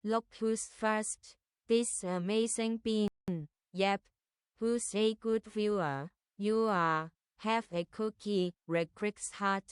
Look who's first. This amazing bean. Yep. Who's a good viewer? You are. Have a cookie. Re-Crix heart.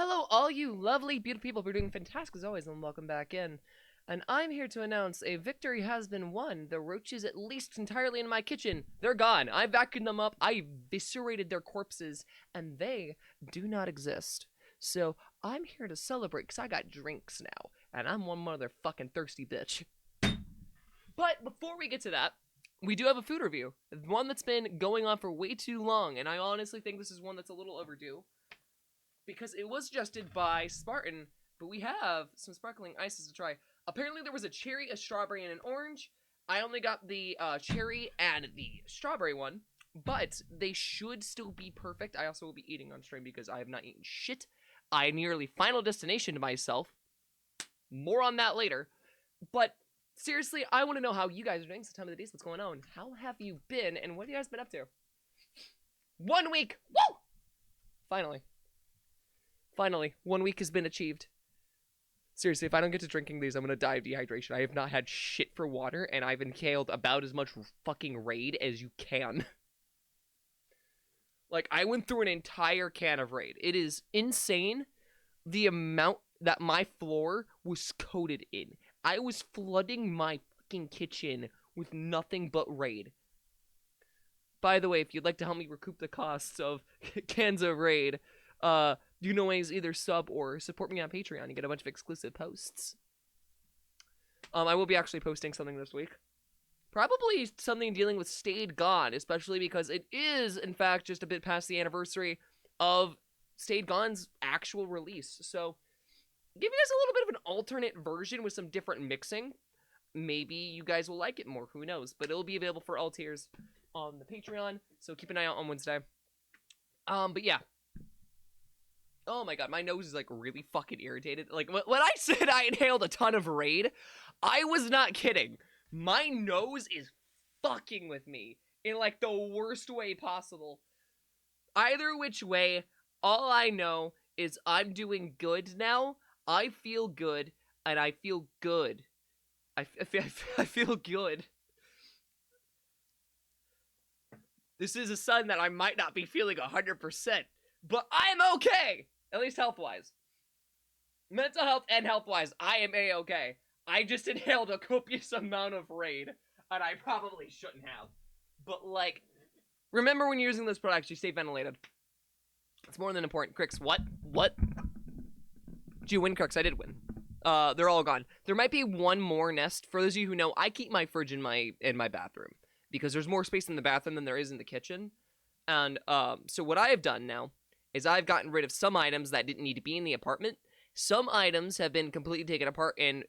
Hello, all you lovely, beautiful people who are doing fantastic as always, and welcome back in. And I'm here to announce a victory has been won. The roaches, at least entirely in my kitchen, they're gone. I vacuumed them up, I eviscerated their corpses, and they do not exist. So I'm here to celebrate because I got drinks now, and I'm one motherfucking thirsty bitch. But before we get to that, we do have a food review. One that's been going on for way too long, and I honestly think this is one that's a little overdue. Because it was suggested by Spartan, but we have some sparkling ices to try. Apparently there was a cherry, a strawberry, and an orange. I only got the cherry and the strawberry one, but they should still be perfect. I also will be eating on stream because I have not eaten shit. I nearly final destinationed myself. More on that later. But seriously, I want to know how you guys are doing. It's the time of the day. What's going on? How have you been, and what have you guys been up to? 1 week! Woo! Finally, 1 week has been achieved. Seriously, if I don't get to drinking these, I'm gonna die of dehydration. I have not had shit for water, and I've inhaled about as much fucking Raid as you can. Like, I went through an entire can of Raid. It is insane the amount that my floor was coated in. I was flooding my fucking kitchen with nothing but Raid. By the way, if you'd like to help me recoup the costs of cans of Raid, you know ways either sub or support me on Patreon. You get a bunch of exclusive posts. I will be actually posting something this week. Probably something dealing with Stayed Gone, especially because it is, in fact, just a bit past the anniversary of Stayed Gone's actual release. So, give you guys a little bit of an alternate version with some different mixing. Maybe you guys will like it more, who knows. But it'll be available for all tiers on the Patreon, so keep an eye out on Wednesday. But yeah. Oh my god, my nose is like really fucking irritated. Like when I said I inhaled a ton of Raid, I was not kidding. My nose is fucking with me in like the worst way possible. Either which way, all I know is I'm doing good now. I feel good, and I feel good. I feel good. This is a sign that I might not be feeling 100%, but I'm okay! At least health-wise. Mental health and health-wise, I am A-okay. I just inhaled a copious amount of Raid, and I probably shouldn't have. But, like, remember when you're using those products, you stay ventilated. It's more than important. Crix, what? What? Did you win, Crix? I did win. They're all gone. There might be one more nest. For those of you who know, I keep my fridge in my bathroom, because there's more space in the bathroom than there is in the kitchen. And, so what I have done now is I've gotten rid of some items that didn't need to be in the apartment. Some items have been completely taken apart and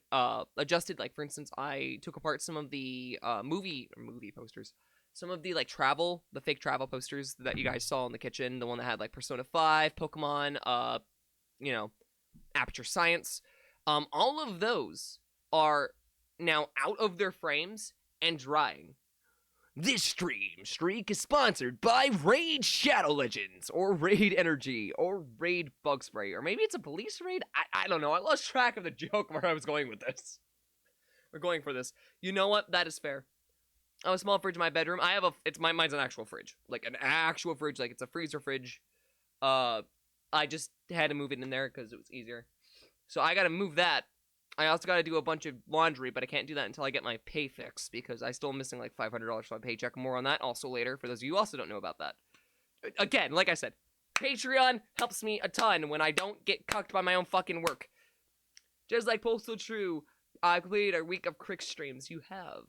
adjusted. Like, for instance, I took apart some of the movie posters. Some of the, like, the fake travel posters that you guys saw in the kitchen. The one that had, like, Persona 5, Pokemon, you know, Aperture Science. All of those are now out of their frames and drying. This stream streak is sponsored by Raid Shadow Legends, or Raid Energy, or Raid Bug Spray, or maybe it's a police raid? I don't know. I lost track of the joke where I was going with this. We're going for this. You know what? That is fair. I have a small fridge in my bedroom. Mine's an actual fridge. Like, an actual fridge. Like, it's a freezer fridge. I just had to move it in there because it was easier. So I gotta move that. I also got to do a bunch of laundry, but I can't do that until I get my pay fixed, because I still am missing like $500 for my paycheck. More on that also later, for those of you who also don't know about that. Again, like I said, Patreon helps me a ton when I don't get cucked by my own fucking work. Just like Postal True, I completed a week of Crix streams. You have.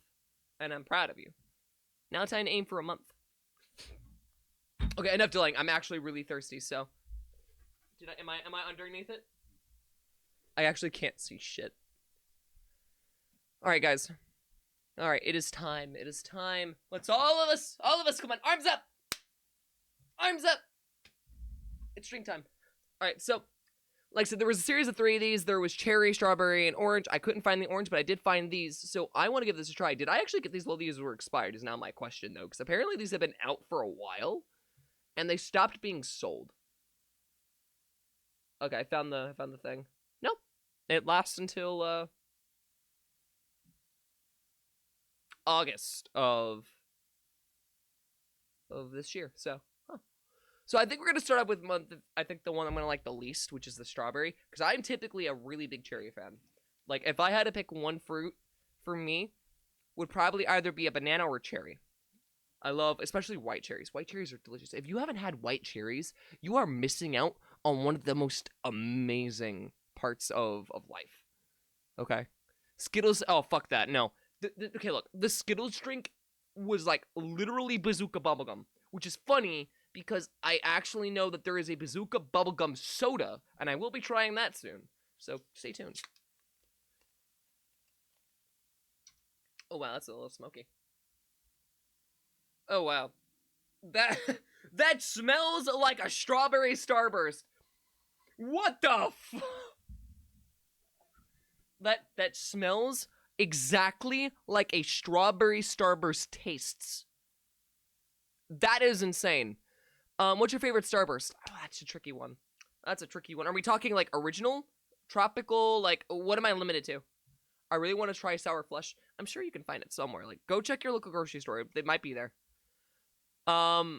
And I'm proud of you. Now time to aim for a month. Okay, enough delaying. I'm actually really thirsty, so... Am I underneath it? I actually can't see shit. Alright, guys. Alright, it is time. It is time. Let's all of us, come on. Arms up! Arms up! It's drink time. Alright, so, like I said, there was a series of 3 of these. There was cherry, strawberry, and orange. I couldn't find the orange, but I did find these. So I want to give this a try. Did I actually get these while these were expired is now my question, though. Because apparently these have been out for a while. And they stopped being sold. Okay, I found the thing. Nope. It lasts until, August of this year. So So I think we're gonna start off with I think the one I'm gonna like the least, which is the strawberry, because I'm typically a really big cherry fan. Like if I had to pick one fruit for me, would probably either be a banana or a cherry. I love, especially white cherries. White cherries are delicious. If you haven't had white cherries, you are missing out on one of the most amazing parts of life. Okay? Skittles, oh, fuck that. No. Okay, look. The Skittles drink was like literally bazooka bubblegum, which is funny because I actually know that there is a bazooka bubblegum soda, and I will be trying that soon. So stay tuned. Oh, wow, that's a little smoky. Oh, wow. That that smells like a strawberry starburst. What the f- That smells exactly like a strawberry starburst tastes. That is insane. What's your favorite starburst? Oh, that's a tricky one. That's a tricky one. Are we talking like original, tropical? Like, what am I limited to? I really want to try Sour Flush. I'm sure you can find it somewhere. Like, go check your local grocery store. They might be there. They're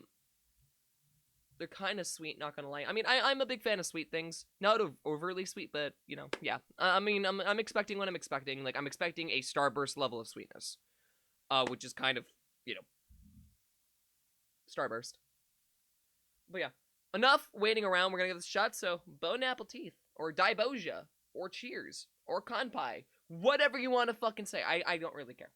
kind of sweet, not gonna lie. I mean, I'm a big fan of sweet things. Not overly sweet, but, you know, yeah. I mean, I'm expecting what I'm expecting. Like, I'm expecting a Starburst level of sweetness. Which is kind of, you know, Starburst. But yeah. Enough waiting around. We're gonna give this a shot, so bone apple teeth. Or Dibosia. Or Cheers. Or Kanpai. Whatever you want to fucking say. I don't really care.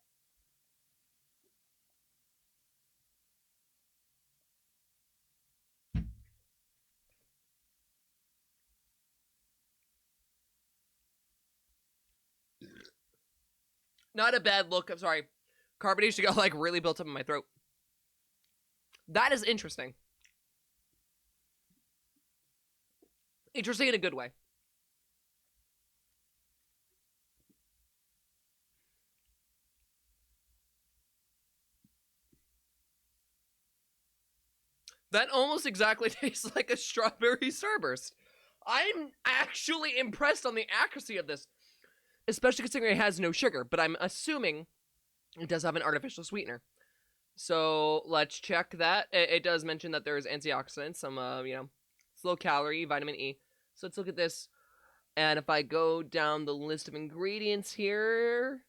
Not a bad look. I'm sorry. Carbonation got like really built up in my throat. That is interesting. Interesting in a good way. That almost exactly tastes like a strawberry starburst. I'm actually impressed on the accuracy of this, especially considering it has no sugar, but I'm assuming it does have an artificial sweetener. So let's check that. It does mention that there's antioxidants, some, you know, it's low calorie, vitamin E. So let's look at this. And if I go down the list of ingredients here.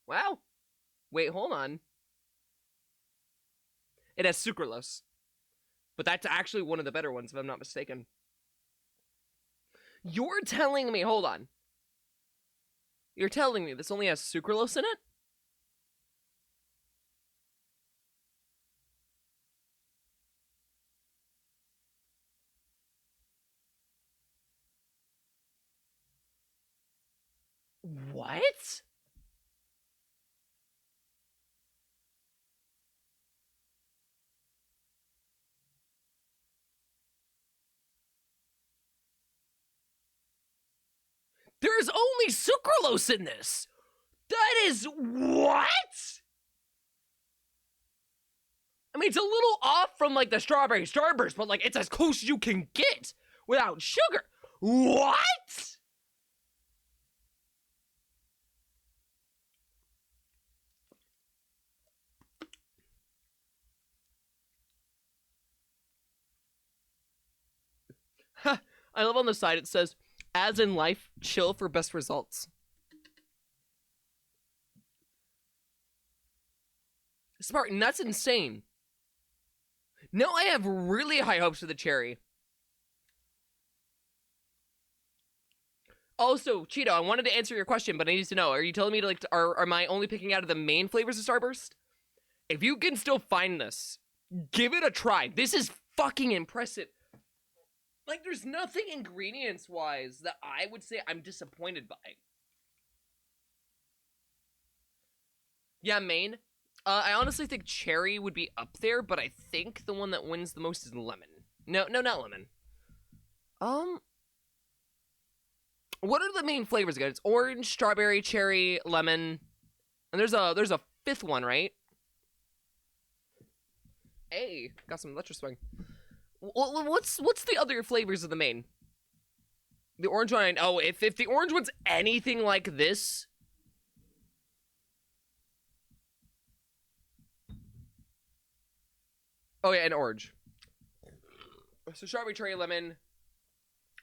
Wow. Wait, hold on. It has sucralose. But that's actually one of the better ones, if I'm not mistaken. You're telling me, hold on. You're telling me this only has sucralose in it? What? There's only sucralose in this. That is what? I mean, it's a little off from like the strawberry starburst, but like it's as close as you can get without sugar. What? I love on the side it says, as in life, chill for best results. Spartan, that's insane. No, I have really high hopes for the cherry. Also, Cheeto, I wanted to answer your question, but I need to know, are you telling me to like, am I only picking out of the main flavors of Starburst? If you can still find this, give it a try. This is fucking impressive. Like, there's nothing ingredients-wise that I would say I'm disappointed by. Yeah, main. I honestly think cherry would be up there, but I think the one that wins the most is lemon. No, not lemon. What are the main flavors again? It's orange, strawberry, cherry, lemon, and there's a fifth one, right? Hey, got some electro swing. What's the other flavors of the main? The orange one. Oh, if the orange one's anything like this. Oh yeah, and orange. So strawberry, cherry, lemon,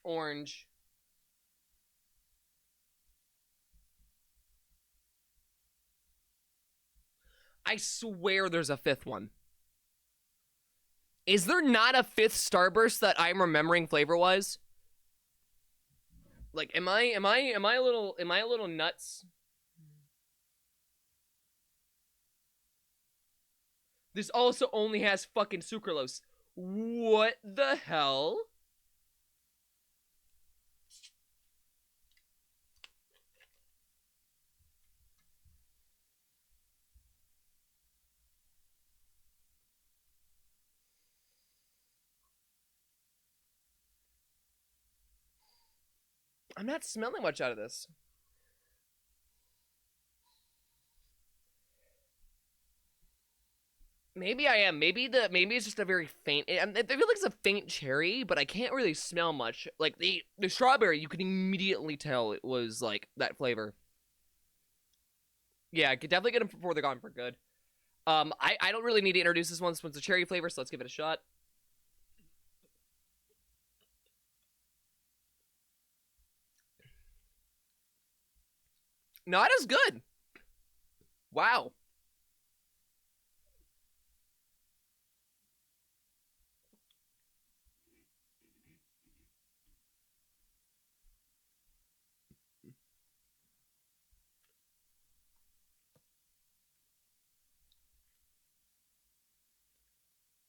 orange. I swear there's a fifth one. Is there not a fifth Starburst that I'm remembering flavor-wise? Like, am I a little nuts? This also only has fucking sucralose. What the hell? I'm not smelling much out of this. Maybe I am. Maybe it's just a very faint. I feel like it's a faint cherry, but I can't really smell much. Like the strawberry, you can immediately tell it was like that flavor. Yeah, I could definitely get them before they're gone for good. I don't really need to introduce this one. This one's a cherry flavor, so let's give it a shot. Not as good. Wow.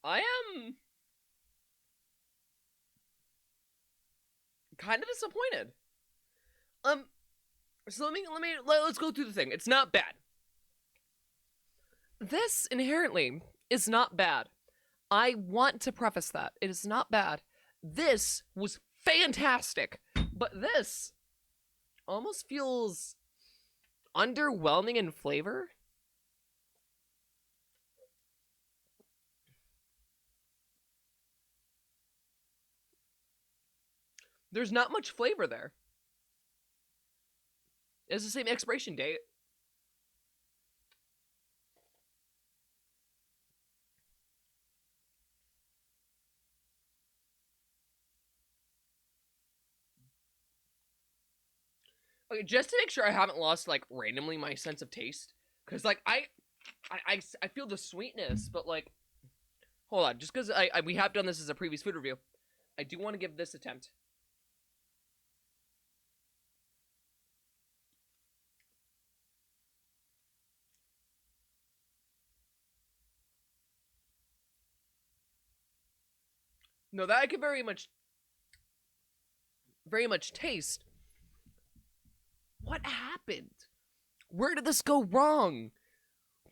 I am kind of disappointed. So let's go through the thing. It's not bad. This inherently is not bad. I want to preface that. It is not bad. This was fantastic. But this almost feels underwhelming in flavor. There's not much flavor there. It's the same expiration date. Okay, just to make sure I haven't lost like randomly my sense of taste, because like I feel the sweetness, but like, hold on, just because we have done this as a previous food review, I do want to give this attempt. No, that I could very much taste. What happened? Where did this go wrong?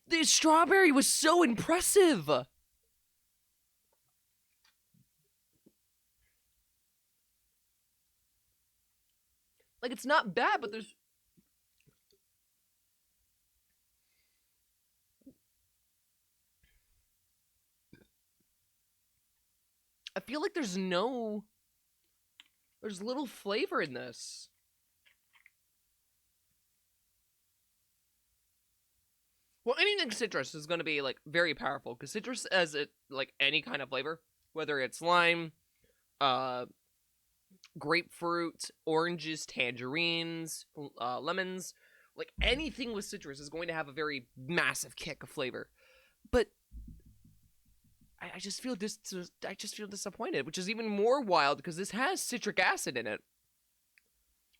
The strawberry was so impressive. Like, it's not bad, but there's... I feel like there's little flavor in this. Well, anything citrus is going to be like very powerful because citrus has like any kind of flavor, whether it's lime, grapefruit, oranges, tangerines, lemons, like anything with citrus is going to have a very massive kick of flavor. But I just feel disappointed, which is even more wild because this has citric acid in it,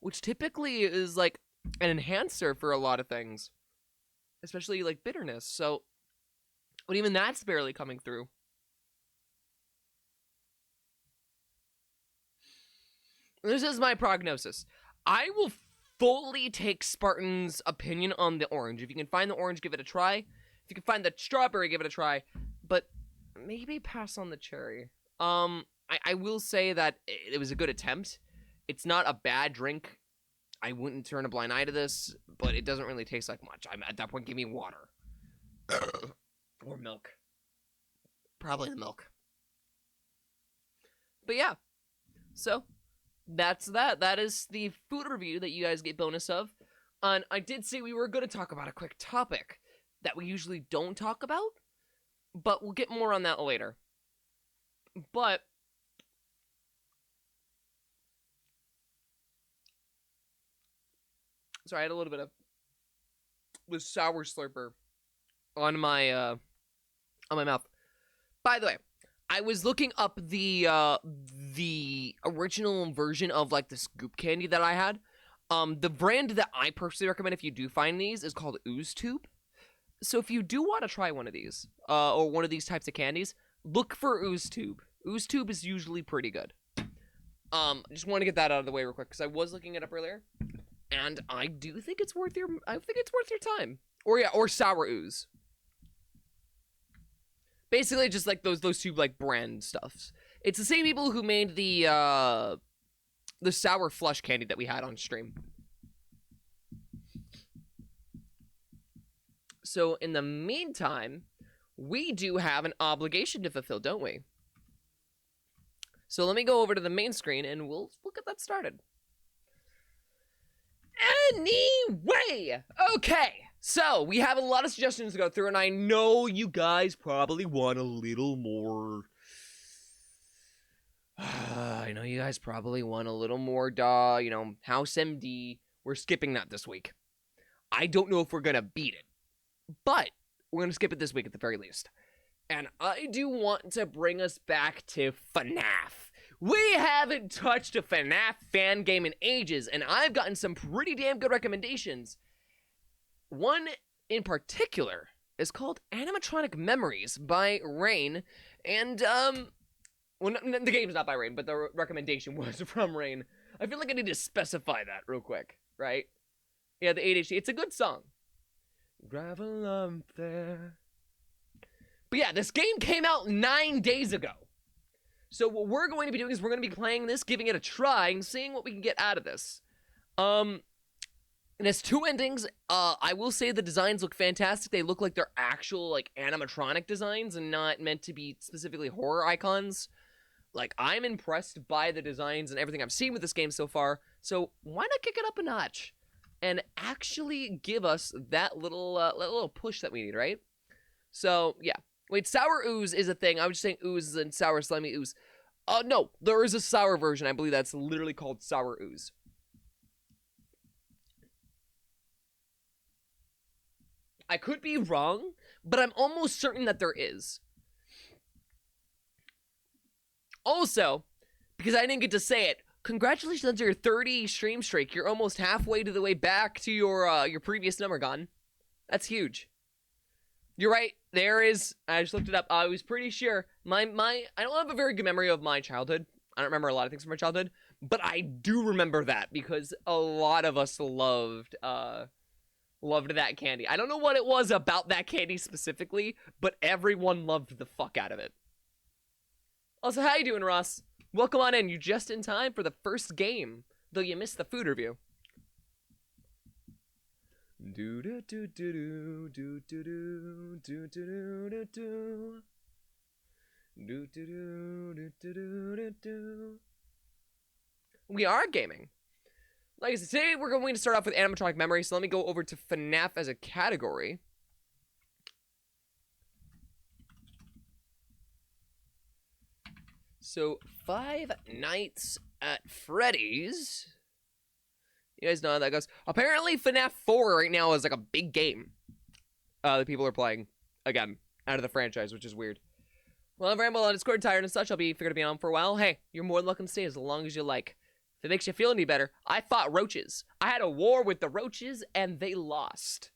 which typically is like an enhancer for a lot of things, especially like bitterness. So, but even that's barely coming through. This is my prognosis. I will fully take Spartan's opinion on the orange. If you can find the orange, give it a try. If you can find the strawberry, give it a try. But maybe pass on the cherry. I will say that it was a good attempt. It's not a bad drink. I wouldn't turn a blind eye to this, but it doesn't really taste like much. I'm at that point, give me water. Or milk. Probably the milk. But yeah. So, that's that. That is the food review that you guys get bonus of. And I did say we were going to talk about a quick topic that we usually don't talk about, but we'll get more on that later. But Sorry, I had a little bit of the sour slurper on my mouth. By the way, I was looking up the original version of like the scoop candy that I had. The brand that I personally recommend if you do find these is called Ooze Tube. So if you do want to try one of these, or one of these types of candies, look for Ooze Tube. Ooze Tube is usually pretty good. I just want to get that out of the way real quick because I was looking it up earlier, and I do think it's worth your. I think it's worth your time. Or sour ooze. Basically, just like those two like brand stuffs. It's the same people who made the sour flush candy that we had on stream. So in the meantime, we do have an obligation to fulfill, don't we? So let me go over to the main screen and we'll get that started. Anyway, okay. So we have a lot of suggestions to go through, and I know you guys probably want a little more. I know you guys probably want a little more, House MD. We're skipping that this week. I don't know if we're gonna beat it, but we're gonna skip it this week at the very least. And I do want to bring us back to FNAF. We haven't touched a FNAF fan game in ages, and I've gotten some pretty damn good recommendations. One in particular is called Animatronic Memories by Rain, and, well, the game's not by Rain, but the recommendation was from Rain. I feel like I need to specify that real quick, right? Yeah, the ADHD. It's a good song. Drive along there. But yeah, this game came out 9 days ago. So what we're going to be doing is we're going to be playing this, giving it a try, and seeing what we can get out of this. It has two endings. I will say the designs look fantastic. They look like they're actual, like, animatronic designs and not meant to be specifically horror icons. Like, I'm impressed by the designs and everything I've seen with this game so far. So why not kick it up a notch and actually give us that little push that we need, right? So, yeah. Wait, sour ooze is a thing. I was just saying ooze and sour slimy ooze. No, there is a sour version. I believe that's literally called sour ooze. I could be wrong, but I'm almost certain that there is. Also, because I didn't get to say it, congratulations on your 30 stream streak. You're almost halfway to the way back to your previous number gone. That's huge. You're right. There is. I just looked it up. I was pretty sure. I don't have a very good memory of my childhood. I don't remember a lot of things from my childhood, but I do remember that because a lot of us loved that candy. I don't know what it was about that candy specifically, but everyone loved the fuck out of it. Also, how you doing, Ross? Welcome on in. You just in time for the first game, though you missed the food review. Do do do do do do do do do do do do do do do do do. We are gaming. Like I said, today we're going to start off with animatronic memory, so let me go over to FNAF as a category. So, Five Nights at Freddy's. You guys know how that goes. Apparently, FNAF 4 right now is like a big game that people are playing, again, out of the franchise, which is weird. Well, I've rambled on Discord, tired and such. I'll be figured to be on for a while. Hey, you're more than welcome to stay as long as you like. If it makes you feel any better, I fought roaches. I had a war with the roaches, and they lost.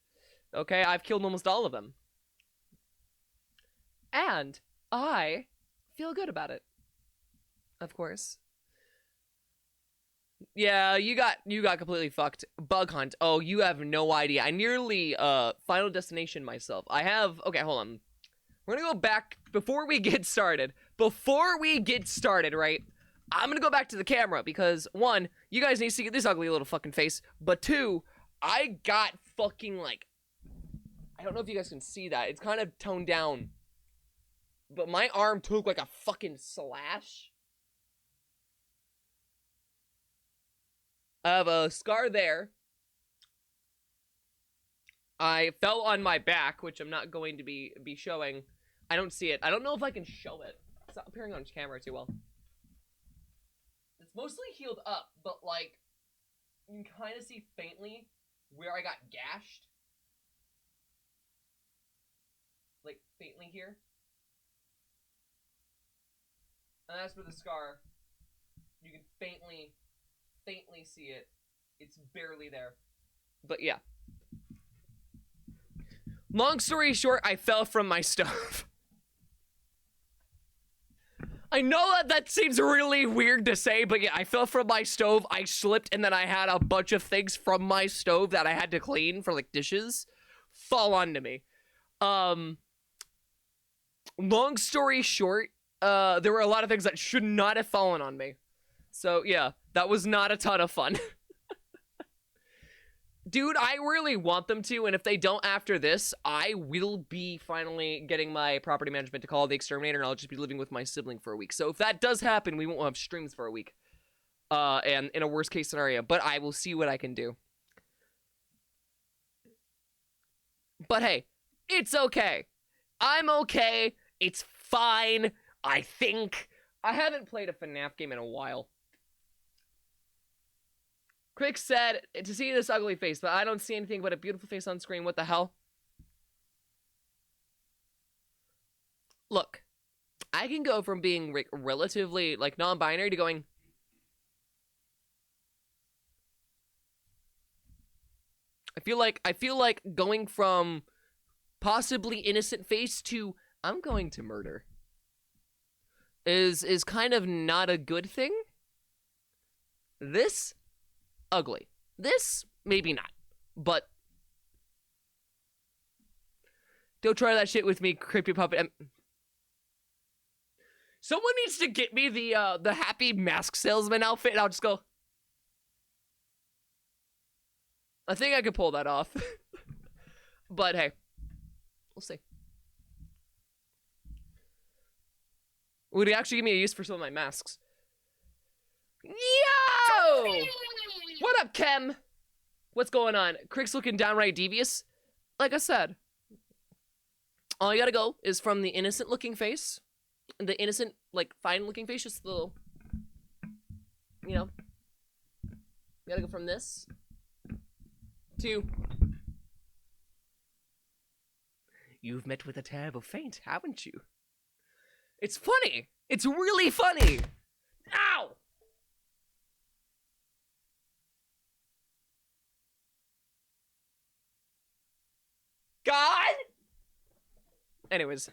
Okay, I've killed almost all of them. And I feel good about it. Of course. Yeah, you got completely fucked. Bug hunt. Oh, you have no idea. I nearly Final Destination myself. Okay, hold on. We're gonna go back before we get started. Right? I'm gonna go back to the camera because one, you guys need to see this ugly little fucking face. But two, I got fucking like, I don't know if you guys can see that. It's kind of toned down. But my arm took like a fucking slash. I have a scar there. I fell on my back, which I'm not going to be showing. I don't see it. I don't know if I can show it. It's not appearing on camera too well. It's mostly healed up, but like, you can kind of see faintly where I got gashed. Like, faintly here. And as for the scar, you can faintly see it. It's barely there. But yeah. Long story short, I fell from my stove. I know that seems really weird to say, but yeah, I fell from my stove, I slipped, and then I had a bunch of things from my stove that I had to clean for, like, dishes fall onto me. Long story short, there were a lot of things that should not have fallen on me. So, yeah, that was not a ton of fun. Dude, I really want them to, and if they don't after this, I will be finally getting my property management to call the exterminator, and I'll just be living with my sibling for a week. So if that does happen, we won't have streams for a week. And in a worst case scenario, but I will see what I can do. But hey, it's okay. I'm okay. It's fine, I think. I haven't played a FNAF game in a while. Crix said, to see this ugly face, but I don't see anything but a beautiful face on screen. What the hell? Look, I can go from being relatively, like, non-binary to going... I feel like going from possibly innocent face to I'm going to murder is kind of not a good thing. This... ugly. This, maybe not. But don't try that shit with me, creepy puppet. Someone needs to get me the happy mask salesman outfit, and I'll just go. I think I could pull that off. But hey, we'll see. Would he actually give me a use for some of my masks? Yo! What up, Kem? What's going on? Crix looking downright devious. Like I said, all you gotta go is from the innocent looking face, the innocent, like, fine looking face, just the little, you know, you gotta go from this to, you've met with a terrible fate, haven't you? It's funny. It's really funny. Ow! God! Anyways.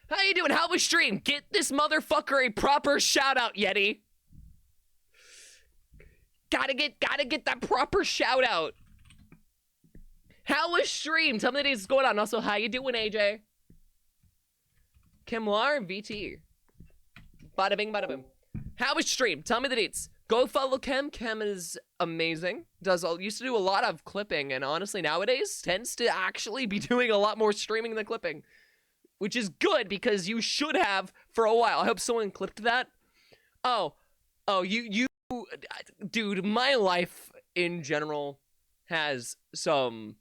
How you doing? How was stream? Get this motherfucker a proper shout out, Yeti. Gotta get that proper shout out. How was stream? Tell me the days what's going on. Also, how you doing, AJ? Kimlar and VT. Bada bing, bada boom. How was stream? Tell me the dates. Go follow Kem. Kem is amazing. Used to do a lot of clipping, and honestly, nowadays tends to actually be doing a lot more streaming than clipping, which is good because you should have for a while. I hope someone clipped that. Oh, you, dude. My life in general has some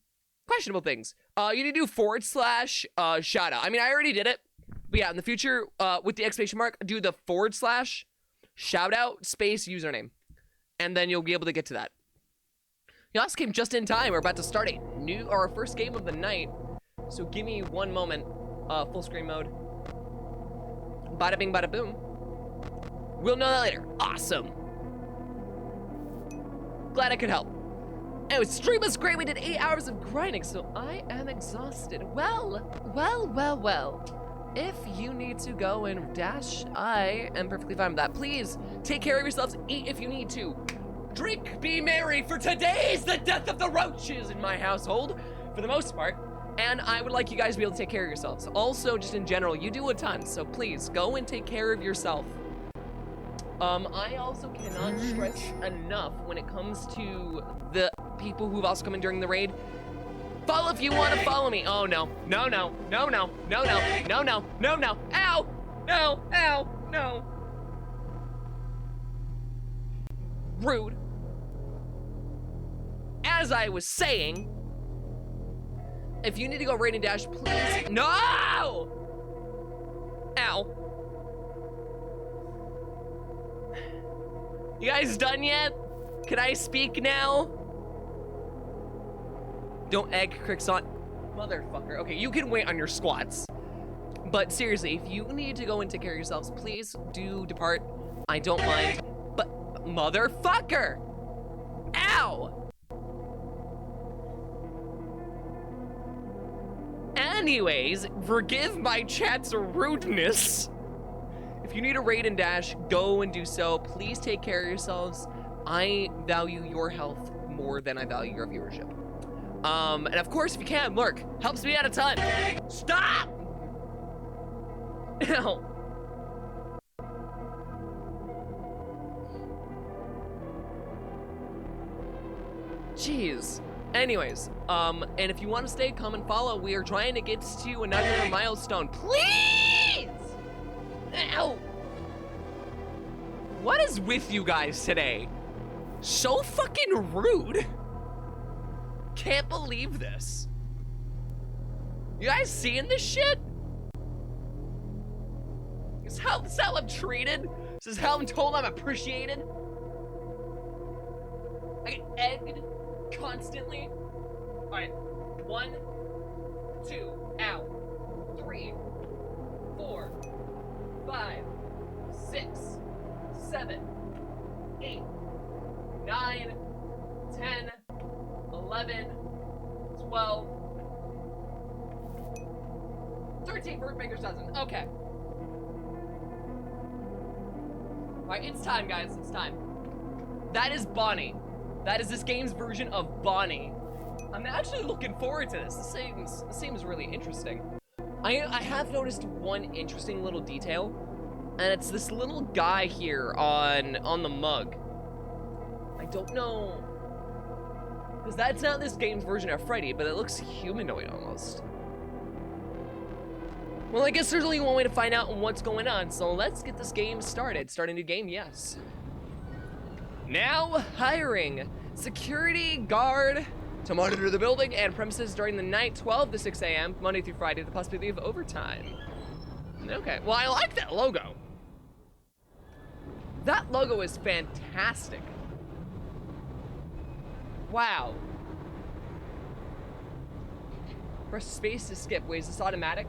questionable things. You need to do / shout out. I mean, I already did it, but yeah, in the future, with the exclamation mark, do the / shout out space username, and then you'll be able to get to that. You also came just in time. We're about to start our first game of the night, so give me one moment. Full screen mode. Bada bing, bada boom. We'll know that later. Awesome. Glad I could help. Anyway, stream was great. We did 8 hours of grinding, so I am exhausted. Well. If you need to go and dash, I am perfectly fine with that. Please, take care of yourselves. Eat if you need to. Drink, be merry, for today's the death of the roaches in my household, for the most part. And I would like you guys to be able to take care of yourselves. Also, just in general, you do a ton, so please, go and take care of yourself. I also cannot stress enough when it comes to the people who've also come in during the raid. Follow if you want to follow me. Oh, no. No. Ow! No. Rude. As I was saying, if you need to go raid and dash, please. No! Ow. You guys done yet? Can I speak now? Don't egg Crix on. Motherfucker. Okay, you can wait on your squats. But seriously, if you need to go and take care of yourselves, please do depart. I don't mind. But, motherfucker! Ow! Anyways, forgive my chat's rudeness. If you need a raid and dash, go and do so. Please take care of yourselves. I value your health more than I value your viewership. And of course, if you can, lurk. Helps me out a ton. Stop! Ow. Jeez. Anyways, and if you want to stay, come and follow. We are trying to get to another milestone. Please! Ow! What is with you guys today? So fucking rude. Can't believe this. You guys seeing this shit? This is how I'm treated? This is how I'm told I'm appreciated? I get egged constantly. Alright, 1, 2, ow. 3, 4, 5, 6, 7, 8, 9, 10, 11, 12, 13 for Baker's dozen. Okay. Alright, it's time, guys. It's time. That is Bonnie. That is this game's version of Bonnie. I'm actually looking forward to this. This seems really interesting. I have noticed one interesting little detail, and it's this little guy here on the mug. I don't know, because that's not this game's version of Freddy, but it looks humanoid almost. Well, I guess there's only one way to find out what's going on, so let's get this game started. Start a new game, yes. Now hiring security guard to monitor the building and premises during the night, 12 to 6 a.m., Monday through Friday, the possibility of overtime. Okay, well, I like that logo. That logo is fantastic. Wow. Press space to skip. Wait, is this automatic?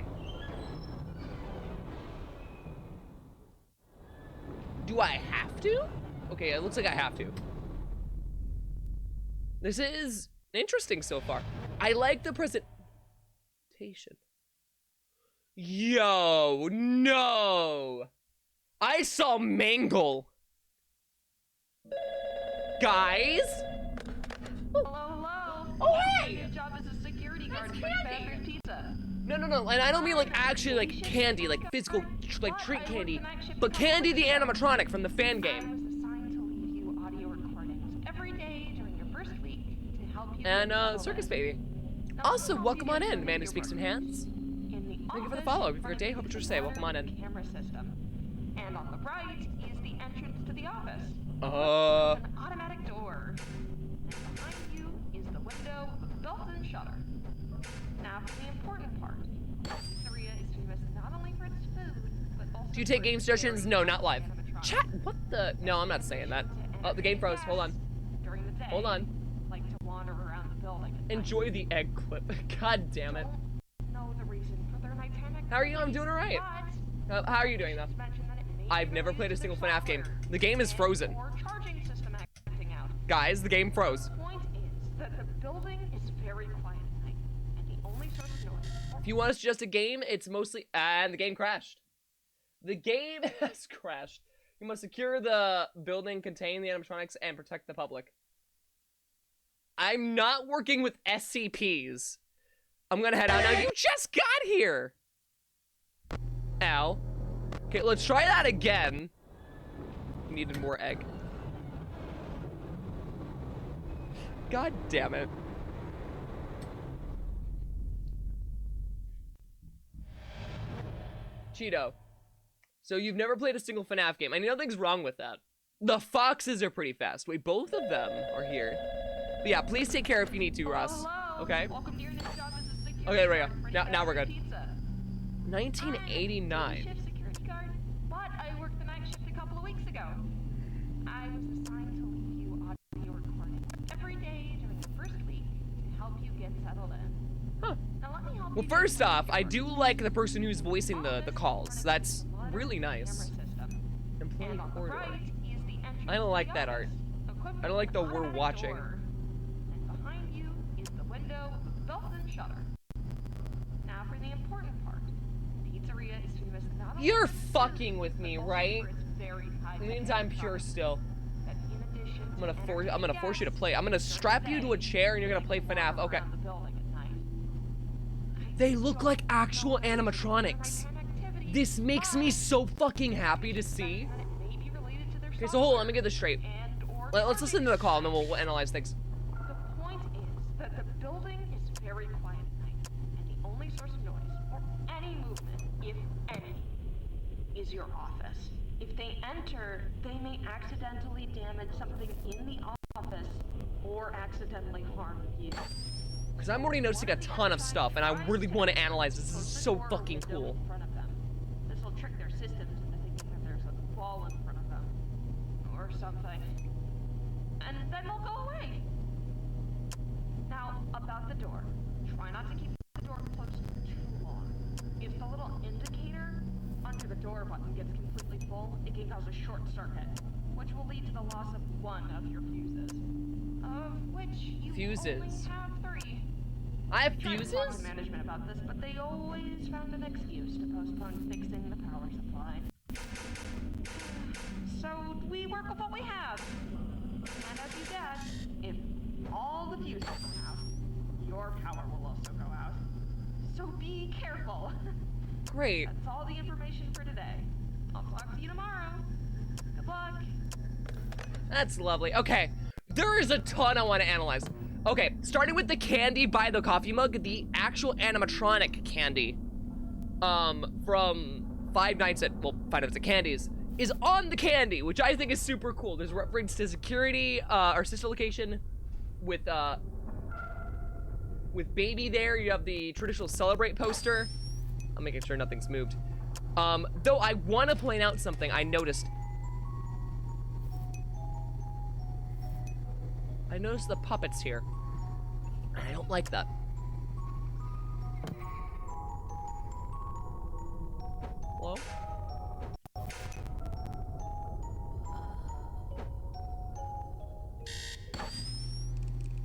Do I have to? Okay, it looks like I have to. This is interesting so far. I like the presentation. Yo, no. I saw Mangle. Guys? Hello. Oh, hey! Your job as a security guard for Fast Pizza. No, and I don't mean like actually like candy, like physical, like treat candy, but Candy the animatronic from the fan game. I was assigned to leave you audio recordings every day during your first week to help you. And Circus Baby. Also, welcome on in, man who speaks in hands. Thank you for the follow. Have a good day. Hope what you say. Welcome on in. Camera system. And on the right is the entrance to the office. An automatic door. And behind you is the window with a built-in shutter. Now for the important part. Pizzeria is famous not only for its food, but also. Do you take game suggestions? No, not live. Chat, what the? No, I'm not saying that. Oh, the game froze. Hold on. During the day, Hold on. like to wander around the building. Enjoy the egg clip. God damn it. Know the reason for their nighttime activity. How are you? I'm doing alright. How are you doing though? I've never played a single FNAF game. The game is frozen. Guys, the game froze. The point is that the building is very quiet at night, and the only source of noise. If you want to suggest a game, it's mostly and the game crashed. The game has crashed. You must secure the building, contain the animatronics, and protect the public. I'm not working with SCPs. I'm gonna head out now. You just got here. Ow. Okay, let's try that again. Needed more egg. God damn it. Cheeto. So you've never played a single FNAF game. I mean, nothing's wrong with that. The foxes are pretty fast. Wait, both of them are here. But yeah, please take care if you need to, Ross. Hello. Okay? Welcome to your new job as a security Okay, there we guard go. for Now we're Fast good. Pizza. 1989. Shift security guard, but I worked the night shift a couple of weeks ago. I was assigned to leave you audio recordings every day during the first week to help you get settled Well, first off, I do like the person who's voicing the calls. That's really nice. Employee corridor. I don't like that art. I don't like the we're watching. And behind you is the window with the built-in shutter. Now for the important part. Pizzeria is famous not only You're for its fucking service, with but me, also right? for its very high It means I'm pure product. still. That in addition I'm to gonna force you to play. I'm gonna entertaining strap you to a chair and you're gonna play FNAF. Okay. They look like actual animatronics. This makes me so fucking happy to see. Okay, so hold on, let me get this straight. Let's listen to the call and then we'll analyze things. The point is that the building is very quiet at night, and the only source of noise, or any movement, if any, is your office. If they enter, they may accidentally damage something in the office, or accidentally harm you. Because I'm already noticing a ton of stuff and I really want to analyze this. This is so fucking cool. This will trick their systems into thinking that there's a ball in front of them, or something. And then they'll go away. Now, about the door. Try not to keep the door closed too long. If the little indicator under the door button gets completely full, it can cause a short circuit, which will lead to the loss of one of your fuses. Of which you only have 3. I have Tried to fuses? talk to management about this, but they always found an excuse to postpone fixing the power supply. So we work with what we have. And as you guessed, if all the fuses go out, your power will also go out. So be careful. Great. That's all the information for today. I'll talk to you tomorrow. Good luck. That's lovely. Okay, there is a ton I want to analyze. Okay, starting with the candy by the coffee mug, the actual animatronic candy, from Five Nights at Candy's, is on the candy, which I think is super cool. There's reference to security, our sister location, with Baby there. You have the traditional Celebrate poster. I'm making sure nothing's moved. Though I want to point out something I noticed. I noticed the puppets here. And I don't like that. Hello?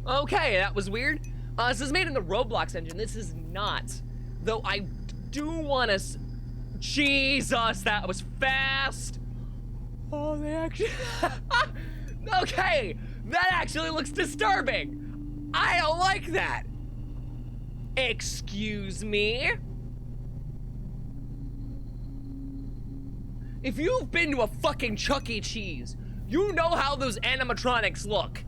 Okay, that was weird. This is made in the Roblox engine. This is not. Though I do want to... Jesus, that was fast. Oh, they actually... Okay, that actually looks disturbing. I don't like that. Excuse me? If you've been to a fucking Chuck E. Cheese, you know how those animatronics look.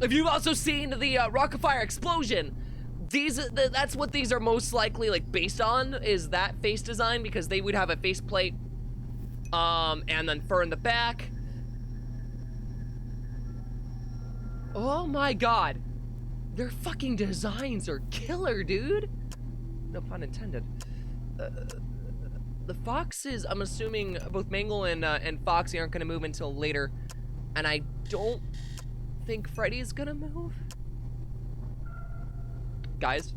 If you've also seen the Rockafire explosion, that's what these are most likely like based on, is that face design, because they would have a face plate, and then fur in the back. Oh my god. Their fucking designs are killer, dude. No pun intended. The foxes, I'm assuming both Mangle and Foxy aren't gonna move until later. And I don't think Freddy's gonna move. Guys.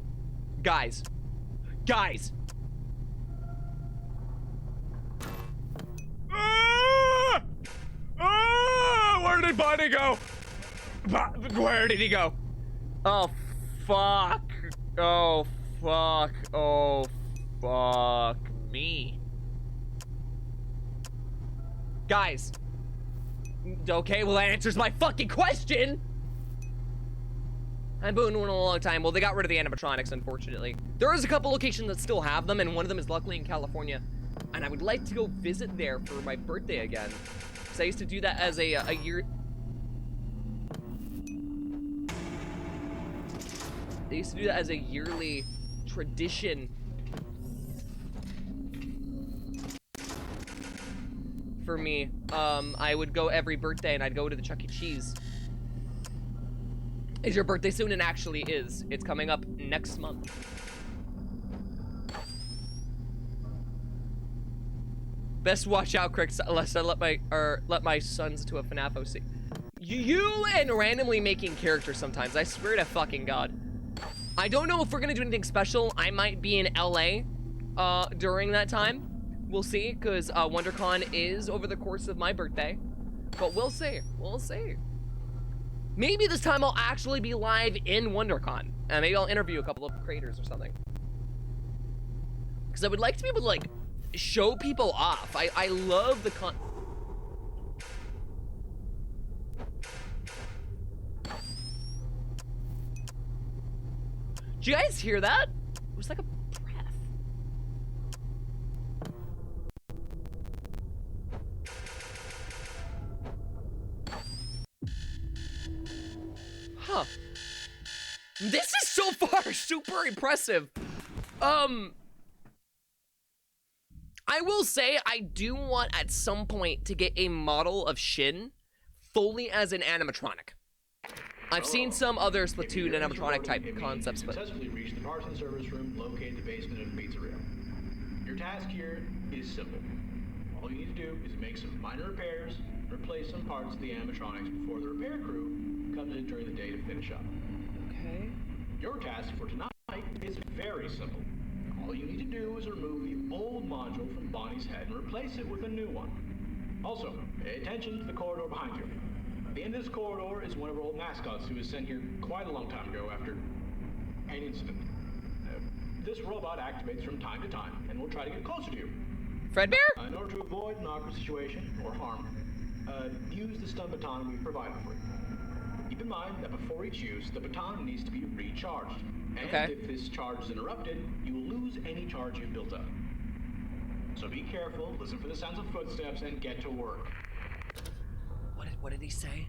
Guys. Guys. Ah! Ah! Where did Bonnie go? Where did he go? Oh, fuck. Oh, fuck. Oh, fuck me. Guys. Okay, well that answers my fucking question. I've been doing it a long time. Well, they got rid of the animatronics, unfortunately. There is a couple locations that still have them, and one of them is luckily in California. And I would like to go visit there for my birthday again. Because I used to do that as a year... They used to do that as a yearly tradition for me. I would go every birthday and I'd go to the Chuck E. Cheese. Is your birthday soon? And actually is. It's coming up next month. Best watch out, Crix, unless I let my sons to a FNAF OC. You and randomly making characters sometimes. I swear to fucking God. I don't know if we're gonna do anything special. I might be in LA during that time. We'll see, because WonderCon is over the course of my birthday. But we'll see. We'll see. Maybe this time I'll actually be live in WonderCon. And maybe I'll interview a couple of creators or something. Because I would like to be able to, like, show people off. I love the Did you guys hear that? It was like a breath. Huh. This is so far super impressive. I will say I do want at some point to get a model of Shin fully as an animatronic. I've seen some other Splatoon animatronic type concepts, but successfully reached the parts and service room located in the basement of the pizzeria. Your task here is simple. All you need to do is make some minor repairs, replace some parts of the animatronics before the repair crew comes in during the day to finish up. okay. Your task for tonight is very simple. All you need to do is remove the old module from Bonnie's head and replace it with a new one. Also, pay attention to the corridor behind you. At the end of this corridor is one of our old mascots who was sent here quite a long time ago after an incident. This robot activates from time to time and will try to get closer to you. Fredbear? In order to avoid an awkward situation or harm, use the stun baton we've provided for you. Keep in mind that before each use, the baton needs to be recharged. And Okay. if this charge is interrupted, you will lose any charge you've built up. So be careful, listen for the sounds of footsteps, and get to work. What did he say?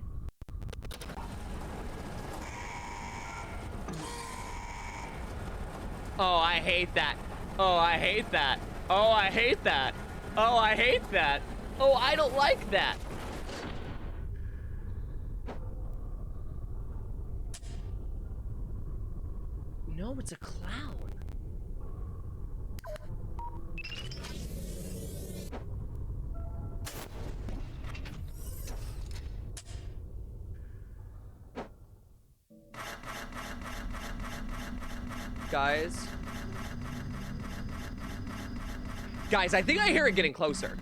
Oh, I hate that. Oh, I hate that. Oh, I hate that. Oh, I hate that. Oh, I don't like that. No, it's a clown. Guys, I think I hear it getting closer.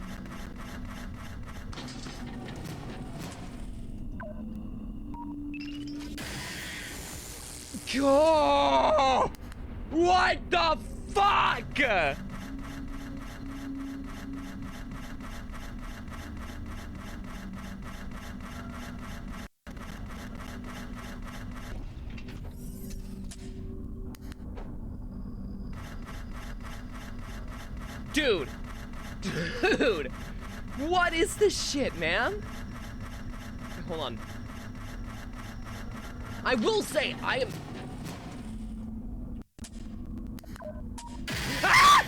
Oh, what the fuck? Dude, what is this shit, man? Hold on. I will say, I am... Ah!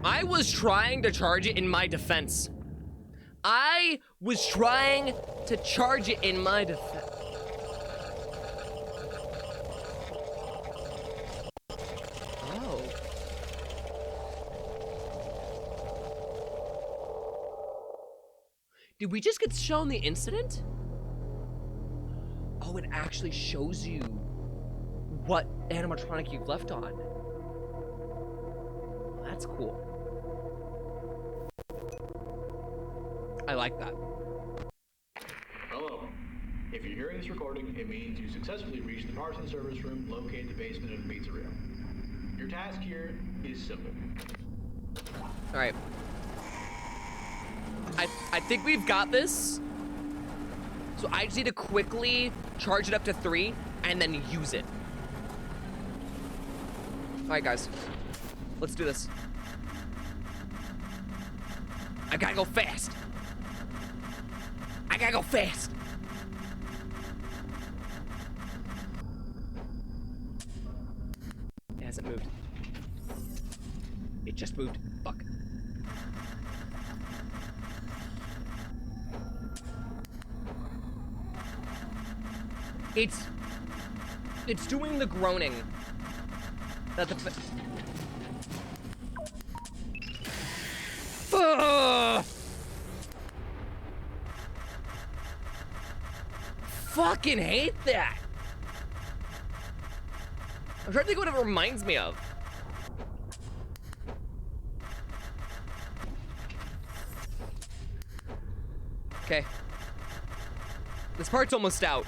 I was trying to charge it in my defense. I was trying to charge it in my defense. Oh. Did we just get shown the incident? Oh, it actually shows you what animatronic you've left on. That's cool. I like that. Hello. If you're hearing this recording, it means you successfully reached the parts and service room located in the basement of the pizzeria. Your task here is simple. All right. I think we've got this. So I just need to quickly charge it up to 3 and then use it. All right, guys. Let's do this. I gotta go fast. I gotta go fast. It hasn't moved. It just moved. Fuck. It's doing the groaning that the fucking hate that. I'm trying to think of what it reminds me of. Okay. This part's almost out.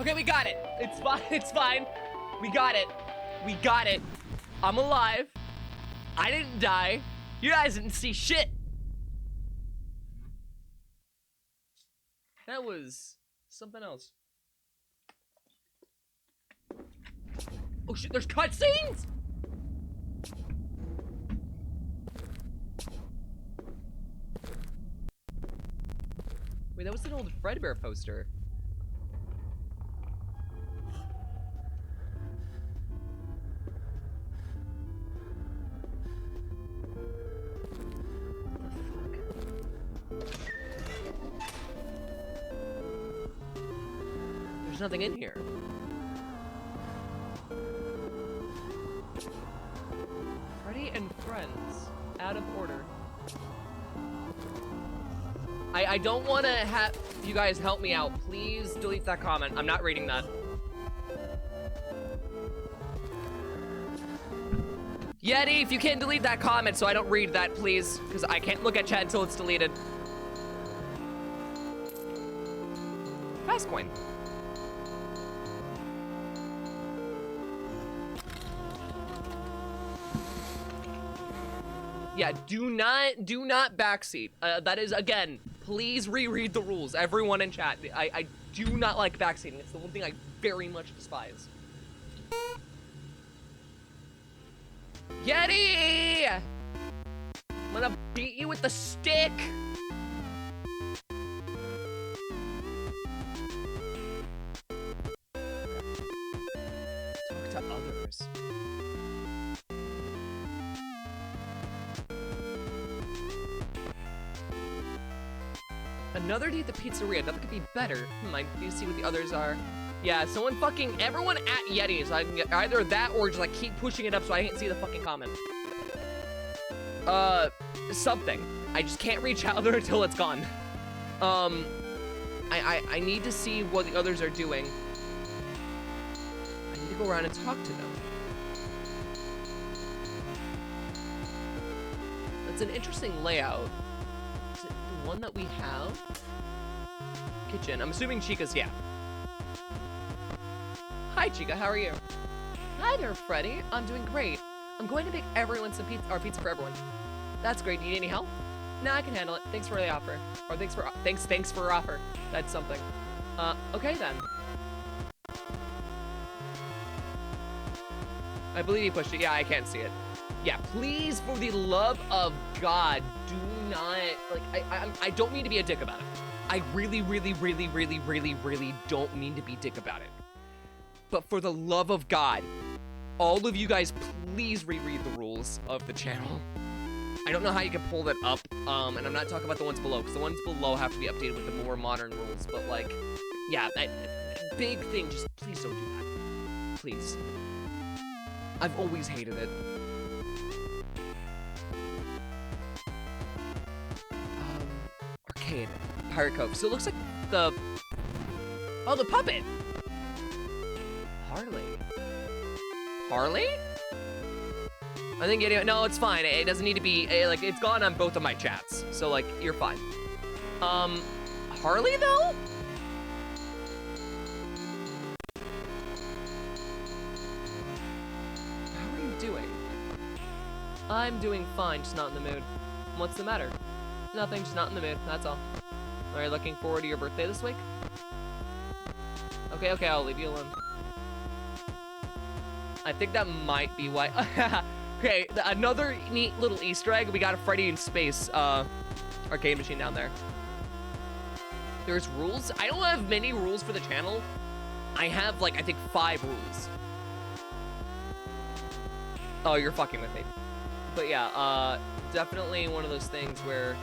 Okay, we got it. It's fine. It's fine. We got it. We got it. I'm alive. I didn't die. You guys didn't see shit. That was something else. Oh shit, there's cutscenes? Wait, that was an old Fredbear poster. There's nothing in here. Freddy and Friends. Out of order. I don't want to have you guys help me out. Please delete that comment. I'm not reading that. Yeti, if you can delete that comment so I don't read that, please. Because I can't look at chat until it's deleted. Fast coin. Yeah, do not backseat. That is, again, please reread the rules. Everyone in chat. I do not like backseating. It's the one thing I very much despise. Yeti! I'm gonna beat you with the stick! Talk to others. Another day at the pizzeria. Nothing could be better. I need to see what the others are. Yeah, someone fucking, everyone at Yeti so I can get either that or just like keep pushing it up so I can't see the fucking comment. Something. I just can't reach out there until it's gone. I need to see what the others are doing. I need to go around and talk to them. It's an interesting layout. Is it the one that we have? Kitchen. I'm assuming Chica's, yeah. Hi, Chica, how are you? Hi there, Freddy. I'm doing great. I'm going to make everyone some pizza, or pizza for everyone. That's great. Do you need any help? No, I can handle it. Thanks for the offer. Or thanks for offer. That's something. Okay then. I believe he pushed it. Yeah, I can't see it. Yeah, please, for the love of God, do not, like, I don't mean to be a dick about it. I really don't mean to be dick about it. But for the love of God, all of you guys, please reread the rules of the channel. I don't know how you can pull that up, and I'm not talking about the ones below, because the ones below have to be updated with the more modern rules, but like, yeah, that big thing, just please don't do that. Please. I've always hated it. Arcade. Pirate Cove. So it looks like the... Oh, the puppet! Harley? I think, no, it's fine. It doesn't need to be, like, it's gone on both of my chats. So, like, you're fine. Harley, though? How are you doing? I'm doing fine, just not in the mood. What's the matter? Nothing, just not in the mood, that's all. Are you looking forward to your birthday this week? Okay, I'll leave you alone. I think that might be why. Okay, another neat little Easter egg. We got a Freddy in Space arcade machine down there. There's rules. I don't have many rules for the channel. I have, like, I think 5 rules. Oh, you're fucking with me. But yeah, definitely one of those things where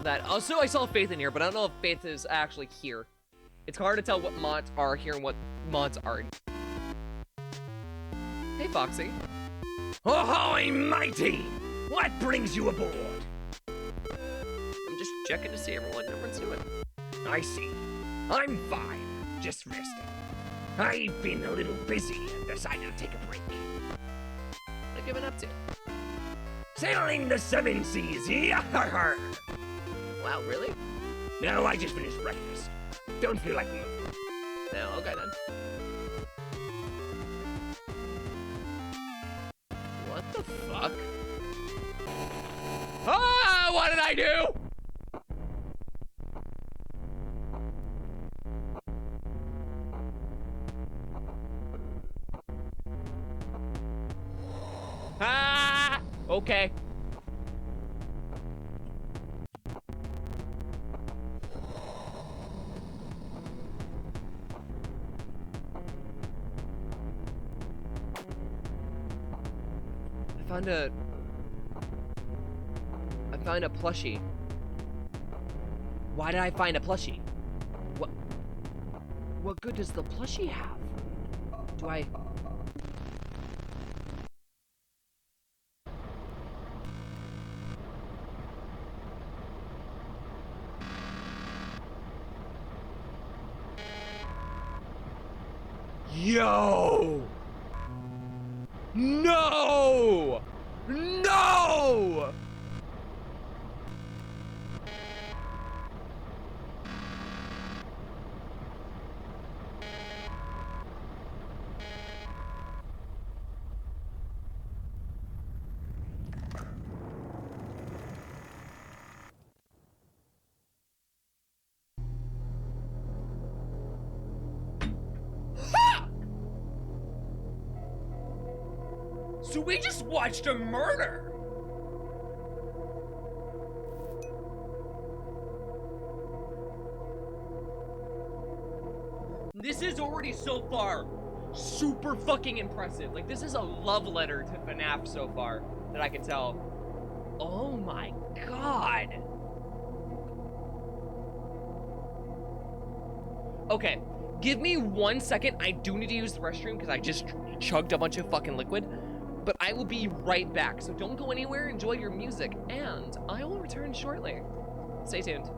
that. Also, I saw Faith in here, but I don't know if Faith is actually here. It's hard to tell what mods are here and what mods aren't. Hey, Foxy. Ahoy, mighty! What brings you aboard? I'm just checking to see everyone's doing. I see. I'm fine. Just resting. I've been a little busy and decided to take a break. What have you been up to? Sailing the seven seas, yar! Wow, really? No, I just finished breakfast. Don't feel like moving. No, okay then. What the fuck? Ah, what did I do? Ah, okay. I found a plushie. Why did I find a plushie? What good does the plushie have? Do I... Yo! No! No! So we just watched a murder! This is already so far super fucking impressive. Like, this is a love letter to FNAF so far that I can tell. Oh my god. Okay, give me 1 second. I do need to use the restroom because I just chugged a bunch of fucking liquid. But I will be right back, so don't go anywhere, enjoy your music, and I will return shortly. Stay tuned.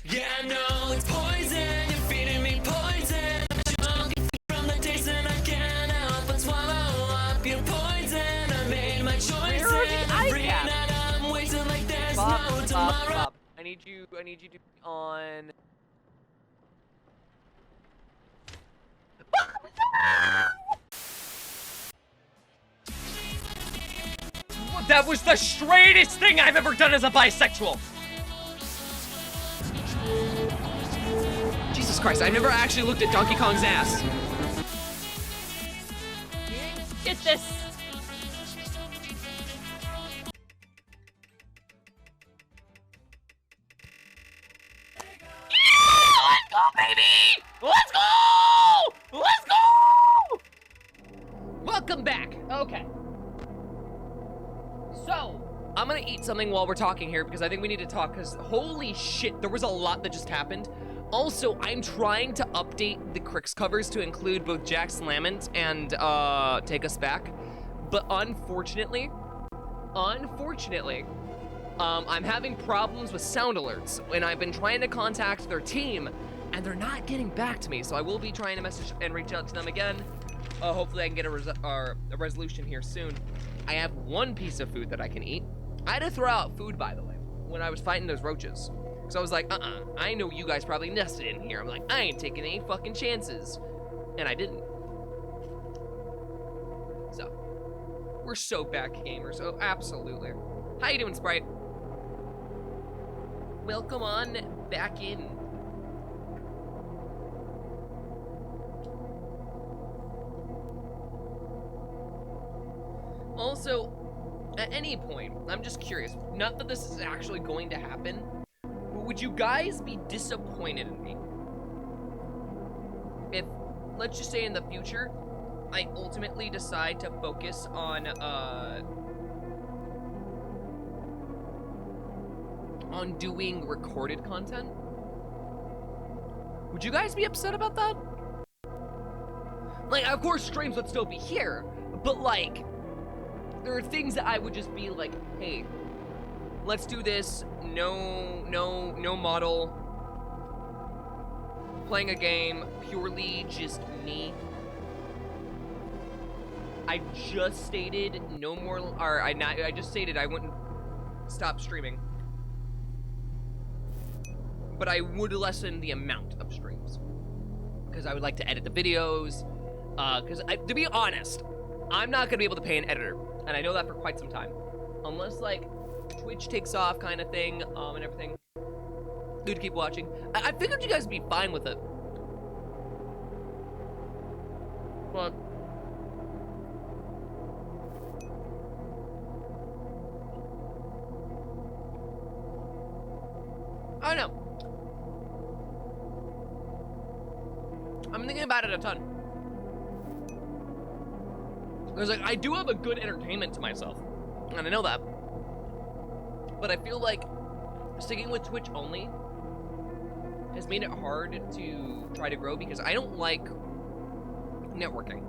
Yeah, I know it's poison, you're feeding me poison. I'm drunk from the taste and I can't help but swallow up your poison. I made my choice and every night I'm wasting like there's no tomorrow. Bob, I need you to be on... That was the straightest thing I've ever done as a bisexual. Jesus Christ, I never actually looked at Donkey Kong's ass. Get this. Let's go, baby! Let's go! Let's go! Welcome back. Okay. So, I'm gonna eat something while we're talking here because I think we need to talk because holy shit, there was a lot that just happened. Also, I'm trying to update the Crix covers to include both Jack's Lament and Take Us Back. But unfortunately, I'm having problems with sound alerts, and I've been trying to contact their team, and they're not getting back to me, so I will be trying to message and reach out to them again. Hopefully I can get a resolution here soon. I have one piece of food that I can eat. I had to throw out food, by the way, when I was fighting those roaches. So I was like, I know you guys probably nested in here. I'm like, I ain't taking any fucking chances. And I didn't. So, we're so back, gamers. Oh, absolutely. How you doing, Sprite? Welcome on back in. Also, at any point, I'm just curious, not that this is actually going to happen, but would you guys be disappointed in me if, let's just say in the future, I ultimately decide to focus on doing recorded content? Would you guys be upset about that? Like, of course streams would still be here, but like, there are things that I would just be like, hey, let's do this, no model, playing a game, purely just me. I just stated no more, or I just stated I wouldn't stop streaming. But I would lessen the amount of streams. Because I would like to edit the videos. Because to be honest, I'm not going to be able to pay an editor. And I know that for quite some time. Unless, like, Twitch takes off kind of thing, and everything. Good to keep watching. I figured you guys would be fine with it. But I don't know. I'm thinking about it a ton. Because, like, I do have a good entertainment to myself. And I know that. But I feel like sticking with Twitch only has made it hard to try to grow because I don't like networking.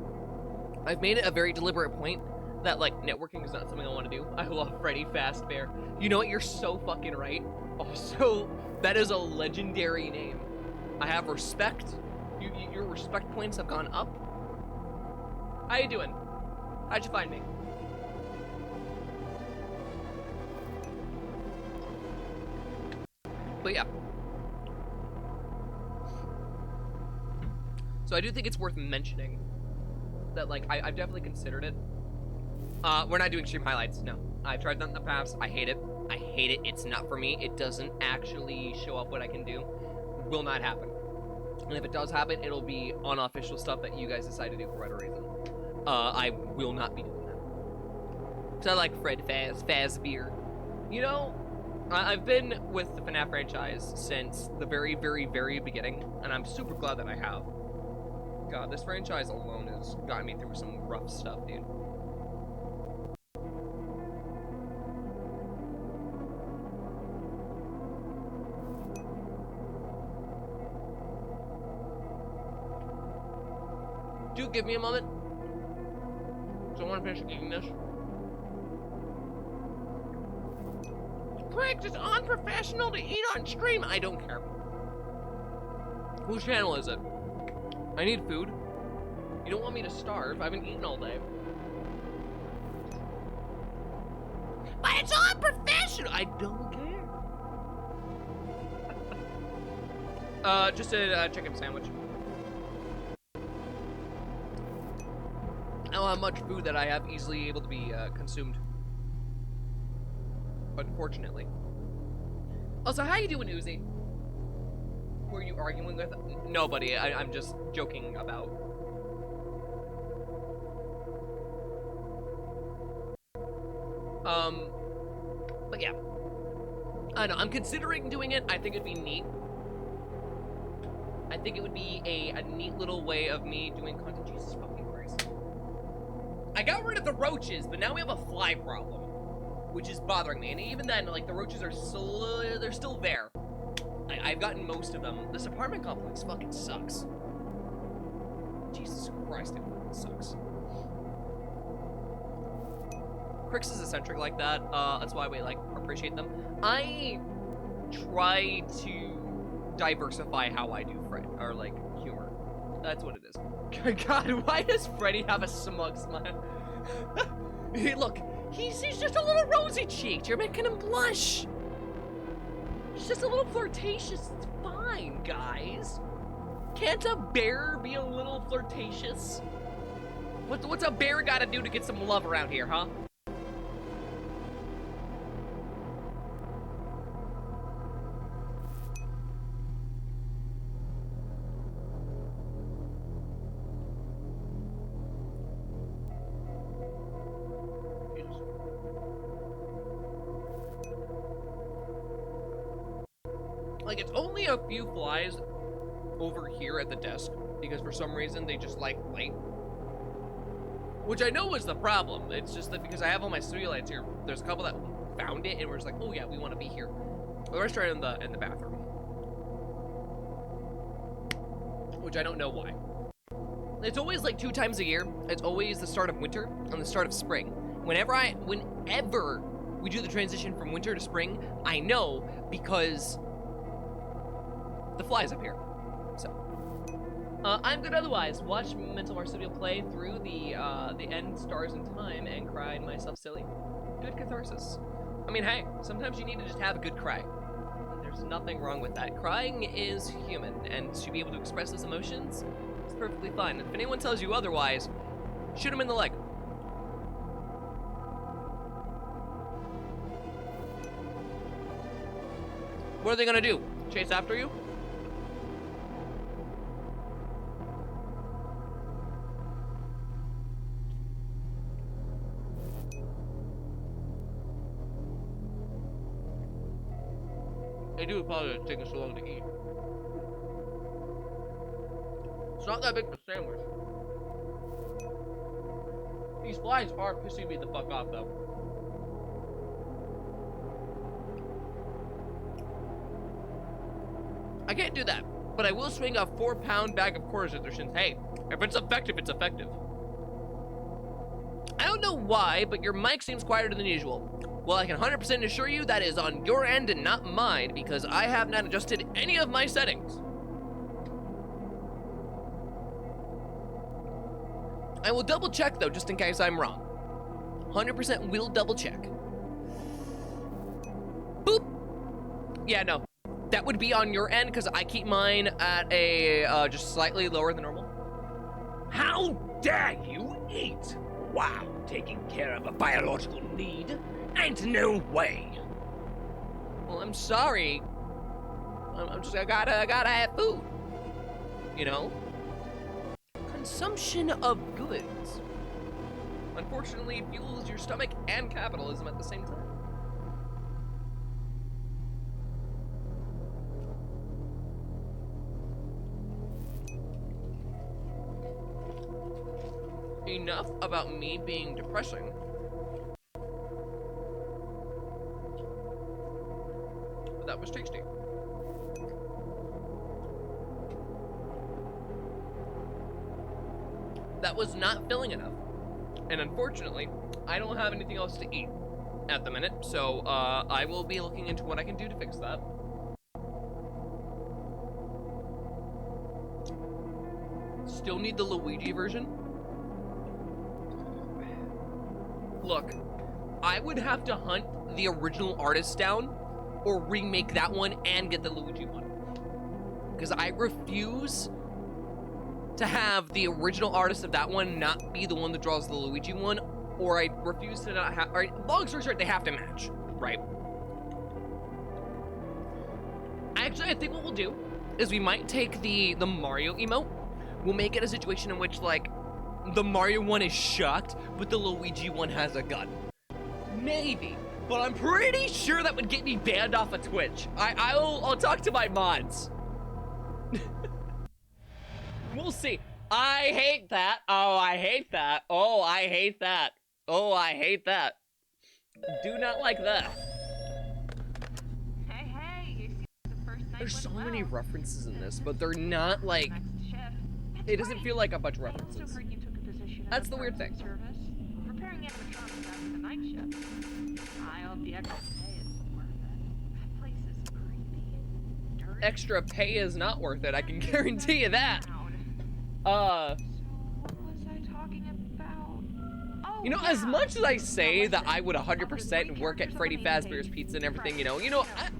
I've made it a very deliberate point that, like, networking is not something I want to do. I love Freddy Fazbear. You know what? You're so fucking right. Also, that is a legendary name. I have respect. Your respect points have gone up. How you doing? How'd you find me? But yeah. So I do think it's worth mentioning that, like, I've definitely considered it. We're not doing stream highlights, no. I've tried that in the past. I hate it. I hate it. It's not for me. It doesn't actually show up what I can do. Will not happen. And if it does happen, it'll be unofficial stuff that you guys decide to do for whatever reason. I will not be doing that. So I like Fred Fazbear. You know, I've been with the FNAF franchise since the very, very, very beginning, and I'm super glad that I have. God, this franchise alone has gotten me through some rough stuff, dude. Dude, give me a moment. So I want to finish eating this. Crix, it's unprofessional to eat on stream. I don't care. Whose channel is it? I need food. You don't want me to starve. I haven't eaten all day. But it's unprofessional. I don't care. Just a chicken sandwich. I don't have much food that I have easily able to be consumed. unfortunately. Also, how you doing, Uzi? Who are you arguing with? Nobody. I'm just joking about. But yeah. I don't know. I'm considering doing it. I think it'd be neat. I think it would be a neat little way of me doing content. Jesus fucking Christ. I got rid of the roaches, but now we have a fly problem, which is bothering me. And even then, like, the roaches are still, they're still there. I've gotten most of them. This apartment complex fucking sucks. Jesus Christ, it fucking sucks. Crix is eccentric like that. That's why we, like, appreciate them. I try to diversify how I do or like humor. That's what it is. God, why does Freddy have a smug smile? Hey, look, he's just a little rosy cheeked. You're making him blush. He's just a little flirtatious. It's fine, guys. Can't a bear be a little flirtatious? What's a bear gotta do to get some love around here, huh? Like, it's only a few flies over here at the desk, because for some reason they just like light. Which I know was the problem. It's just that because I have all my studio lights here, there's a couple that found it and were just like, oh yeah, we want to be here. The rest are in the bathroom. Which I don't know why. It's always like 2 times a year. It's always the start of winter and the start of spring. Whenever we do the transition from winter to spring, I know because the flies up here. So I'm good otherwise. Watch Mental Mars Studio play through the end Stars in Time and cried myself silly. Good catharsis. I mean, hey, sometimes you need to just have a good cry. There's nothing wrong with that. Crying is human, and to be able to express those emotions is perfectly fine. If anyone tells you otherwise, shoot them in the leg. What are they gonna do? Chase after you? I do apologize for taking so long to eat. It's not that big of a sandwich. These flies are pissing me the fuck off, though. I can't do that, but I will swing a 4-pound bag of quarters at their shins. Hey, if it's effective, it's effective. I don't know why, but your mic seems quieter than usual. Well, I can 100% assure you that is on your end and not mine, because I have not adjusted any of my settings. I will double check, though, just in case I'm wrong. 100% will double check. Boop! Yeah, no. That would be on your end, because I keep mine at a, just slightly lower than normal. How dare you eat? Wow, taking care of a biological need? Ain't no way. Well, I'm sorry. I gotta have food. You know? Consumption of goods. Unfortunately, fuels your stomach and capitalism at the same time. Enough about me being depressing. But that was tasty. That was not filling enough. And unfortunately, I don't have anything else to eat at the minute, so I will be looking into what I can do to fix that. Still need the Luigi version. Look, I would have to hunt the original artist down or remake that one and get the Luigi one. Because I refuse to have the original artist of that one not be the one that draws the Luigi one, or I refuse to not have, or long story short, they have to match, right? Actually, I think what we'll do is we might take the Mario emote. We'll make it a situation in which, like, the Mario one is shocked, but the Luigi one has a gun. Maybe. But I'm pretty sure that would get me banned off of Twitch. I'll talk to my mods. We'll see. I hate that. Oh, I hate that. Oh, I hate that. Oh, I hate that. Do not like that. Hey, you see the first night There's so went many well. references in this, but they're not like... Next shift. It doesn't Great. feel like a bunch of I also references. heard you took a position in That's the weird parts thing. and Service, repairing animatronics after the night shift. I hope the extra pay is worth it. That place is creepy, dirty. Extra pay is not worth it, I can guarantee you that. So Uh... what was I talking about? Oh, You know, yeah. as much as I say Now that listen, I would of the 100% three work at characters on Freddy the main Fazbear's stage, Pizza and everything, Freddy,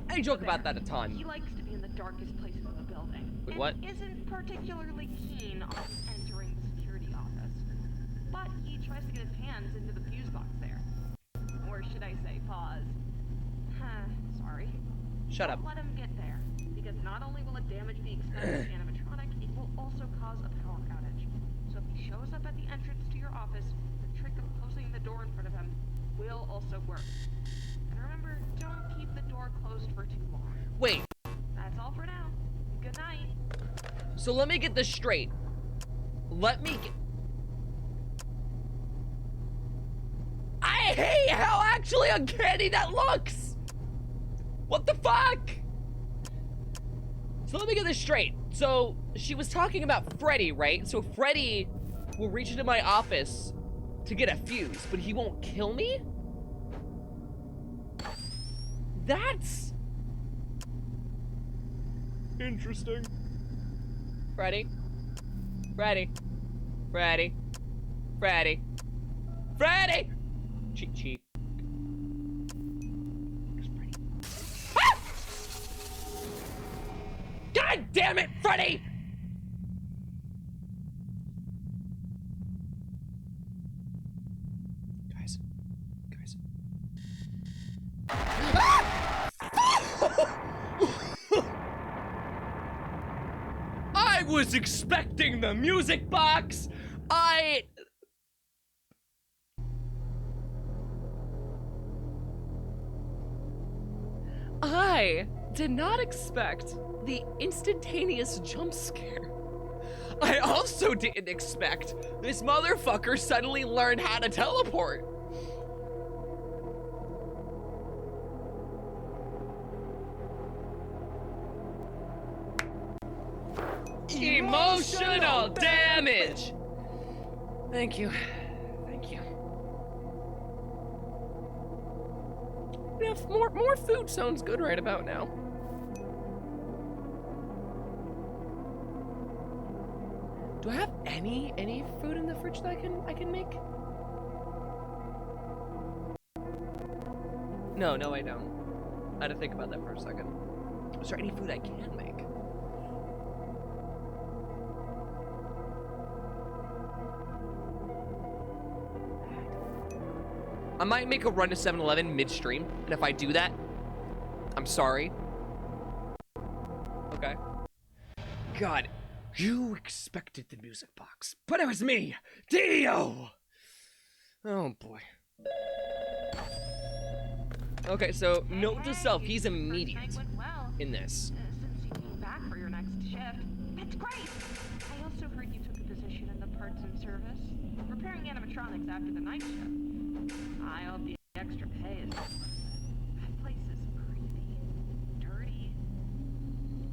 I joke about that a He ton. likes to be in the darkest places of the building. Wait, and what? Isn't particularly keen on entering the security office. But he tries to get his hands into the fuse box there. Or should I say, pause. Sorry. Shut up. Don't let him get there, because not only will it damage the expensive animatronic, it will also cause a power outage. So if he shows up at the entrance to your office, the trick of closing the door in front of him will also work. And remember, don't keep the door closed for too long. Wait, That's all for now. Good night. so let me get this straight. I hate how actually uncanny that looks! What the fuck? So let me get this straight. So she was talking about Freddy, right? So Freddy will reach into my office to get a fuse, but he won't kill me? That's interesting. Freddy. Freddy. Freddy. Freddy. Freddy! Cheat sheet. Ah! God damn it, Freddy! Guys. Ah! I was expecting the music box. I did not expect the instantaneous jump scare. I also didn't expect this motherfucker suddenly learned how to teleport. Emotional damage! Thank you. Thank you. Yeah, more food sounds good right about now. Do I have any food in the fridge that I can make? No, I don't. I had to think about that for a second. Is there any food I can make? I might make a run to 7-Eleven midstream, and if I do that, I'm sorry. Okay. God, you expected the music box, but it was me, Dio! Oh boy. Okay, so note to self, he's immediate in this. Since you came back for your next shift, that's great. I also heard you took a position in the parts and service, repairing animatronics after the night shift. I hope the extra pay is worth it. That place is creepy, dirty,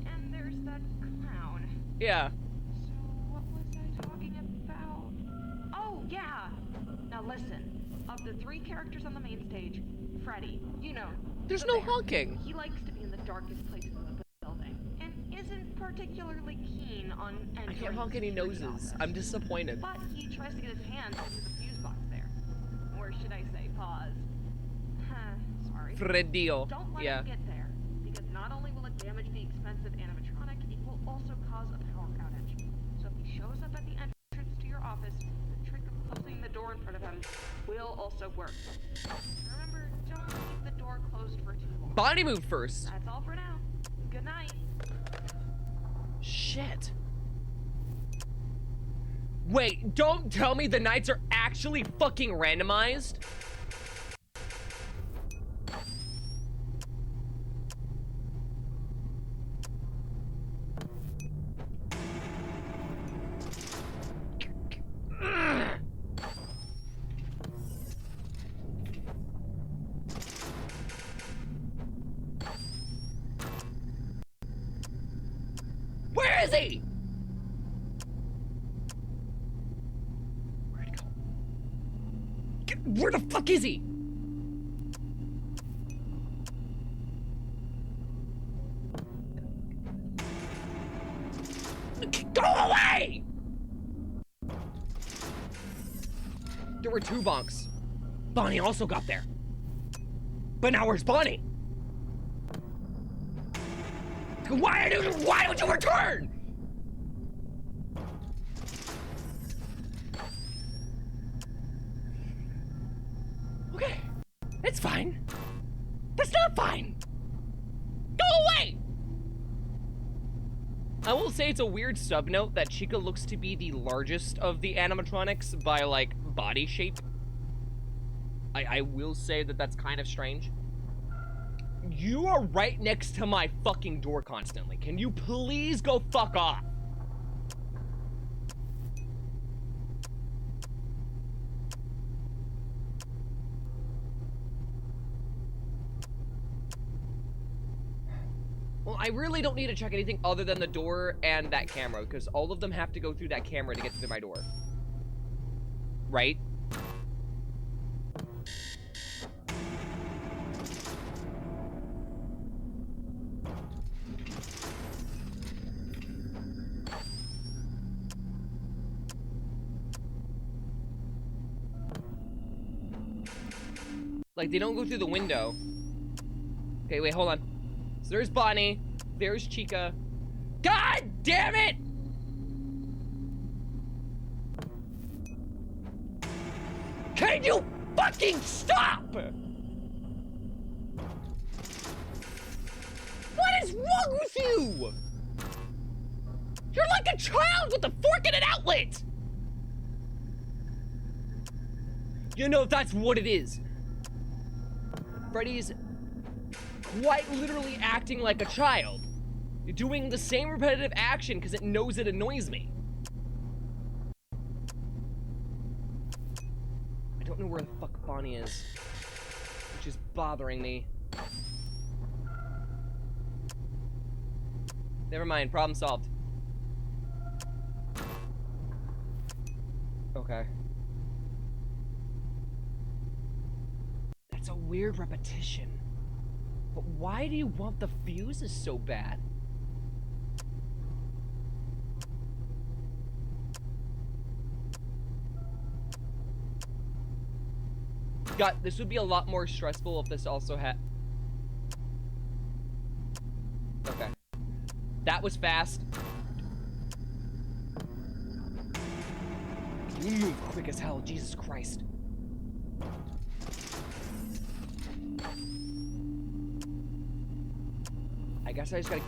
and there's that clown. Yeah. So what was I talking about? Oh yeah. Now listen, of the three characters on the main stage, Freddy, you know. There's the no bear, honking. He likes to be in the darkest places of the building, and isn't particularly keen on entering I can't honk the any security noses. office. I'm disappointed. But he tries to get his hands into the fuse box there. Or should I say, pause. Sorry. Fredio. Don't let Yeah. him get there, because not only will it damage the expensive animatronic, it will also cause a power outage. So if he shows up at the entrance to your office, the trick of closing the door in front of him will also work. Remember, don't keep the door closed for too long. Bonnie moved first. That's all for now. Good night. Shit. Wait, don't tell me the nights are actually fucking randomized? Where is he? Where'd he go? Where the fuck is he? Go away! There were 2 bunks. Bonnie also got there. But now where's Bonnie? Why don't you return? Okay, it's fine. That's not fine. Go away! I will say it's a weird subnote that Chica looks to be the largest of the animatronics by, like, body shape. I will say that that's kind of strange. You are right next to my fucking door constantly. Can you please go fuck off? Well, I really don't need to check anything other than the door and that camera, because all of them have to go through that camera to get through my door. Right? Like, they don't go through the window. Okay, wait, hold on. So there's Bonnie. There's Chica. God damn it! Can you fucking stop? What is wrong with you? You're like a child with a fork and an outlet! You know, that's what it is. Freddy's quite literally acting like a child. Doing the same repetitive action because it knows it annoys me. I don't know where the fuck Bonnie is, which is bothering me. Never mind, problem solved. Okay. That's a weird repetition. But why do you want the fuses so bad? God, this would be a lot more stressful if this also had... Okay. That was fast. You move quick as hell, Jesus Christ. I guess I just gotta...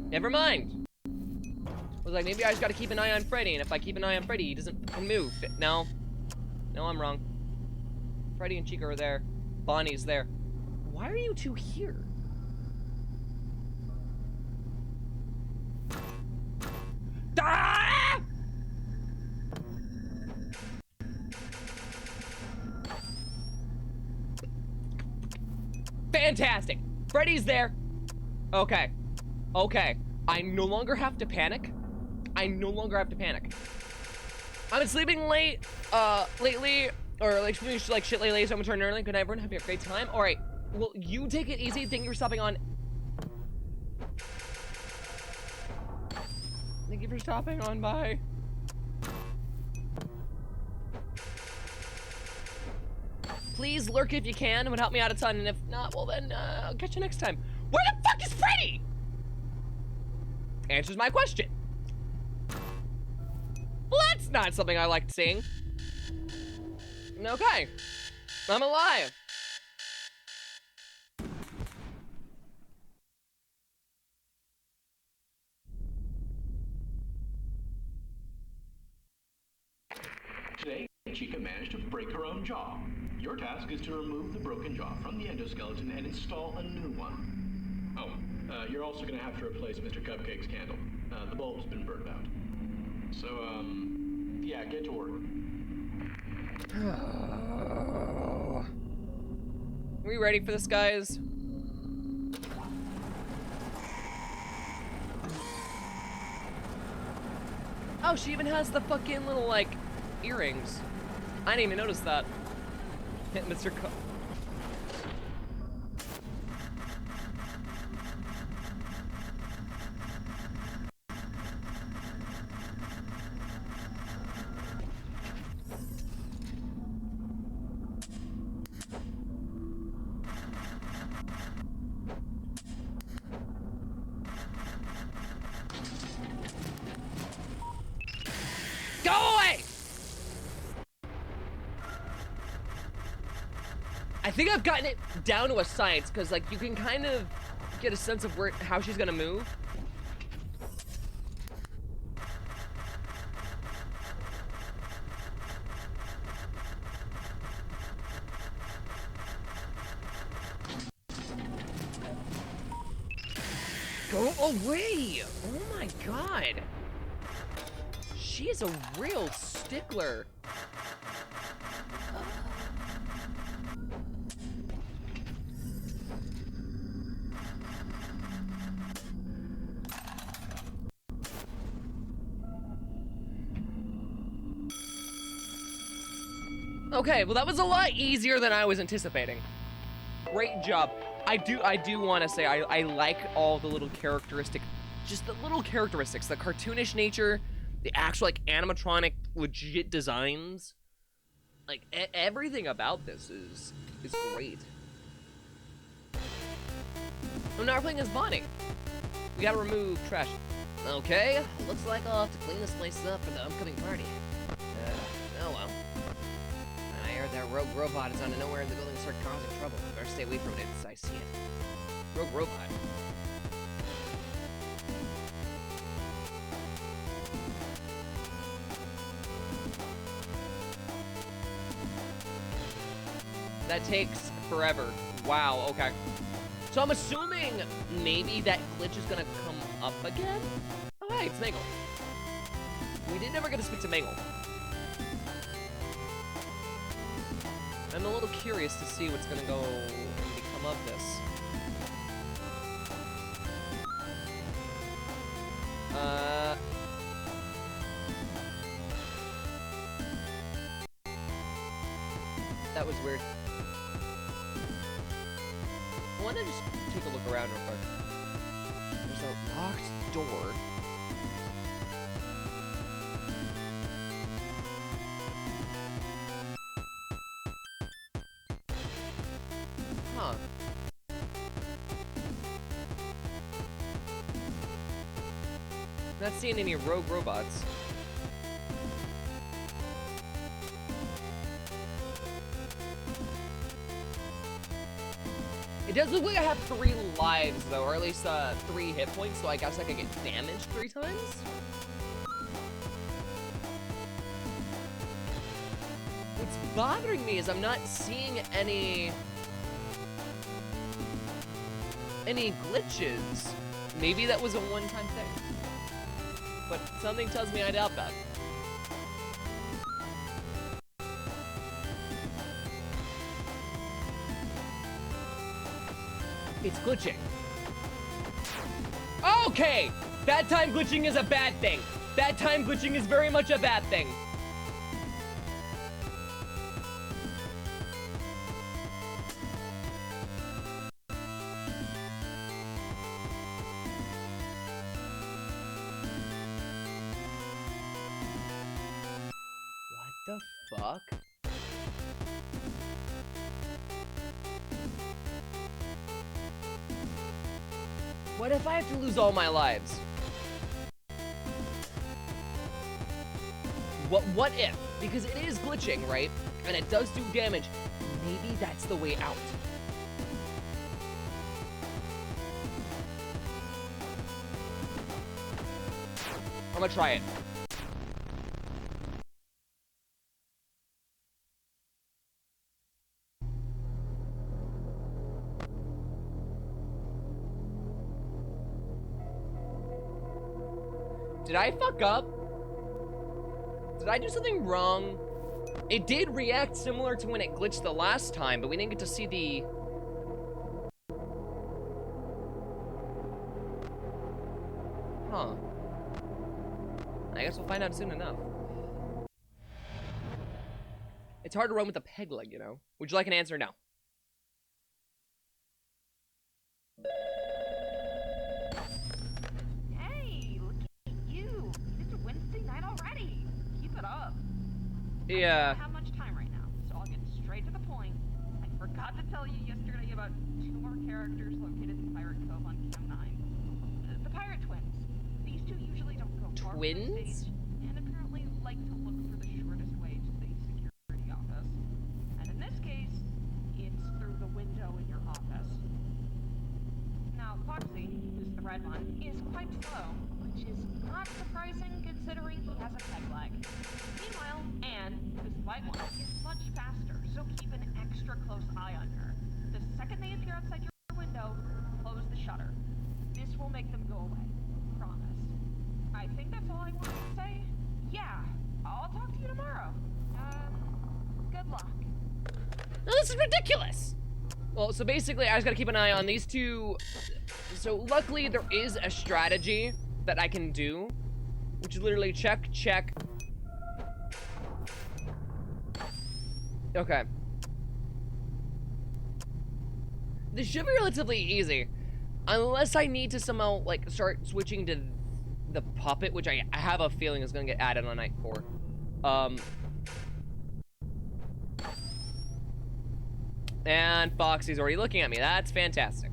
Never mind. I was like, maybe I just gotta keep an eye on Freddy, and if I keep an eye on Freddy, he doesn't fucking move. No. No, I'm wrong. Freddy and Chica are there. Bonnie's there. Why are you two here? Ah! Fantastic. Freddy's there. Okay. Okay. I no longer have to panic. I no longer have to panic. I've been sleeping late, lately, or like shit lately, so I'm gonna turn early. Good night, everyone. Have a great time. All right. Well, you take it easy. Thank you for stopping on. Thank you for stopping on by. Please lurk if you can. It would help me out a ton. And if not, well then, I'll catch you next time. Where the fuck is Freddy? Answers my question. Well, that's not something I liked seeing. Okay. I'm alive. Today, Chica managed to break her own jaw. Your task is to remove the broken jaw from the endoskeleton and install a new one. Oh, you're also going to have to replace Mr. Cupcake's candle. The bulb's been burned out. So, yeah, get to work. Are we ready for this, guys? Oh, she even has the fucking little, like, earrings. I didn't even notice that. Mr. Go away! I think I've gotten it down to a science, because, like, you can kind of get a sense of how she's gonna move. Go away! Oh my god! She is a real stickler. Okay, well that was a lot easier than I was anticipating. Great job. I do want to say I like all the little just the little characteristics, the cartoonish nature, the actual like animatronic legit designs. Like everything about this is great. I'm not playing as Bonnie. We gotta remove trash. Okay, looks like I'll have to clean this place up for the upcoming party. Oh well. I heard that rogue robot is out of nowhere in the building to start causing trouble. Better stay away from it as I see it. Rogue robot. That takes forever. Wow, okay. So I'm assuming maybe that glitch is gonna come up again? Oh, hey, it's Mangle. We did never get to speak to Mangle. I'm a little curious to see what's gonna go and become of this. That was weird. I wanna just take a look around real quick. There's a locked door. Huh. Not seeing any rogue robots. It does look like I have 3 lives, though, or at least 3 hit points, so I guess I could get damaged 3 times? What's bothering me is I'm not seeing any glitches. Maybe that was a one-time thing. But something tells me I doubt that. It's glitching. Okay! That time glitching is a bad thing. That time glitching is very much a bad thing. What the fuck? What if I have to lose all my lives? What if? Because it is glitching, right? And it does do damage. Maybe that's the way out. I'm gonna try it. Did I fuck up? Did I do something wrong? It did react similar to when it glitched the last time, but we didn't get to see the... Huh. I guess we'll find out soon enough. It's hard to run with a peg leg, you know? Would you like an answer? No. Hey, look at you. It's Wednesday night already. Keep it up. Yeah. I don't have much time right now, so I'll get straight to the point. I forgot to tell you yesterday about 2 more characters located in Pirate Cove on Cam 9. The Pirate Twins. These two usually don't go far from the Twins? stage, and apparently like to look for the shortest way to the security office. And in this case, it's through the window in your office. Now, Foxy, who's the red one, is quite slow, which is not surprising considering he has a peg leg. Meanwhile, Anne, who's the white one, is much faster, so keep an extra close eye on her. The second they appear outside your window, close the shutter. This will make them go away. Promise. I think that's all I wanted to say. Yeah, I'll talk to you tomorrow. Good luck. No, this is ridiculous! Well, so basically, I just gotta keep an eye on these two. So luckily, there is a strategy that I can do, which is literally check, check. Okay. This should be relatively easy. Unless I need to somehow, like, start switching to the puppet, which I have a feeling is gonna get added on night 4. And Foxy's already looking at me. That's fantastic.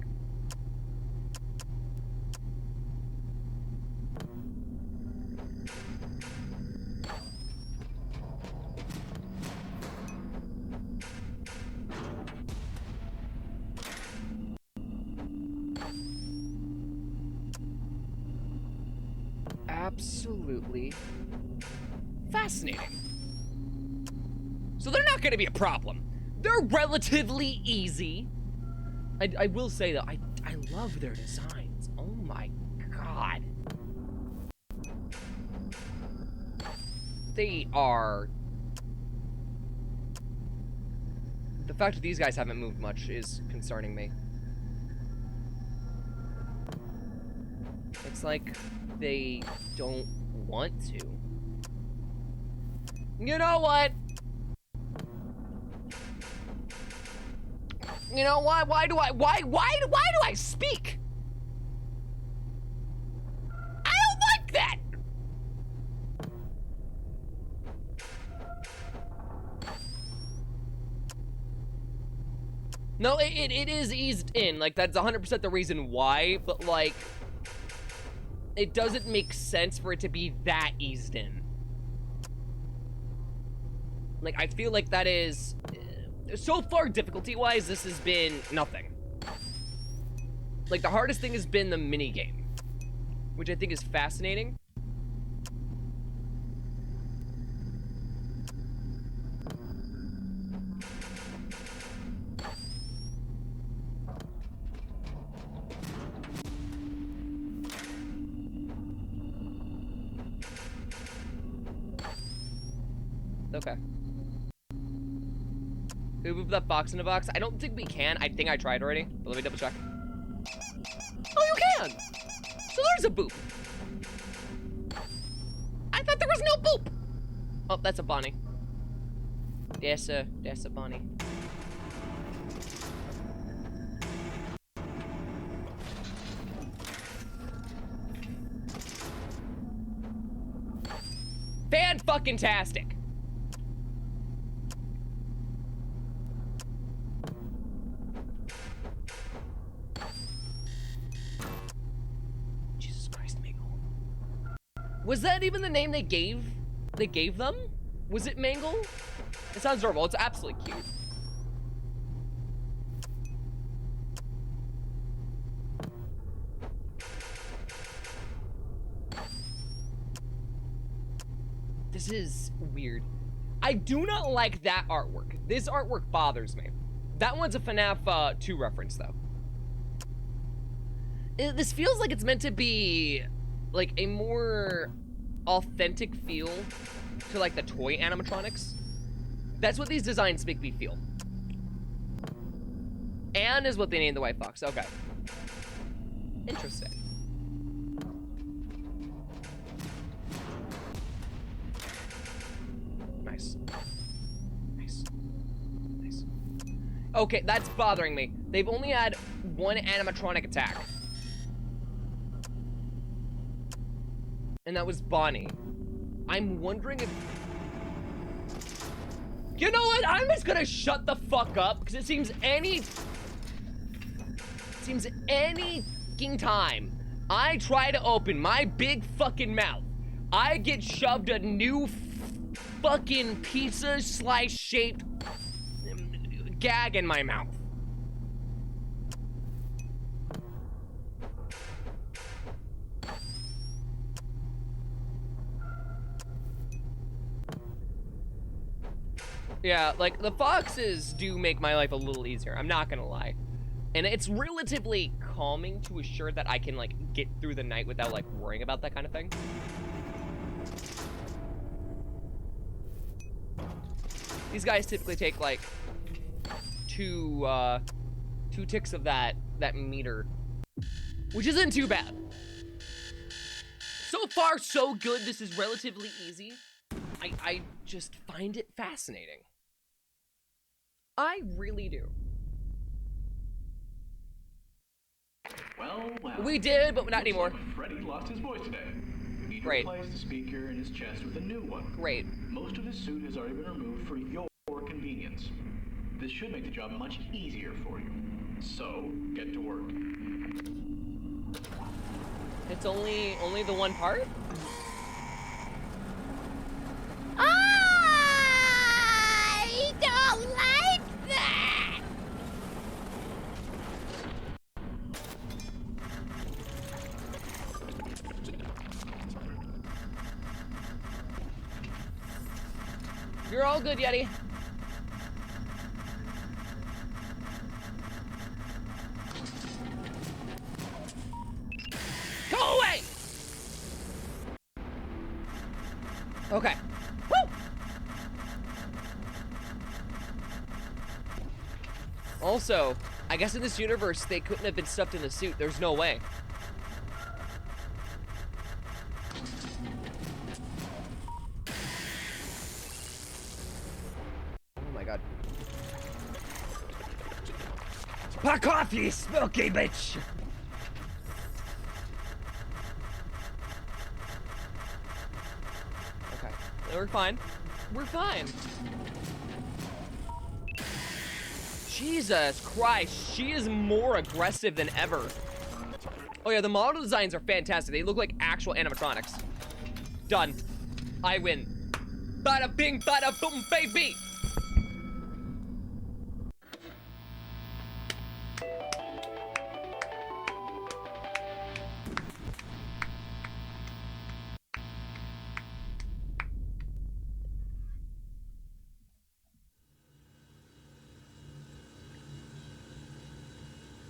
Absolutely fascinating. So they're not going to be a problem. They're relatively easy. I will say though, I love their designs. Oh my god. They are... The fact that these guys haven't moved much is concerning me. It's like they don't want to. You know what? You know why? Why do I speak? I don't like that. No, it is eased in. Like, that's 100% the reason why, but like, it doesn't make sense for it to be that eased in. Like, I feel like that is... So far, difficulty-wise, this has been nothing. Like, the hardest thing has been the minigame, which I think is fascinating. Okay. Can we move that box in a box? I don't think we can. I think I tried already, but let me double check. Oh, you can! So there's a boop. I thought there was no boop! Oh, that's a Bonnie. That's a Bonnie. Fan-fucking-tastic! Was that even the name they gave them? Was it Mangle? It sounds adorable. It's absolutely cute. This is weird. I do not like that artwork. This artwork bothers me. That one's a FNAF 2 reference, though. This feels like it's meant to be like a more authentic feel to like the toy animatronics. That's what these designs make me feel. Anne is what they named the white fox. Okay. Interesting. Nice. Nice. Nice. Okay, that's bothering me. They've only had one animatronic attack. And that was Bonnie. I'm wondering if... You know what? I'm just gonna shut the fuck up, because it seems any fucking time I try to open my big fucking mouth, I get shoved a new fucking pizza slice shaped gag in my mouth. Yeah, like, the foxes do make my life a little easier, I'm not gonna lie. And it's relatively calming to assure that I can, like, get through the night without, like, worrying about that kind of thing. These guys typically take, like, two ticks of that meter, which isn't too bad. So far, so good. This is relatively easy. I just find it fascinating. I really do. Well. We did, but not anymore. Like Freddy lost his voice today. We need to Great. replace the speaker in his chest with a new one. Great. Most of his suit has already been removed for your convenience. This should make the job much easier for you. So, get to work. It's only the one part? I don't like that! You're all good, Yeti. Go away! Okay. Woo! Also, I guess in this universe, they couldn't have been stuffed in the suit. There's no way. Oh my god. Back off, you smoky bitch! Okay. We're fine. We're fine. Jesus Christ, she is more aggressive than ever. Oh yeah, the model designs are fantastic. They look like actual animatronics. Done. I win. Bada bing, bada boom, baby!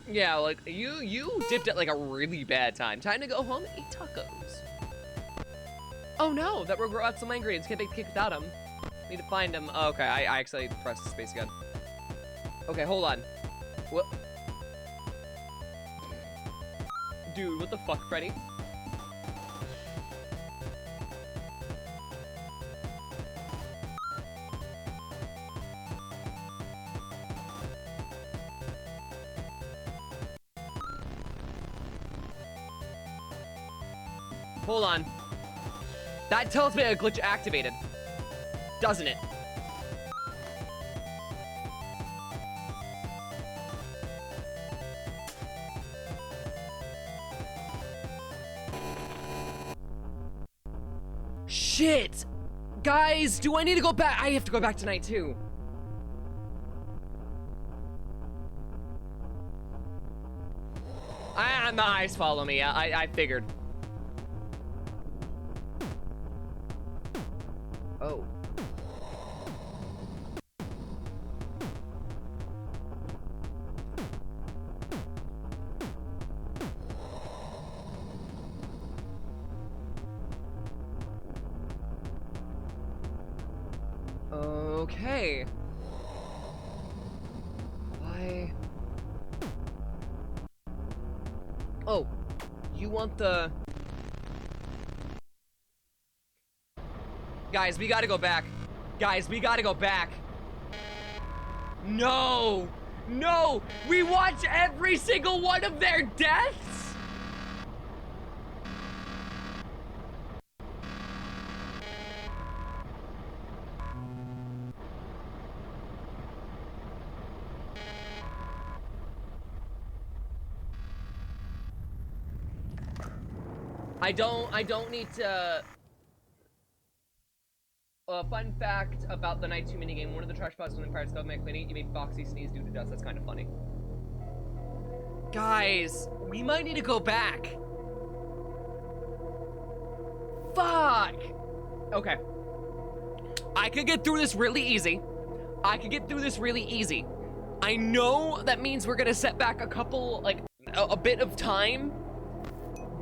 Yeah, like, you dipped at, like, a really bad time. Time to go home and eat tacos. Oh no, that Rogue got some ingredients. Can't make the cake without them. Need to find them. Oh, okay, I actually pressed the space again. Okay, hold on. What? Dude, what the fuck, Freddy? Hold on. That tells me a glitch activated. Doesn't it? Shit! Guys, do I need to go back? I have to go back tonight too. My eyes follow me. I figured. Oh. Okay. Why? Oh, you want the... Guys, we gotta go back. Guys, we gotta go back. No! No! We watch every single one of their deaths?! I don't need to... fun fact about the Night 2 minigame, one of the trash pods when the Pirates government cleaning, you made Foxy sneeze due to dust. That's kind of funny. Guys, we might need to go back. Fuck! Okay. I could get through this really easy. I know that means we're gonna set back a couple, like, a bit of time.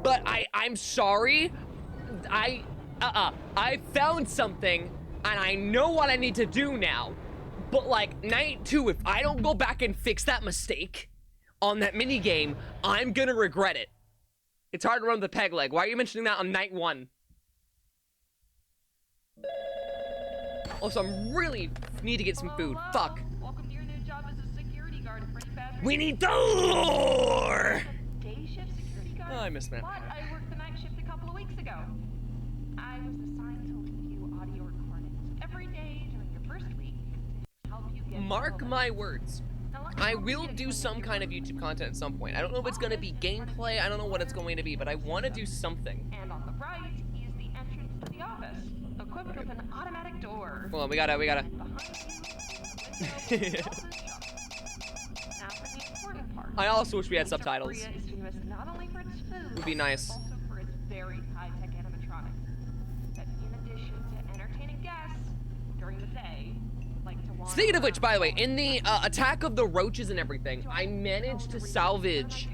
But I'm sorry. I found something, and I know what I need to do now. But, like, night 2, if I don't go back and fix that mistake on that minigame, I'm gonna regret it. It's hard to run the peg leg. Why are you mentioning that on night 1? Also, I'm really need to get some food. Hello. Fuck. Welcome to your new job as a security guard at Freddy Fazbear's. We need Thor! Day shift security guard? Oh, I missed that. But I worked the night shift a couple of weeks ago. I was assigned to leave you audio recordings every day during your first week to help you get Mark to know my them. words. Now, let me I help will you do get some to kind of your YouTube content at some point. I don't know if it's gonna be gameplay. I don't know what it's going to be, but I want to do something. And on the right is the entrance to the office, equipped with an automatic door. Hold on, we gotta. And behind you, the window is shut. Now for the important part. I also wish we had Pizzeria subtitles. is famous not only for its food, Would be nice. but also for its very high-tech animatronics. That in addition to entertaining guests during the day, like to wander Speaking of which, around by the way, and in the attack of the roaches and everything, I managed to salvage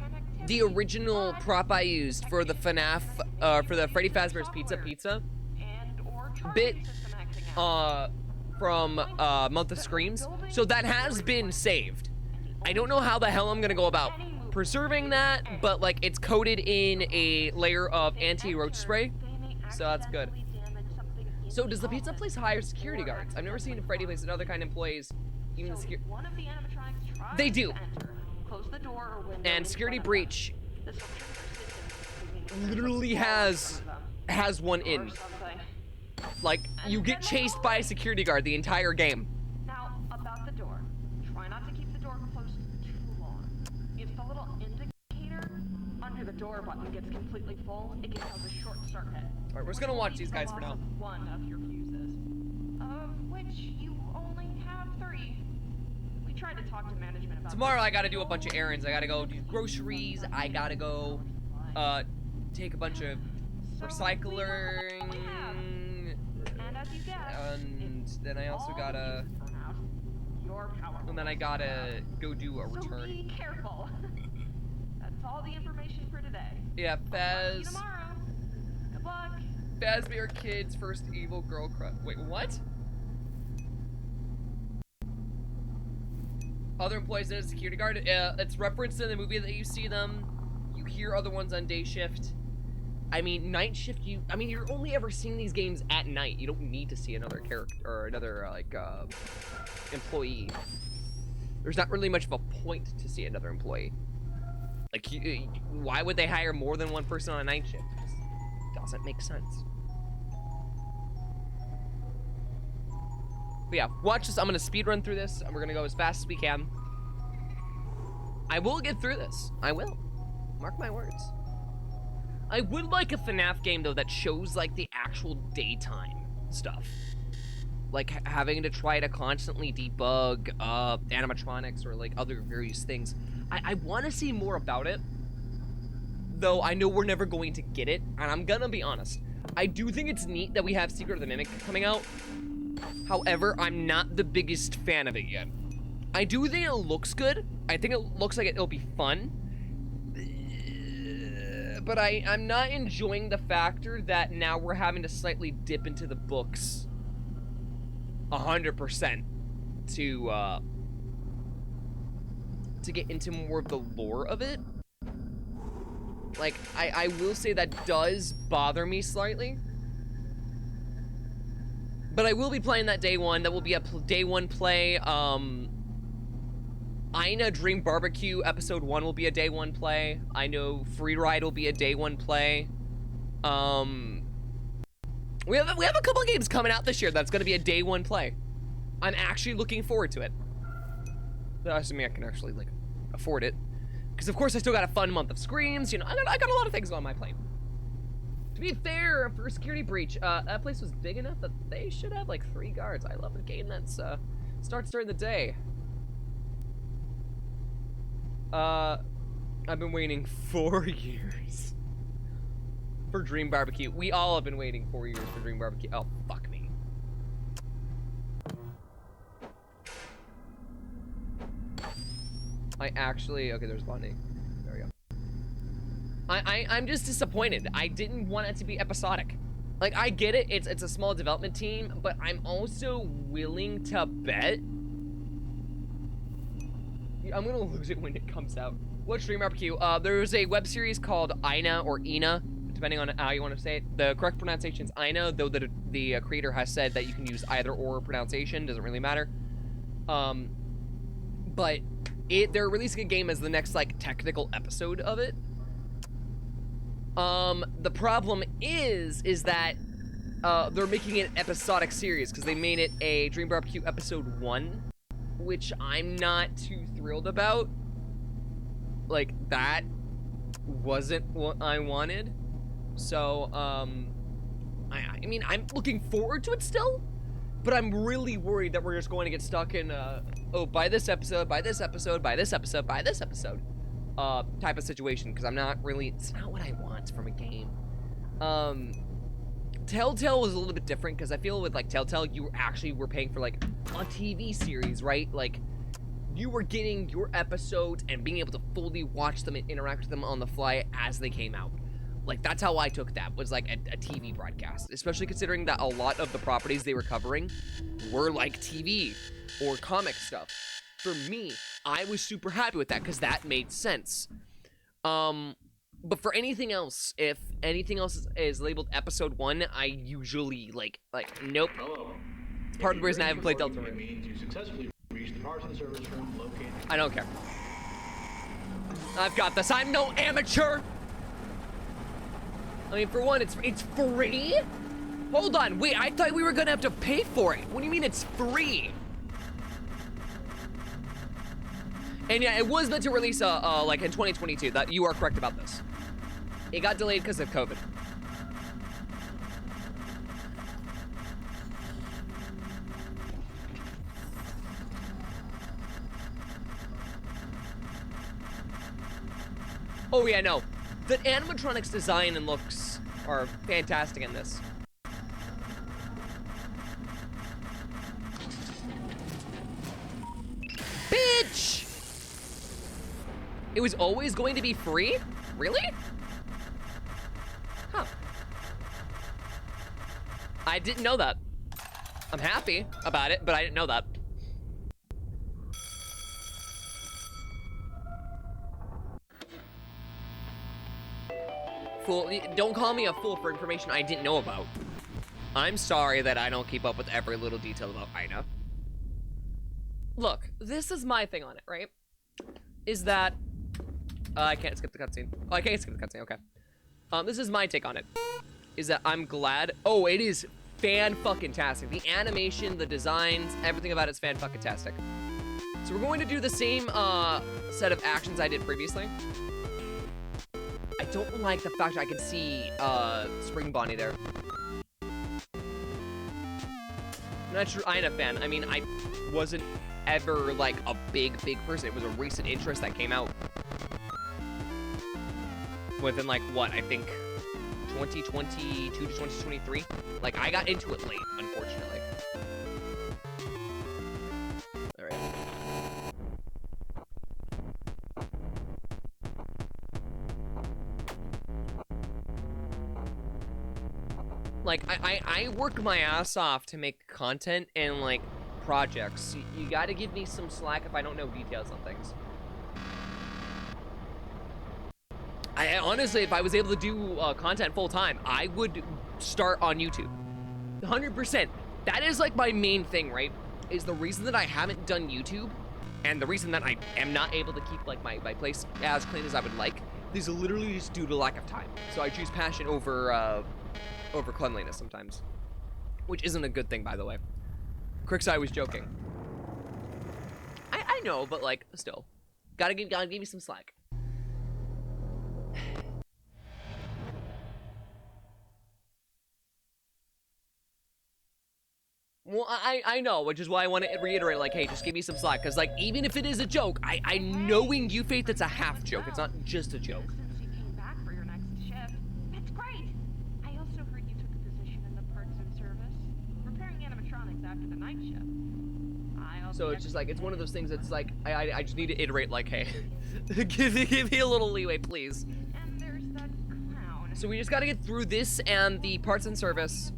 the original prop I used for the FNAF, for the Freddy Fazbear's Pizza bit, from Month of Screams. So that has been saved. I don't know how the hell I'm gonna go about preserving that, but like it's coated in a layer of anti-roach spray, so that's good. So does the pizza place hire security guards? I've never seen a Freddy place another kind of employees, even the security. One of the animatronics tries They do. to enter, close the door or window And in Security front of Breach them. This will trigger systems, literally in front has of them, one or in. something. Like, you get chased by a security guard the entire game. Now, about the door. Try not to keep the door closed too long. If the little indicator under the door button gets completely full, it can cause a short circuit. Alright, we're just gonna watch these guys for now. One of your fuses, of which you only have 3. We tried to talk to management about Tomorrow this. I gotta do a bunch of errands. I gotta go do groceries. I gotta go, take a bunch of recycling. And as you guessed, And then I also gotta, and then I gotta go do a So return. be careful. That's all the information for today. Yeah, See you Faz. tomorrow. Good luck. Fazbear Kid's first evil girl crush. Wait, what? Other employees as a security guard. It's referenced in the movie that you see them. You hear other ones on day shift. I mean, night shift, you're only ever seeing these games at night. You don't need to see another character, or another, employee. There's not really much of a point to see another employee. Like, why would they hire more than one person on a night shift? It just doesn't make sense. But yeah, watch this. I'm gonna speed run through this, and we're gonna go as fast as we can. I will get through this. I will. Mark my words. I would like a FNAF game, though, that shows, like, the actual daytime stuff. Like, having to try to constantly debug animatronics or, like, other various things. I want to see more about it, though I know we're never going to get it, and I'm gonna be honest. I do think it's neat that we have Secret of the Mimic coming out. However, I'm not the biggest fan of it yet. I do think it looks good. I think it looks like it'll be fun. But I'm not enjoying the factor that now we're having to slightly dip into the books 100% to get into more of the lore of it. Like, I will say that does bother me slightly. But I will be playing that day one. That will be a day one play. Ina Dream Barbecue episode 1 will be a day one play. I know Free Ride will be a day one play. We have a couple of games coming out this year that's gonna be a day one play. I'm actually looking forward to it. Assuming I can actually like afford it. Because of course I still got a fun month of Screams, you know, I got a lot of things on my plate. To be fair, for Security Breach, that place was big enough that they should have like 3 guards. I love a game that's starts during the day. I've been waiting 4 years for Dream Barbecue. We all have been waiting 4 years for Dream Barbecue. Oh, fuck me. I actually, okay, there's bonding. There we go. I'm just disappointed. I didn't want it to be episodic. Like, I get it, it's a small development team, but I'm also willing to bet. I'm gonna lose it when it comes out. What's Dream Barbecue? There's a web series called Ina or Ina, depending on how you want to say it. The correct pronunciation is Ina, though the creator has said that you can use either or pronunciation, doesn't really matter. But they're releasing a game as the next like technical episode of it. The problem is that they're making it an episodic series because they made it a Dream Barbecue episode 1, which I'm not too thrilled about. Like, that wasn't what I wanted. So, I mean, I'm looking forward to it still, but I'm really worried that we're just going to get stuck in, oh, by this episode, by this episode, by this episode, by this episode, type of situation, because it's not what I want from a game. Telltale was a little bit different, because I feel with, like, Telltale, you actually were paying for, like, a TV series, right? Like, you were getting your episodes and being able to fully watch them and interact with them on the fly as they came out. Like, that's how I took that, was like a TV broadcast, especially considering that a lot of the properties they were covering were like TV or comic stuff. For me, I was super happy with that because that made sense. But for anything else, if anything else is labeled episode 1, I usually like nope. Hello. It's part of the reason I haven't played Delta It Room. means you successfully reached the parts service room located. I don't care. I've got this. I'm no amateur. I mean, for one, it's free? Hold on, wait, I thought we were gonna have to pay for it. What do you mean it's free? And yeah, it was meant to release like in 2022. That you are correct about this. It got delayed because of COVID. Oh yeah, no. The animatronics design and looks are fantastic in this. Bitch! It was always going to be free? Really? Huh. I didn't know that. I'm happy about it, but I didn't know that. Fool, don't call me a fool for information I didn't know about. I'm sorry that I don't keep up with every little detail about Ina. Look, this is my thing on it, right? Is that... I can't skip the cutscene. Oh, I can't skip the cutscene, okay. This is my take on it. Is that I'm glad... Oh, it is fan-fucking-tastic. The animation, the designs, everything about it's fan-fucking-tastic. So we're going to do the same set of actions I did previously. I don't like the fact that I can see Spring Bonnie there. I'm not sure I'm a fan. I mean, I wasn't ever like a big person. It was a recent interest that came out within like what I think 2022 to 2023. Like I got into it late, unfortunately. All right. Like, I work my ass off to make content and, like, projects. You gotta give me some slack if I don't know details on things. I honestly, if I was able to do content full-time, I would start on YouTube. 100%. That is, like, my main thing, right? Is the reason that I haven't done YouTube, and the reason that I am not able to keep, like, my place as clean as I would like, is literally just due to lack of time. So I choose passion over cleanliness sometimes. Which isn't a good thing, by the way. Crix, I was joking. I know, but, like, still. Gotta give me some slack. Well, I know, which is why I want to reiterate, like, hey, just give me some slack. Because, like, even if it is a joke, I knowing you, Faith, it's a half joke. It's not just a joke. Since you came back for your next shift, that's great. I also heard you took a position in the parts and service, repairing animatronics after the night shift. So it's just like, it's one of those things that's like, I just need to iterate, like, hey, give me a little leeway, please. And there's that clown. So we just gotta get through this and the parts and service,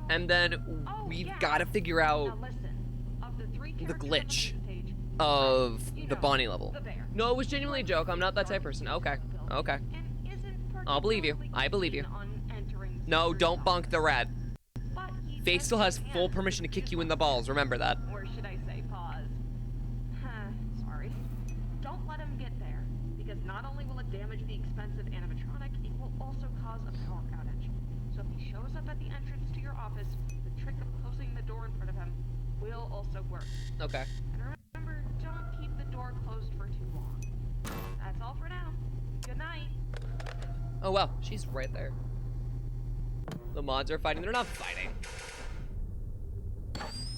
and then we've gotta figure out Now listen, of the three the characters glitch on the stage, of you the know, Bonnie level. the bear. No, it was genuinely a joke. I'm not that type of person. Okay, okay. And isn't I'll believe you. I believe you. particularly keen on entering No, Caesar's don't office. bonk the rat. But he Faith does still has have full hands permission to with kick his you in the balls. Remember that. Or should I say pause? Sorry. Don't let him get there, because not only will it damage the expensive animatronic, it will also cause a power outage. So if he shows up at the entrance to your office, the trick of closing the door in front of him will also work. Okay. And remember, don't keep the door closed for too long. That's all for now. Good night. Oh, well, she's right there. The mods are fighting. They're not fighting.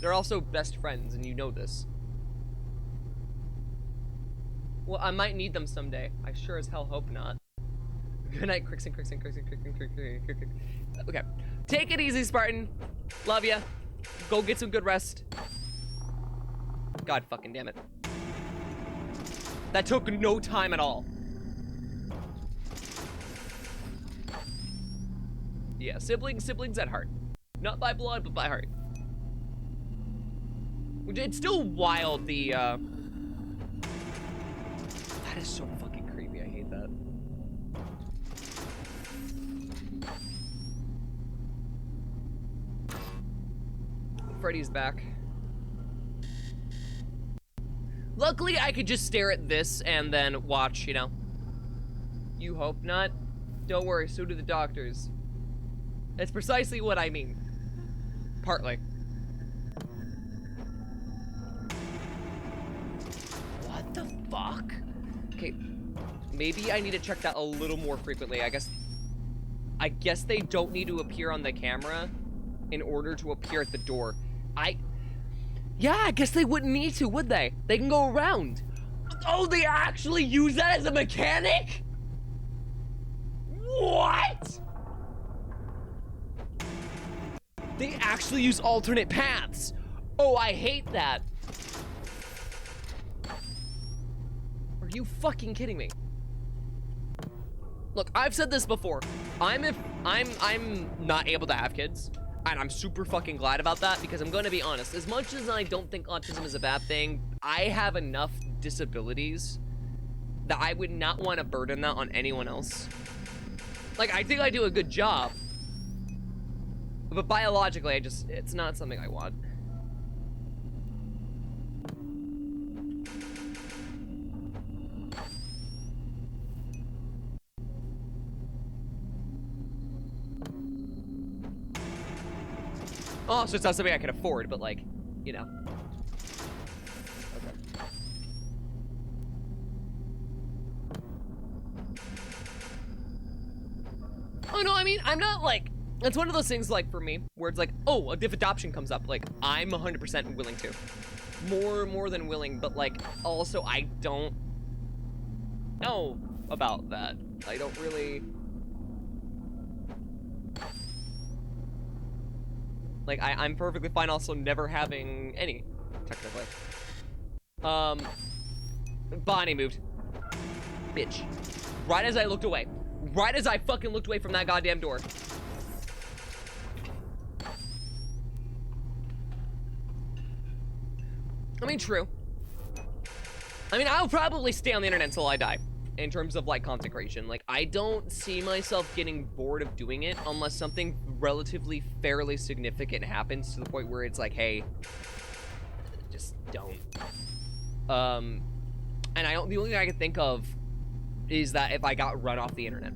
They're also best friends, and you know this. Well, I might need them someday. I sure as hell hope not. Good night, Crix. Okay. Take it easy, Spartan. Love ya. Go get some good rest. God fucking damn it. That took no time at all. Yeah, siblings at heart. Not by blood, but by heart. It's still wild, the, That is so fucking creepy, I hate that. Freddy's back. Luckily, I could just stare at this and then watch, you know. You hope not? Don't worry, so do the doctors. That's precisely what I mean. Partly. What the fuck? Okay, maybe I need to check that a little more frequently. I guess they don't need to appear on the camera in order to appear at the door. Yeah, I guess they wouldn't need to, would they? They can go around. Oh, they actually use that as a mechanic? What? They actually use alternate paths. Oh, I hate that. Are you fucking kidding me? Look, I've said this before. I'm not able to have kids, and I'm super fucking glad about that, because I'm gonna be honest, as much as I don't think autism is a bad thing, I have enough disabilities that I would not want to burden that on anyone else. Like, I think I do a good job, but biologically, it's not something I want. Oh, so it's not something I can afford, but like, you know. Okay. Oh no, I mean, I'm not like, it's one of those things like for me, where it's like, oh, if adoption comes up, like, I'm 100% willing to. More than willing, but like, also I don't know about that. I don't really... Like, I'm perfectly fine also never having any, technically. Bonnie moved. Bitch. Right as I looked away. Right as I fucking looked away from that goddamn door. I mean, true. I mean, I'll probably stay on the internet until I die, in terms of, like, content creation. Like, I don't see myself getting bored of doing it unless something relatively fairly significant happens to the point where it's like, hey, just don't. And the only thing I can think of is that if I got run off the internet.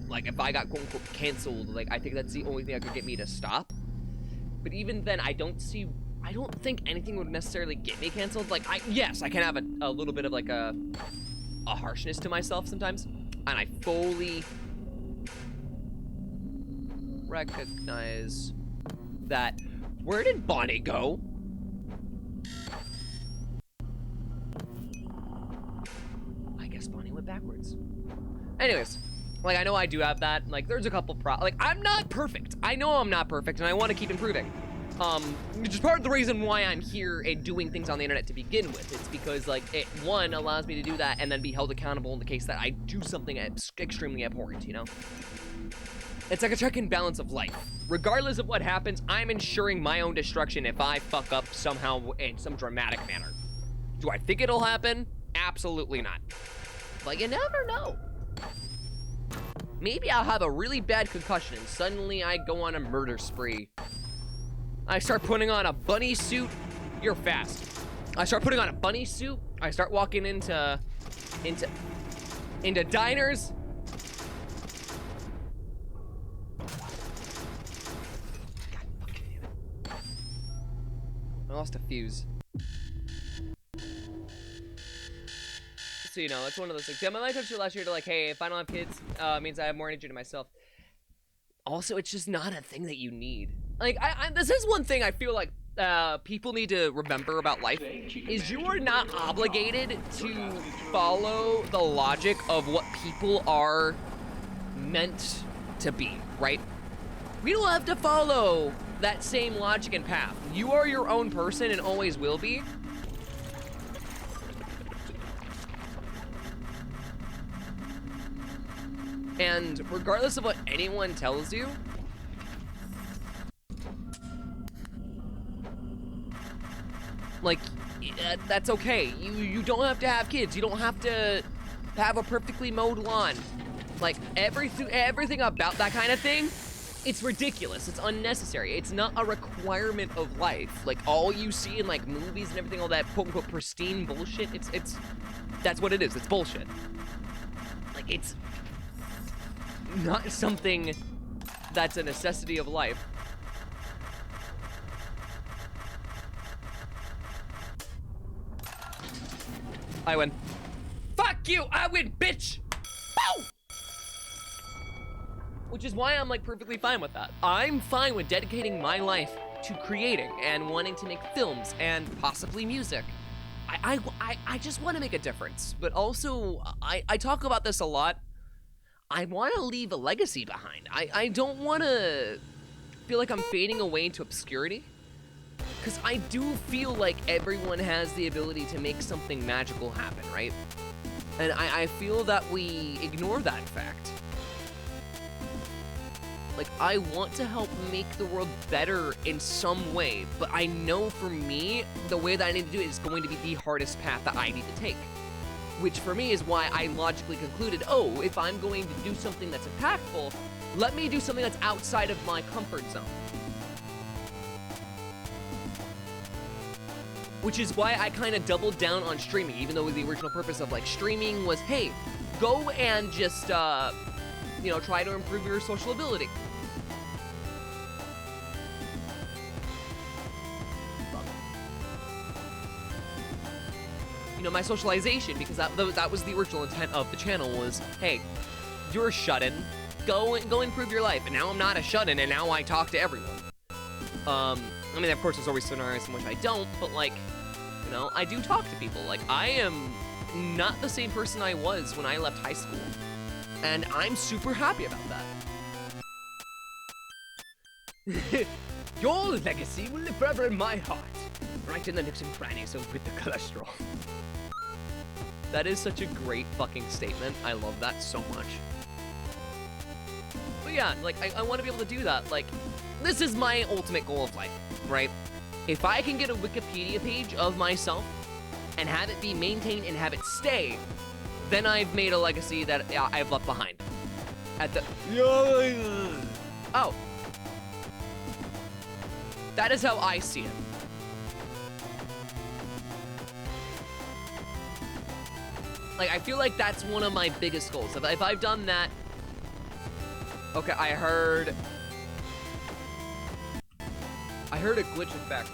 Like, if I got quote-unquote canceled, like, I think that's the only thing that could get me to stop. But even then, I don't think anything would necessarily get me canceled. Like, yes, I can have a little bit of, like, a harshness to myself sometimes. And I fully recognize that. Where did Bonnie go? I guess Bonnie went backwards. Anyways, like, I know I do have that. Like, there's a couple like, I'm not perfect. I know I'm not perfect, and I want to keep improving. Which is part of the reason why I'm here and doing things on the internet to begin with. It's because, like, it, one, allows me to do that and then be held accountable in the case that I do something extremely abhorrent, you know? It's like a check and balance of life. Regardless of what happens, I'm ensuring my own destruction if I fuck up somehow in some dramatic manner. Do I think it'll happen? Absolutely not. But you never know. Maybe I'll have a really bad concussion and suddenly I go on a murder spree. I start putting on a bunny suit. You're fast. I start putting on a bunny suit. I start walking into diners. God fucking damn it. I lost a fuse. So, you know, it's one of those things. Yeah, my life touched it last year to, like, hey, if I don't have kids, it means I have more energy to myself. Also, it's just not a thing that you need. Like, this is one thing I feel like people need to remember about life, is you are not obligated to follow the logic of what people are meant to be, right? We don't have to follow that same logic and path. You are your own person and always will be. And regardless of what anyone tells you, like, that's okay. You don't have to have kids. You don't have to have a perfectly mowed lawn. Like, everything about that kind of thing, it's ridiculous. It's unnecessary. It's not a requirement of life. Like, all you see in, like, movies and everything, all that quote-unquote pristine bullshit, that's what it is. It's bullshit. Like, it's not something that's a necessity of life. I win. Fuck you! I win, bitch! Boom! Which is why I'm, like, perfectly fine with that. I'm fine with dedicating my life to creating and wanting to make films and possibly music. I just want to make a difference. But also, I talk about this a lot. I want to leave a legacy behind. I don't want to feel like I'm fading away into obscurity. Because I do feel like everyone has the ability to make something magical happen, right? And I feel that we ignore that fact. Like, I want to help make the world better in some way, but I know for me, the way that I need to do it is going to be the hardest path that I need to take. Which for me is why I logically concluded, oh, if I'm going to do something that's impactful, let me do something that's outside of my comfort zone. Which is why I kind of doubled down on streaming, even though the original purpose of, like, streaming was, hey, go and just, you know, try to improve your social ability. You know, my socialization, because that was the original intent of the channel was, hey, you're a shut-in, go improve your life. And now I'm not a shut-in, and now I talk to everyone. I mean, of course, there's always scenarios in which I don't, but, like, you know, I do talk to people. Like, I am not the same person I was when I left high school. And I'm super happy about that. Your legacy will live forever in my heart. Right in the nooks and crannies of with the cholesterol. That is such a great fucking statement. I love that so much. But yeah, like, I want to be able to do that. Like, this is my ultimate goal of life, right? If I can get a Wikipedia page of myself and have it be maintained and have it stay, then I've made a legacy that I've left behind. At the... Oh. That is how I see it. Like, I feel like that's one of my biggest goals. If I've done that... Okay, I heard a glitch effect.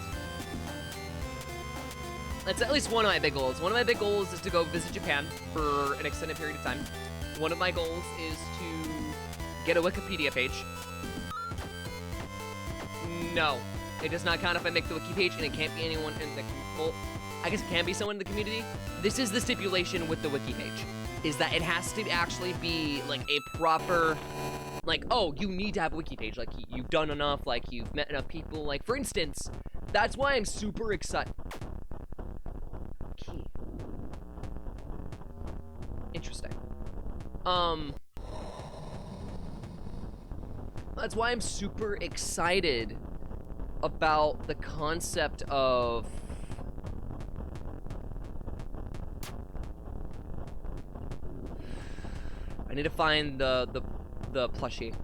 That's at least one of my big goals. One of my big goals is to go visit Japan for an extended period of time. One of my goals is to get a Wikipedia page. No, it does not count if I make the wiki page, and it can't be anyone in the... Well, I guess it can be someone in the community. This is the stipulation with the wiki page, is that it has to actually be, like, a proper... Like, oh, you need to have a wiki page. Like, you've done enough. Like, you've met enough people. Like, for instance, that's why I'm super excited. Key. Interesting. That's why I'm super excited about the concept of... I need to find the plushie.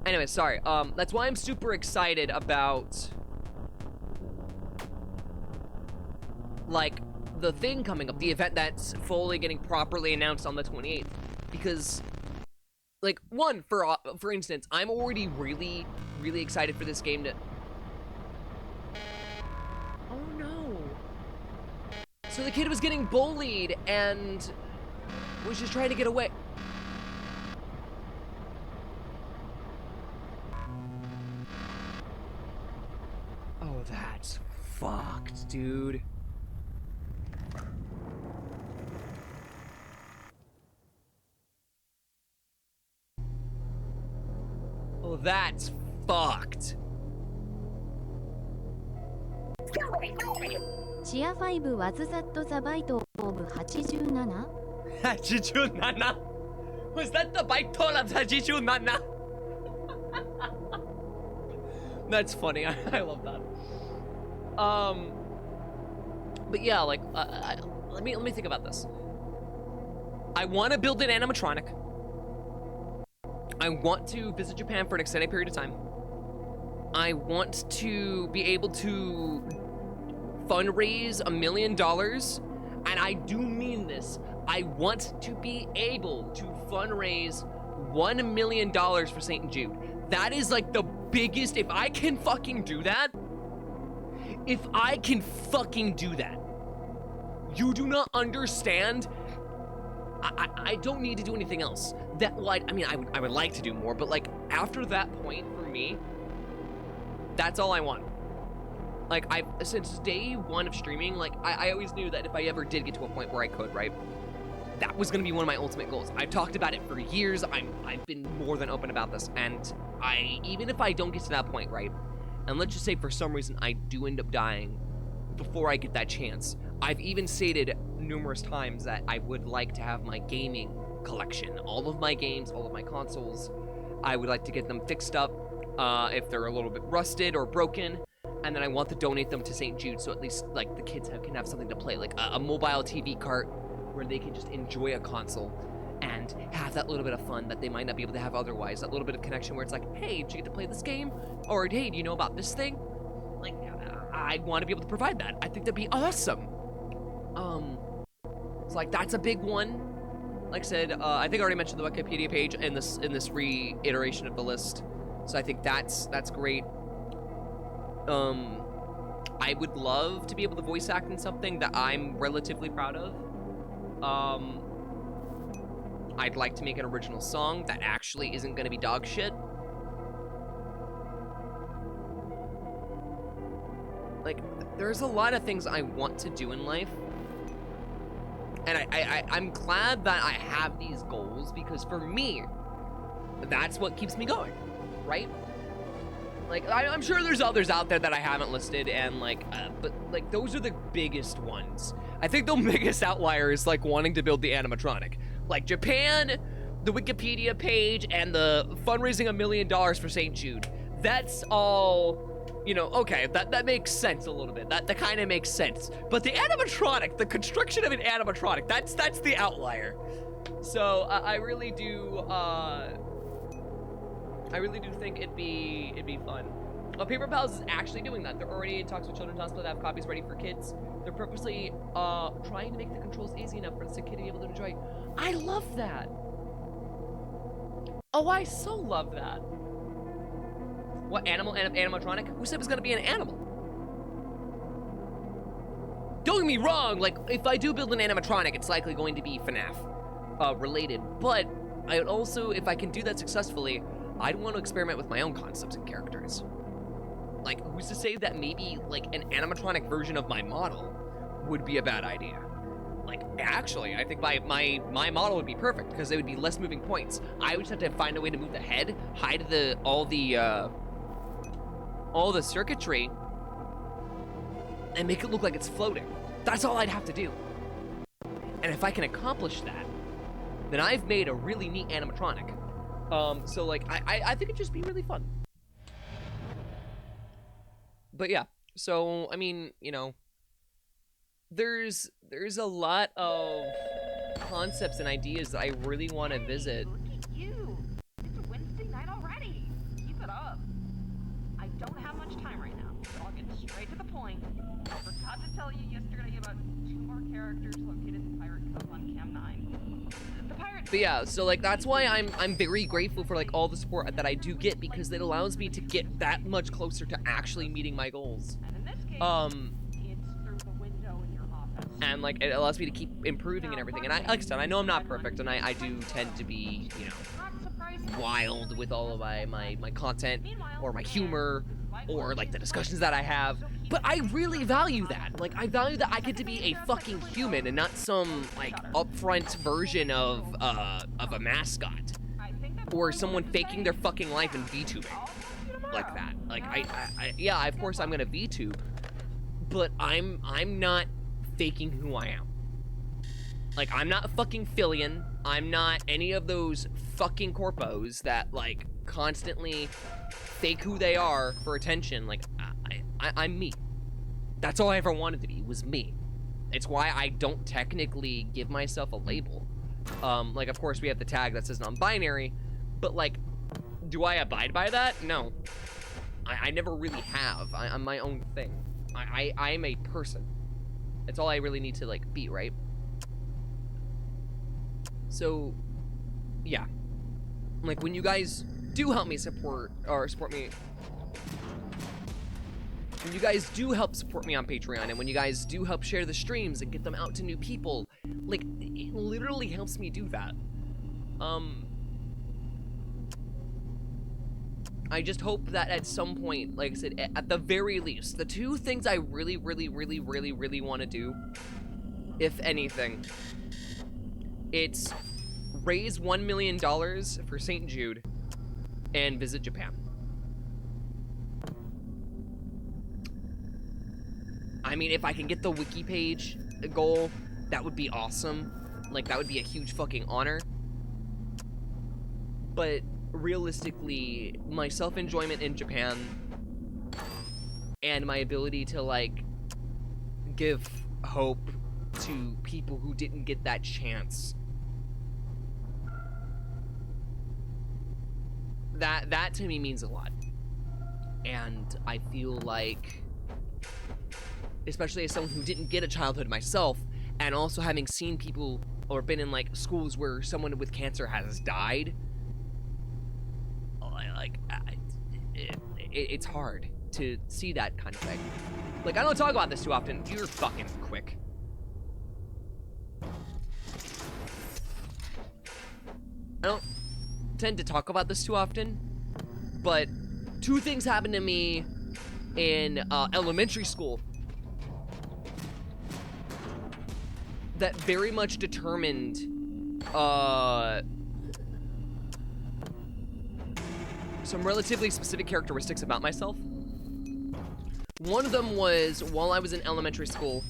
Anyway, sorry. That's why I'm super excited about, like, the thing coming up, the event that's fully getting properly announced on the 28th, because, like, one, for instance, I'm already really, really excited for this game to... Oh no. So the kid was getting bullied and was just trying to get away. Oh, that's fucked, dude. Oh, that's fucked. チア5 was that the byte of 87? 87? Was that the byte of 87? That's funny. I love that. But yeah, like, let me think about this. I want to build an animatronic. I want to visit Japan for an extended period of time. I want to be able to fundraise $1 million, and I do mean this. I want to be able to fundraise $1 million for St. Jude. That is like the biggest, if I can fucking do that, you do not understand. I don't need to do anything else. That, like, I mean, I would like to do more, but like after that point for me, that's all I want. Like, since day one of streaming, like I always knew that if I ever did get to a point where I could, right, that was gonna be one of my ultimate goals. I've talked about it for years. I've been more than open about this, and even if I don't get to that point, right, and let's just say for some reason I do end up dying before I get that chance, I've even stated numerous times that I would like to have my gaming collection, all of my games, all of my consoles. I would like to get them fixed up if they're a little bit rusted or broken, and then I want to donate them to St. Jude, so at least like the kids can have something to play, like a mobile TV cart where they can just enjoy a console and have that little bit of fun that they might not be able to have otherwise. That little bit of connection where it's like, hey, did you get to play this game? Or hey, do you know about this thing? Like, I want to be able to provide that. I think that'd be awesome. It's like, that's a big one. Like I said, I think I already mentioned the Wikipedia page in this reiteration of the list. So I think that's great. I would love to be able to voice act in something that I'm relatively proud of. I'd like to make an original song that actually isn't gonna be dog shit. Like, there's a lot of things I want to do in life. And I'm glad that I have these goals, because for me, that's what keeps me going, right? Like, I'm sure there's others out there that I haven't listed, and like, but like, those are the biggest ones. I think the biggest outlier is like wanting to build the animatronic. Like Japan, the Wikipedia page, and the fundraising $1 million for St. Jude. That's all, you know, okay, that makes sense a little bit. That kind of makes sense. But the animatronic, the construction of an animatronic, that's the outlier. So I really do think it'd be fun. Paper Pals is actually doing that. They're already in talks with Children's Hospital to have copies ready for kids. They're purposely trying to make the controls easy enough for the kid to be able to enjoy. I love that. Oh, I so love that. What animatronic? Who said it was gonna be an animal? Don't get me wrong, like, if I do build an animatronic, it's likely going to be FNAF related. But I would also, if I can do that successfully, I'd want to experiment with my own concepts and characters. Like, who's to say that maybe, like, an animatronic version of my model would be a bad idea? Like, actually, I think my model would be perfect, because it would be less moving points. I would just have to find a way to move the head, hide all the circuitry, and make it look like it's floating. That's all I'd have to do. And if I can accomplish that, then I've made a really neat animatronic. So, like, I think it'd just be really fun. But yeah, so, I mean, you know, there's a lot of concepts and ideas that I really want to visit. Look at you. It's a Wednesday night already. Keep it up. I don't have much time right now, so I'll get straight to the point. I forgot to tell you yesterday about 2 more characters located in Pirate Cove on Cam 9. The Pirate... But yeah, so like that's why I'm very grateful for like all the support that I do get, because it allows me to get that much closer to actually meeting my goals. And in this case, it's through the window in your office. And like it allows me to keep improving and everything. And like I said, I know I'm not perfect, and I do tend to be, you know, wild with all of my content or my humor or like the discussions that I have. But I really value that. Like, I value that I get to be a fucking human and not some, like, upfront version of a mascot. Or someone faking their fucking life and VTubing. Like that. Like, yeah, of course I'm gonna VTube. But I'm not faking who I am. Like, I'm not a fucking Fillion. I'm not any of those fucking corpos that, like, constantly fake who they are for attention. Like, I'm me. That's all I ever wanted to be, was me. It's why I don't technically give myself a label. Like, of course, we have the tag that says non-binary, but, like, do I abide by that? No. I never really have. I'm my own thing. I'm a person. That's all I really need to, like, be, right? So, yeah. Like, when you guys do help me support me, when you guys do help support me on Patreon, and when you guys do help share the streams and get them out to new people, like, it literally helps me do that. I just hope that at some point, like I said, at the very least, the 2 things I really want to do, if anything, it's raise $1 million for St. Jude and visit Japan. I mean, if I can get the wiki page goal, that would be awesome. Like, that would be a huge fucking honor. But realistically, my self-enjoyment in Japan and my ability to, like, give hope to people who didn't get that chance, that to me means a lot. And I feel like, especially as someone who didn't get a childhood myself, and also having seen people or been in, like, schools where someone with cancer has died, like, it's hard to see that kind of thing. Like, I don't talk about this too often. You're fucking quick. I don't tend to talk about this too often, but 2 things happened to me in elementary school that very much determined some relatively specific characteristics about myself. One of them was, while I was in elementary school,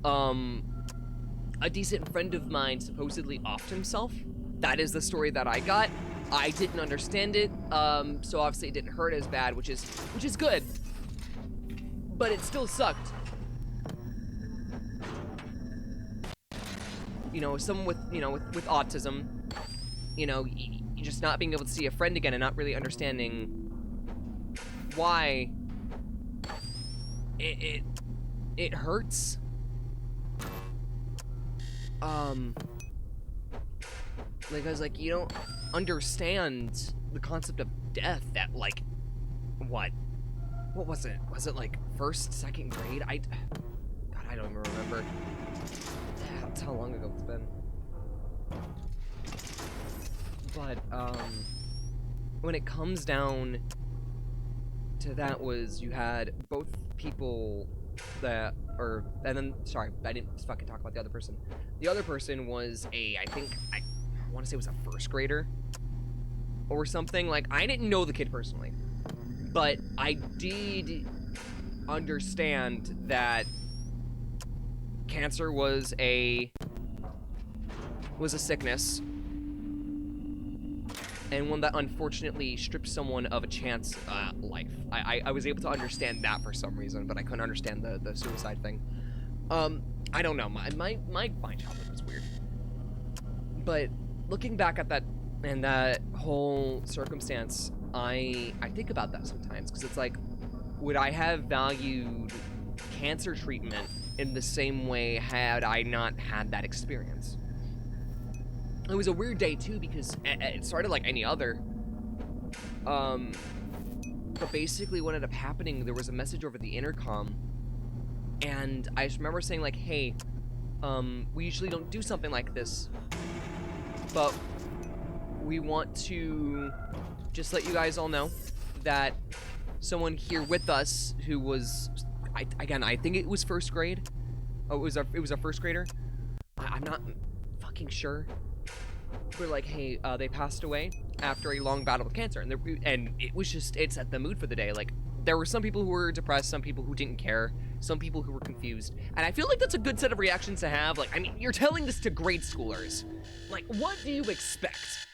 a decent friend of mine supposedly offed himself. That is the story that I got. I didn't understand it, so obviously it didn't hurt as bad, which is good. but it still sucked. You know, someone with, you know, with autism, you know, just not being able to see a friend again and not really understanding why it hurts. Like, I was like, you don't understand the concept of death at, like, what was it? Was it, like, first, second grade? God, I don't even remember. That's how long ago it's been. But, when it comes down to that was, you had both people that, and then, sorry, I didn't fucking talk about the other person. The other person was I want to say it was a first grader or something. Like, I didn't know the kid personally, but I did understand that cancer was a sickness, and one that unfortunately stripped someone of a chance at life. I was able to understand that for some reason, but I couldn't understand the suicide thing. I don't know, my childhood was weird. But looking back at that and that whole circumstance, I think about that sometimes, because it's like, would I have valued cancer treatment in the same way had I not had that experience? It was a weird day too, because it started like any other. But basically what ended up happening, there was a message over the intercom, and I just remember saying like, hey, we usually don't do something like this, but we want to just let you guys all know that someone here with us who was, I think it was first grade. Oh, it was a first grader. I'm not fucking sure. We're like, hey, they passed away after a long battle with cancer, and it was just, it set the mood for the day. Like, there were some people who were depressed, some people who didn't care, some people who were confused, and I feel like that's a good set of reactions to have. Like, I mean, you're telling this to grade schoolers. Like, what do you expect?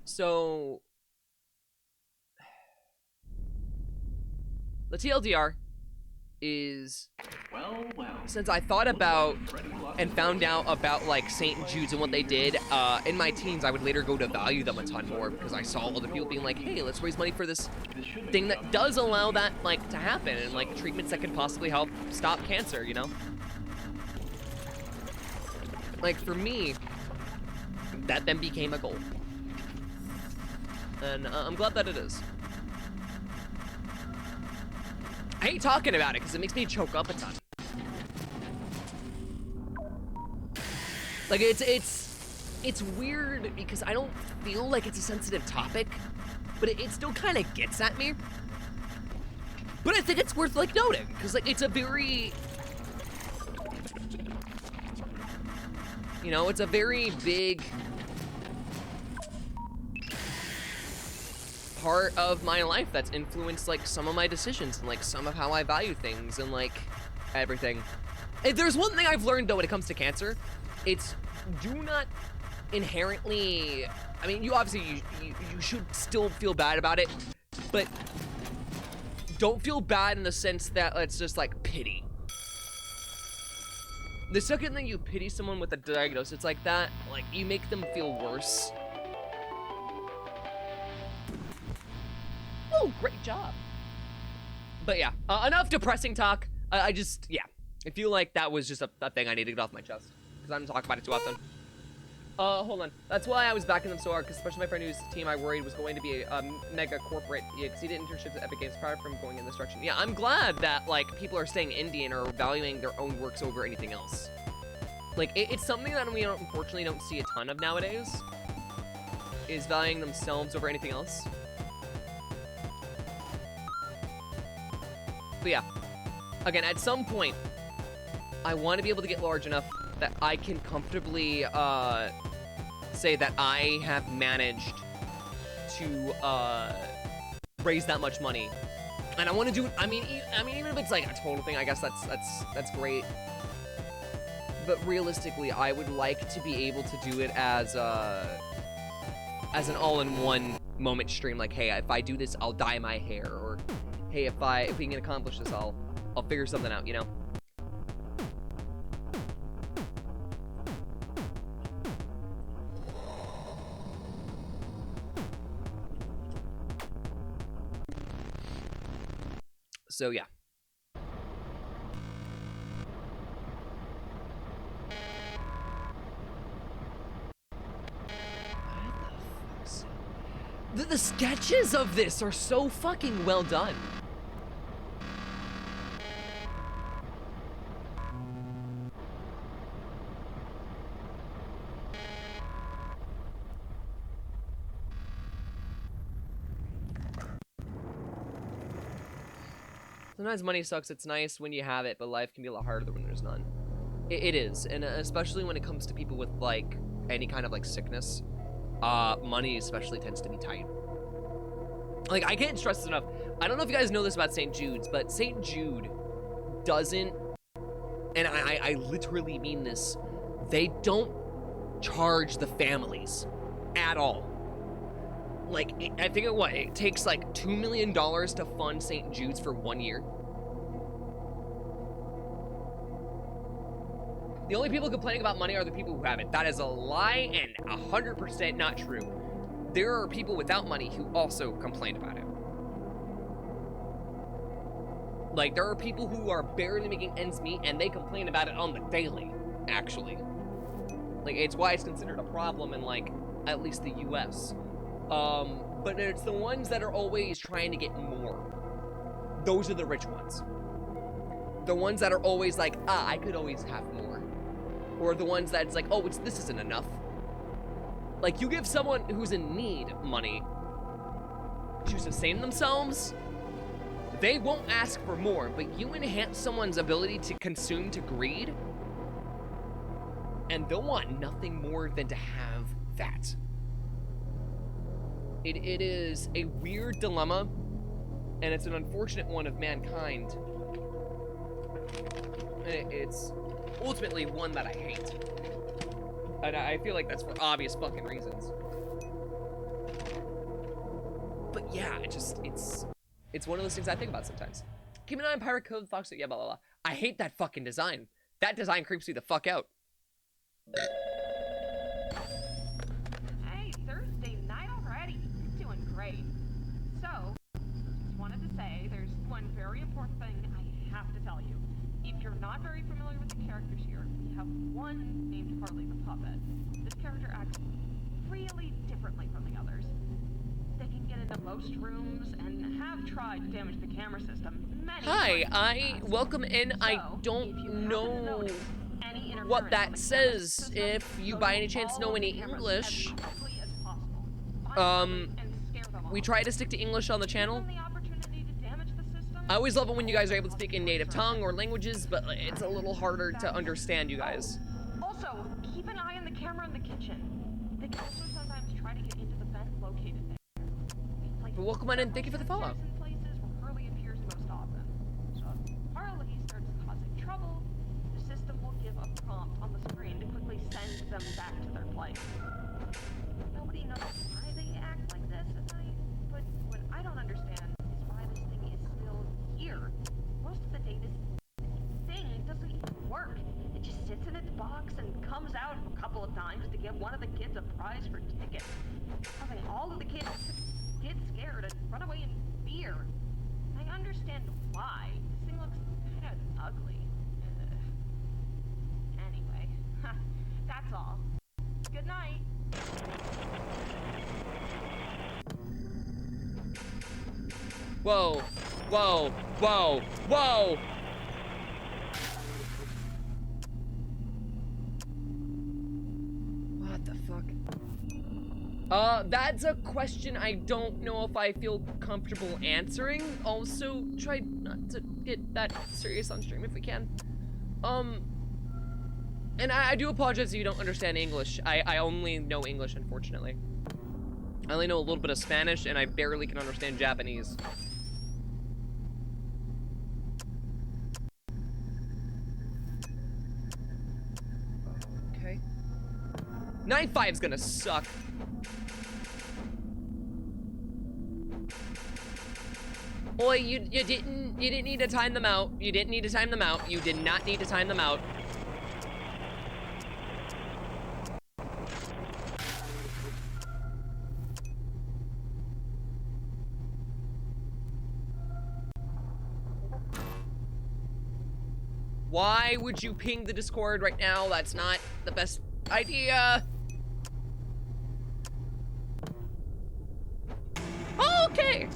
So the TLDR is, since I thought about and found out about like St. Jude's and what they did in my teens, I would later go to value them a ton more, because I saw other people being like, hey, let's raise money for this thing that does allow that like to happen, and like treatments that could possibly help stop cancer, you know? Like, for me, that then became a goal, and I'm glad that it is. I hate talking about it because it makes me choke up a ton. Like, it's weird because I don't feel like it's a sensitive topic, but it still kind of gets at me. But I think it's worth like noting, because like it's a very, you know, it's a very big part of my life that's influenced like some of my decisions and like some of how I value things and like everything. If there's one thing I've learned though when it comes to cancer, it's do not inherently, I mean, you obviously you should still feel bad about it, but don't feel bad in the sense that it's just like pity. The second that you pity someone with a diagnosis like that, like you make them feel worse. Oh, great job. But yeah, enough depressing talk. I feel like that was just a thing I need to get off my chest, because I don't talk about it too often. Hold on. That's why I was backing them so hard, because especially my friend whose team I worried was going to be a mega corporate. He exceeded internships at Epic Games prior from going in this direction. Yeah, I'm glad that, like, people are staying indie and are valuing their own works over anything else. Like, it's something that we unfortunately don't see a ton of nowadays, is valuing themselves over anything else. But yeah, again, at some point, I want to be able to get large enough that I can comfortably say that I have managed to raise that much money, and I want to do it. I mean, even if it's like a total thing, I guess that's great. But realistically, I would like to be able to do it as an all-in-one moment stream, like, hey, if I do this, I'll dye my hair, or hey, if we can accomplish this, I'll figure something out, you know? So yeah. The sketches of this are so fucking well done. Sometimes money sucks. It's nice when you have it, but life can be a lot harder when there's none. It is, and especially when it comes to people with like any kind of like sickness. Money especially tends to be tight. Like, I can't stress this enough. I don't know if you guys know this about St. Jude's, but St. Jude doesn't, and I literally mean this, they don't charge the families at all. Like, I think it takes like $2 million to fund St. Jude's for 1 year. The only people complaining about money are the people who have it. That is a lie and 100% not true. There are people without money who also complain about it. Like, there are people who are barely making ends meet and they complain about it on the daily, actually. Like, it's why it's considered a problem in, like, at least the US. But it's the ones that are always trying to get more. Those are the rich ones. The ones that are always like, I could always have more. Or the ones that's like, oh, this isn't enough. Like, you give someone who's in need money to sustain themselves, they won't ask for more, but you enhance someone's ability to consume to greed, and they'll want nothing more than to have that. It is a weird dilemma, and it's an unfortunate one of mankind. And it's ultimately one that I hate. And I feel like that's for obvious fucking reasons. But yeah, it's one of those things I think about sometimes. Keep an eye on Pirate Code, Fox, yeah, blah, blah, blah. I hate that fucking design. That design creeps me the fuck out. Hey, Thursday night already. You're doing great. So, just wanted to say there's one very important thing I have to tell you. If you're not very familiar with the characters here, we have one named Harley the Puppet. This character acts really differently from the others. They can get into most rooms and have tried to damage the camera system many times. Welcome in. I don't know what that says. If you by any chance know any English, we try to stick to English on the channel. I always love it when you guys are able to speak in native tongue or languages, but it's a little harder to understand you guys. Also, keep an eye on the camera in the kitchen. They can also sometimes try to get into the vent located there. But welcome on in. Thank you for the follow. Places where Harley appears most often. So if Harley starts causing trouble, the system will give a prompt on the screen to quickly send them back to their place. Nobody knows why they act like this at night, but what I don't understand is why this thing is still here. Most of the day, this thing doesn't even work. It just sits in its box and comes out a couple of times to give one of the kids a prize for tickets, causing all of the kids to get scared and run away in fear. I understand why. This thing looks kind of ugly. Anyway, that's all. Good night. Whoa, whoa, whoa, whoa! What the fuck? That's a question I don't know if I feel comfortable answering. Also, try not to get that serious on stream if we can. And I do apologize if you don't understand English. I only know English, unfortunately. I only know a little bit of Spanish, and I barely can understand Japanese. Okay. 9-5's gonna suck. Oi, you didn't need to time them out. You didn't need to time them out. You did not need to time them out. Why would you ping the Discord right now? That's not the best idea. Okay.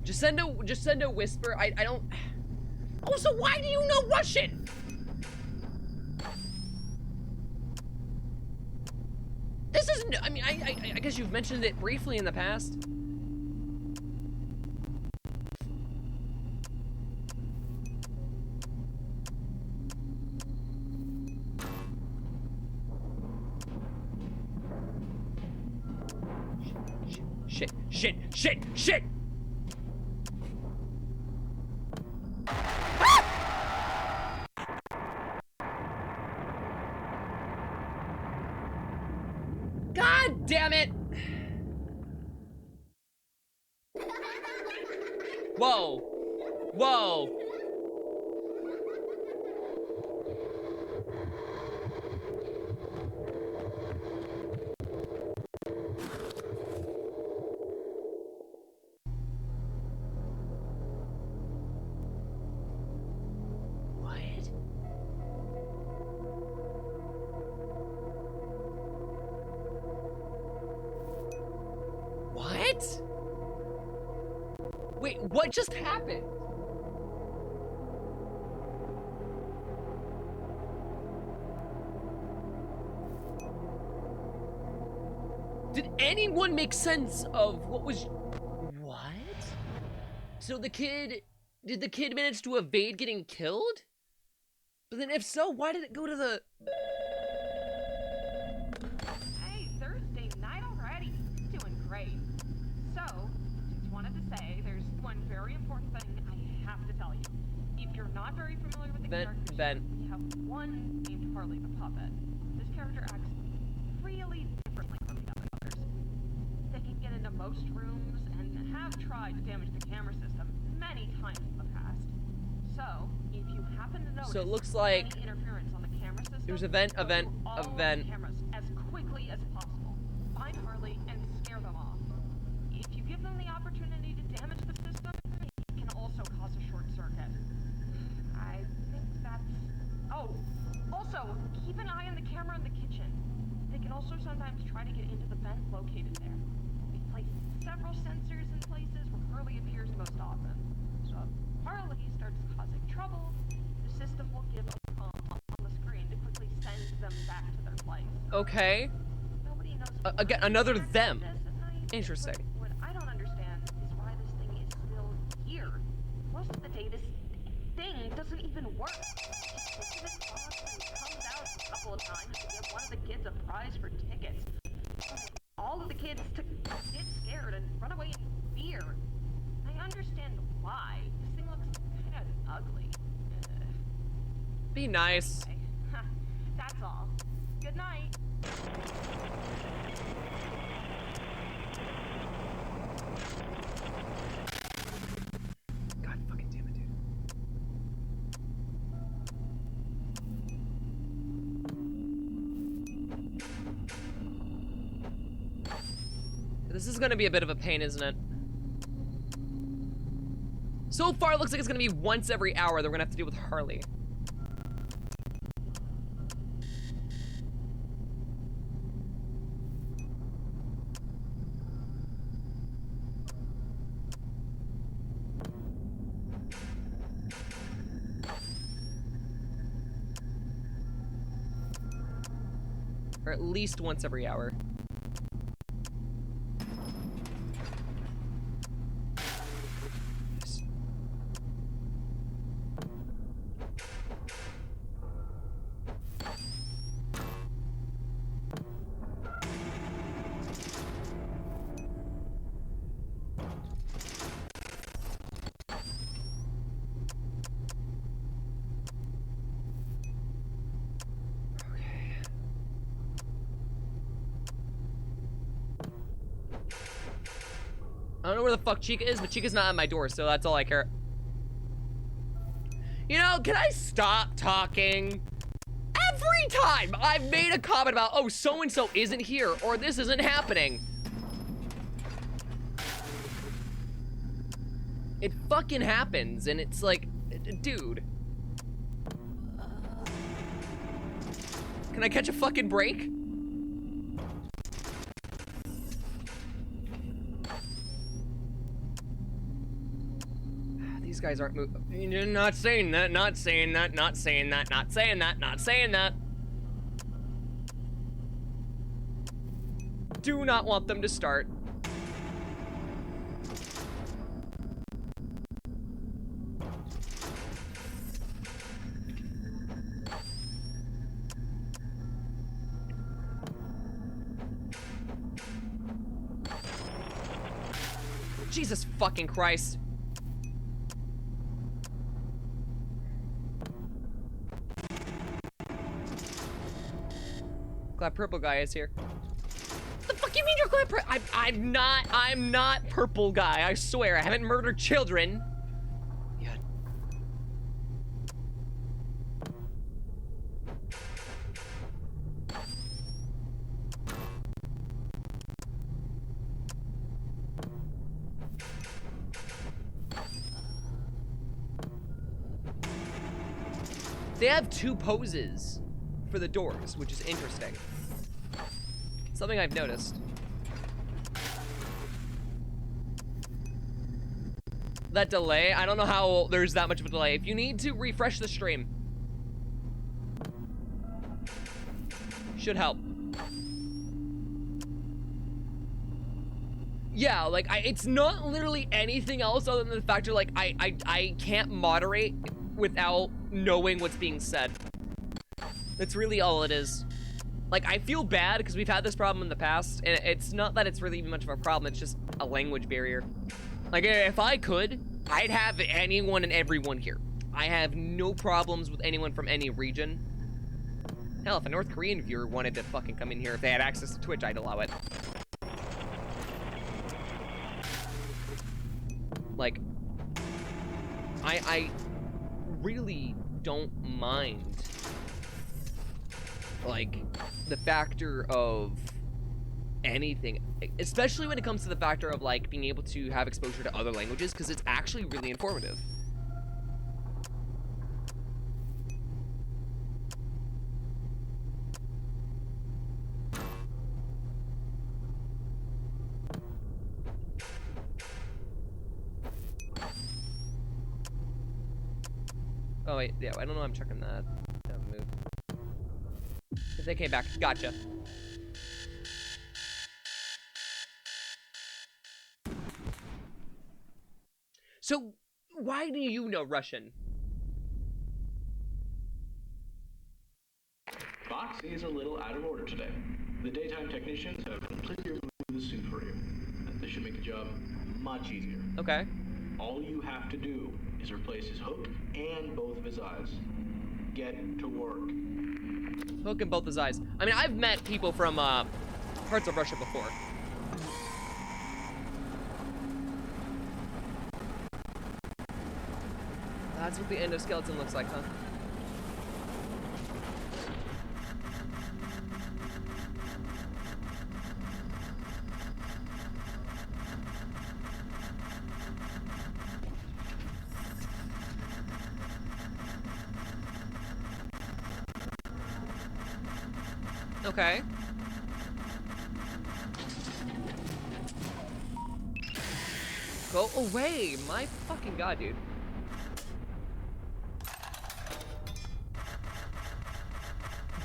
Just send a whisper. I don't. Also, why do you know Russian? This isn't. I mean, I guess you've mentioned it briefly in the past. Shit! Ah! God damn it! Whoa. Whoa. What? Wait, what just happened? Did anyone make sense of what was... What? So the kid... Did the kid manage to evade getting killed? But then if so, why did it go to the... Hey, Thursday night already. Doing great. So, just wanted to say there's one very important thing I have to tell you. If you're not very familiar with the character, we have one named Harley the puppet. This character acts really differently from the other others. They can get into most rooms and have tried to damage the camera system many times in the past. So, if you happen to notice it looks like any interference on the camera system, there's event. cameras as quickly as possible. Find Harley and scare them off. If you give them the opportunity to damage the system, it can also cause a short circuit. I think that's... Oh, also, keep an eye on the camera in the kitchen. They can also sometimes try to get into the vent located there. We've placed several sensors in places where Harley appears most often. So if Harley starts causing trouble, the system will give a prompt on the screen to quickly send them back to their place. Okay. Nobody knows Again, another them. Interesting. What I don't understand is why this thing is still here. Most of the day, this thing doesn't even work. It comes out a couple of times to give one of the kids a prize for tickets. All of the kids to get scared and run away in fear. I understand why. This thing looks kind of ugly. Be nice. Okay. That's all. Good night. God fucking damn it, dude. This is gonna be a bit of a pain, isn't it? So far, it looks like it's gonna be once every hour that we're gonna have to deal with Harley. Or at least once every hour. I don't know where the fuck Chica is, but Chica's not at my door, so that's all I care. You know, can I stop talking? Every time I've made a comment about, oh, so-and-so isn't here, or this isn't happening. It fucking happens, and it's like, dude. Can I catch a fucking break? These guys aren't moving. You're not saying that, not saying that, not saying that, not saying that, not saying that. Do not want them to start. Jesus fucking Christ. Glad purple guy is here. What the fuck you mean you're glad purple? I'm not purple guy, I swear. I haven't murdered children yet. They have two poses for the doors, which is interesting. Something I've noticed. That delay, I don't know how there's that much of a delay. If you need to refresh the stream, should help. Yeah, like, it's not literally anything else other than the fact that, like, I can't moderate without knowing what's being said. That's really all it is. Like, I feel bad because we've had this problem in the past, and it's not that it's really even much of a problem, it's just a language barrier. Like, if I could, I'd have anyone and everyone here. I have no problems with anyone from any region. Hell, if a North Korean viewer wanted to fucking come in here, if they had access to Twitch, I'd allow it. Like, I really don't mind, like, the factor of anything, especially when it comes to the factor of, like, being able to have exposure to other languages, because it's actually really informative. Oh wait, yeah, I don't know, I'm checking that. Move. If they came back, gotcha. So, why do you know Russian? Box is a little out of order today. The daytime technicians have completely removed the suit for you. This should make the job much easier. Okay. All you have to do is replace his hook and both of his eyes. Get to work. Hook in both his eyes. I mean, I've met people from parts of Russia before. That's what the endoskeleton looks like, huh? Okay. Go away, my fucking god, dude.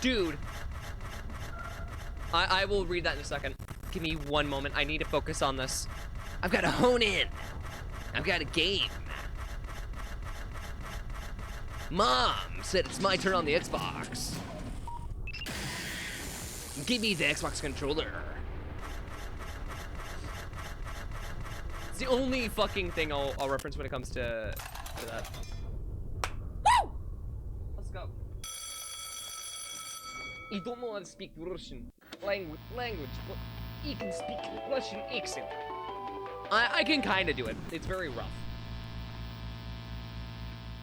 Dude. I will read that in a second. Give me one moment. I need to focus on this. I've got to hone in. I've got a game. Mom said it's my turn on the Xbox. Give me the Xbox controller. It's the only fucking thing I'll reference when it comes to that. Woo! Let's go. You don't know how to speak Russian language, but you can speak Russian accent. I can kind of do it. It's very rough.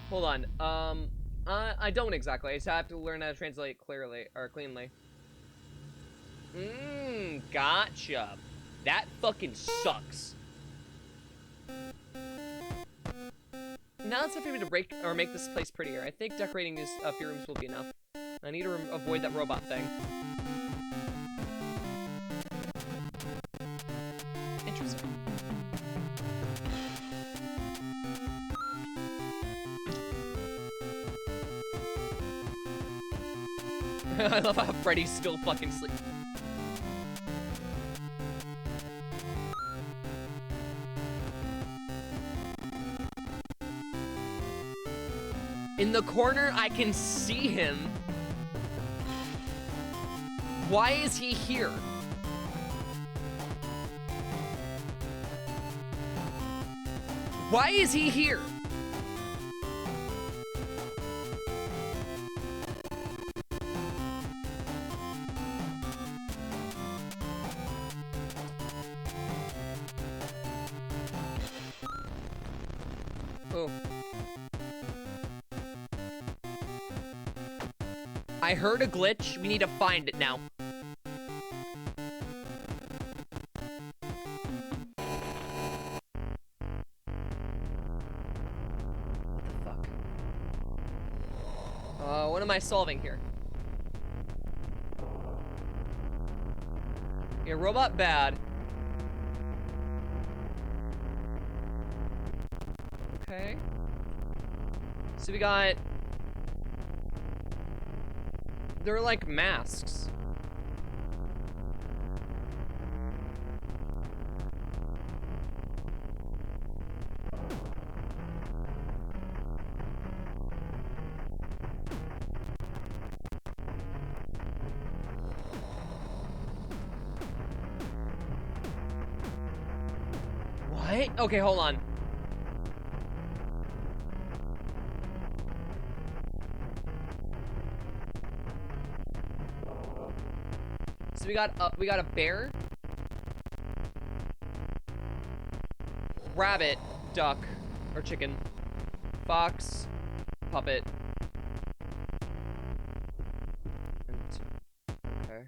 Hold on. I don't exactly. I just have to learn how to translate clearly or cleanly. Gotcha. That fucking sucks. Now it's time for me to break or make this place prettier. I think decorating these few rooms will be enough. I need to avoid that robot thing. Interesting. I love how Freddy's still fucking sleep. In the corner, I can see him. Why is he here? Why is he here? Oh. I heard a glitch. We need to find it now. What the fuck? What am I solving here? Yeah, robot bad. Okay. So we got... They're like masks. What? Okay, hold on. So we got a bear, rabbit, duck, or chicken, fox, puppet, okay.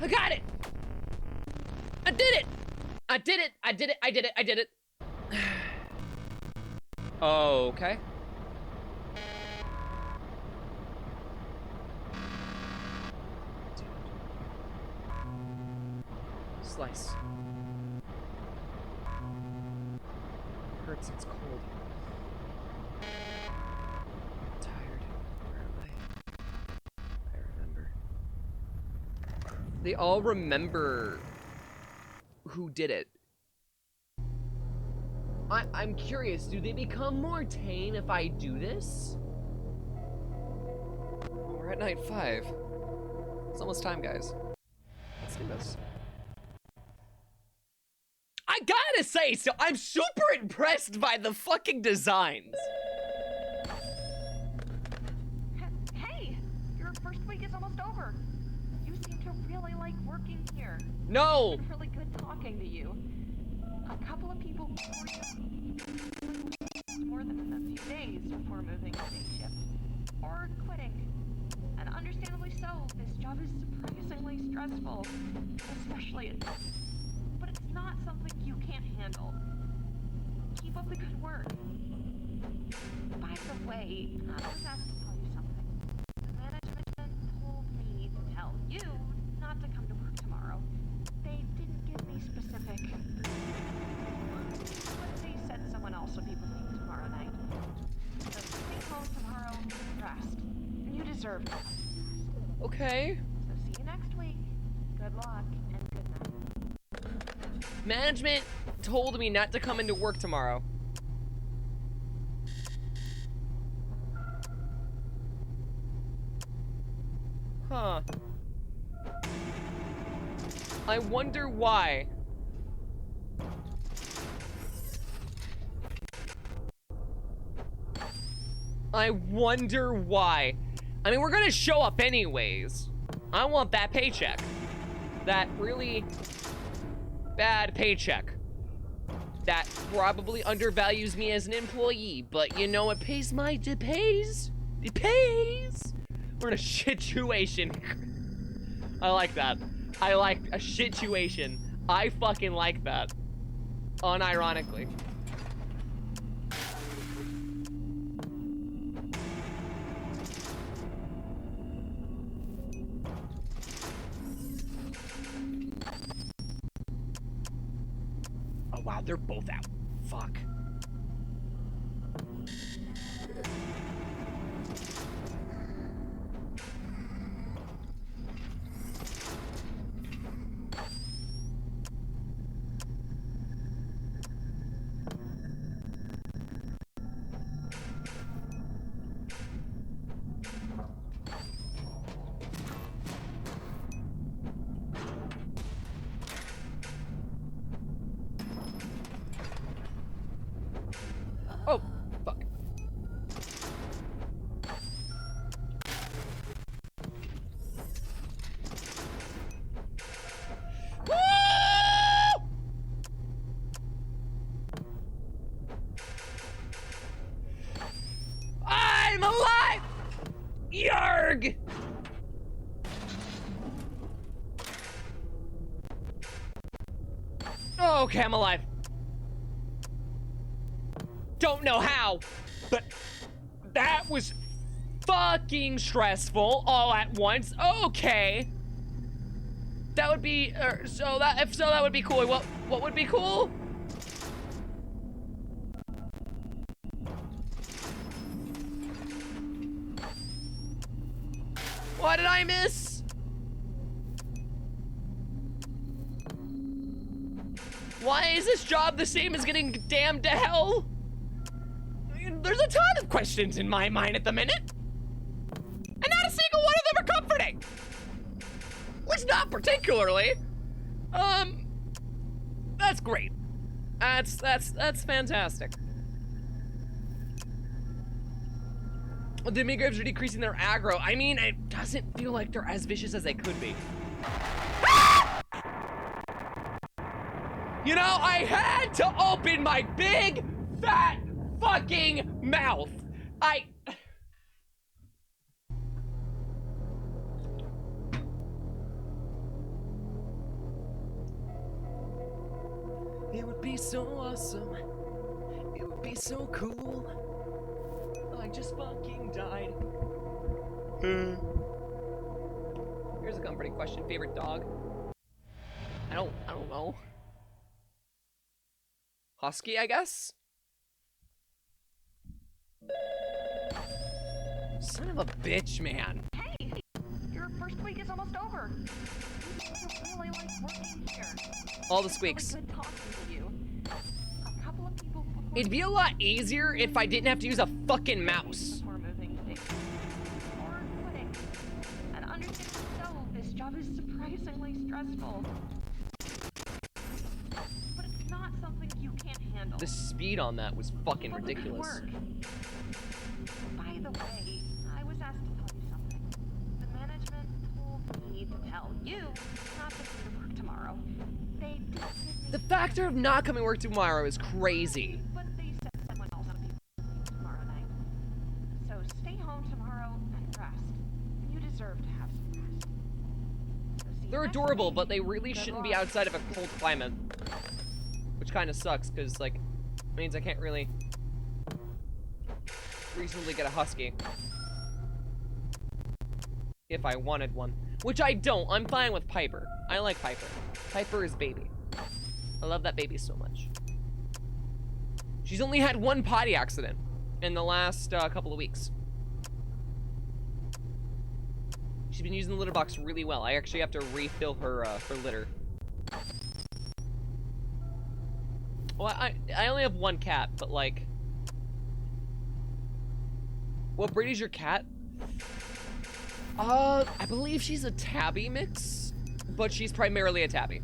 I got it! I did it! I did it! I did it! I did it! I did it! Okay. Slice. Hurts, it's cold. I'm tired. Where am I? I remember. They all remember who did it. I'm curious, do they become more tame if I do this? We're at night 5. It's almost time, guys. Let's do this. I gotta say, so I'm super impressed by the fucking designs. Hey, your first week is almost over. You seem to really like working here. No! It's been really good talking to you. A couple of people more than a few days before moving to day shift or quitting. And understandably so, this job is surprisingly stressful, especially at night. But it's not something you can't handle. Keep up the good work. By the way, I was asked to tell you something. Management told me to tell you not to come to work tomorrow. They didn't give me specific. But they said someone else would be with me tomorrow night. So stay home tomorrow and rest. You deserve that. Okay. So see you next week. Good luck and good night. Management told me not to come into work tomorrow. Huh. I wonder why. I wonder why. I mean, we're gonna show up anyways. I want that paycheck. That really bad paycheck. That probably undervalues me as an employee, but you know, it pays. It pays. We're in a situation. I like that. I like a situation. I fucking like that. Unironically. Oh wow, they're both out. Fuck. Oh, fuck. Woo! I'm alive! Yarg! Okay, I'm alive. Don't know how, but that was fucking stressful all at once. Okay. That would be, if so, that would be cool. What would be cool? What did I miss? Why is this job the same as getting damned to hell? There's a ton of questions in my mind at the minute. And not a single one of them are comforting. At least not particularly. That's great. That's fantastic. The mini-graves are decreasing their aggro. I mean, it doesn't feel like they're as vicious as they could be. Ah! You know, I had to open my big, fat, fucking mouth. It would be so awesome. It would be so cool. I just fucking died. Here's a comforting question. Favorite dog? I don't know. Husky, I guess? Son of a bitch, man. Hey, your first week is almost over. You really like working here. All the squeaks. Really good talking to you. A couple of people before It'd be a lot easier if I didn't have to use a fucking mouse. before moving things or quitting. And understandably so, this job is surprisingly stressful. But it's not something you can't handle. The speed on that was fucking But the good ridiculous. work. By the way, I was asked to tell you something. The management told me to tell you not to come to work tomorrow. They did give me, The factor of not coming to work tomorrow is crazy. but they said someone else will be working tomorrow night. So stay home tomorrow and rest. You deserve to have some rest. So see you They're next adorable, week. but they really Good shouldn't be luck. outside of a cold climate. Which kind of sucks, because, like, means I can't really reasonably get a husky. If I wanted one. Which I don't. I'm fine with Piper. I like Piper. Piper is baby. I love that baby so much. She's only had one potty accident in the last couple of weeks. She's been using the litter box really well. I actually have to refill her litter. Well, I only have one cat, but like... What breed is your cat? I believe she's a tabby mix. but she's primarily a tabby.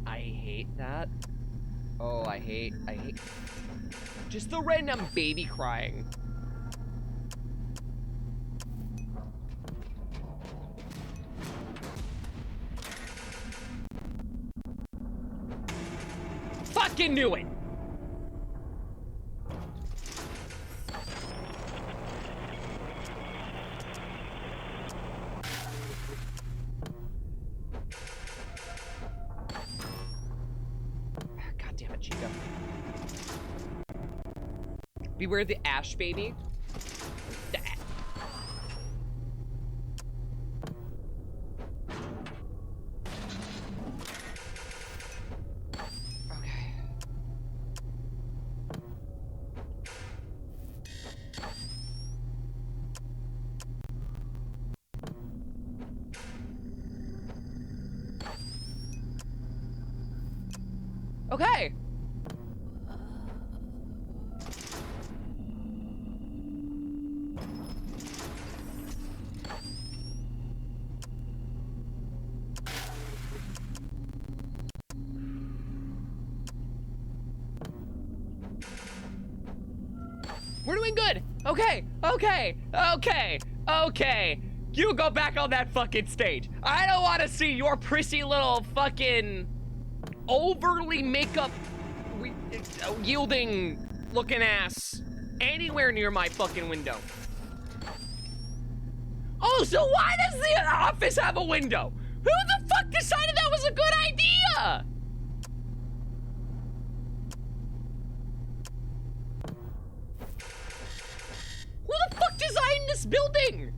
I hate that. Oh, I hate just the random baby crying. Fucking knew it. Chica. Beware the ash baby. Okay. Okay. We're doing good. Okay, okay, okay, okay. You go back on that fucking stage. I don't want to see your prissy little fucking overly makeup yielding looking ass anywhere near my fucking window. Oh, so why does the office have a window? Who the fuck decided that was a good idea? Who the fuck designed this building?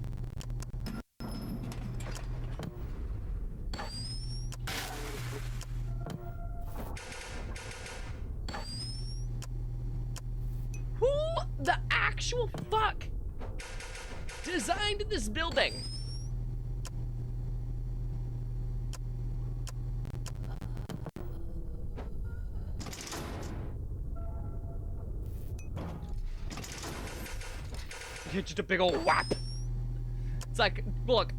Who the actual fuck designed this building? Just a big old whap. It's like, look,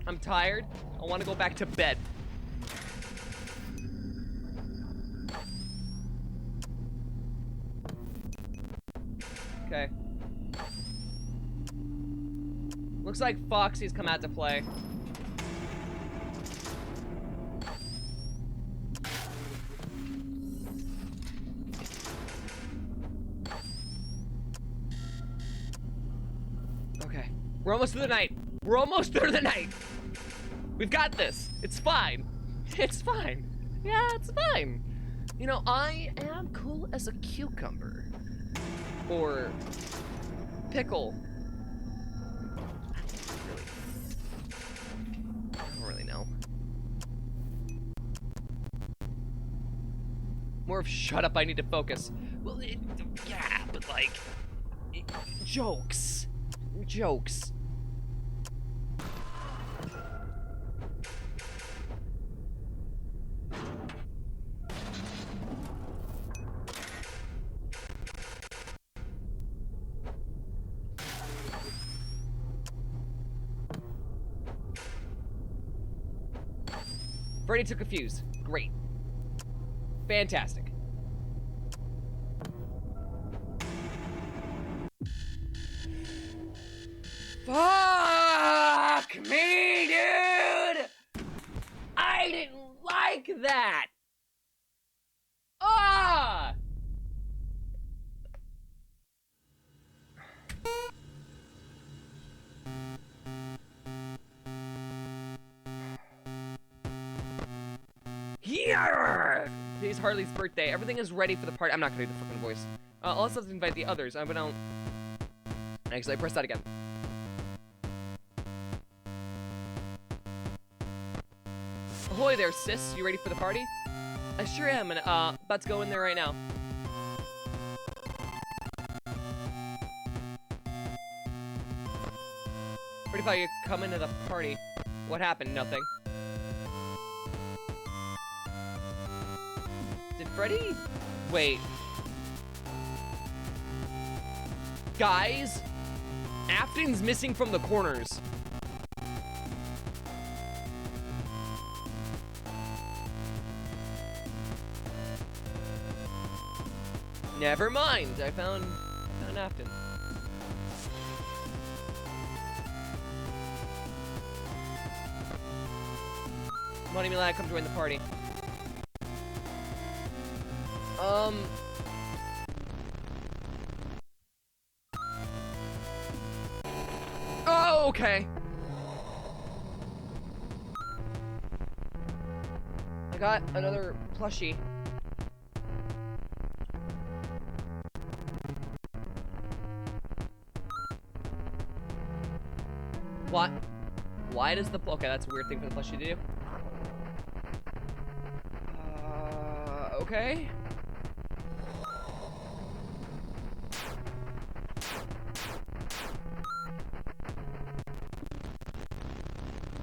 I'm tired. I want to go back to bed. Okay. Looks like Foxy's come out to play. Okay. We're almost through the night. We're almost through the night. We've got this. It's fine. It's fine. Yeah, it's fine. You know, I am cool as a cucumber. Or pickle. I don't really know. More of shut up, I need to focus. Well, yeah, but like, jokes. Jokes. Freddy took a fuse. Great. Fantastic. Fuck me, dude! I didn't like that! Ah! Yeah! Today's Harley's birthday. Everything is ready for the party. I'm not gonna do the fucking voice. I'll also invite the others, but I don't. Actually, I pressed that again. Ahoy there, sis. You ready for the party? I sure am, and about to go in there right now. Pretty thought you'd come into the party. What happened? Nothing. Did Freddy? Wait. Guys, Afton's missing from the corners. Never mind. I found Afton. Money me lad, come join the party. Oh, okay. I got another plushie. What? Why does the okay? That's a weird thing for the plushie to do. Okay.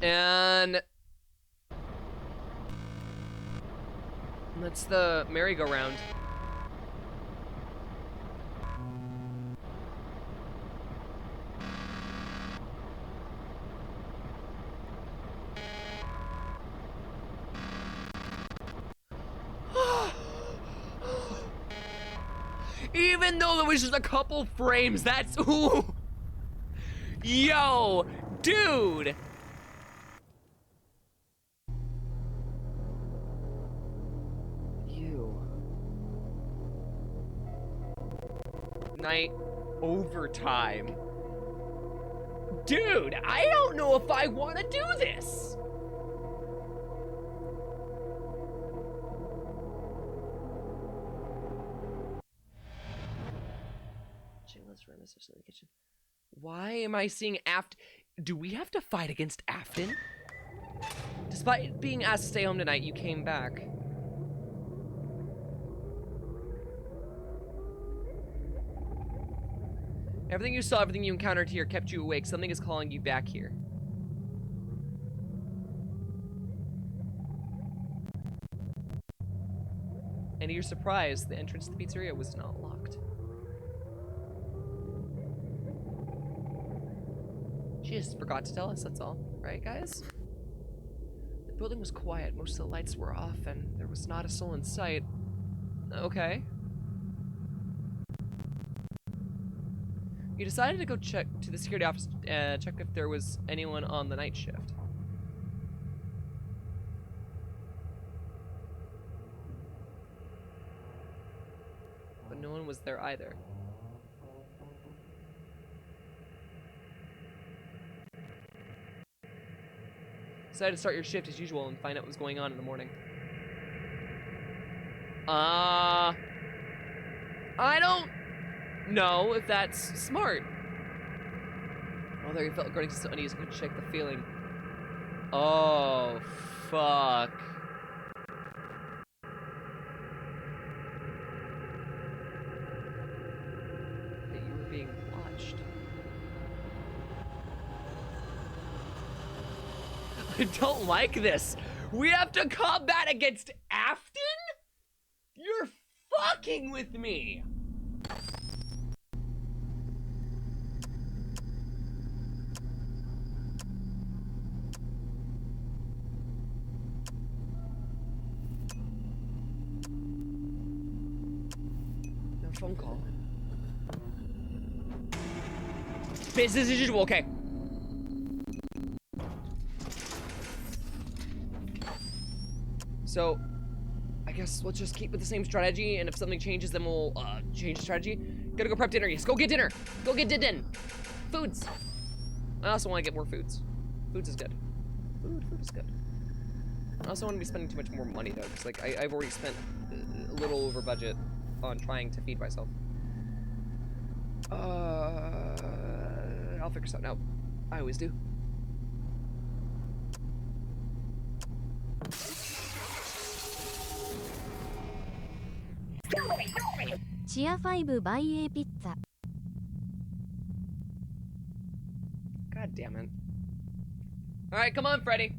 And that's the merry-go-round. Even though there was just a couple frames, that's ooh. Yo, dude. Night overtime. Dude, I don't know if I want to do this. Let's run this in the kitchen. Why am I seeing Afton? Do we have to fight against Afton? Despite being asked to stay home tonight, you came back. Everything you saw, everything you encountered here kept you awake. Something is calling you back here. And to your surprise, the entrance to the pizzeria was not locked. She just forgot to tell us, that's all. Right, guys? The building was quiet. Most of the lights were off, and there was not a soul in sight. Okay. You decided to go check to the security office and check if there was anyone on the night shift. But no one was there either. Decided to start your shift as usual and find out what was going on in the morning. I don't know if that's smart. Although you felt according to unease, couldn't shake the feeling. Oh, fuck. That you were being watched. I don't like this. We have to combat against Afton? You're fucking with me. No phone call. Business as usual, okay. So, I guess let's just keep with the same strategy, and if something changes, then we'll change the strategy. Gotta go prep dinner. Yes, go get dinner. Go get din. Foods. I also want to get more foods. Foods is good. Food is good. I also want to be spending too much more money though, because like I've already spent a little over budget on trying to feed myself. I'll figure something out. I always do. シア5 by A ピッツァ God damn it. Alright, come on, Freddy.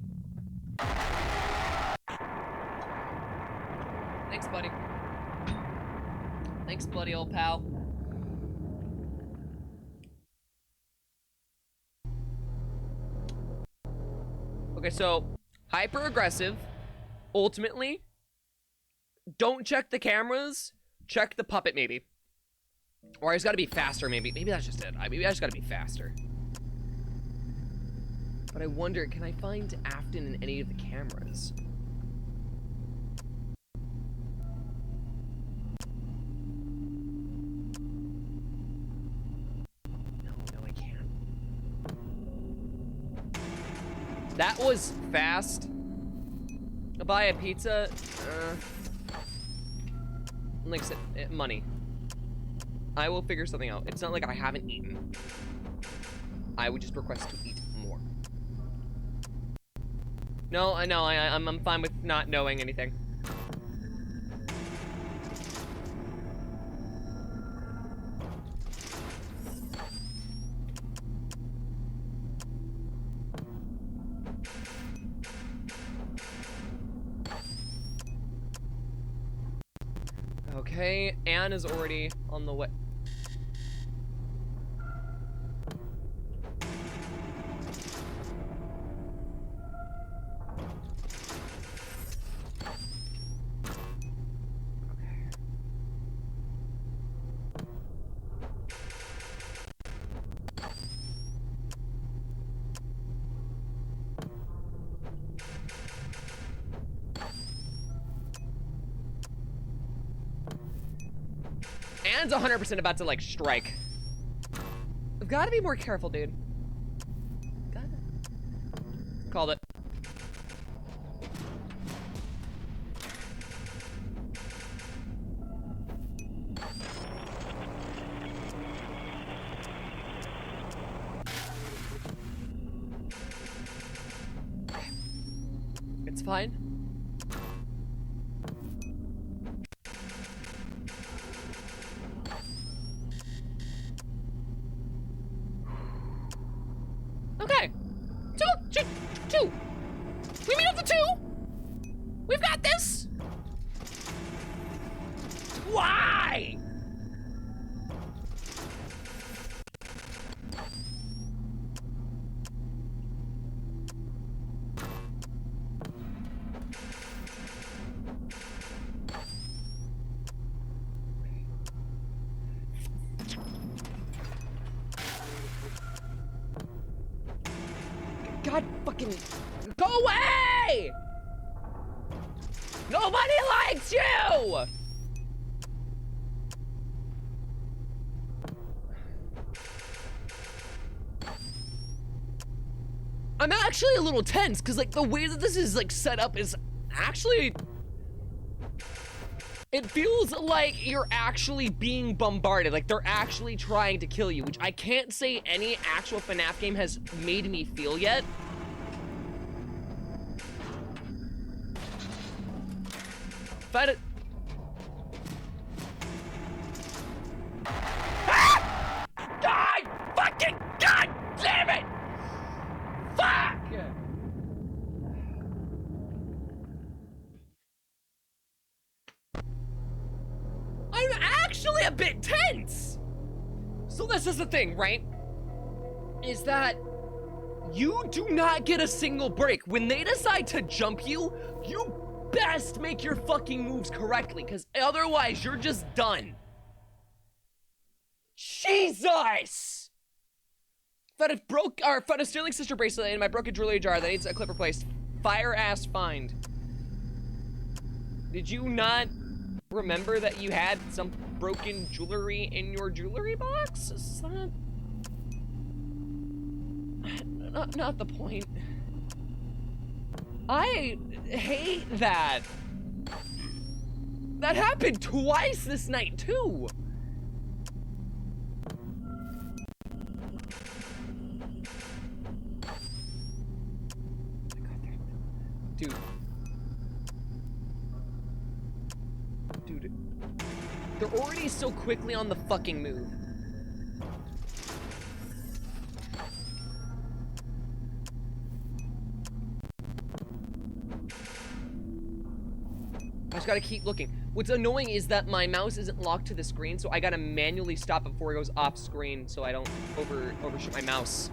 Thanks, buddy. Thanks, buddy, old pal. Okay, so, hyper aggressive. Ultimately, don't check the cameras, check the puppet maybe. Or I just gotta be faster maybe. Maybe that's just it. Maybe I just gotta be faster. But I wonder, can I find Afton in any of the cameras? No, I can't. That was fast. I'll buy a pizza. Like I said, money. I will figure something out. It's not like I haven't eaten. I would just request to eat more. No, I know. I'm fine with not knowing anything. Okay, Anne is already on the way. Anne's 100% about to, like, strike. I've got to be more careful, dude. Got it. Called it. It's fine. Okay. Two. We meet up to 2. We've got this. Why? God fucking go away! Nobody likes you! I'm actually a little tense because, like, the way that this is, like, set up is actually, it feels like you're actually being bombarded, like they're actually trying to kill you, which I can't say any actual FNAF game has made me feel yet. Fight it. Ah! God! Fucking God damn it! Fuck! I'm actually a bit tense! So this is the thing, right? Is that you do not get a single break. When they decide to jump you, you best make your fucking moves correctly, because otherwise you're just done. Jesus! Found a Sterling Sister bracelet in my broken jewelry jar that needs a clip replaced. Fire ass find. Did you not remember that you had some broken jewelry in your jewelry box? Is that... Not the point. I hate that. That happened twice this night, too. Dude. They're you're already so quickly on the fucking move. I just gotta keep looking. What's annoying is that my mouse isn't locked to the screen, so I gotta manually stop it before it goes off screen so I don't overshoot my mouse.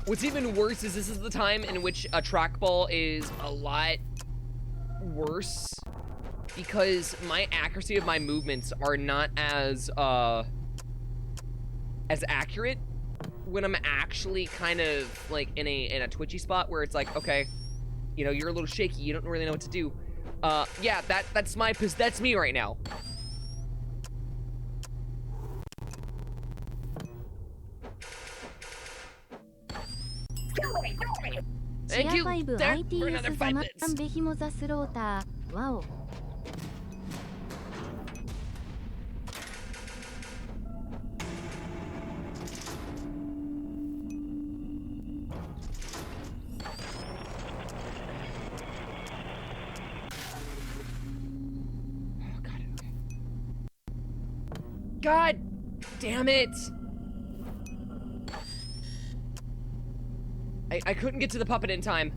What's even worse is this is the time in which a trackball is a lot worse because my accuracy of my movements are not as accurate when I'm actually kind of like in a twitchy spot where it's like, okay, you know, you're a little shaky, you don't really know what to do. Yeah, that's me right now. Thank you, Derek, for another 5 minutes. ベヒモザスローターワオ God damn it! I couldn't get to the puppet in time.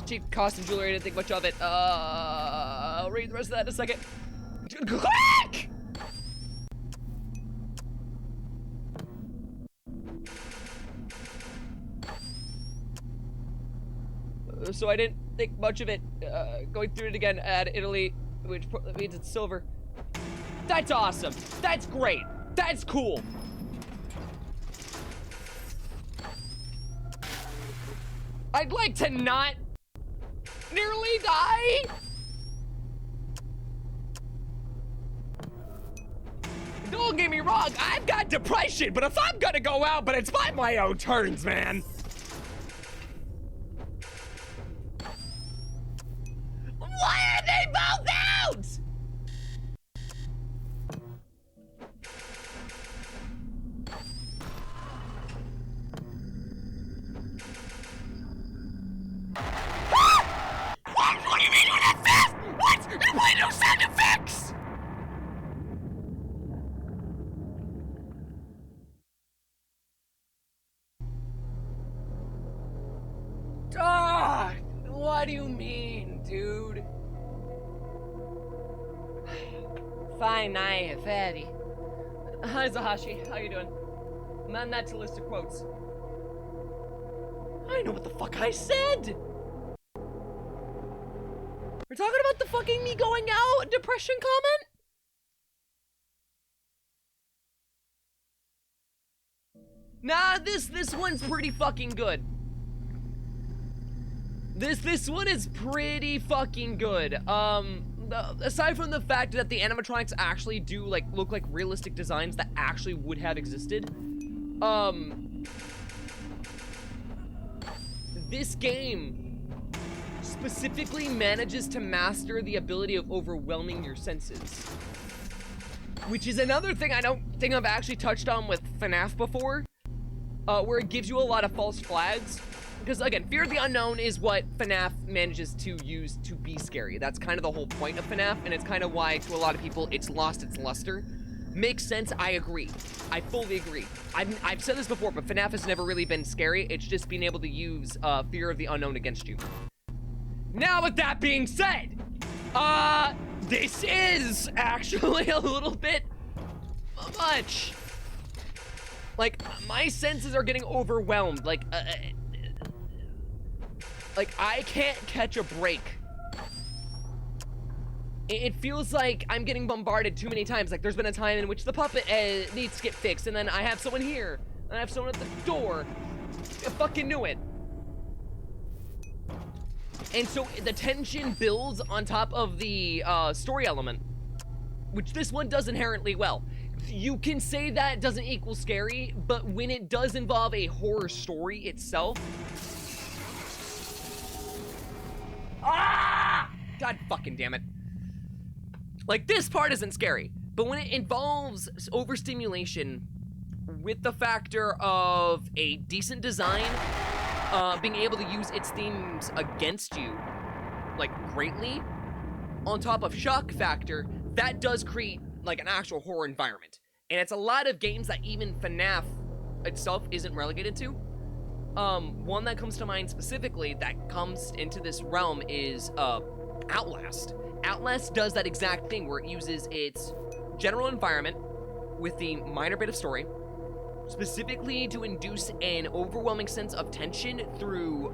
Cheap costume jewelry, I didn't think much of it. I'll read the rest of that in a second. Quick! So I didn't think much of it. Going through it again at Italy, which means it's silver. That's awesome. That's great. That's cool. I'd like to not nearly die. Don't get me wrong, I've got depression, but if I'm gonna go out, but it's by my own terms, man. Why are they both out? What do you mean you're not fast? What? You play no sound effects! Ah, what do you mean, dude? Fine, I fatty. Hi, Zahashi. How you doing? Man, that's a list of quotes. I know what the fuck I said! We're talking about the fucking me going out depression comment? Nah, this one's pretty fucking good. This one is pretty fucking good. Aside from the fact that the animatronics actually do look like realistic designs that actually would have existed, this game specifically manages to master the ability of overwhelming your senses, which is another thing I don't think I've actually touched on with FNAF before, where it gives you a lot of false flags. Because again, fear of the unknown is what FNAF manages to use to be scary. That's kind of the whole point of FNAF, and it's kind of why, to a lot of people, it's lost its luster. Makes sense, I agree. I fully agree. I've said this before, but FNAF has never really been scary. It's just being able to use fear of the unknown against you. Now, with that being said, this is actually a little bit much. Like, my senses are getting overwhelmed. Like, I can't catch a break. It feels like I'm getting bombarded too many times. Like, there's been a time in which the puppet needs to get fixed, and then I have someone here, and I have someone at the door. I fucking knew it. And so the tension builds on top of the story element, which this one does inherently well. You can say that doesn't equal scary, but when it does involve a horror story itself, God fucking damn it. Like, this part isn't scary, but when it involves overstimulation with the factor of a decent design being able to use its themes against you, like, greatly, on top of shock factor, that does create, like, an actual horror environment. And it's a lot of games that even FNAF itself isn't relegated to. One that comes to mind specifically that comes into this realm is, Outlast. Outlast does that exact thing where it uses its general environment with the minor bit of story, specifically to induce an overwhelming sense of tension through,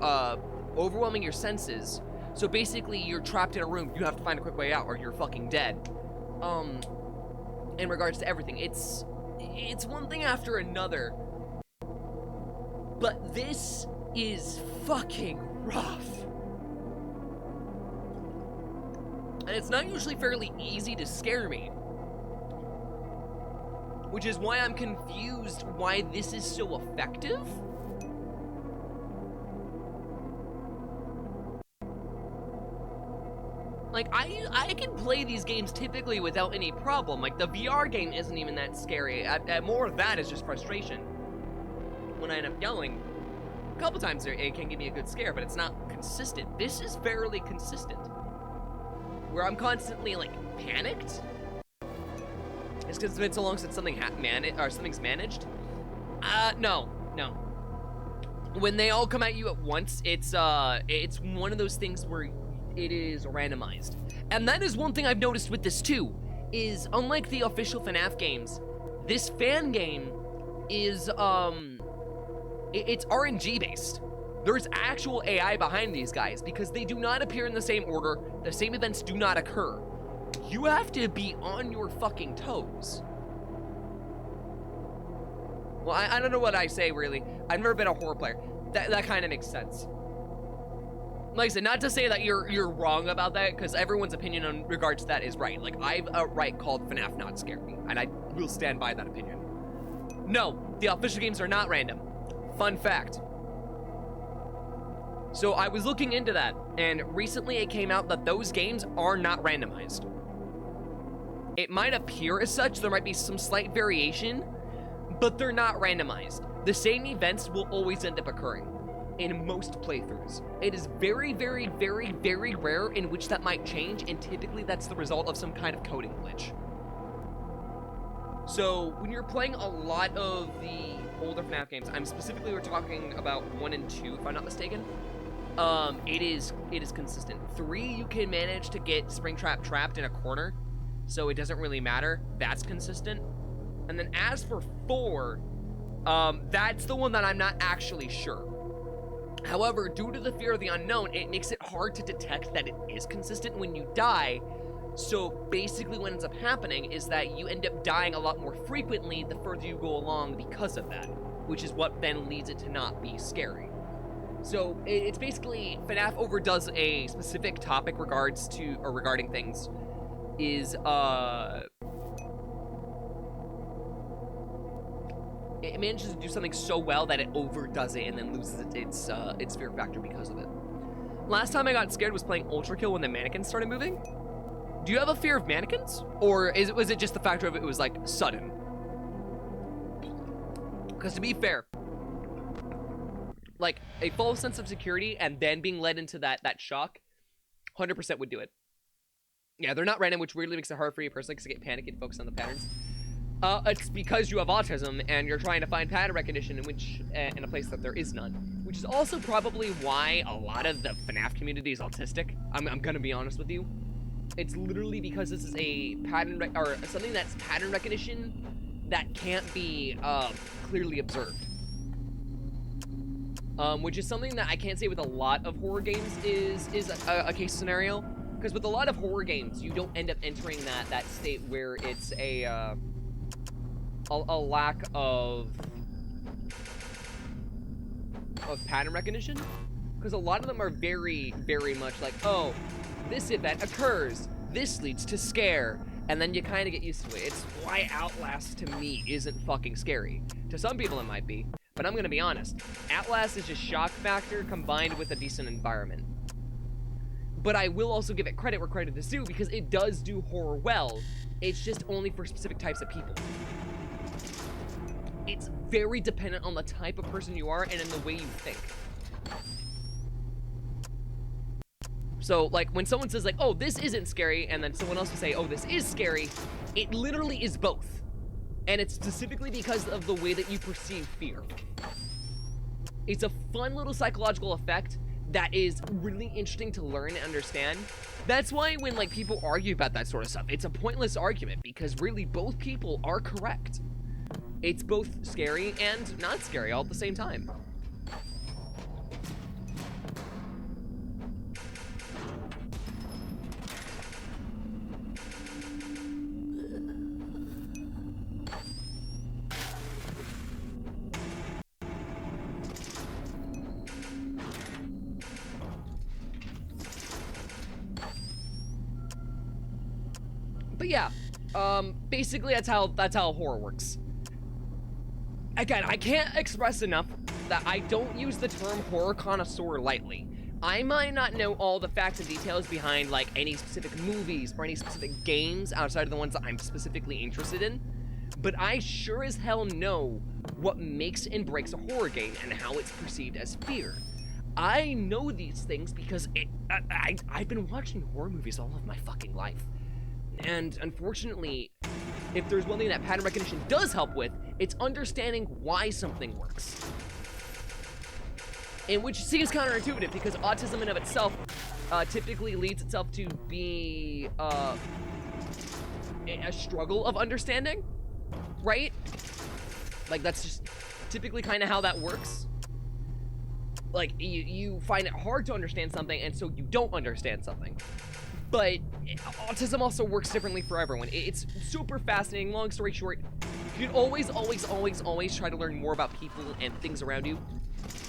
overwhelming your senses. So basically, you're trapped in a room, you have to find a quick way out or you're fucking dead. In regards to everything, it's one thing after another. But this is fucking rough. And it's not usually fairly easy to scare me. Which is why I'm confused why this is so effective. Like, I can play these games typically without any problem. Like, the VR game isn't even that scary. At more of that is just frustration. When I end up yelling, a couple times it can give me a good scare, but it's not consistent. This is fairly consistent. Where I'm constantly, like, panicked. It's because it's been so long since something something's managed. No. When they all come at you at once, it's one of those things where it is randomized. And that is one thing I've noticed with this too, is unlike the official FNAF games, this fan game is, it's RNG based. There's actual AI behind these guys because they do not appear in the same order, the same events do not occur. You have to be on your fucking toes. Well, I don't know what I say, really. I've never been a horror player. That kind of makes sense. Like I said, not to say that you're wrong about that, because everyone's opinion in regards to that is right. Like, I've outright called FNAF not scary, and I will stand by that opinion. No, the official games are not random. Fun fact. So I was looking into that, and recently it came out that those games are not randomized. It might appear as such, there might be some slight variation, but they're not randomized. The same events will always end up occurring in most playthroughs. It is very, very, very, very rare in which that might change, and typically that's the result of some kind of coding glitch. So when you're playing a lot of the older FNAF games, we're talking about 1 and 2, if I'm not mistaken, it is consistent. 3, you can manage to get Springtrap trapped in a corner, so it doesn't really matter. That's consistent. And then as for 4, that's the one that I'm not actually sure. However, due to the fear of the unknown, it makes it hard to detect that it is consistent when you die. So basically what ends up happening is that you end up dying a lot more frequently the further you go along because of that, which is what then leads it to not be scary. So it's basically FNAF overdoes a specific topic regarding things is it manages to do something so well that it overdoes it and then loses its fear factor because of it. Last time I got scared was playing Ultra Kill when the mannequins started moving. Do you have a fear of mannequins? Or was it just the factor of it was, like, sudden? Because to be fair, like, a false sense of security and then being led into that shock, 100% would do it. Yeah, they're not random, which weirdly makes it hard for you personally because I get panicked and focus on the patterns. It's because you have autism and you're trying to find pattern recognition in a place that there is none. Which is also probably why a lot of the FNAF community is autistic. I'm gonna be honest with you. It's literally because this is a something that's pattern recognition that can't be clearly observed. Which is something that I can't say with a lot of horror games is a case scenario. Because with a lot of horror games, you don't end up entering that state where it's a lack of pattern recognition. Because a lot of them are very, very much like, oh, this event occurs, this leads to scare, and then you kind of get used to it. It's why Outlast to me isn't fucking scary. To some people it might be, but I'm gonna be honest. Outlast is just shock factor combined with a decent environment. But I will also give it credit where credit is due because it does do horror well. It's just only for specific types of people. It's very dependent on the type of person you are and in the way you think. So, like, when someone says, like, oh, this isn't scary, and then someone else will say, oh, this is scary, it literally is both. And it's specifically because of the way that you perceive fear. It's a fun little psychological effect that is really interesting to learn and understand. That's why when, like, people argue about that sort of stuff, it's a pointless argument, because really both people are correct. It's both scary and not scary all at the same time. But yeah, basically that's how horror works. Again, I can't express enough that I don't use the term horror connoisseur lightly. I might not know all the facts and details behind, like, any specific movies or any specific games outside of the ones that I'm specifically interested in, but I sure as hell know what makes and breaks a horror game and how it's perceived as fear. I know these things because I've been watching horror movies all of my fucking life. And unfortunately, if there's one thing that pattern recognition does help with, it's understanding why something works. And which seems counterintuitive because autism in and of itself typically leads itself to be a struggle of understanding, right? Like, that's just typically kind of how that works. Like, you find it hard to understand something, and so you don't understand something. But autism also works differently for everyone. It's super fascinating. Long story short, you can always try to learn more about people and things around you,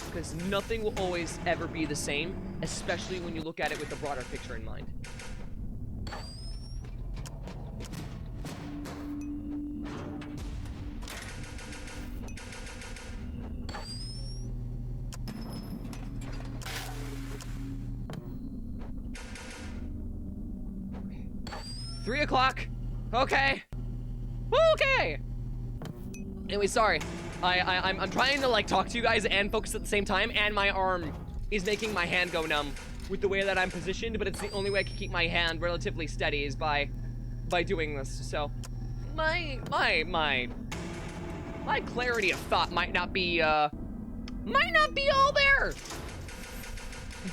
because nothing will always ever be the same, especially when you look at it with the broader picture in mind. Three o'clock. Okay. Okay. Anyway, sorry. I'm trying to, like, talk to you guys and focus at the same time, and my arm is making my hand go numb with the way that I'm positioned, but it's the only way I can keep my hand relatively steady is by doing this. So my clarity of thought might not be all there.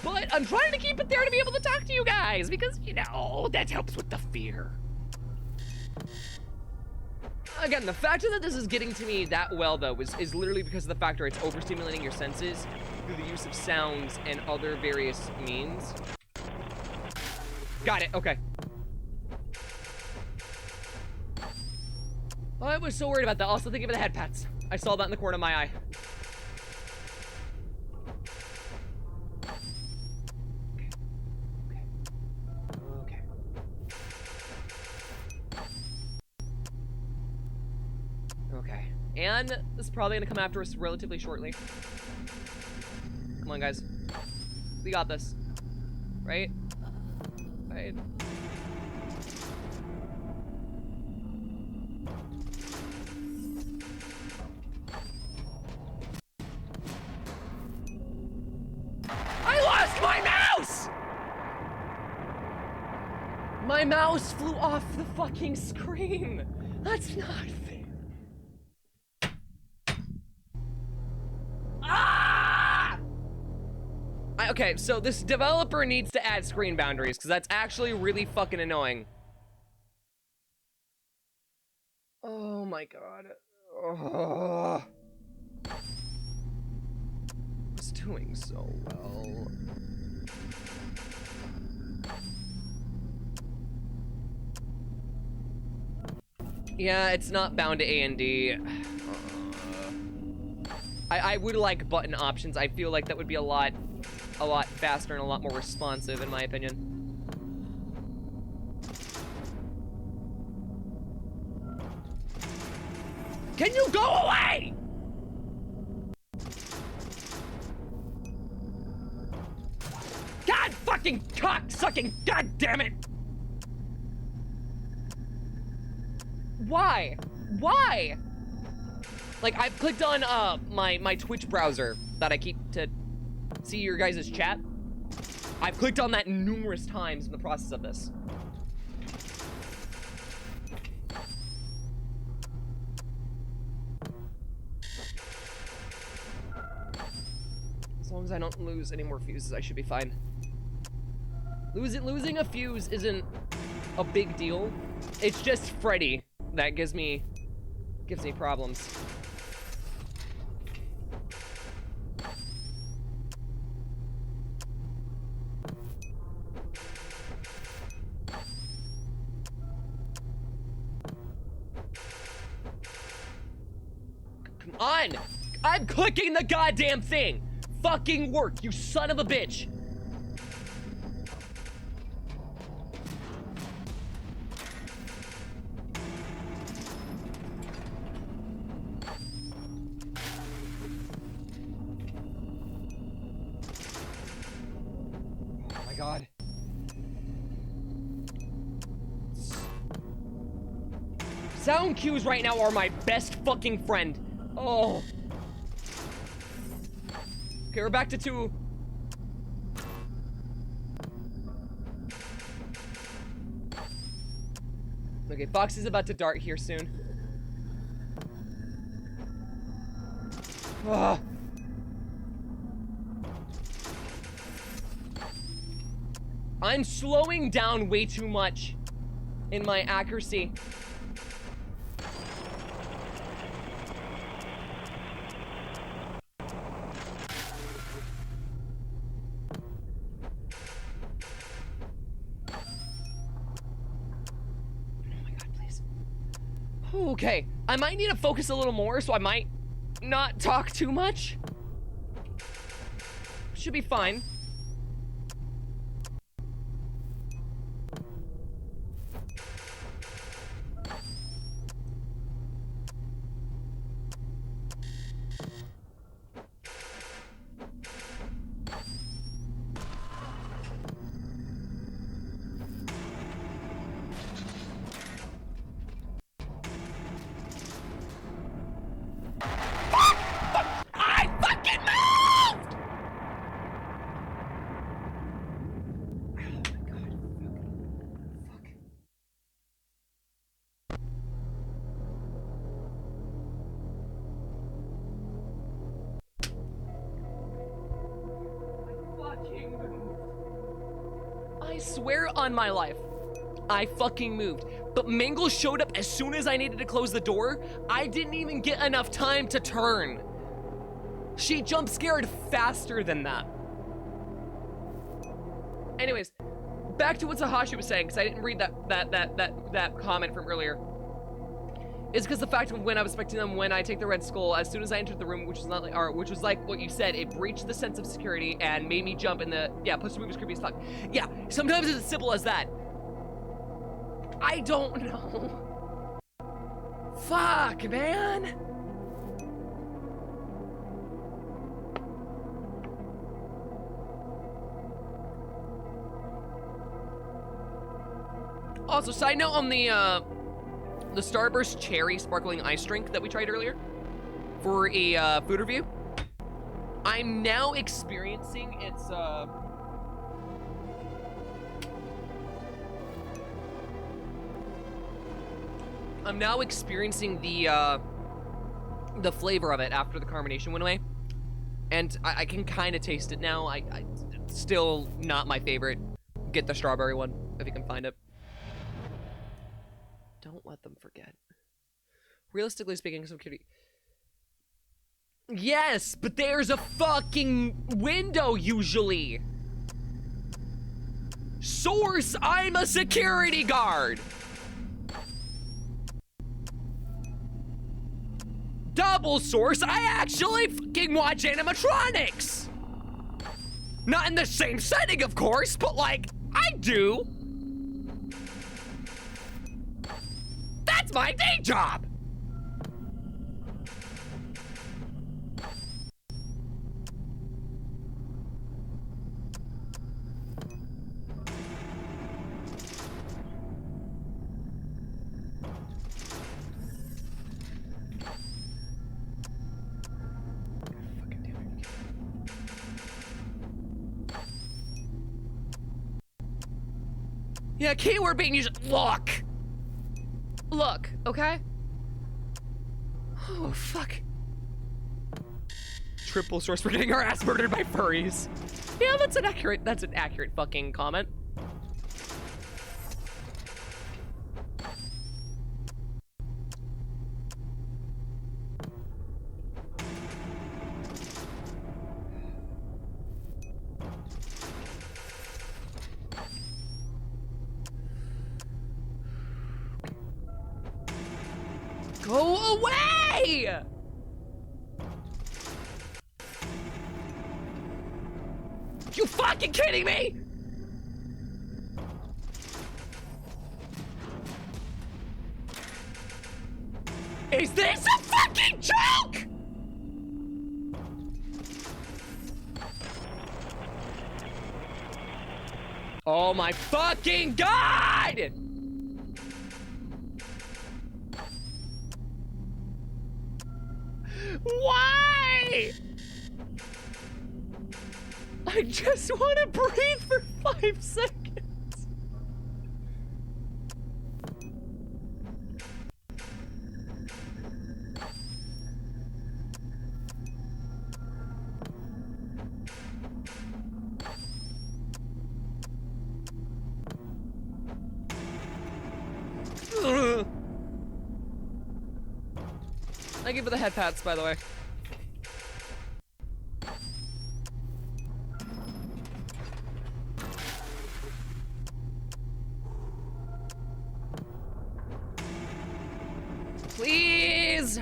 But I'm trying to keep it there to be able to talk to you guys, because, you know, that helps with the fear. Again, the factor that this is getting to me that well, though, is literally because of the factor it's overstimulating your senses through the use of sounds and other various means. Got it, okay. Oh, I was so worried about that. Also thinking of the head pats. I saw that in the corner of my eye. Okay, and this is probably gonna come after us relatively shortly. Come on, guys. We got this. Right? Right. I lost my mouse! My mouse flew off the fucking screen. That's not fair. Okay, so this developer needs to add screen boundaries, because that's actually really fucking annoying. Oh my god. Oh. It's doing so well. Yeah, it's not bound to A&D. I would like button options. I feel like that would be a lot faster and a lot more responsive, in my opinion. Can you go away? God fucking cock-sucking, god damn it! Why? Why? Like, I've clicked on my Twitch browser that I keep to see your guys' chat. I've clicked on that numerous times in the process of this. As long as I don't lose any more fuses, I should be fine. Losing a fuse isn't a big deal. It's just Freddy that gives me problems. Come on! I'm clicking the goddamn thing! Fucking work, you son of a bitch! Oh my god. Sound cues right now are my best fucking friend. Oh. Okay, we're back to 2. Okay, Fox is about to dart here soon. Ugh. I'm slowing down way too much in my accuracy. Okay, I might need to focus a little more, so I might not talk too much. Should be fine. I swear on my life, I fucking moved. But Mangle showed up as soon as I needed to close the door. I didn't even get enough time to turn. She jump scared faster than that. Anyways, back to what Sahashi was saying, because I didn't read that comment from earlier. Is because the fact of when I was expecting them when I take the red skull, as soon as I entered the room, which was not like, or which was like what you said, it breached the sense of security and made me jump in the, yeah, plus the movie was creepy as fuck. Yeah, sometimes it's as simple as that. I don't know. Fuck, man. Also, side note on the Starburst Cherry Sparkling Ice Drink that we tried earlier for a food review. I'm now experiencing its I'm now experiencing the flavor of it after the carbonation went away, and I can kind of taste it now. I still not my favorite. Get the strawberry one if you can find it. Don't let them forget. Realistically speaking, some kitty. Yes, but there's a fucking window usually. Source, I'm a security guard. Double source, I actually fucking watch animatronics. Not in the same setting, of course, but like, I do. That's my day job! Yeah, keyword being used. Look! Look, okay? Oh, fuck. Triple source for getting our ass murdered by furries. Yeah, that's an accurate fucking comment. Go away! You fucking kidding me? Is this a fucking joke? Oh my fucking god! Why? I just want to breathe for 5 seconds. Ugh. Thank you for the head pats, by the way. Please!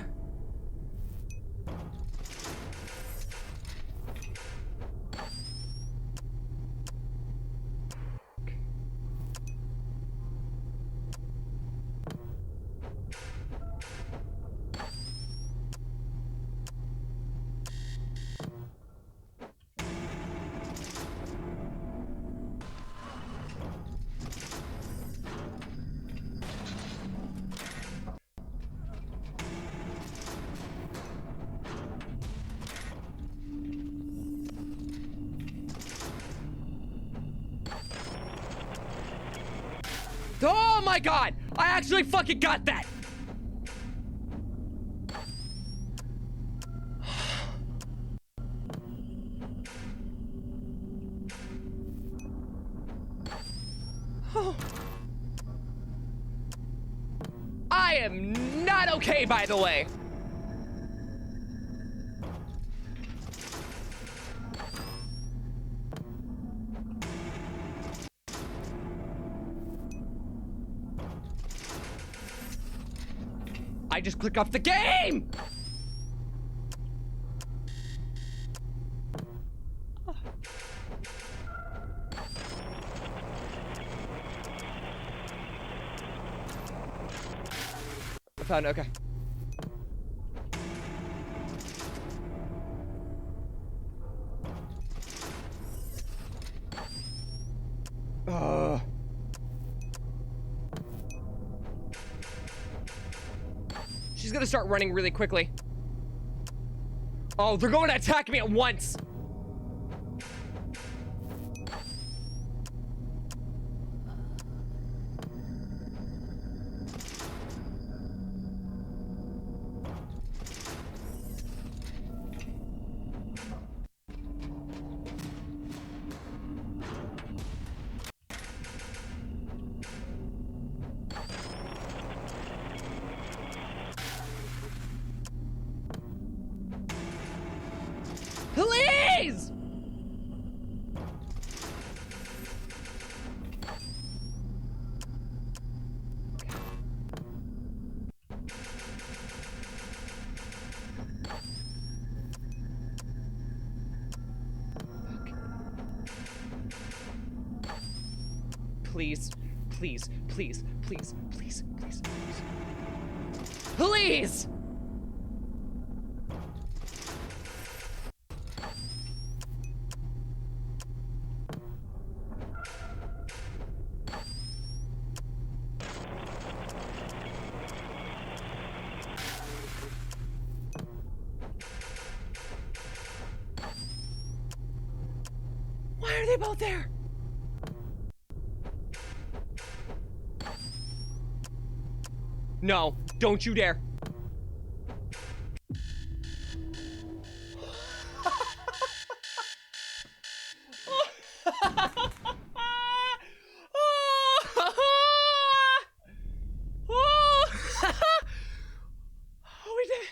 Oh my god! I actually fucking got that! I am not okay, by the way. I just clicked off the game! I found it, okay. She's gonna start running really quickly. Oh, they're going to attack me at once. Please! Please, please, please, please, please, please, please. Please! Why are they both there? No, don't you dare. Oh, we did it.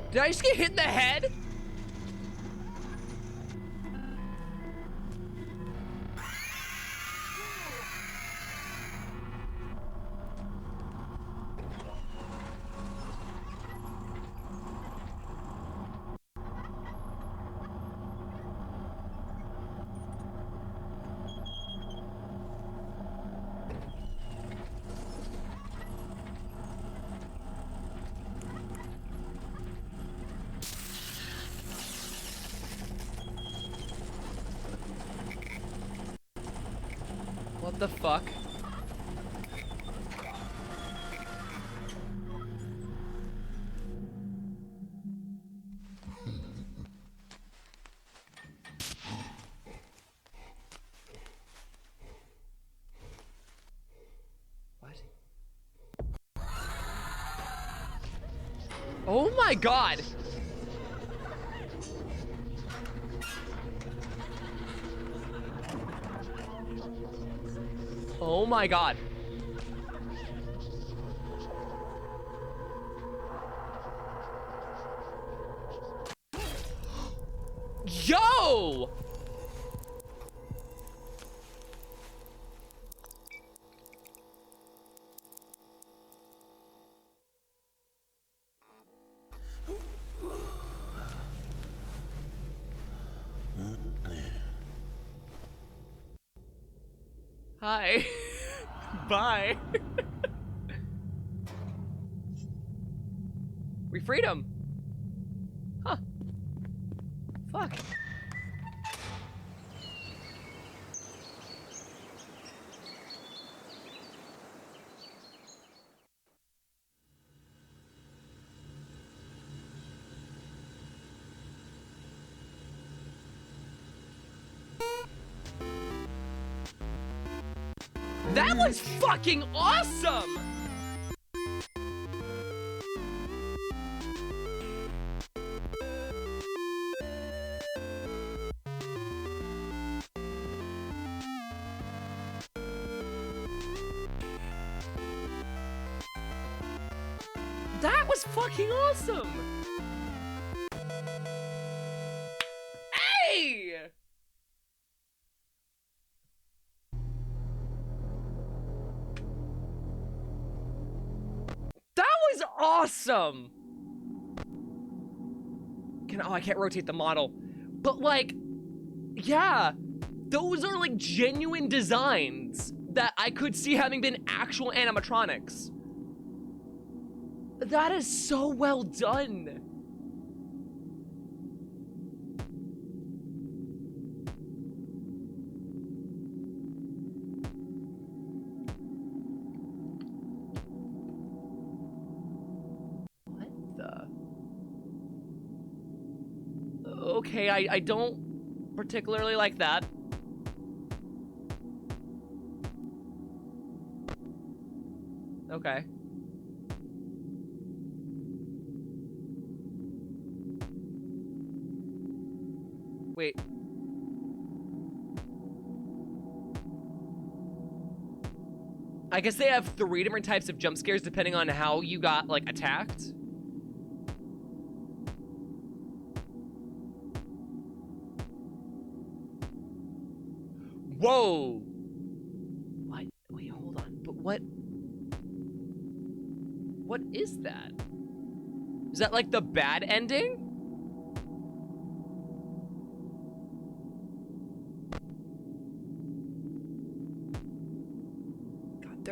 Did I just get hit in the head? What the fuck? What? Oh my god! Oh my god. Yo! Hi. Bye. We freed him. Huh. Fuck. That was fucking awesome! That was fucking awesome! Hey! That was awesome! I can't rotate the model. But like, yeah, those are like genuine designs that I could see having been actual animatronics. That is so well done. What the? Okay, I don't particularly like that. Okay. Wait. I guess they have 3 different types of jump scares depending on how you got, like, attacked. Whoa! What? Wait, hold on. But what? What is that? Is that, like, the bad ending?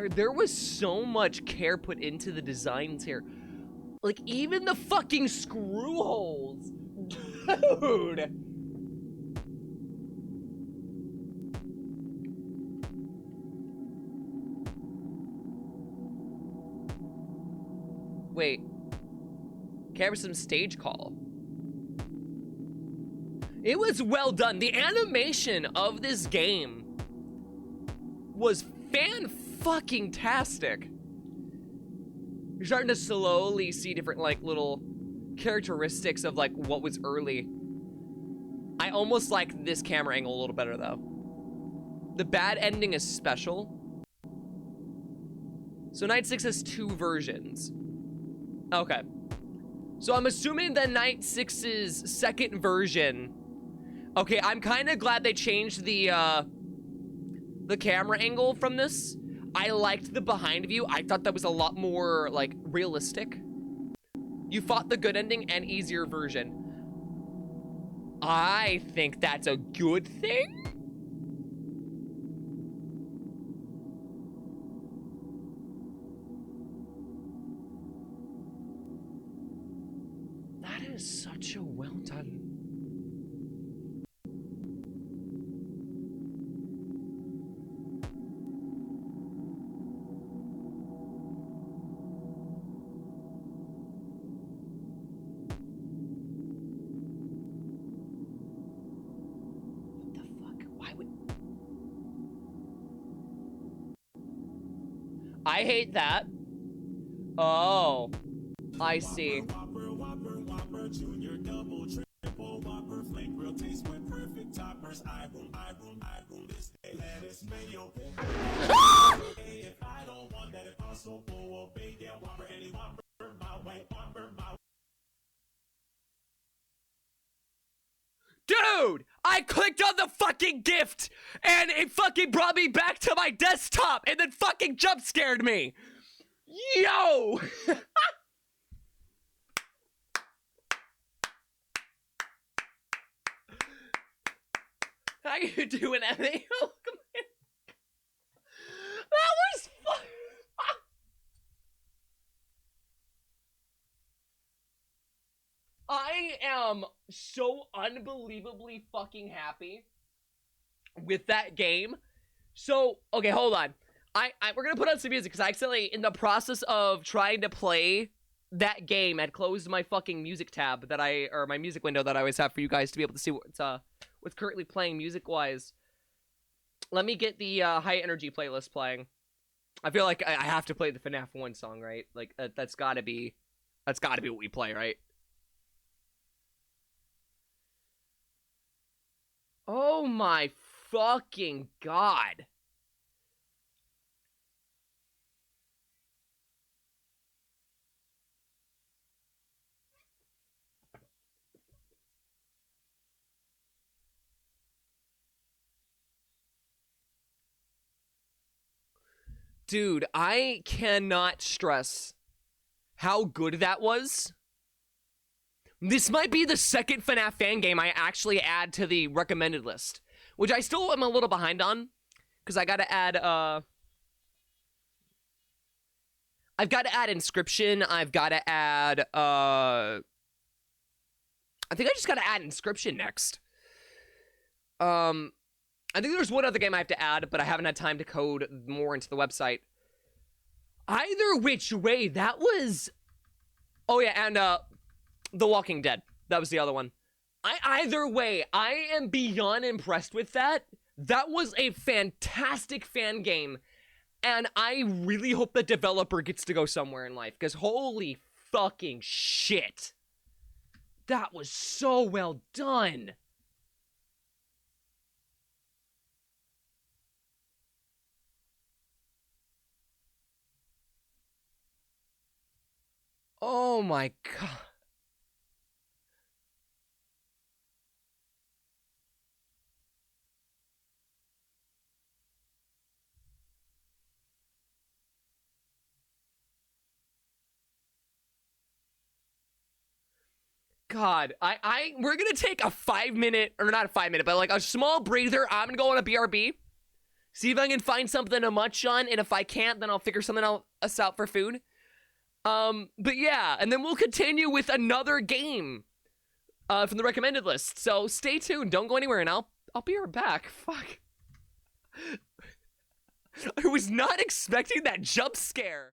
There was so much care put into the designs here. Like, even the fucking screw holes. Dude. Wait. Camera some stage call. It was well done. The animation of this game was fan-fucking-tastic. You're starting to slowly see different, like, little characteristics of, like, what was early. I almost like this camera angle a little better, though. The bad ending is special. So Night 6 has 2 versions. Okay. So I'm assuming that Night 6's second version... Okay, I'm kind of glad they changed the camera angle from this. I liked the behind view. I thought that was a lot more, like, realistic. You fought the good ending and easier version. I think that's a good thing. That is such a well done. I hate that. Oh, I see. Dude, I clicked on the fucking gift and it fucking brought me back to my desktop and then fucking jump scared me. Yo! How you doing, Emma? Welcome in. That was fun. I am so unbelievably fucking happy with that game. So, okay, hold on. We're gonna put on some music because I accidentally, in the process of trying to play that game, had closed my fucking music tab that or my music window that I always have for you guys to be able to see what's currently playing music-wise. Let me get the high energy playlist playing. I feel like I have to play the FNAF 1 song, right? Like that's gotta be what we play, right? Oh my fucking god. Dude, I cannot stress how good that was. This might be the second FNAF fan game I actually add to the recommended list, which I still am a little behind on, because I gotta add, I've got to add Inscription, I've got to add, I think I just gotta add Inscription next. I think there's one other game I have to add, but I haven't had time to code more into the website. Either which way, that was... Oh yeah, and, The Walking Dead. That was the other one. Either way, I am beyond impressed with that. That was a fantastic fan game. And I really hope the developer gets to go somewhere in life. Because holy fucking shit. That was so well done. Oh my god. God, we're gonna take a 5-minute, or not a 5-minute, but like a small breather. I'm gonna go on a BRB. See if I can find something to munch on, and if I can't, then I'll figure something else out for food. But yeah, and then we'll continue with another game from the recommended list. So stay tuned, don't go anywhere, and I'll be right back. Fuck. I was not expecting that jump scare.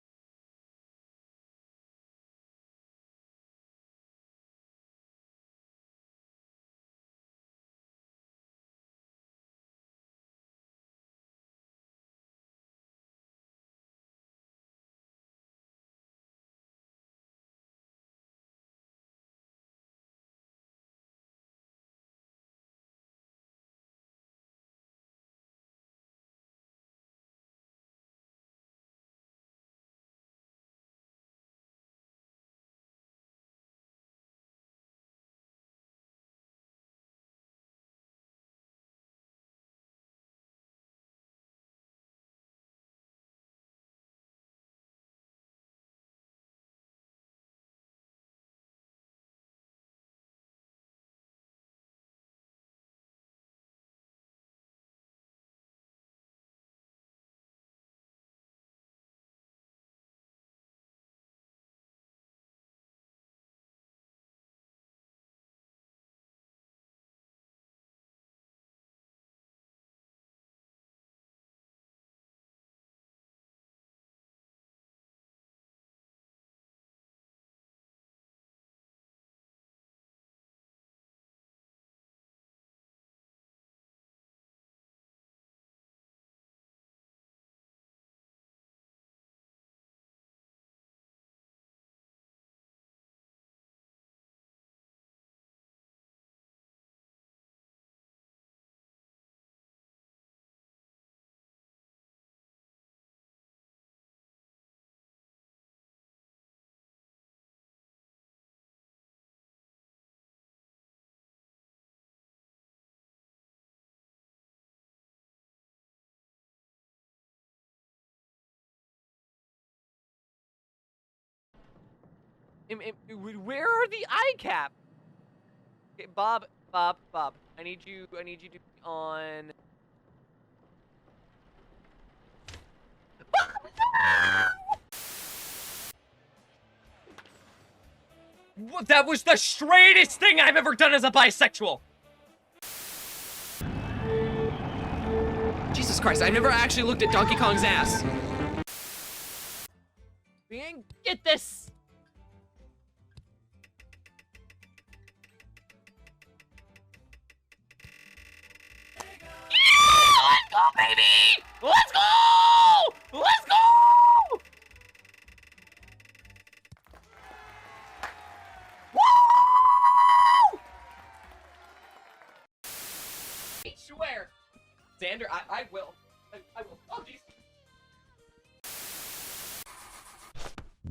Where are the eye cap? Okay, Bob. I need you to be on. That was the straightest thing I've ever done as a bisexual. Jesus Christ, I never actually looked at Donkey Kong's ass. Get this. Yeah, let's go, baby! Let's go! Let's go! Woo! I swear. Xander, I will. I will. Oh, jeez.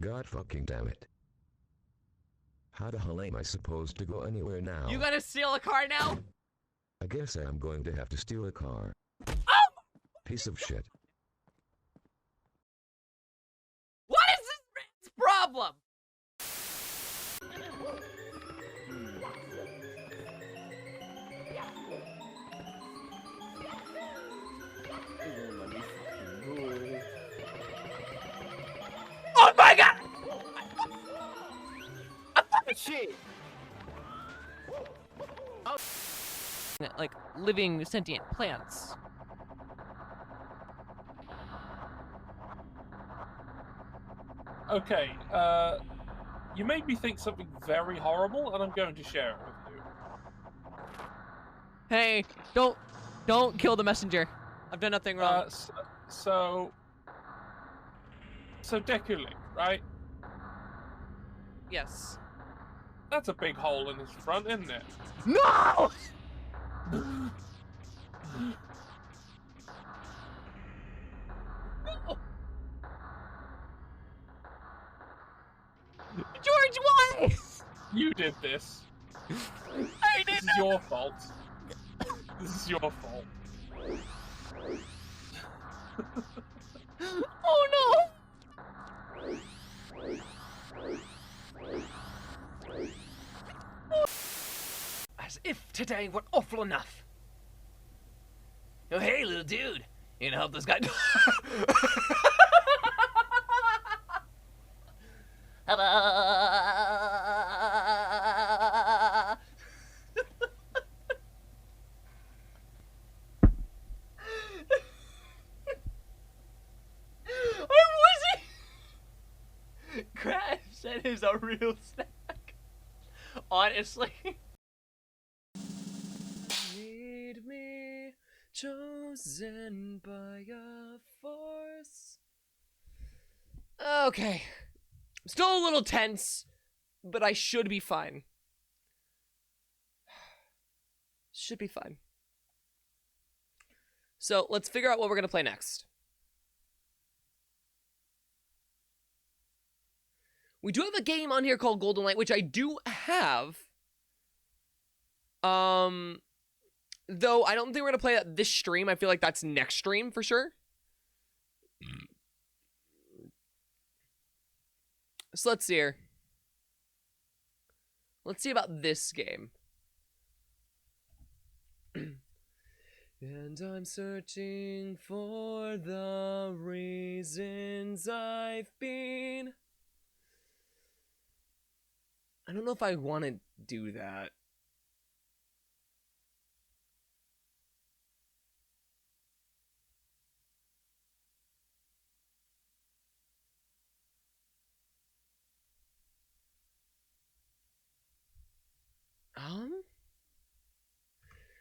God fucking damn it. How the hell am I supposed to go anywhere now? You gotta steal a car now? I guess I am going to have to steal a car. Oh! Piece of shit. What is this man's problem? Oh my god! Shit. Like living sentient plants. Okay, you made me think something very horrible, and I'm going to share it with you. Hey, don't kill the messenger. I've done nothing wrong. So Deku-Link, right? Yes. That's a big hole in his front, isn't it? No! George, why? You did this. I didn't. This is your fault. This is your fault. Oh no! As if today were awful enough. Oh, hey, little dude. You gonna help this guy? Crash, that is a real snack. Honestly. Lead me, chosen by a force. Okay. Still a little tense, but I should be fine. Should be fine. So let's figure out what we're gonna play next. We do have a game on here called Golden Light, which I do have. Though I don't think we're gonna play that this stream. I feel like that's next stream for sure. So let's see here. Let's see about this game. And I'm searching for the reasons I've been. I don't know if I want to do that.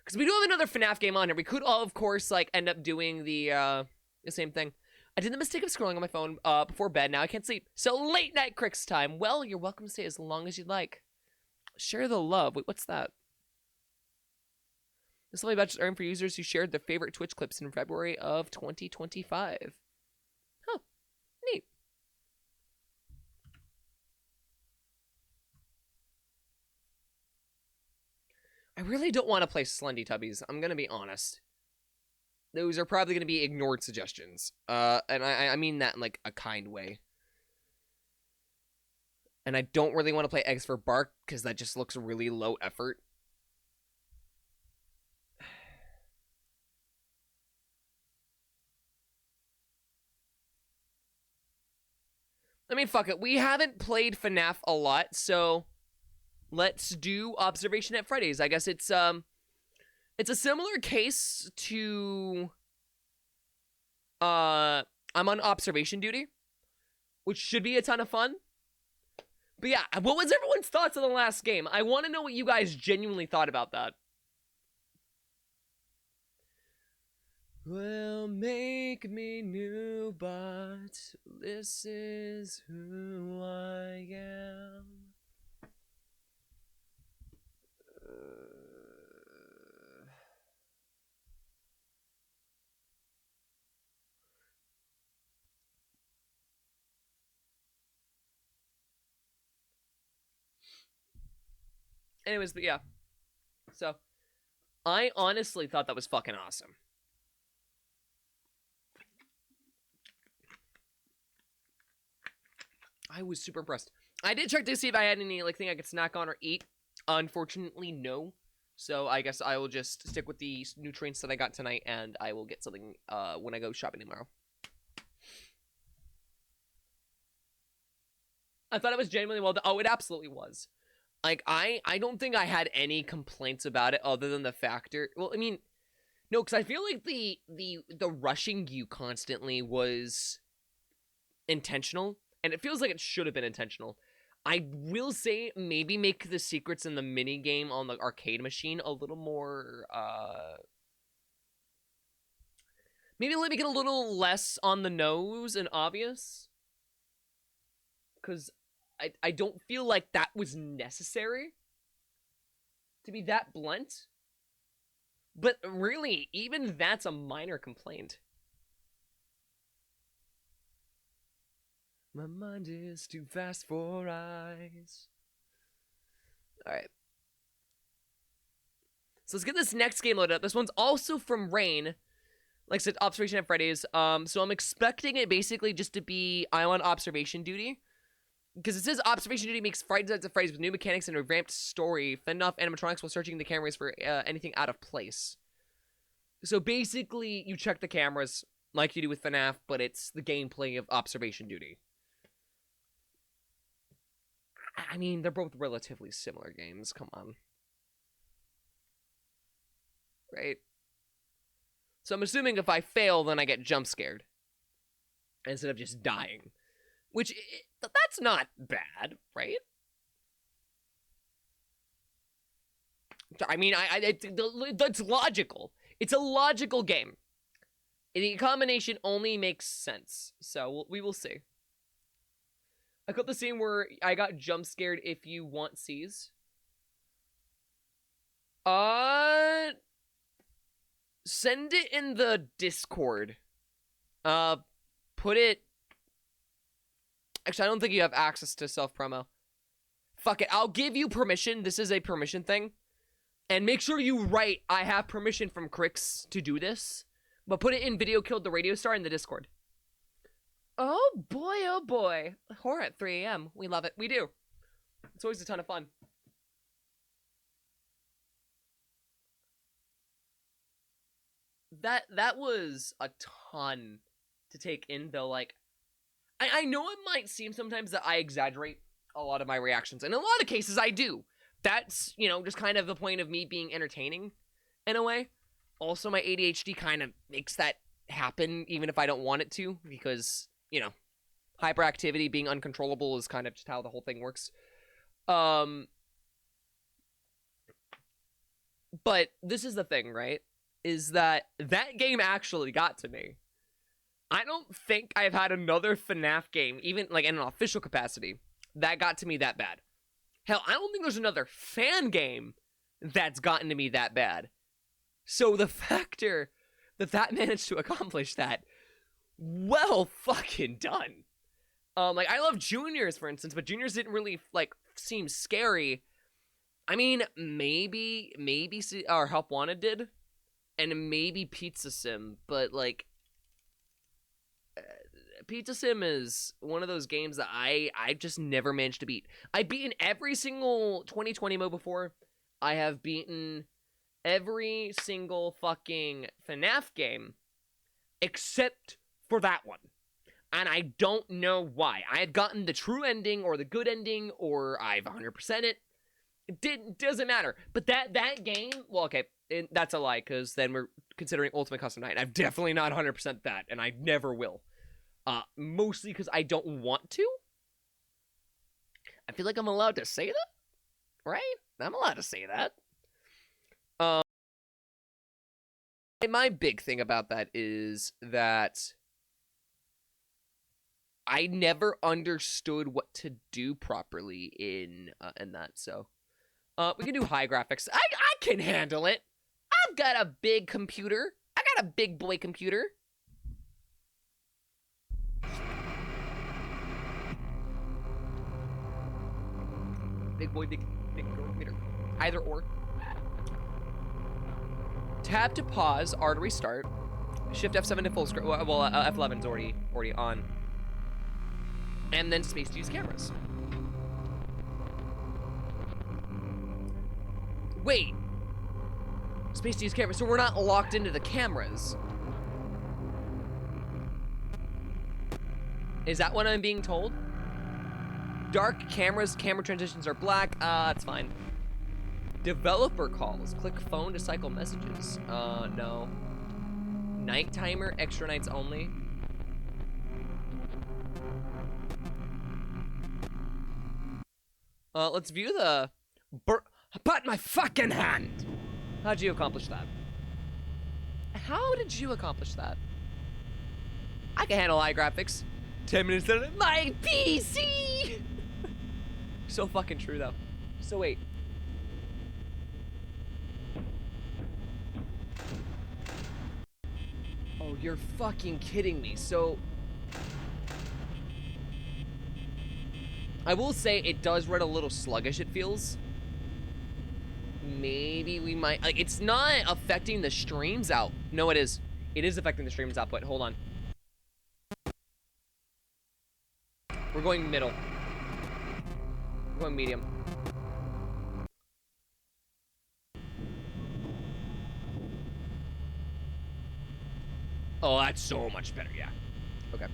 Because we do have another FNAF game on here. We could all, of course, like, end up doing the same thing. I did the mistake of scrolling on my phone before bed. Now I can't sleep. So late night Crix time. Well, you're welcome to stay as long as you'd like. Share the love. Wait, what's that? This lovely badge is earned for users who shared their favorite Twitch clips in February of 2025. Huh. Neat. I really don't want to play Slendy Tubbies. I'm going to be honest. Those are probably going to be ignored suggestions. And I mean that in, like, a kind way. And I don't really want to play Eggs for Bark because that just looks really low effort. I mean, fuck it. We haven't played FNAF a lot, so let's do Observation at Freddy's. I guess it's a similar case to I'm on observation duty, which should be a ton of fun. But yeah, what was everyone's thoughts on the last game? I want to know what you guys genuinely thought about that. Well, make me new, but this is who I am. Anyways, but yeah. So, I honestly thought that was fucking awesome. I was super impressed. I did check to see if I had any, like, thing I could snack on or eat. Unfortunately, no. So, I guess I will just stick with the nutrients that I got tonight, and I will get something, when I go shopping tomorrow. I thought it was genuinely well done. Oh, it absolutely was. Like, I don't think I had any complaints about it other than the factor. Well, I mean, no, because I feel like the rushing you constantly was intentional. And it feels like it should have been intentional. I will say maybe make the secrets in the mini game on the arcade machine a little more, maybe let me get a little less on the nose and obvious. Because I don't feel like that was necessary. To be that blunt. But really, even that's a minor complaint. My mind is too fast for eyes. Alright. So let's get this next game loaded up. This one's also from Rain. Like I said, Observation at Freddy's. So I'm expecting it basically just to be I'm on observation duty. Because it says Observation Duty makes Friday Nights at Freddy's with new mechanics and a revamped story. Fend off animatronics while searching the cameras for anything out of place. So basically, you check the cameras like you do with FNAF, but it's the gameplay of Observation Duty. I mean, they're both relatively similar games. Come on. Right? So I'm assuming if I fail, then I get jump scared. Instead of just dying. Which, that's not bad, right? I mean, that's logical. It's a logical game. The combination only makes sense. So, we will see. I got the scene where I got jump scared if you want C's. Send it in the Discord. Put it... Actually, I don't think you have access to self-promo. Fuck it, I'll give you permission. This is a permission thing. And make sure you write, I have permission from Crix to do this. But put it in Video Killed the Radio Star in the Discord. Oh boy. Horror at 3 a.m. We love it. We do. It's always a ton of fun. That was a ton to take in, though. Like, I know it might seem sometimes that I exaggerate a lot of my reactions. And in a lot of cases, I do. That's, you know, just kind of the point of me being entertaining, in a way. Also, my ADHD kind of makes that happen, even if I don't want it to. Because, you know, hyperactivity, being uncontrollable is kind of just how the whole thing works. But this is the thing, right? Is that game actually got to me. I don't think I've had another FNAF game, even like in an official capacity, that got to me that bad. Hell, I don't think there's another fan game that's gotten to me that bad. So the factor that managed to accomplish that, well fucking done. Like, I love Juniors, for instance, but Juniors didn't really, like, seem scary. I mean, maybe or Help Wanted did, and maybe Pizza Sim, but, like, Pizza Sim is one of those games that I just never managed to beat. I've beaten every single 2020 mode before. I have beaten every single fucking FNAF game except for that one. And I don't know why. I have gotten the true ending or the good ending or I've 100%ed it. It doesn't matter. But that game, well, okay, that's a lie because then we're considering Ultimate Custom Night. I've definitely not 100% that, and I never will. Mostly because I don't want to. I feel like I'm allowed to say that, right? I'm allowed to say that. My big thing about that is that I never understood what to do properly in that. So, we can do high graphics. I can handle it. I've got a big computer. I got a big boy computer. Big boy, big girl computer. Either or. Tab to pause, R to restart. Shift F7 to full screen. Well, F11's already on. And then space to use cameras. Wait. Space to use cameras, so we're not locked into the cameras. Is that what I'm being told? Dark cameras, camera transitions are black. That's fine. Developer calls. Click phone to cycle messages. No. Night timer, extra nights only. Let's view the... But my fucking hand! How'd you accomplish that? How did you accomplish that? I can handle high graphics. 10 minutes later, my PC! So fucking true, though. So wait. Oh, you're fucking kidding me. So... I will say it does run a little sluggish, it feels. Maybe we might... Like, it's not affecting the streams out. No, it is. It is affecting the streams output. Hold on. We're going middle. We're going medium. Oh, that's so much better, yeah. Okay.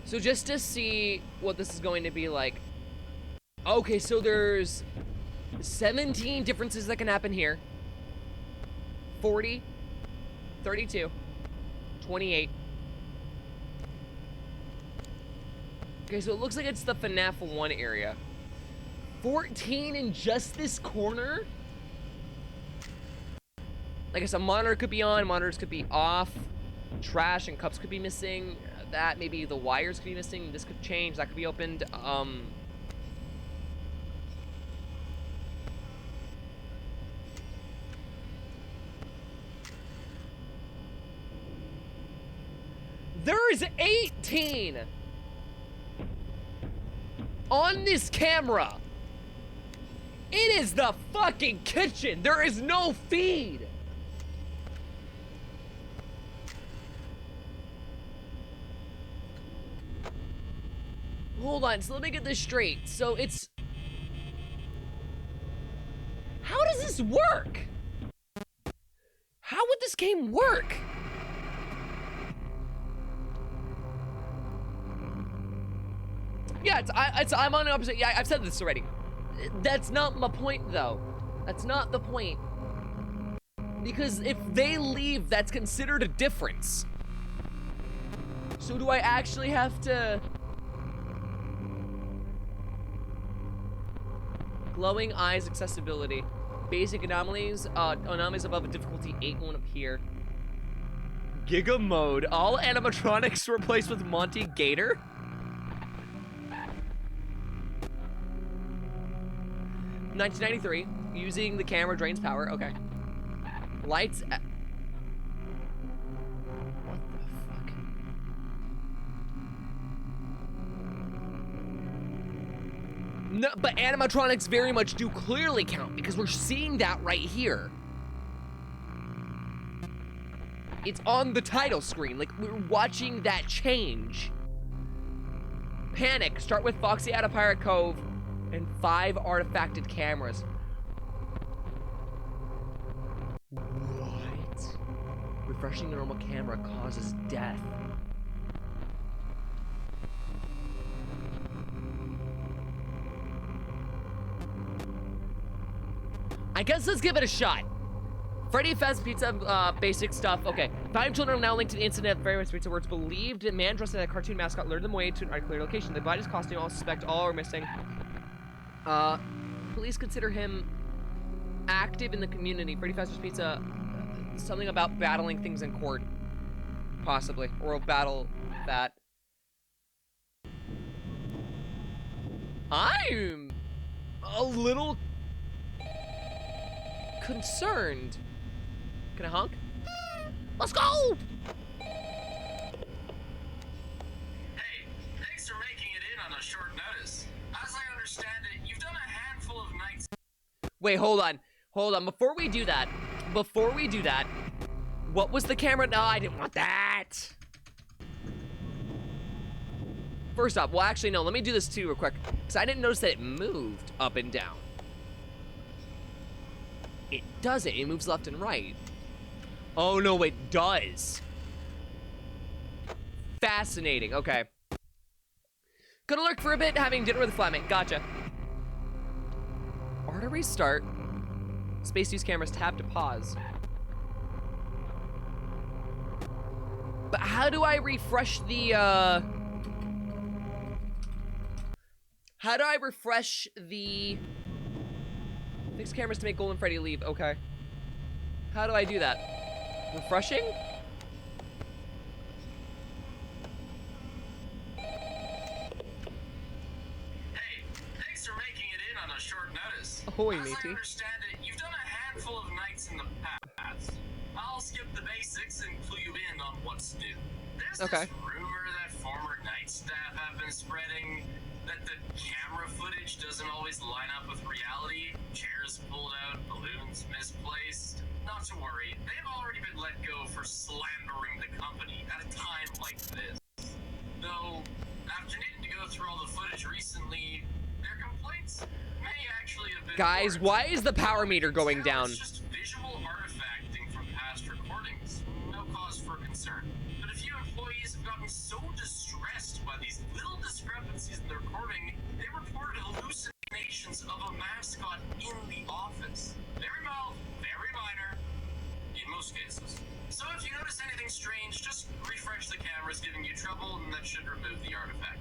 So just to see what this is going to be like. Okay, so there's 17 differences that can happen here. 40, 32, 28. Okay, so it looks like it's the FNAF 1 area. 14 in just this corner? Like I said, monitor could be on, monitors could be off. Trash and cups could be missing. That, maybe the wires could be missing. This could change, that could be opened. There's 18 on this camera. It is the fucking kitchen. There is no feed. Hold on, so let me get this straight. So it's... How does this work? How would this game work? Yeah, I'm on the opposite. Yeah, I've said this already. That's not my point, though. That's not the point. Because if they leave, that's considered a difference. So do I actually have to... Glowing eyes accessibility. Basic anomalies. Anomalies above a difficulty 8 going up here. Giga mode. All animatronics replaced with Monty Gator. $19.93. Using the camera drains power. Okay. Lights. What the fuck? No, but animatronics very much do clearly count because we're seeing that right here. It's on the title screen. Like, we're watching that change. Panic. Start with Foxy out of Pirate Cove and 5 artifacted cameras. What? Refreshing the normal camera causes death. I guess let's give it a shot. Freddy Fast Pizza, basic stuff. Okay. 5 children are now linked to the incident at Freddy Fast Pizza where it's believed a man dressed as a cartoon mascot lured them away to an unclear location. They bought his costume, all suspect all are missing. Police consider him active in the community. Freddy Fazbear's Pizza, something about battling things in court. Possibly. Or a battle that. I'm a little concerned. Can I honk? Let's go! Hey, thanks for making it in on a short notice. As I understand it, you've done a handful of nights. Wait, hold on. Hold on. Before we do that, what was the camera? No, I didn't want that. First off, well, actually, no, let me do this too real quick, because I didn't notice that it moved up and down. It doesn't. It moves left and right. Oh, no, it does. Fascinating. Okay. Gonna lurk for a bit, having dinner with a flatmate. Gotcha. R to restart. Space use cameras, tab to pause. But how do I refresh the, How do I refresh the... Fix cameras to make Golden Freddy leave. Okay. How do I do that? Refreshing? Hey, thanks for making it in on a short notice. Ahoy, As I matey. understand it, you've done a handful of nights in the past. I'll skip the basics and clue you in on what's new. There's Okay. this rumor that former night staff have been spreading that the camera footage doesn't always line up with reality. Chairs pulled out, balloons misplaced. Not to worry, they've already been let go for slandering the company at a time like this. Though, after needing to go through all the footage recently, their complaints may actually have been... Guys, why is the power meter going down? It's just visual artifacting from past recordings. No cause for concern. But a few employees have gotten so distressed by these little discrepancies in the recording, they reported hallucinations of a mascot in the office. Very mild, very minor, in most cases. So if you notice anything strange, just refresh the cameras giving you trouble, and that should remove the artifact.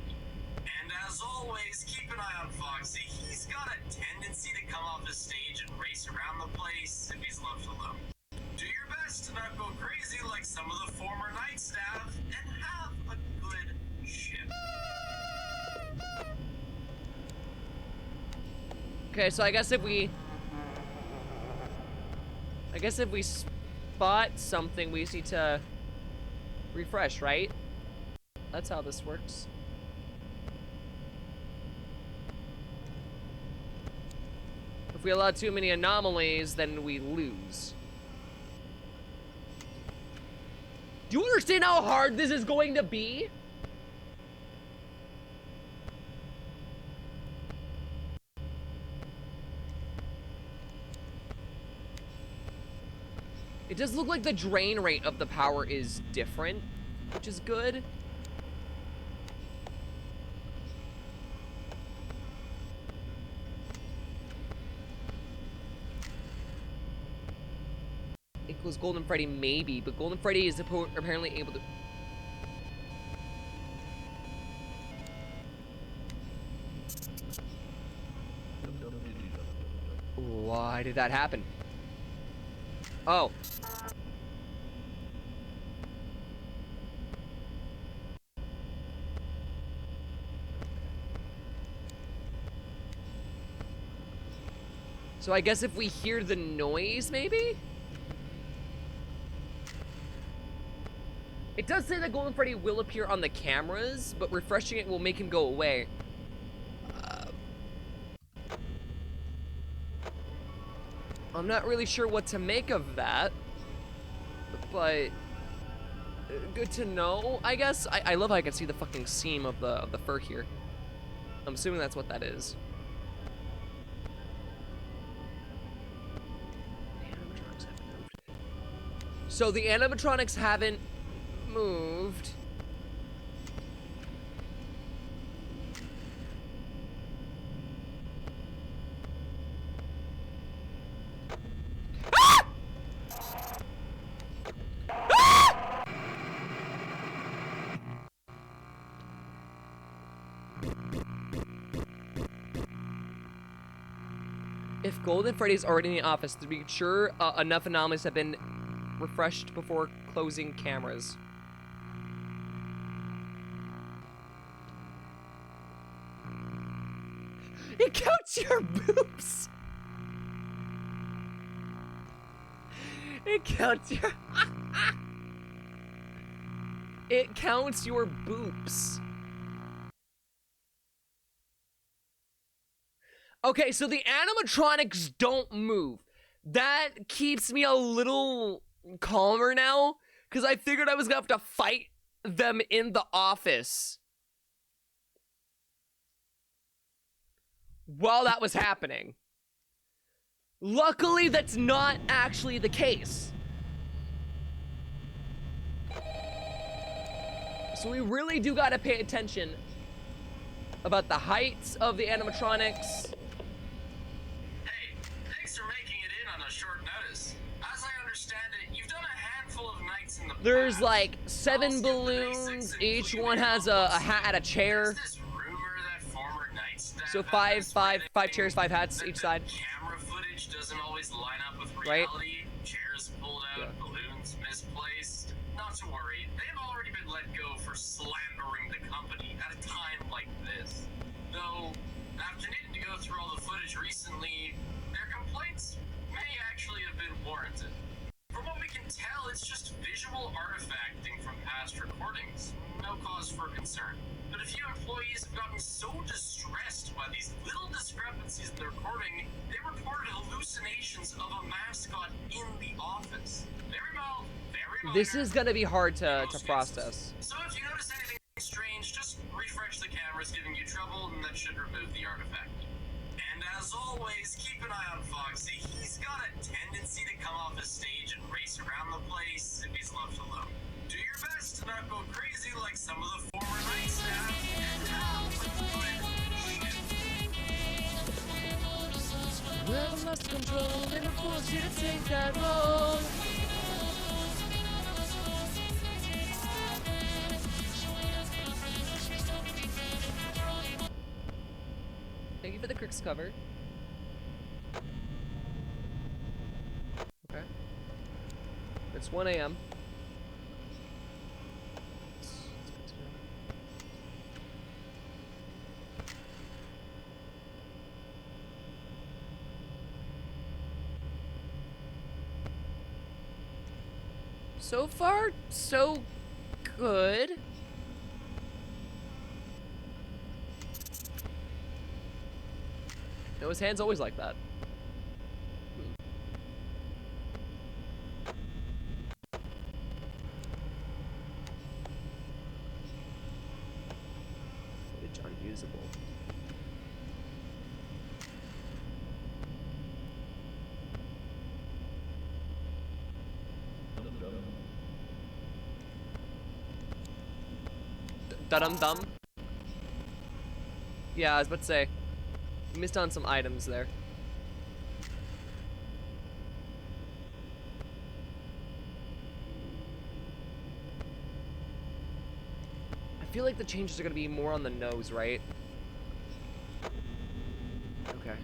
And as always, keep an eye on Foxy. He's got a tendency to come off the stage and race around the place if he's left alone. Do your best to not go crazy like some of the former night staff, and have a good shift. Okay, so I guess if we spot something, we just need to refresh, right? That's how this works. If we allow too many anomalies, then we lose. Do you understand how hard this is going to be? It does look like the drain rate of the power is different, which is good. Equals Golden Freddy, maybe, but Golden Freddy is apparently able to... Why did that happen? Oh. So I guess if we hear the noise, maybe? It does say that Golden Freddy will appear on the cameras, but refreshing it will make him go away. I'm not really sure what to make of that, but Good to know, I guess. I love how I can see the fucking seam of the fur here. I'm assuming that's what that is. So the animatronics haven't moved. If Golden Freddy's already in the office, to be sure enough anomalies have been refreshed before closing cameras. It counts your boobs. It counts your... It counts your boobs. Okay, so the animatronics don't move. That keeps me a little calmer now, because I figured I was gonna have to fight them in the office while that was happening. Luckily, that's not actually the case. So we really do gotta pay attention about the heights of the animatronics. Hey, thanks for making it in on a short notice. As I understand it, you've done a handful of nights in the There's past. like 7 balloons. Each one has a hat and a chair. There's this rumor that former night staff So have five chairs, 5 hats each side. Camera footage doesn't always line up with Right. reality. Chairs pulled out, balloons misplaced. Not to worry, they've already been let go for slandering the company at a time like this. Though, after needing to go through all the footage recently, their complaints may actually have been warranted. From what we can tell, it's just visual artifacting from past recordings. No cause for concern. But a few employees have gotten so distressed by these little discrepancies in the recording, they reported hallucinations of a mascot in the office. Very mild, very minor. This is gonna be hard to process. So if you notice anything strange, just refresh the cameras giving you trouble, and that should remove the artifact. And as always, keep an eye on Foxy. He's got a tendency to come off the stage and race around the place if he's left alone. Do your best to not go crazy like some of the former night staff. And now, Whoever lost control, they were forced you to take that role. Thank you for the Crix cover. Okay. It's 1 a.m. So far, so good. No, his hand's always like that. Footage unusable. Da-dum-dum. Yeah, I was about to say, missed on some items there. I feel like the changes are gonna be more on the nose, right? Okay.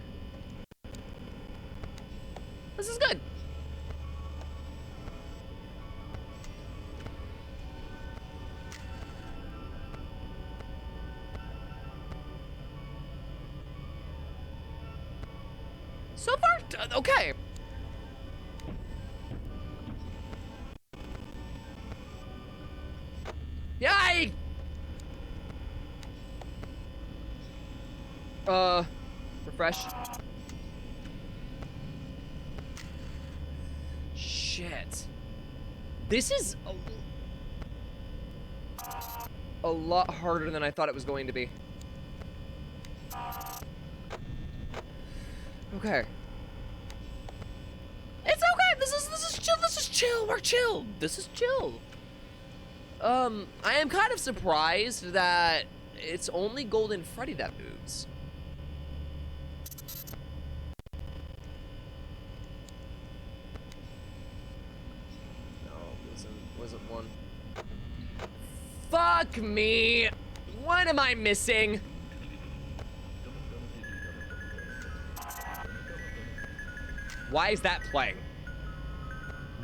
This is good. So far, okay. Yay! Refresh. Shit. This is a lot harder than I thought it was going to be. Okay. It's okay. This is chill. This is chill. We're chill. This is chill. I am kind of surprised that it's only Golden Freddy that moves. Wasn't one. Fuck me! What am I missing? Why is that playing?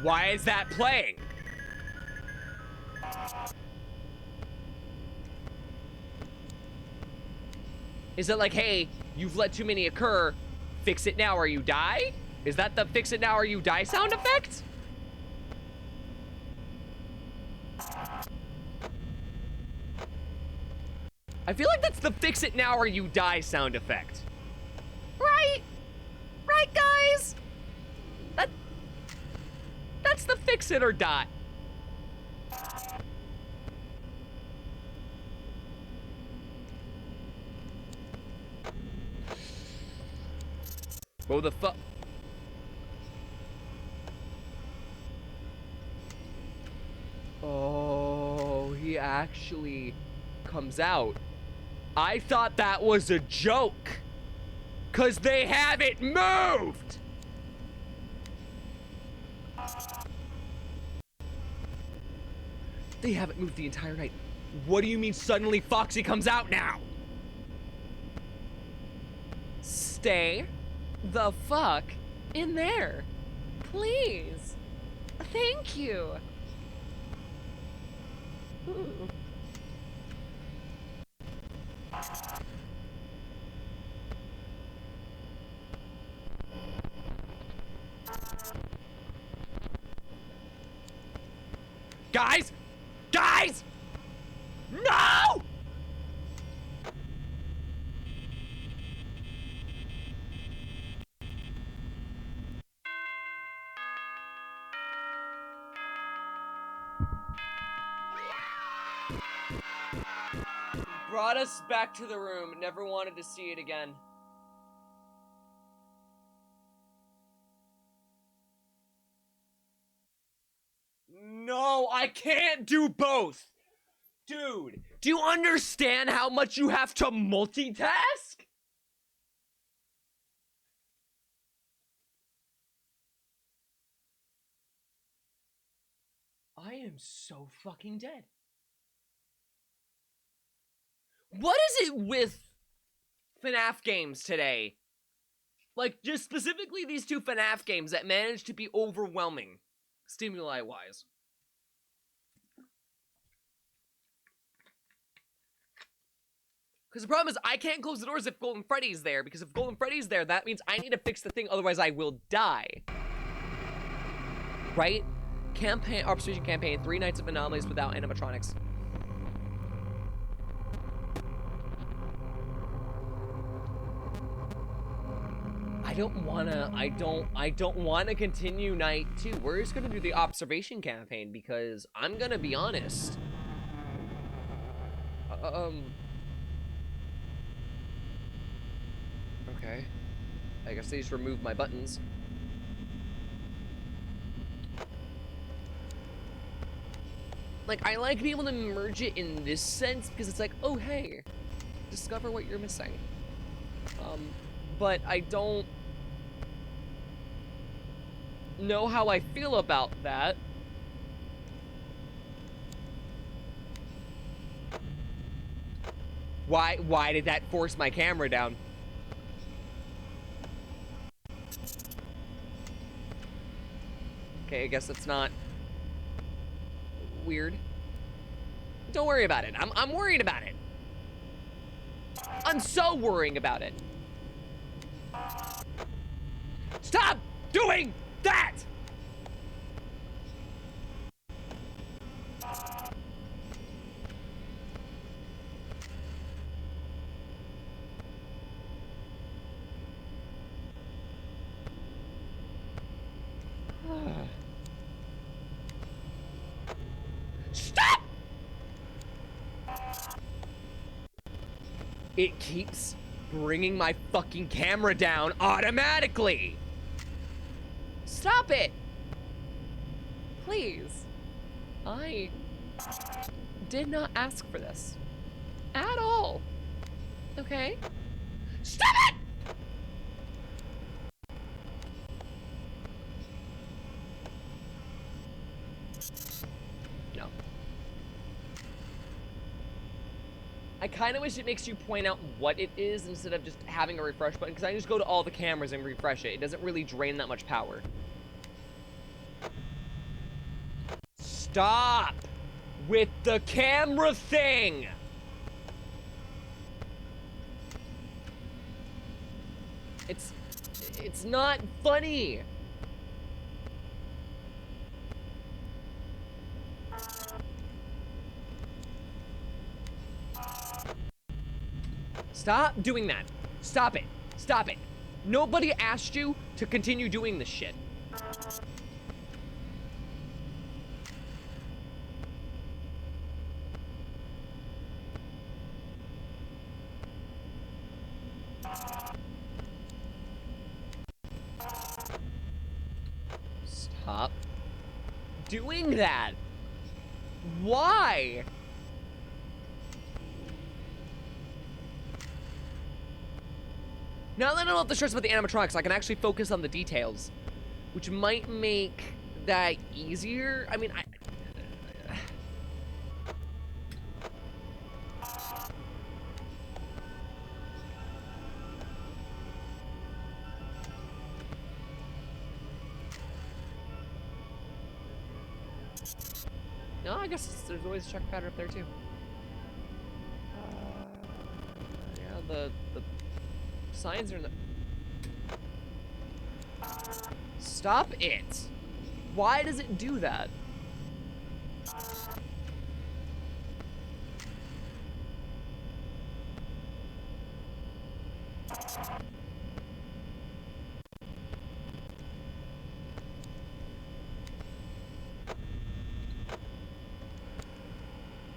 Why is that playing? Is it like, hey, you've let too many occur, fix it now or you die? Is that the fix it now or you die sound effect? I feel like that's the fix it now or you die sound effect. Right? Right, guys? That's the fix it or die. Whoa, the fuck? Oh, he actually comes out. I thought that was a joke. 'Cause they haven't moved! They haven't moved the entire night. What do you mean suddenly Foxy comes out now? Stay the fuck in there. Please. Thank you. Ooh. Guys! Guys! No! Brought us back to the room. Never wanted to see it again. No, I can't do both. Dude, do you understand how much you have to multitask? I am so fucking dead. What is it with FNAF games today? Like, just specifically these two FNAF games that manage to be overwhelming, stimuli-wise. Because the problem is, I can't close the doors if Golden Freddy's there, because if Golden Freddy's there, that means I need to fix the thing, otherwise I will die. Right? Campaign, observation campaign, 3 nights of anomalies without animatronics. I don't wanna continue night 2. We're just gonna do the observation campaign, because I'm gonna be honest. Okay. I guess they just removed my buttons. Like, I like being able to merge it in this sense, because it's like, oh, hey, discover what you're missing. But I don't know how I feel about that. Why did that force my camera down? Okay, I guess that's not weird. Don't worry about it. I'm worried about it. I'm so worrying about it. Stop doing that! Stop! It keeps bringing my fucking camera down automatically. Stop it. Please. I did not ask for this. At all. Okay? Stop it! No. I kind of wish it makes you point out what it is instead of just having a refresh button, because I just go to all the cameras and refresh it. It doesn't really drain that much power. Stop with the camera thing! It's not funny. Stop doing that. Stop it. Stop it. Nobody asked you to continue doing this shit. Stop doing that. Why? Now that I don't have to stress about the animatronics, I can actually focus on the details, which might make that easier. I mean, no, I guess there's always a check pattern up there too. Yeah, the signs are in the... Stop it! Why does it do that?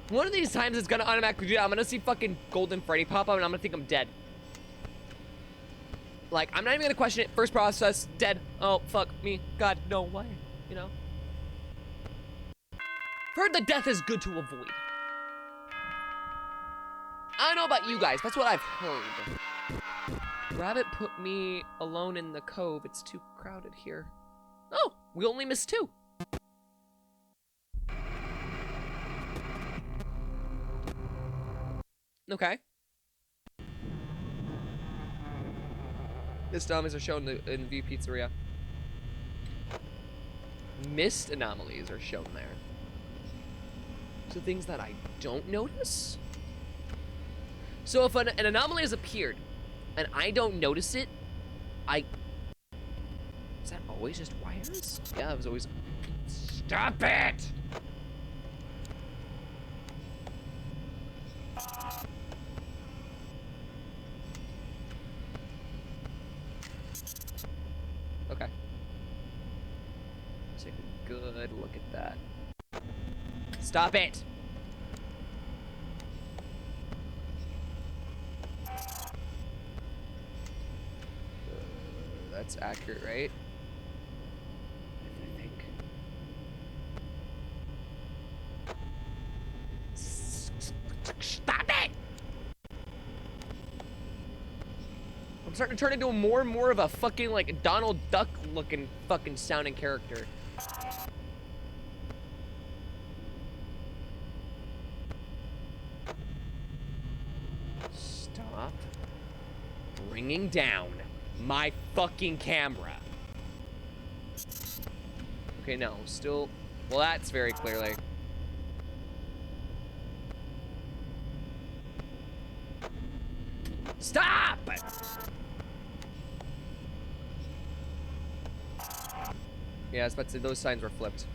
One of these times it's gonna automatically do that. I'm gonna see fucking Golden Freddy pop up and I'm gonna think I'm dead. Like, I'm not even gonna question it. First process, dead. Oh, fuck me. God, no way. You know? Heard that death is good to avoid. I don't know about you guys. That's what I've heard. Rabbit put me alone in the cove. It's too crowded here. Oh, we only missed 2. Okay. Missed anomalies are shown in the View Pizzeria. Missed anomalies are shown there. So things that I don't notice? So if an anomaly has appeared and I don't notice it, is that always just wires? Yeah, it was always... Stop it! Okay. Take a good look at that. Stop it! That's accurate, right? I think. Stop it! I'm starting to turn into more and more of a fucking, like, Donald Duck looking fucking sounding character. Stop bringing down my fucking camera. Okay, no, still... Well, that's very clearly... Stop! Yeah, I was about to say, those signs were flipped.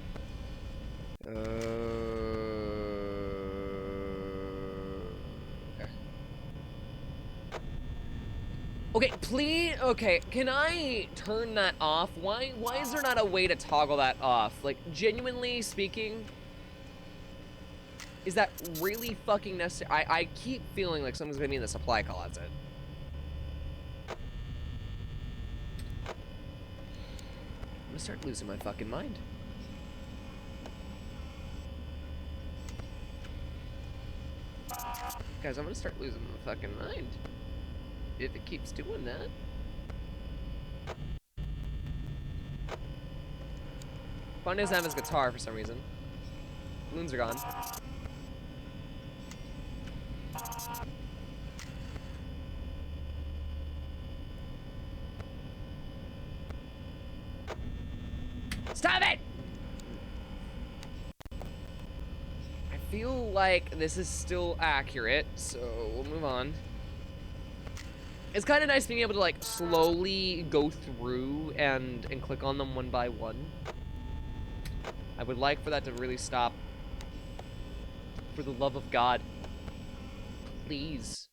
Okay, please, okay, can I turn that off? Why is there not a way to toggle that off? Like, genuinely speaking, Is that really fucking necessary? I keep feeling like someone's gonna be in the supply closet. I'm gonna start losing my fucking mind. Guys, I'm gonna start losing my fucking mind. If it keeps doing that. Fun doesn't have his guitar for some reason. Balloons are gone. Stop it! I feel like this is still accurate, so we'll move on. It's kind of nice being able to like slowly go through and click on them one by one. I would like for that to really stop. For the love of God. Please.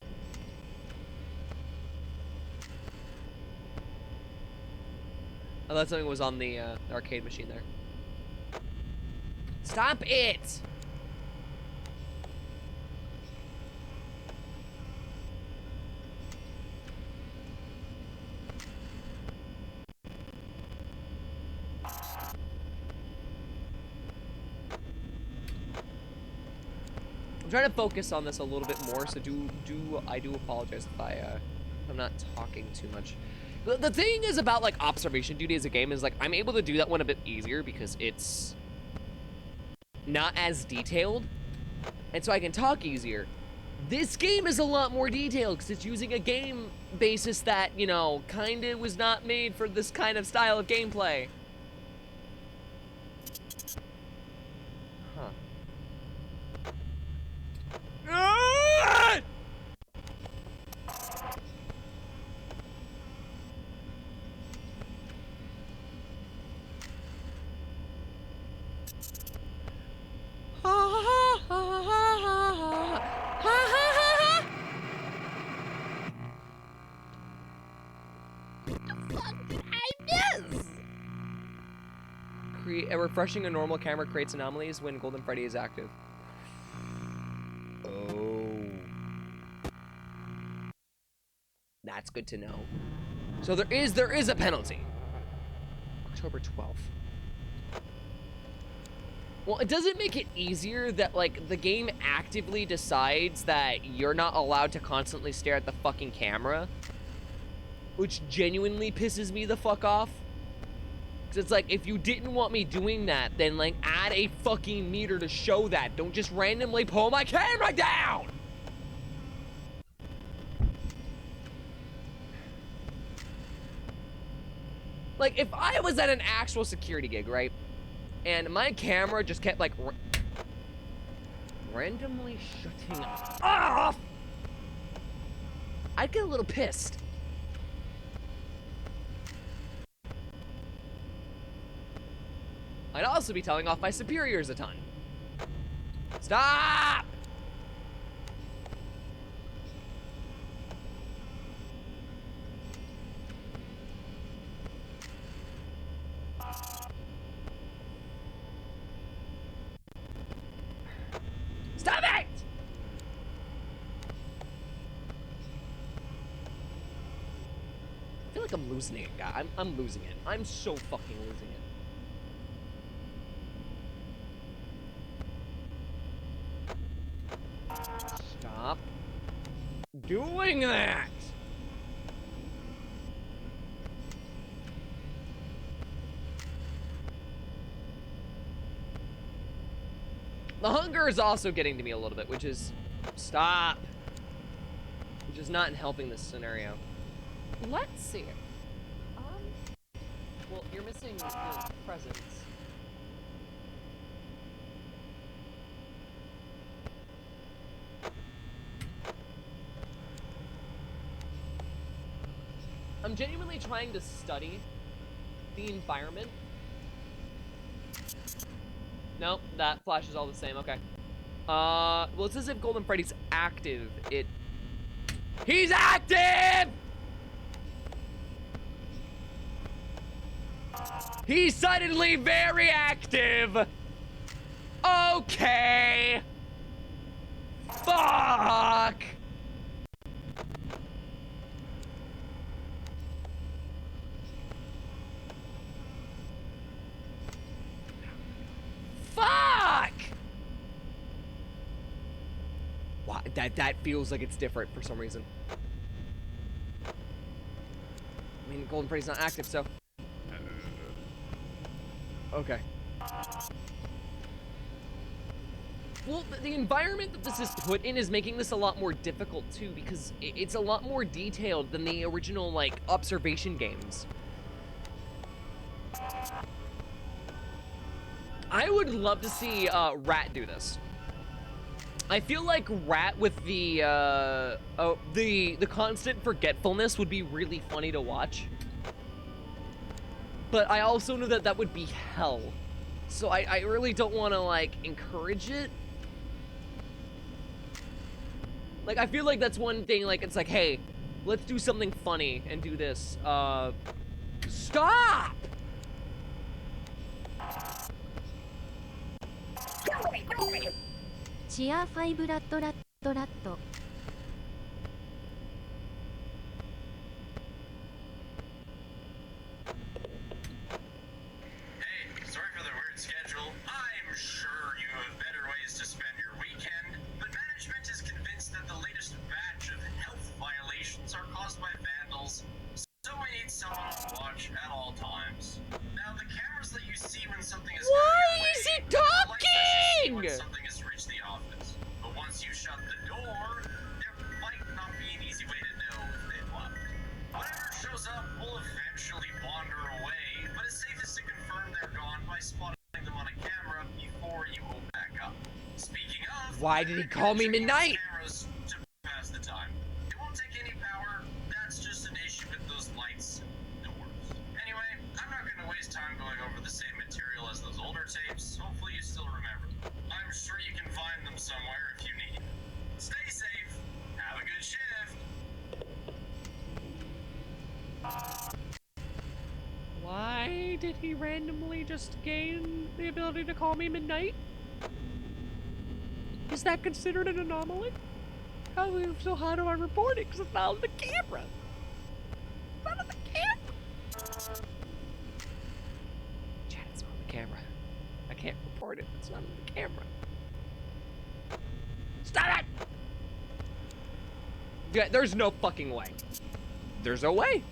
I thought something was on the arcade machine there. Stop it! I'm trying to focus on this a little bit more, so I do apologize if I'm not talking too much. The thing is about like observation duty as a game is like I'm able to do that one a bit easier because it's not as detailed, and so I can talk easier. This game is a lot more detailed because it's using a game basis that, you know, kind of was not made for this kind of style of gameplay. Huh. Ah! Refreshing a normal camera creates anomalies when Golden Freddy is active. Oh. That's good to know. So there is a penalty. October 12th. Well, it doesn't make it easier that, like, the game actively decides that you're not allowed to constantly stare at the fucking camera. Which genuinely pisses me the fuck off. Because it's like, if you didn't want me doing that, then, like, add a fucking meter to show that. Don't just randomly pull my camera down! Like, if I was at an actual security gig, right? And my camera just kept, like, randomly shutting off! I'd get a little pissed. I'd also be telling off my superiors a ton. Stop! Stop it! I feel like I'm losing it, guy. I'm losing it. I'm so fucking losing it. Stop doing that! The hunger is also getting to me a little bit, which is... Stop! Which is not helping this scenario. Let's see. Well, you're missing your presents. I'm genuinely trying to study the environment. Nope, that flash is all the same, okay. Well, it's as if Golden Freddy's active. He's active! He's suddenly very active! Okay! Fuck! Fuck! Wow, that feels like it's different for some reason. I mean, Golden Freddy's not active, so... Okay. Well, the environment that this is put in is making this a lot more difficult, too, because it's a lot more detailed than the original, like, observation games. I would love to see Rat do this. I feel like Rat with the constant forgetfulness would be really funny to watch. But I also know that that would be hell. So I really don't want to, like, encourage it. Like, I feel like that's one thing, like, it's like, hey, let's do something funny and do this. Stop! Cheer 5 ラットラットラット Hey, sorry for the weird schedule. I'm sure you have better ways to spend your weekend, but management is convinced that the latest batch of health violations are caused by vandals, so we need someone to watch at all times. Now, the cameras let you see when something is Why is he talking? when something has reached the office. But once you shut the door, there might not be an easy way to know if they've left. Whatever shows up will eventually wander away, but it's safest to confirm they're gone by spotting them on a camera before you go back up. Speaking of, Why did he call me midnight? cameras to pass the time. It won't take any power. That's just an issue with those lights and doors. Anyway, I'm not going to waste time going over the same material as those older tapes. Hopefully you still remember. I'm sure you can find them somewhere if you need. Stay safe. Have a good shift. Why did he randomly just gain the ability to call me midnight? Is that considered an anomaly? So how do I report it? Because it's not on the camera. It's not on the camera. Chat, it's not on the camera. I can't report it. It's not on the camera. Stop it! Yeah, there's no fucking way. There's no way.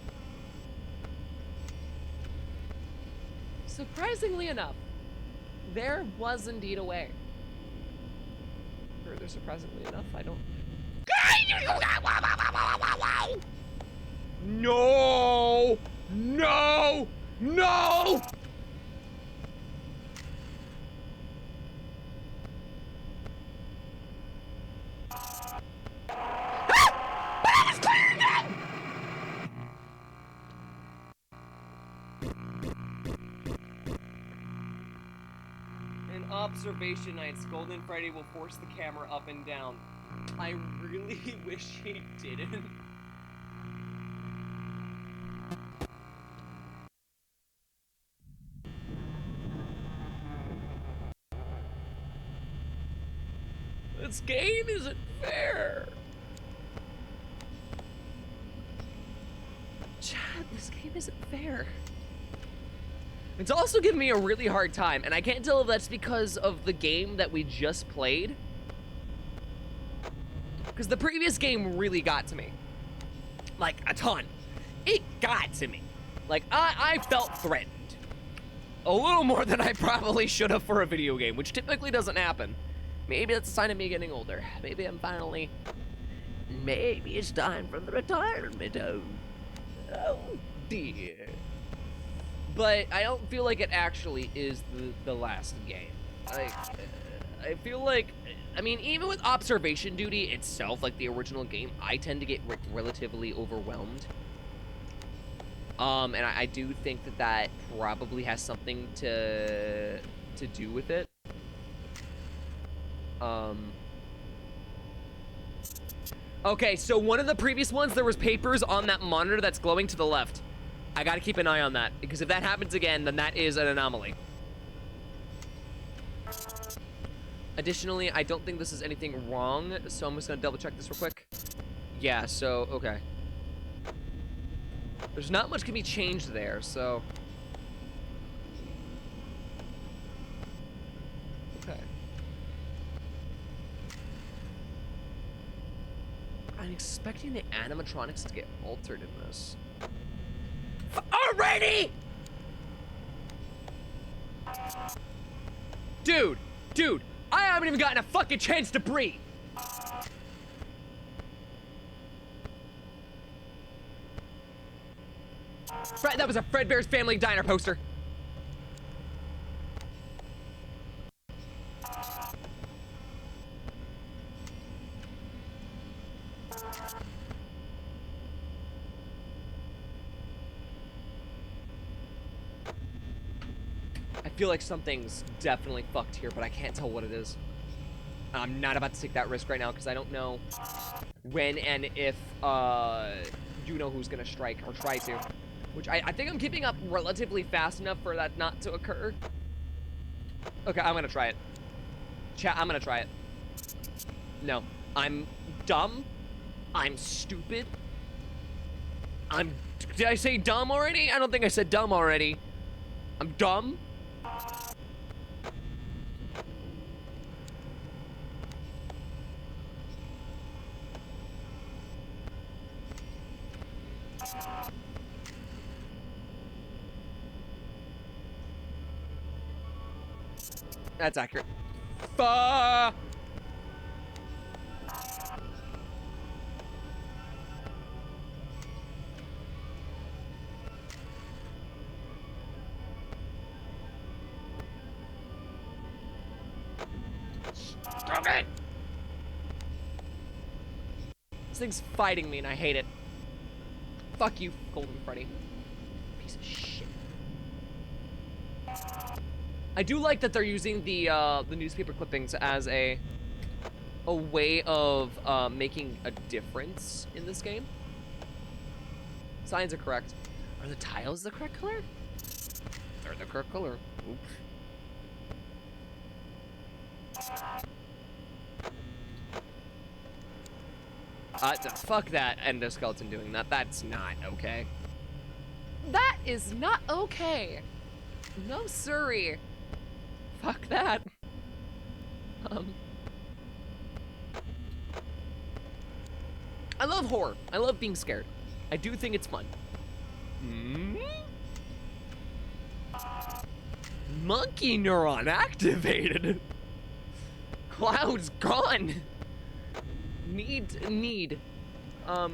Surprisingly enough, there was indeed a way. Further surprisingly enough, I don't... No! No! No! In observation nights, Golden Freddy will force the camera up and down. I really wish he didn't. This game isn't fair. Chad, this game isn't fair. It's also giving me a really hard time, and I can't tell if that's because of the game that we just played. Because the previous game really got to me. Like, a ton. It got to me. Like, I felt threatened. A little more than I probably should have for a video game, which typically doesn't happen. Maybe that's a sign of me getting older. Maybe I'm finally... Maybe it's time for the retirement home. Oh, dear. But I don't feel like it actually is the last game. I feel like... I mean, even with Observation Duty itself, like the original game, I tend to get relatively overwhelmed. And I do think that that probably has something to do with it. Okay, so one of the previous ones, there was papers on that monitor that's glowing to the left. I gotta keep an eye on that, because if that happens again, then that is an anomaly. Additionally, I don't think this is anything wrong, so I'm just gonna double check this real quick. Yeah, so, okay. There's not much can be changed there, so... Okay. I'm expecting the animatronics to get altered in this. Already?! Dude! Dude! I haven't even gotten a fucking chance to breathe! That was a Fredbear's Family Diner poster. I feel like something's definitely fucked here, but I can't tell what it is. I'm not about to take that risk right now because I don't know when and if you know who's gonna strike or try to. Which I think I'm keeping up relatively fast enough for that not to occur. Okay, I'm gonna try it. Chat, I'm gonna try it. No, I'm dumb. I'm stupid. Did I say dumb already? I don't think I said dumb already. I'm dumb. That's accurate. Fuck! Stop it! This thing's fighting me and I hate it. Fuck you, Golden Freddy. Piece of shit. I do like that they're using the newspaper clippings as a way of making a difference in this game. Signs are correct. Are the tiles the correct color? They're the correct color. Oops. Fuck that endoskeleton doing that. That's not okay. That is not okay. No, sirree. Fuck that. I love horror. I love being scared. I do think it's fun. Monkey neuron activated. Cloud's gone. Need. I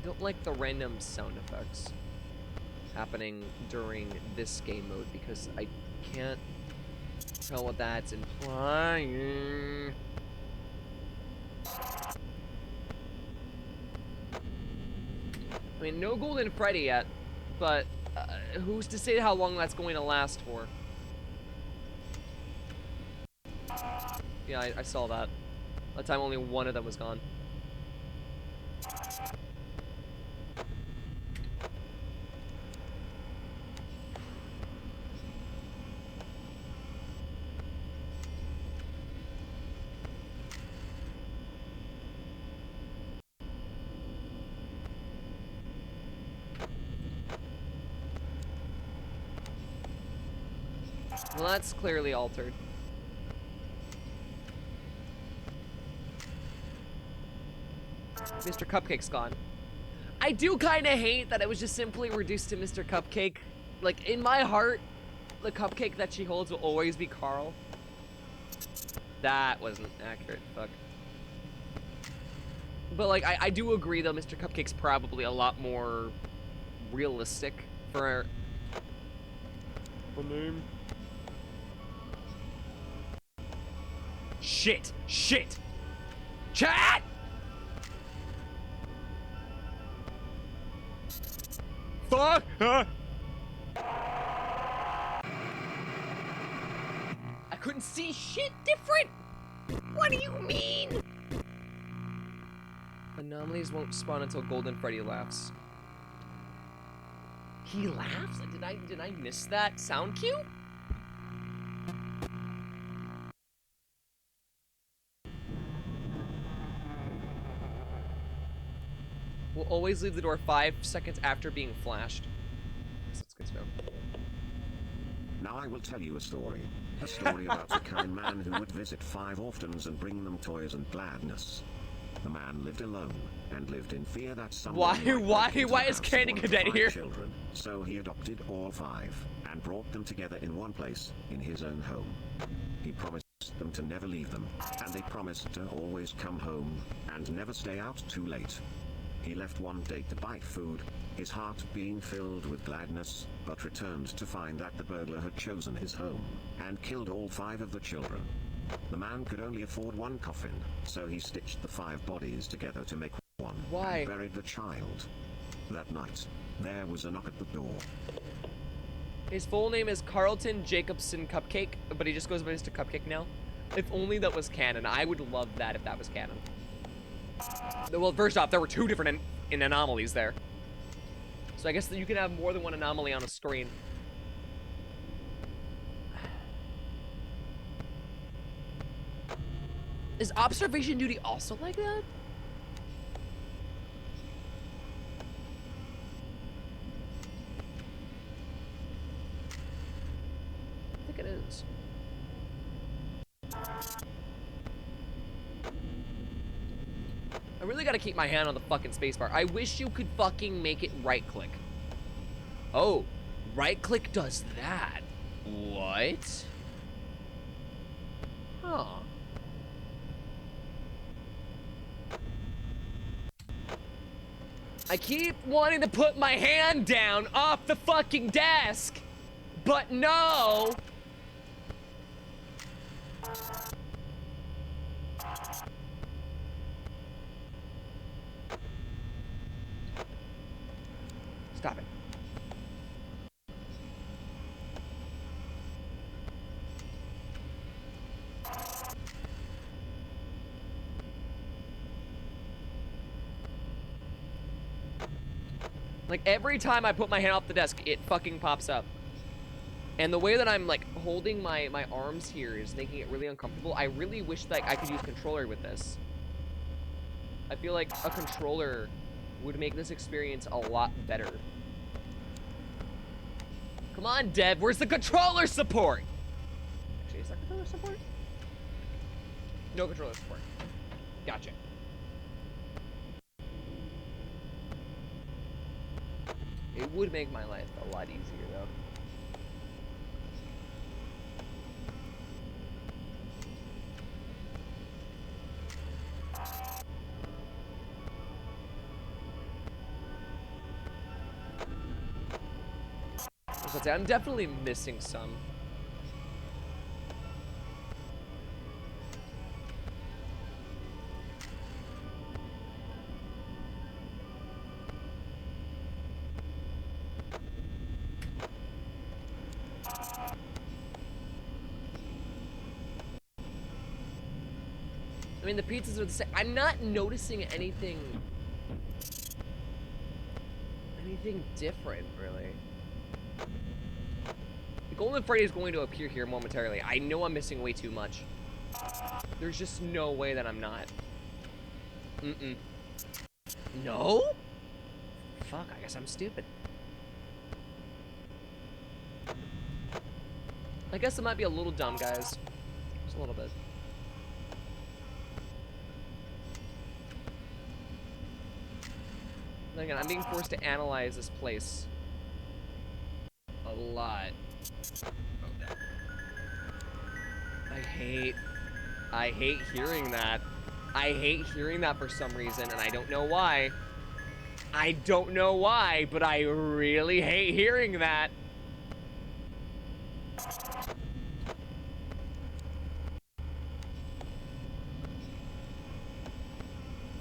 don't like the random sound effects happening during this game mode because I can't tell what that's implying. I mean, no Golden Freddy yet, but who's to say how long that's going to last for? Yeah, I saw that. That time only one of them was gone. Well, that's clearly altered. Mr. Cupcake's gone. I do kind of hate that it was just simply reduced to Mr. Cupcake. Like, in my heart, the cupcake that she holds will always be Carl. That wasn't accurate, fuck. But, like, I do agree, though, Mr. Cupcake's probably a lot more realistic for a name. Shit! Shit! Chat! Fuck! I couldn't see shit different! What do you mean? Anomalies won't spawn until Golden Freddy laughs. He laughs? Did I miss that sound cue? We'll always leave the door 5 seconds after being flashed. So that's good to know. Now I will tell you a story. A story about a kind man who would visit 5 orphans and bring them toys and gladness. The man lived alone and lived in fear that someone Why is Candy Cadet here? Children. So he adopted all 5 and brought them together in one place, in his own home. He promised them to never leave them, and they promised to always come home and never stay out too late. He left one day to buy food, his heart being filled with gladness, but returned to find that the burglar had chosen his home and killed all 5 of the children. The man could only afford one coffin, so he stitched the 5 bodies together to make one. Why? And buried the child. That night, there was a knock at the door. His full name is Carlton Jacobson Cupcake, but he just goes by Mr. Cupcake now. If only that was canon. I would love that if that was canon. Well, first off, there were 2 different anomalies there. So I guess that you can have more than one anomaly on a screen. Is observation duty also like that? I think it is. I really gotta keep my hand on the fucking spacebar. I wish you could fucking make it right-click. Oh, right-click does that. What? Huh. I keep wanting to put my hand down off the fucking desk, but no. Stop it. Like, every time I put my hand off the desk, it fucking pops up. And the way that I'm, like, holding my arms here is making it really uncomfortable. I really wish that I could use controller with this. I feel like a controller would make this experience a lot better. Come on, Dev, where's the controller support? Actually, is there controller support? No controller support. Gotcha. It would make my life a lot easier, though. I'm definitely missing some. I mean, the pizzas are the same. I'm not noticing anything different, really. The Golden Freddy is going to appear here momentarily. I know I'm missing way too much. There's just no way that I'm not. No? Fuck, I guess I'm stupid. I guess it might be a little dumb, guys. Just a little bit. Then again, I'm being forced to analyze this place a lot. I hate hearing that. I hate hearing that for some reason, and I don't know why. I don't know why, but I really hate hearing that.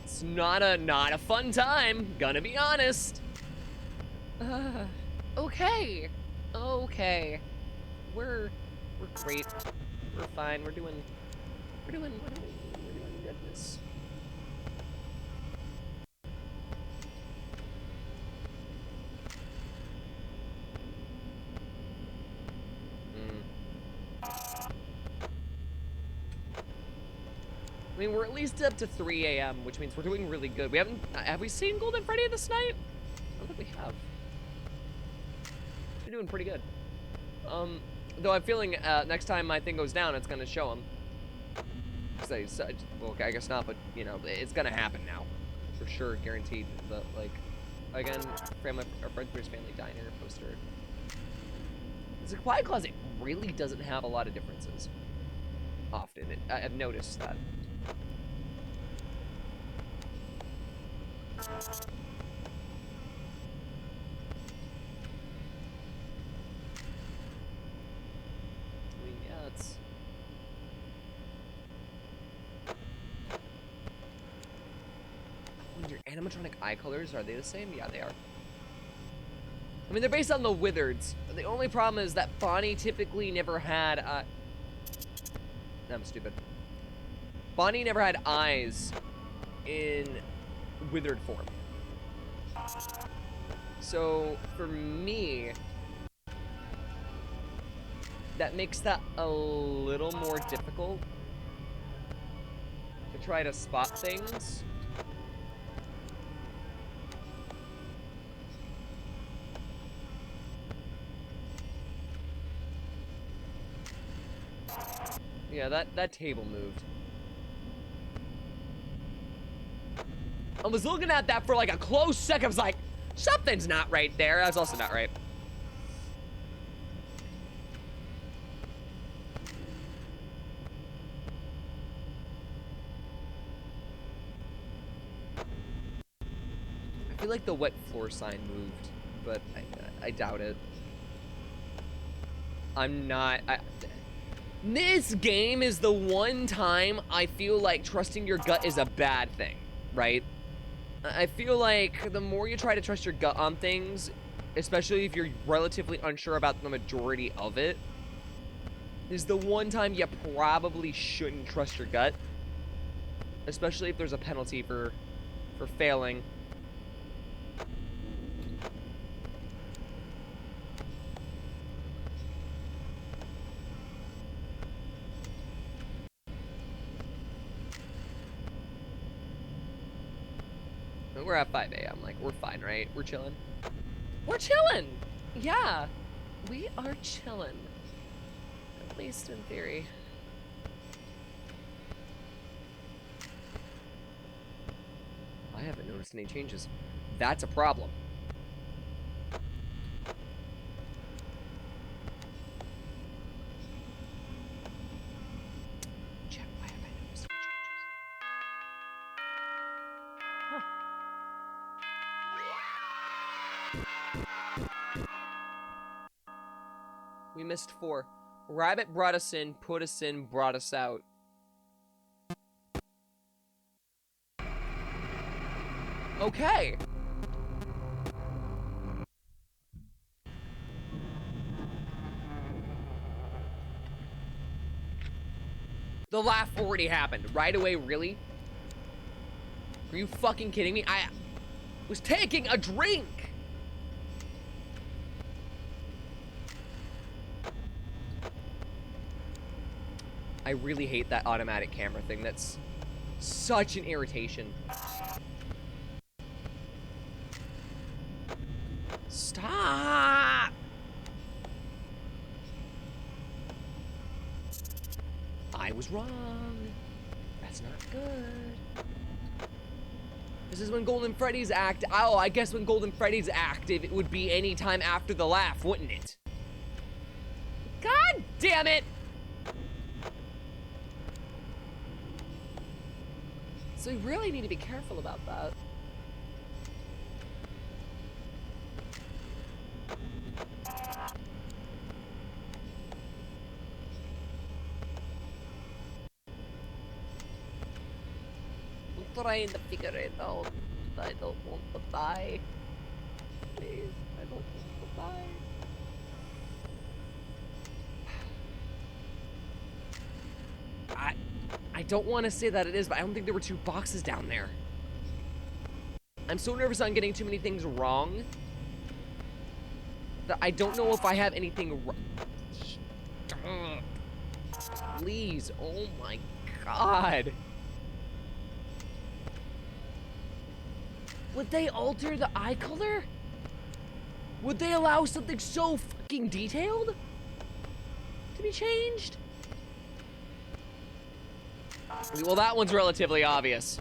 It's not a fun time, gonna be honest. Okay. Okay. We're great. We're fine. We're doing We're doing goodness. I mean, we're at least up to 3 a.m., which means we're doing really good. We haven't... Have we seen Golden Freddy this night? I don't think we have. We're doing pretty good. Though I'm feeling next time my thing goes down, it's going to show him. Well, okay, I guess not, but, you know, it's going to happen now. For sure, guaranteed. But, like, again, our Fredbear's Family Diner poster. The supply closet really doesn't have a lot of differences. Often. I've noticed that. I mean, yeah, it's... I wonder, animatronic eye colors, are they the same? Yeah, they are. I mean, they're based on the Withereds. The only problem is that Bonnie typically never had, I'm stupid. Bonnie never had eyes in withered form. So, for me, that makes that a little more difficult to try to spot things. Yeah, that table moved. I was looking at that for like a close second. I was like, something's not right there. That's also not right. I feel like the wet floor sign moved, but I doubt it. I'm not... This game is the one time I feel like trusting your gut is a bad thing, right? I feel like the more you try to trust your gut on things, especially if you're relatively unsure about the majority of it, is the one time you probably shouldn't trust your gut. Especially if there's a penalty for failing. We're at 5 a.m. Like, we're fine, right? We're chilling. We're chilling! Yeah. We are chilling. At least in theory. I haven't noticed any changes. That's a problem. Check, why have I noticed any changes? Huh. We missed 4. Rabbit brought us in, put us in, brought us out. Okay. The laugh already happened. Right away, really? Are you fucking kidding me? I was taking a drink! I really hate that automatic camera thing. That's such an irritation. Stop! I was wrong. That's not good. This is when Golden Freddy's act. Oh, I guess when Golden Freddy's active, it would be any time after the laugh, wouldn't it? God damn it! So we really need to be careful about that. I'm trying to figure it out. I don't want to die. Please, I don't want to die. I I don't want to say that it is, but I don't think there were 2 boxes down there. I'm so nervous on getting too many things wrong that I don't know if I have anything wrong. Please, oh my god. Would they alter the eye color? Would they allow something so fucking detailed to be changed? Well, that one's relatively obvious.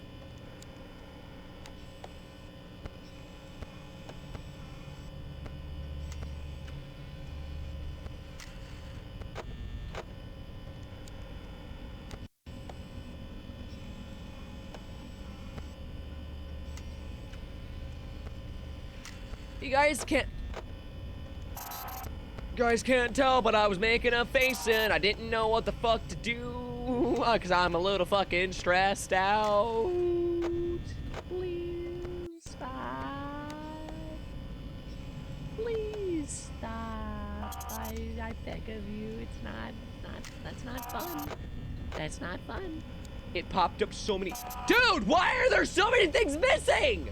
You guys can't tell, but I was making a face and I didn't know what the fuck to do, cause I'm a little fucking stressed out. Please stop. Please stop. I beg of you. That's not fun. That's not fun. It popped up so many. Dude, why are there so many things missing?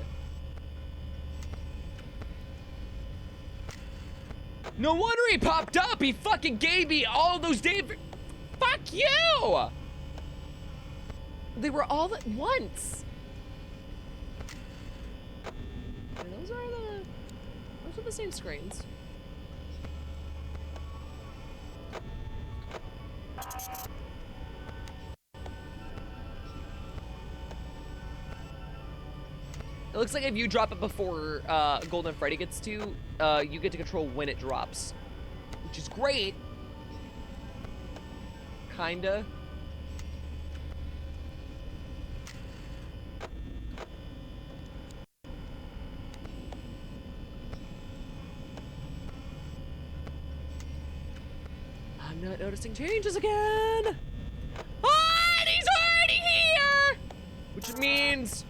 No wonder he popped up. He fucking gave me all those different. Fuck you! They were all at once. And those are the same screens. It looks like if you drop it before Golden Freddy gets to, you get to control when it drops, which is great. Kinda. I'm not noticing changes again. Ah, and he's already here! Which means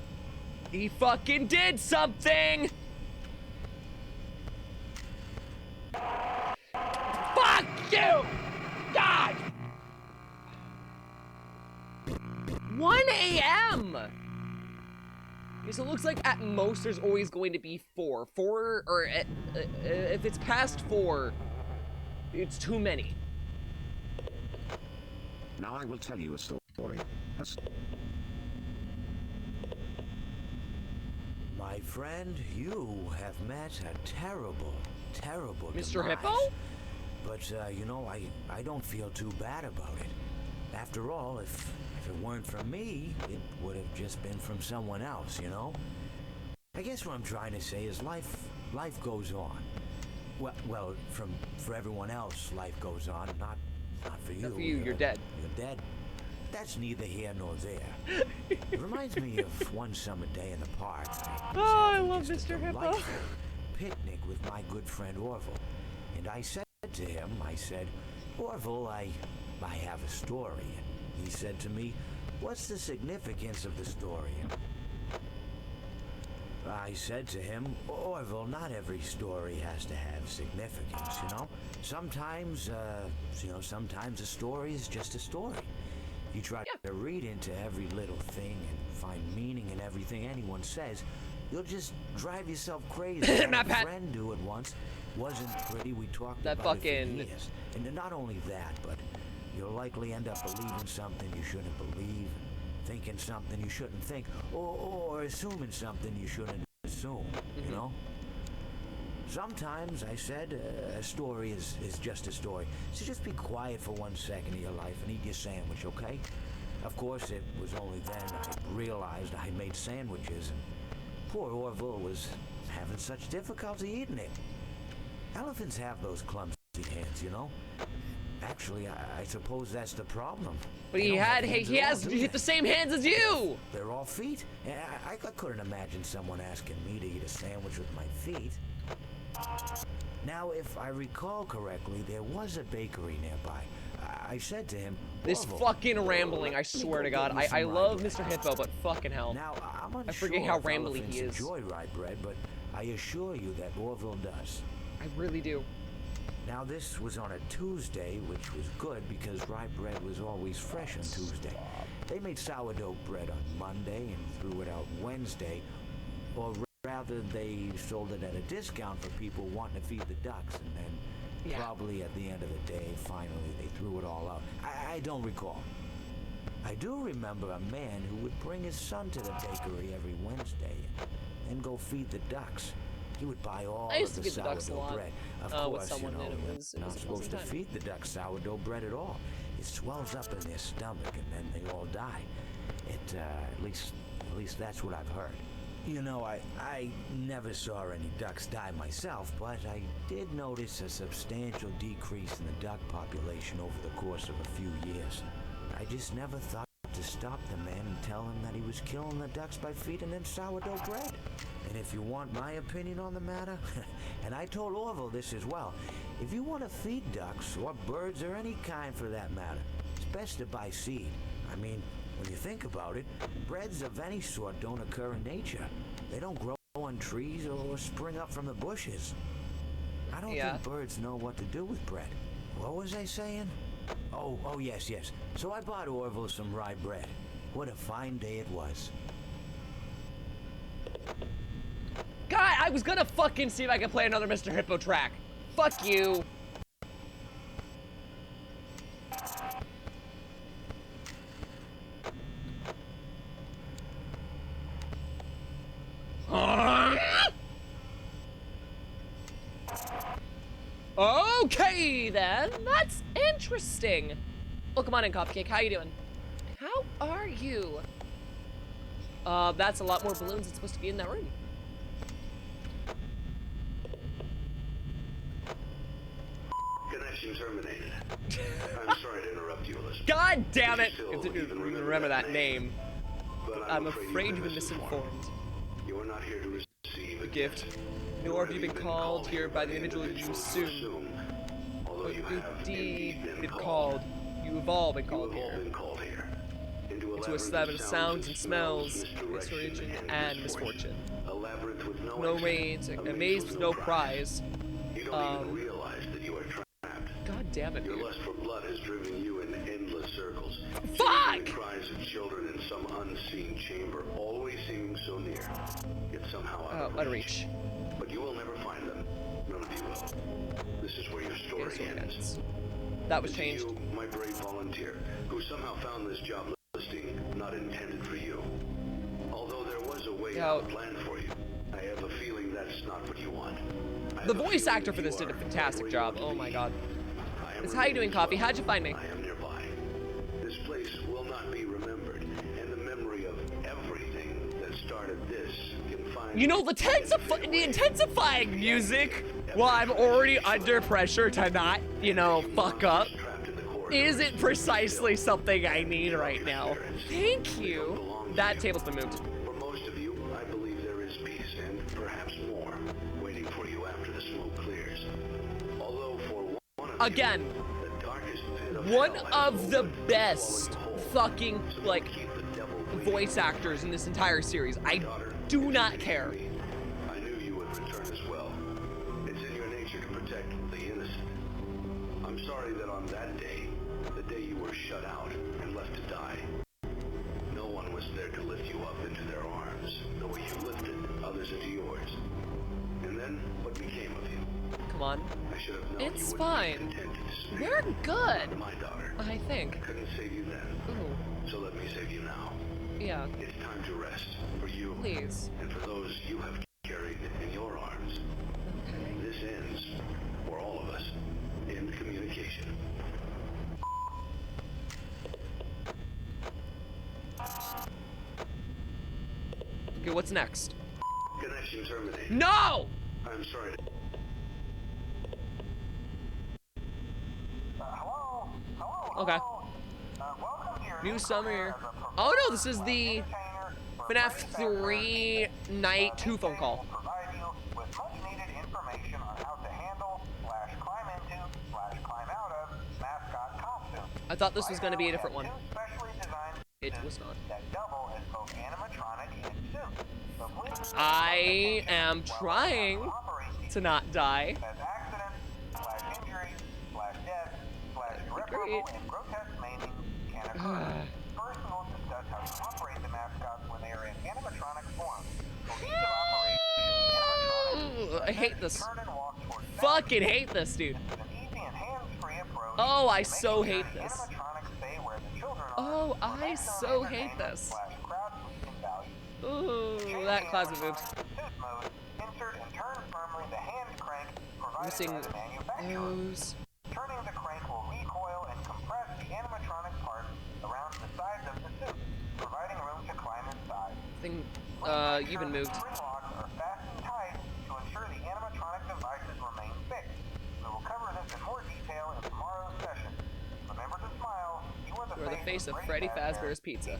he fucking did something! Fuck you! God! 1 a.m. Okay, so it looks like at most there's always going to be 4. 4, or if it's past 4, it's too many. Now I will tell you a story. My friend, you have met a terrible, terrible Mr. demise. Hippo? But, you know, I don't feel too bad about it. After all, if it weren't from me, it would have just been from someone else, you know? I guess what I'm trying to say is life goes on. Well, for everyone else, life goes on, not for you. Not for you, you're dead. You're dead. That's neither here nor there. It reminds me of one summer day in the park. I love Mr. Hippo. Picnic with my good friend Orville. And I said to him, Orville, I have a story. And he said to me, what's the significance of the story? I said to him, Orville, not every story has to have significance, you know? Sometimes a story is just a story. If you try to read into every little thing and find meaning in everything anyone says, you'll just drive yourself crazy. My friend who it once wasn't pretty. We talked about it for years. And not only that, but you'll likely end up believing something you shouldn't believe, thinking something you shouldn't think, or assuming something you shouldn't assume, you know? Sometimes, I said, a story is just a story. So just be quiet for 1 second of your life and eat your sandwich, okay? Of course, it was only then I realized I made sandwiches, and poor Orville was having such difficulty eating it. Elephants have those clumsy hands, you know? Actually, I suppose that's the problem. But he has the same hands as you! They're all feet. I couldn't imagine someone asking me to eat a sandwich with my feet. Now, if I recall correctly, there was a bakery nearby. I said to him, this fucking rambling, I swear to God. I love Mr. Hippo, but fucking hell. Now, I forget how rambly he is. Enjoy rye bread, but I assure you that Orville does. I really do. Now this was on a Tuesday, which was good because rye bread was always fresh on Tuesday. They made sourdough bread on Monday and threw it out Wednesday, or rather they sold it at a discount for people wanting to feed the ducks, and then probably at the end of the day, finally they threw it all out. I don't recall. I do remember a man who would bring his son to the bakery every Wednesday and go feed the ducks. He would buy all of the sourdough bread. Of course, you know, you're not supposed to feed the ducks sourdough bread at all. It swells up in their stomach and then they all die. At least that's what I've heard. You know, I never saw any ducks die myself, but I did notice a substantial decrease in the duck population over the course of a few years. I just never thought to stop the man and tell him that he was killing the ducks by feeding them sourdough bread. And if you want my opinion on the matter, and I told Orville this as well, if you want to feed ducks, or birds, or any kind for that matter, it's best to buy seed. I mean, when you think about it, breads of any sort don't occur in nature. They don't grow on trees or spring up from the bushes. I don't think birds know what to do with bread. What was I saying? Oh, yes. So I bought Orville some rye bread. What a fine day it was. God, I was gonna fucking see if I could play another Mr. Hippo track. Fuck you. Okay, then. That's interesting. Oh, come on in, Cupcake. How you doing? How are you? That's a lot more balloons that's supposed to be in that room. Connection terminated. I'm sorry to interrupt you, Elizabeth. God damn it! If you remember that name. But I'm afraid you've been misinformed. You are not here to receive a gift. Nor have you been called here by the individual you assume. But you've indeed been called. You have all been called here. Into a slab of sounds and smells, misfortune and misfortune. No raids, a maze with no prize. You don't even realize that you are trapped. God damn it, Your dude. lust for blood has driven you in endless circles. Fuck! The cries of children in some unseen chamber, always seeming so near, yet somehow out of reach. But you will never find them. None of you will. This is where your story ends. That was changed. You, my brave volunteer, who somehow found this job listing not intended for you. Although there was a way out planned for you, I have a feeling that's not what you want. The voice actor for this did a fantastic job. Oh my god. It's how you doing, Coffee? How'd you find me? I am nearby. This place will not be remembered, and the memory of everything that started this can find. You know, the intensifying music while I'm already under pressure to not, you know, fuck up, isn't precisely something I need right now. Thank you. That table's been moved. For most of you, I believe there is peace and perhaps more waiting for you after the smoke clears. Although for one of again, you, the darkest pit of one hell of the best fucking, like, voice actors in this entire series. I do not care. I knew you would return as well. It's in your nature to protect the innocent. I'm sorry that on that day, the day you were shut out and left to die, no one was there to lift you up into their arms, the way you lifted others into yours. And then, what became of you? Come on. I should have known It's you fine. Be content to despair. We're good. My daughter. I think. I couldn't save you then. Ooh. So let me save you now. Yeah. It's time to rest for you. Please. And for those you have carried in your arms. Okay. This ends, for all of us, in communication. Okay, what's next? Connection terminated. No! I'm sorry. Okay. New summer. Oh no, this is the FNAF 3 night 2 phone call. I thought this was going to be a different one. It was not. I am trying to not die. Great. and grotesque maiming can occur. First, we'll discuss how to operate the mascots when they are in animatronic form. Cohesive operation, I hate this. turn and walk towards Fucking hate this, dude. an easy and hands-free approach. Oh, I to so making hate sure the this. animatronics stay where the children are. Oh, for I maximum so hate entertainment this. / crowd-pleasing value. Ooh, that clouds moved. Suit mode, insert and turn firmly the hand crank provided Missing by the manufacturer. those. Turning the crank will recoil and compress the animatronic parts around the sides of the suit, providing room to climb inside. Thing, you've been moved. Spring locks are fastened tight to ensure the animatronic devices remain fixed. We will cover this in more detail in tomorrow's session. Remember to smile. You are You're the face of Freddy Fazbear's Pizza.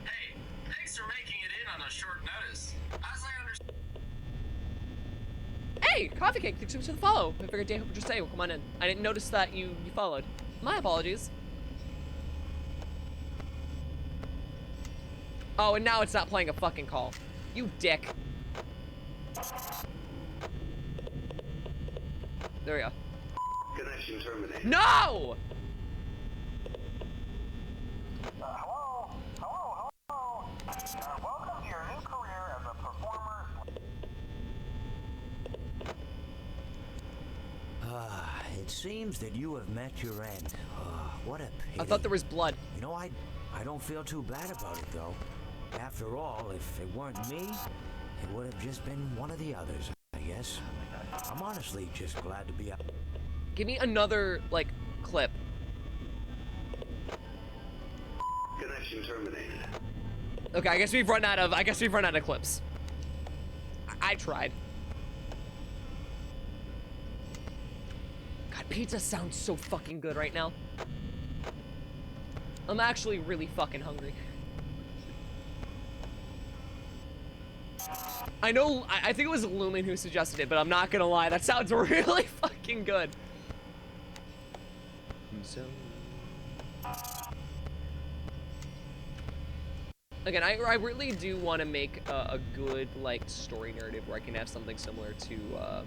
Hey, thanks for making it in on a short notice. As I understand. Hey, Coffee Cake, thanks for the follow. I figured Dave would just say, well, come on in. I didn't notice that you followed. My apologies. Oh, and now it's not playing a fucking call. You dick. There we go. Connection terminated. No! Hello? Hello? Hello? Welcome to your new career as a performer. It seems that you have met your end. What a pity. I thought there was blood. You know, I don't feel too bad about it, though. After all, if it weren't me, it would have just been one of the others, I guess. I'm honestly just glad to be out. Give me another, like, clip. Connection terminated. Okay, I guess we've run out of clips. I tried. God, pizza sounds so fucking good right now. I'm actually really fucking hungry. I know, I think it was Lumen who suggested it, but I'm not gonna lie, that sounds really fucking good. So... Again, I really do want to make a good, like, story narrative where I can have something similar to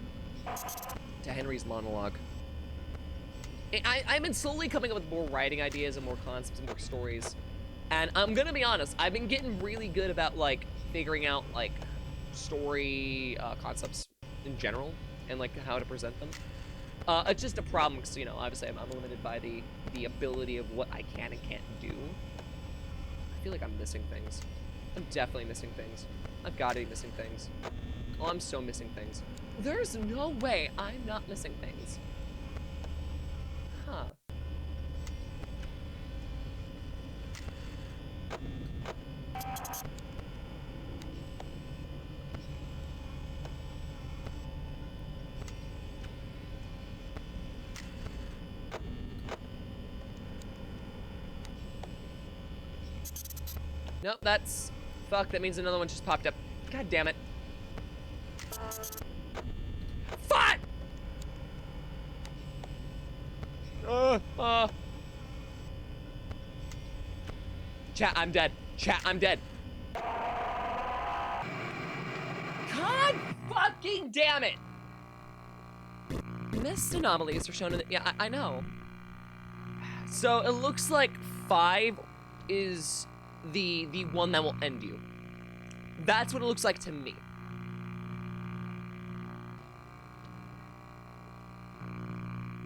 Henry's monologue. I've been slowly coming up with more writing ideas and more concepts and more stories. And I'm gonna be honest, I've been getting really good about, like, figuring out, like, story concepts in general and, like, how to present them. It's just a problem because, you know, obviously I'm limited by the ability of what I can and can't do. I feel like I'm missing things. I'm definitely missing things. I've got to be missing things. Oh, I'm so missing things. There's no way I'm not missing things. Huh. Nope, that's... Fuck, that means another one just popped up. God damn it. Fuck! Chat, I'm dead. Chat, I'm dead. God fucking damn it! Missed anomalies are shown in the... Yeah, I know. So, it looks like 5 is... the one that will end you. That's what it looks like to me.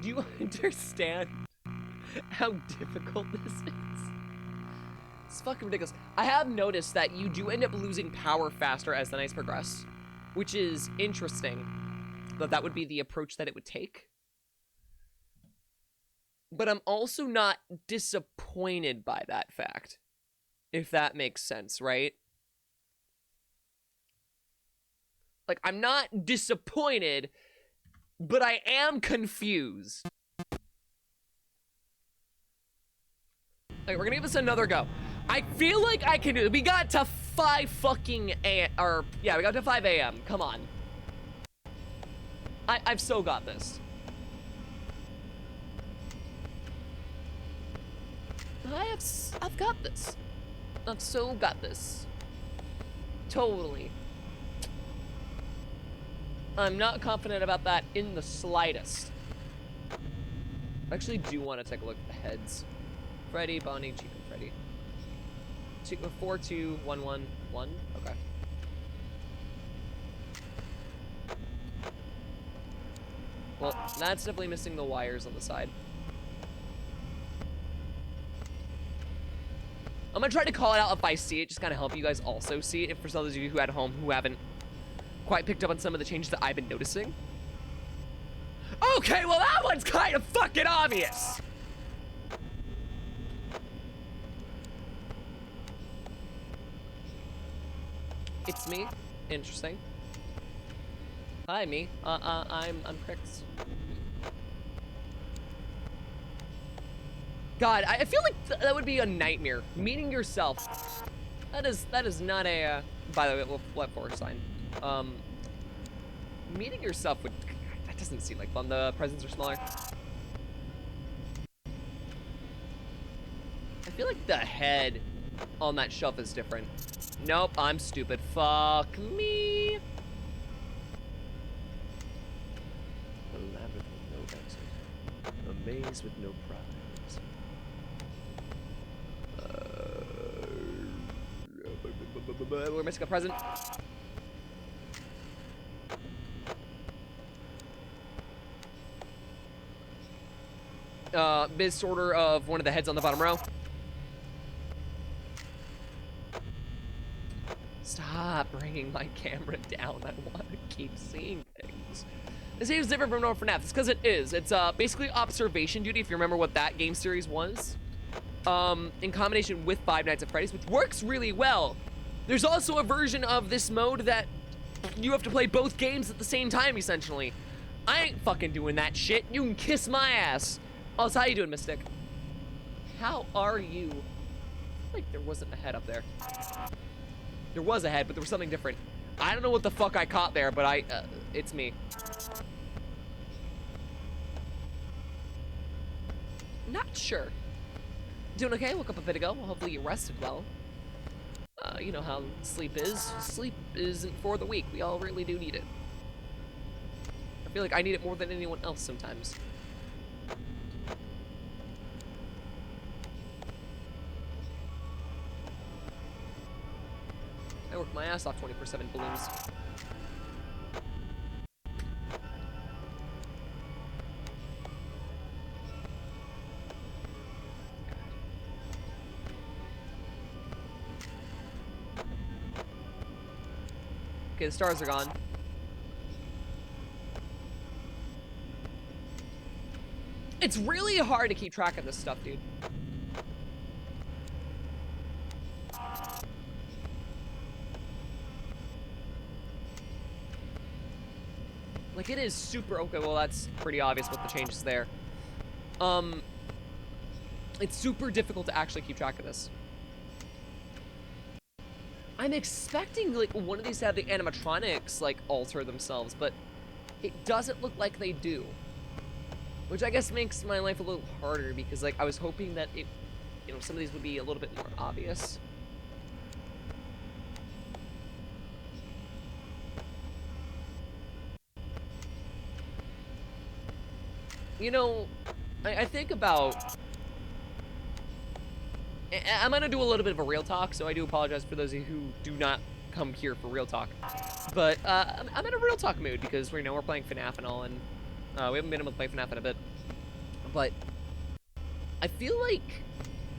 Do you understand how difficult this is? It's fucking ridiculous. I have noticed that you do end up losing power faster as the nights progress, which is interesting, but that would be the approach that it would take. But I'm also not disappointed by that fact. If that makes sense, right? Like, I'm not disappointed, but I am confused. Okay, we're gonna give this another go. I feel like I can do it. We got to 5 fucking a.m. Or, yeah, we got to 5 a.m. Come on. I've so got this. I've got this. I've so got this. Totally. I'm not confident about that in the slightest. I actually do want to take a look at the heads. Freddy, Bonnie, Chief, and Freddy. 4, 2, 1, 1, 1. Okay. Well, that's definitely missing the wires on the side. I'm gonna try to call it out if I see it, just kind of help you guys also see it. If for some of you who at home who haven't quite picked up on some of the changes that I've been noticing. Okay, well that one's kind of fucking obvious. It's me. Interesting. Hi, me. I'm Crix. God, I feel like that would be a nightmare. Meeting yourself. That is not a. By the way, what for sign? Meeting yourself would. That doesn't seem like fun. The presents are smaller. I feel like the head on that shelf is different. Nope, I'm stupid. Fuck me. A labyrinth with no exit. A maze with no prize. We're missing a present. Misorder of one of the heads on the bottom row. Stop bringing my camera down. I want to keep seeing things. This game is different from normal FNAF. It's because it is. It's basically observation duty, if you remember what that game series was. In combination with Five Nights at Freddy's, which works really well. There's also a version of this mode that you have to play both games at the same time, essentially. I ain't fucking doing that shit. You can kiss my ass. Also, how you doing, Mystic? How are you? Like there wasn't a head up there. There was a head, but there was something different. I don't know what the fuck I caught there, but it's me. Not sure. Doing okay? Woke up a bit ago. Well, hopefully you rested well. You know how sleep is. Sleep isn't for the weak. We all really do need it. I feel like I need it more than anyone else sometimes. I work my ass off 24/7 balloons. Okay, the stars are gone. It's really hard to keep track of this stuff, dude. Like, it is super... Okay, well, that's pretty obvious what the change is there. It's super difficult to actually keep track of this. I'm expecting, like, one of these to have the animatronics, like, alter themselves, but it doesn't look like they do. Which I guess makes my life a little harder, because, like, I was hoping that it, you know, some of these would be a little bit more obvious. You know, I think about... I'm gonna do a little bit of a real talk, so I do apologize for those of you who do not come here for real talk. But I'm in a real talk mood because we know we're playing FNAF and all, and we haven't been able to play FNAF in a bit. But I feel like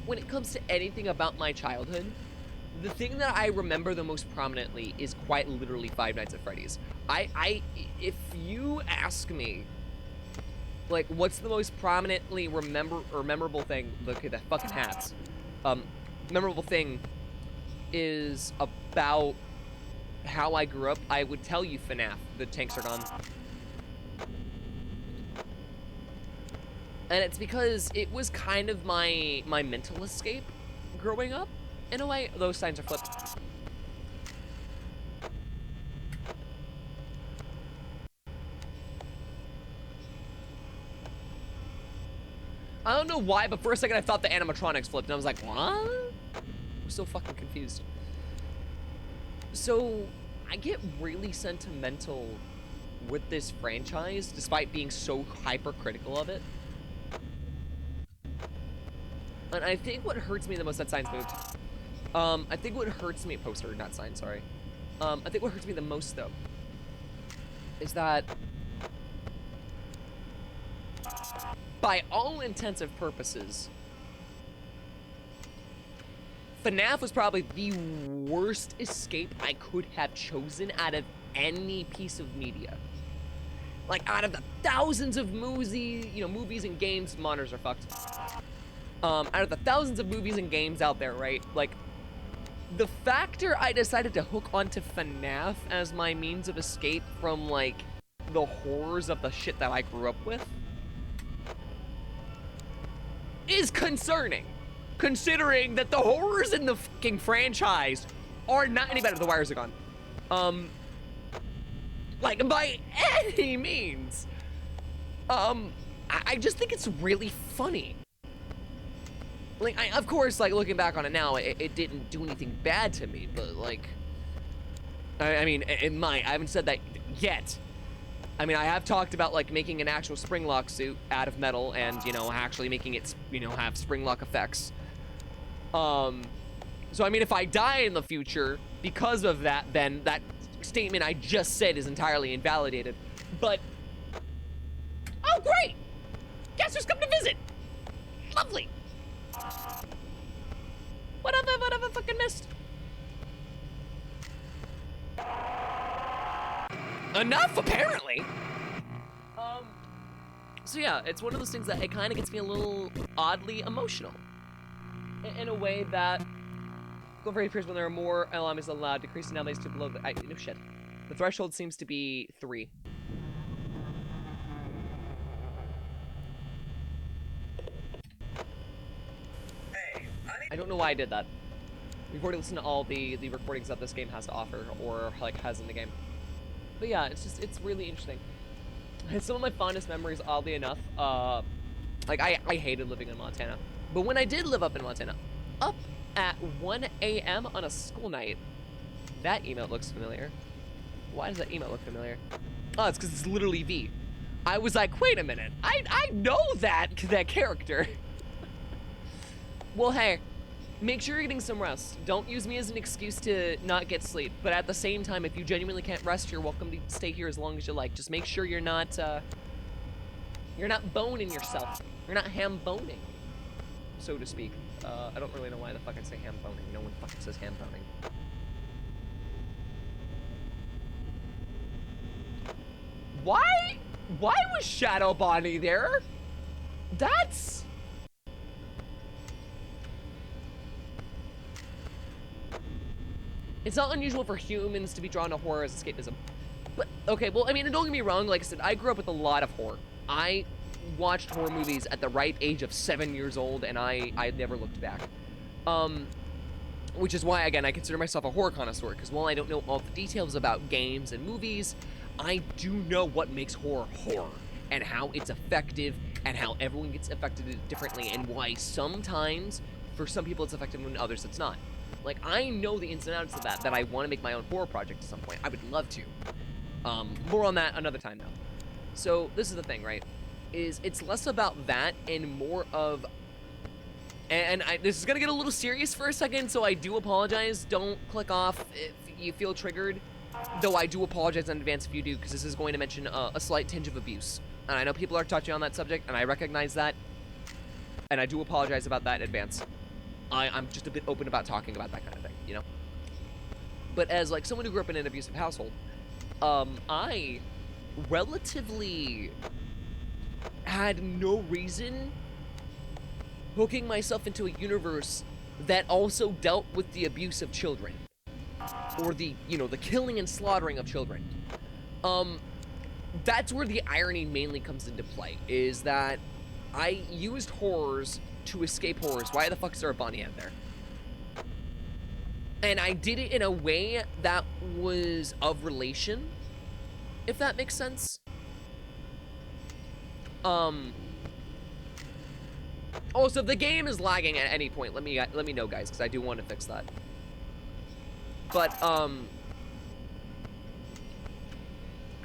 when it comes to anything about my childhood, the thing that I remember the most prominently is quite literally Five Nights at Freddy's. If you ask me, like, what's the most prominently memorable thing? Look at that fucking hats. Memorable thing is about how I grew up, I would tell you FNAF. The tanks are gone. And it's because it was kind of my mental escape growing up. In a way, those signs are flipped. I don't know why, but for a second I thought the animatronics flipped, and I was like, what? I'm so fucking confused. So, I get really sentimental with this franchise, despite being so hypercritical of it. And I think what hurts me the most, that sign's moved. I think what hurts me, poster, not sign, sorry. I think what hurts me the most, though, is that by all intensive purposes, FNAF was probably the worst escape I could have chosen out of any piece of media. Like, out of the thousands of movies and games, monitors are fucked. Out of the thousands of movies and games out there, right? Like, the factor I decided to hook onto FNAF as my means of escape from, like, the horrors of the shit that I grew up with is concerning. Considering that the horrors in the fucking franchise are not any better. The wires are gone. Like, by any means. I just think it's really funny. Like, of course, like, looking back on it now, it didn't do anything bad to me, but, like, I mean, it might. I haven't said that yet. I mean, I have talked about, like, making an actual spring lock suit out of metal and, you know, actually making it, you know, have spring lock effects. So, I mean, if I die in the future because of that, then that statement I just said is entirely invalidated. But, oh, great! Guess who's come to visit? Lovely! What have I fucking missed? Enough, apparently! So yeah, it's one of those things that it kind of gets me a little oddly emotional. In a way that, go very first when there are more LMs allowed, decreasing nowadays to below the, no shit. The threshold seems to be 3. I don't know why I did that. We've already listened to all the recordings that this game has to offer, or, like, has in the game. But yeah, it's really interesting. And some of my fondest memories, oddly enough, like, I hated living in Montana. But when I did live up in Montana, up at 1 a.m. on a school night, that emote looks familiar. Why does that emote look familiar? Oh, it's because it's literally V. I was like, wait a minute, I know that character. Well, hey, make sure you're getting some rest. Don't use me as an excuse to not get sleep. But at the same time, if you genuinely can't rest, you're welcome to stay here as long as you like. Just make sure you're not boning yourself. You're not ham-boning, so to speak. I don't really know why the fuck I say ham-boning. No one fucking says ham-boning. Why was Shadow Bonnie there? That's... It's not unusual for humans to be drawn to horror as escapism. But, okay, well, I mean, don't get me wrong, like I said, I grew up with a lot of horror. I watched horror movies at the ripe age of 7 years old, and I never looked back. Which is why, again, I consider myself a horror connoisseur, because while I don't know all the details about games and movies, I do know what makes horror horror, and how it's effective, and how everyone gets affected differently, and why sometimes, for some people it's effective and others it's not. Like, I know the ins and outs of that I want to make my own horror project at some point. I would love to. More on that another time, though. So, this is the thing, right? It's less about that and more of... And this is going to get a little serious for a second, so I do apologize. Don't click off if you feel triggered. Though I do apologize in advance if you do, because this is going to mention a slight tinge of abuse. And I know people are touching on that subject, and I recognize that. And I do apologize about that in advance. I'm just a bit open about talking about that kind of thing, you know? But as, like, someone who grew up in an abusive household, I relatively had no reason hooking myself into a universe that also dealt with the abuse of children. Or the, you know, the killing and slaughtering of children. That's where the irony mainly comes into play, is that I used horrors to escape horrors. Why the fuck is there a Bonnie out there? And I did it in a way that was of relation, if that makes sense. Also, if the game is lagging at any point, let me know, guys, because I do want to fix that. But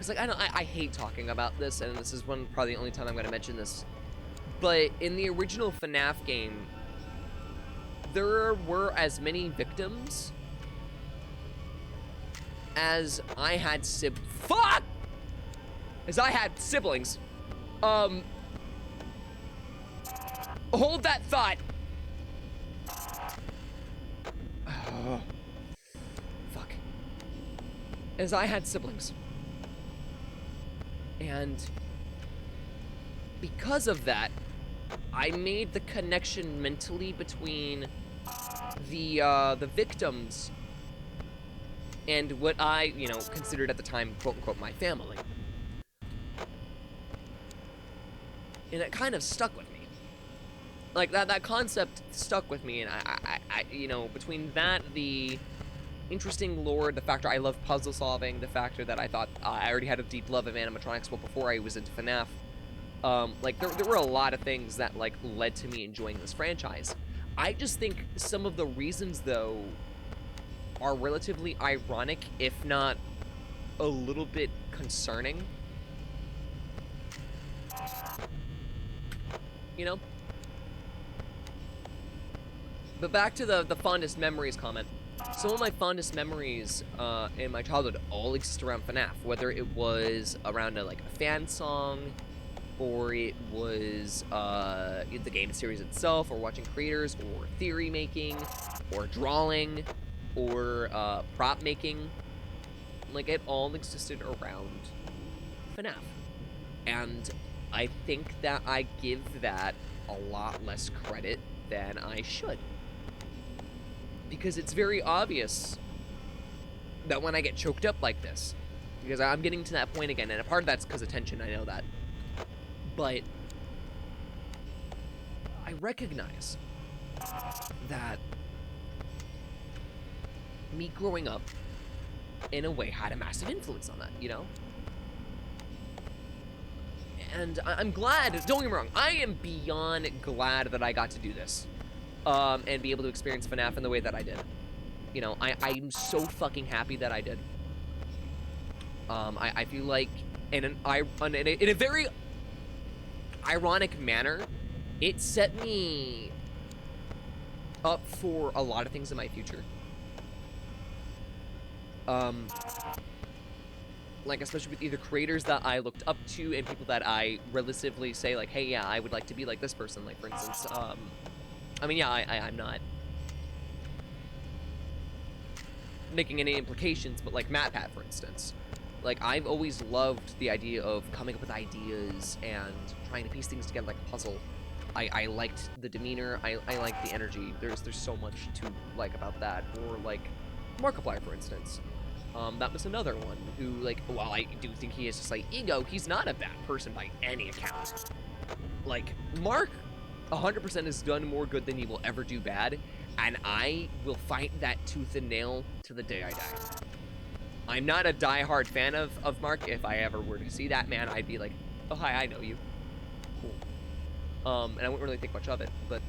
because like I hate talking about this, and this is probably the only time I'm going to mention this. But in the original FNAF game, there were as many victims as I had as I had siblings. Hold that thought. Oh, fuck. As I had siblings. And because of that, I made the connection mentally between the victims and what I, considered at the time, quote-unquote, my family. And it kind of stuck with me. Like, that concept stuck with me, and I between that, the interesting lore, the factor I love puzzle solving, the factor that I thought I already had a deep love of animatronics well before I was into FNAF, there were a lot of things that, led to me enjoying this franchise. I just think some of the reasons, though, are relatively ironic, if not a little bit concerning. But back to the fondest memories comment. Some of my fondest memories in my childhood all exist around FNAF, whether it was around a fan song, or it was the game series itself, or watching creators, or theory making, or drawing, or prop making. It all existed around FNAF. And I think that I give that a lot less credit than I should. Because it's very obvious that when I get choked up like this, because I'm getting to that point again, and a part of that's because of tension, I know that. But I recognize that me growing up, in a way, had a massive influence on that, And I'm glad, don't get me wrong, I am beyond glad that I got to do this. And be able to experience FNAF in the way that I did. I'm so fucking happy that I did. I feel like, in a very ironic manner, it set me up for a lot of things in my future. Especially with either creators that I looked up to and people that I relatively say, hey, yeah, I would like to be like this person. For instance, I'm not making any implications, but MatPat, for instance. I've always loved the idea of coming up with ideas and trying to piece things together like a puzzle. I liked the demeanor, I liked the energy. There's so much to like about that. Or Markiplier, for instance. That was another one who, while I do think he is just ego, he's not a bad person by any account. Mark 100% has done more good than he will ever do bad, and I will fight that tooth and nail to the day I die. I'm not a die-hard fan of Mark. If I ever were to see that man, I'd be like, oh, hi, I know you. Cool. And I wouldn't really think much of it, but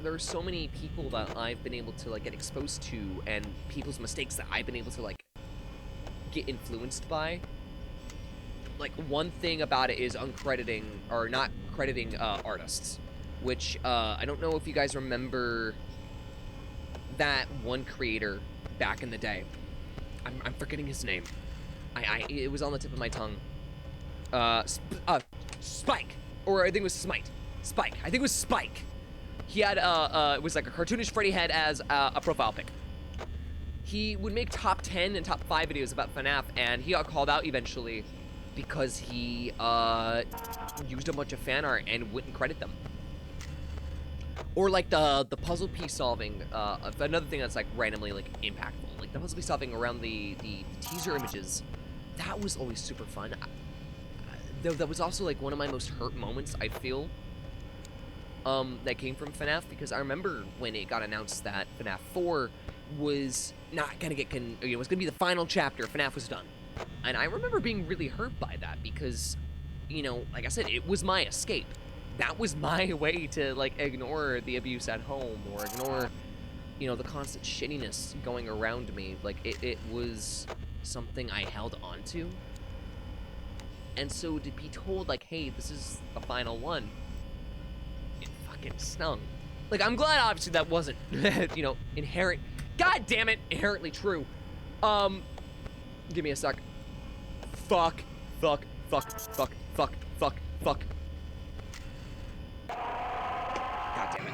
there are so many people that I've been able to, get exposed to, and people's mistakes that I've been able to, get influenced by. One thing about it is uncrediting, or not crediting, artists. Which, I don't know if you guys remember that one creator back in the day. I'm forgetting his name. It was on the tip of my tongue. Spike! Or I think it was Smite. Spike. I think it was Spike. He had, it was a cartoonish Freddy head as a profile pic. He would make top 10 and top 5 videos about FNAF, and he got called out eventually because he used a bunch of fan art and wouldn't credit them. Or the puzzle piece solving, another thing that's randomly impactful. The puzzle piece solving around the teaser images, that was always super fun. That was also one of my most hurt moments, I feel, that came from FNAF, because I remember when it got announced that FNAF 4 was not gonna get was gonna be the final chapter. FNAF was done, and I remember being really hurt by that because, like I said, it was my escape. That was my way to ignore the abuse at home, or ignore, you know, the constant shittiness going around me, like, it was something I held on to. And so to be told, like, hey, this is the final one, it fucking stung. Like, I'm glad, obviously, that wasn't, you know, god damn it, inherently true. Give me a sec. Fuck. God damn it.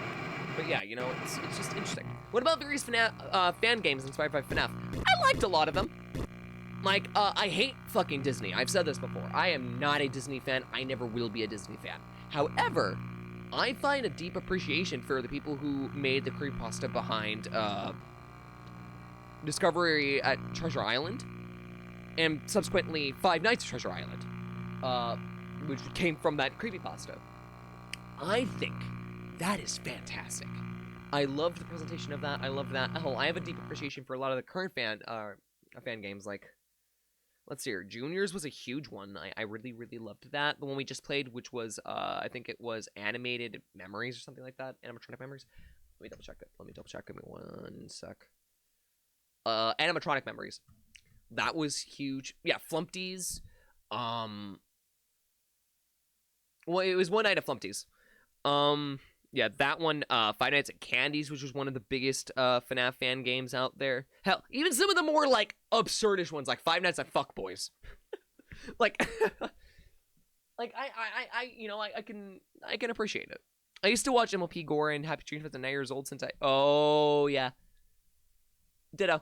But yeah, you know, it's just interesting. What about various fan games inspired by FNAF? I liked a lot of them. Like, I hate fucking Disney. I've said this before. I am not a Disney fan. I never will be a Disney fan. However, I find a deep appreciation for the people who made the creepypasta behind Discovery at Treasure Island, and subsequently Five Nights at Treasure Island, which came from that creepypasta. I think that is fantastic. I loved the presentation of that. I love that. Hell, I have a deep appreciation for a lot of the current fan games. Like, let's see here. Juniors was a huge one. I really, really loved that. The one we just played, which was, I think it was Animated Memories or something like that. Animatronic Memories. Let me double check it. Give me one sec. Animatronic Memories. That was huge. Yeah, Flumpties. Well, it was One Night of Flumpties. Yeah, that one, Five Nights at Candy's, which was one of the biggest FNAF fan games out there. Hell, even some of the more, like, absurdish ones, like Five Nights at Fuckboys. Like, like, you know, I can appreciate it. I used to watch MLP Gore and Happy Tree Friends at 9 years old since oh, yeah. Ditto.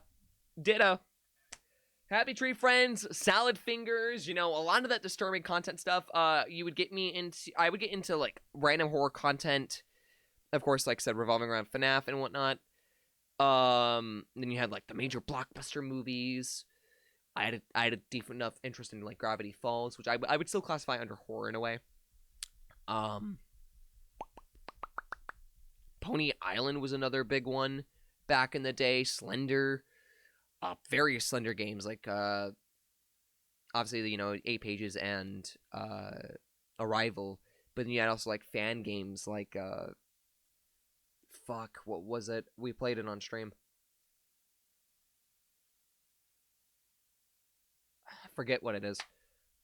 Happy Tree Friends, Salad Fingers, you know, a lot of that disturbing content stuff, I would get into, like, random horror content, of course, like I said, revolving around FNAF and whatnot. Then you had, like, the major blockbuster movies. I had a deep enough interest in, like, Gravity Falls, which I would still classify under horror in a way. Pony Island was another big one back in the day. Slender. Various Slender games, like, obviously, you know, 8 Pages and, Arrival, but then you had also, like, fan games, like, fuck, what was it? We played it on stream. I forget what it is.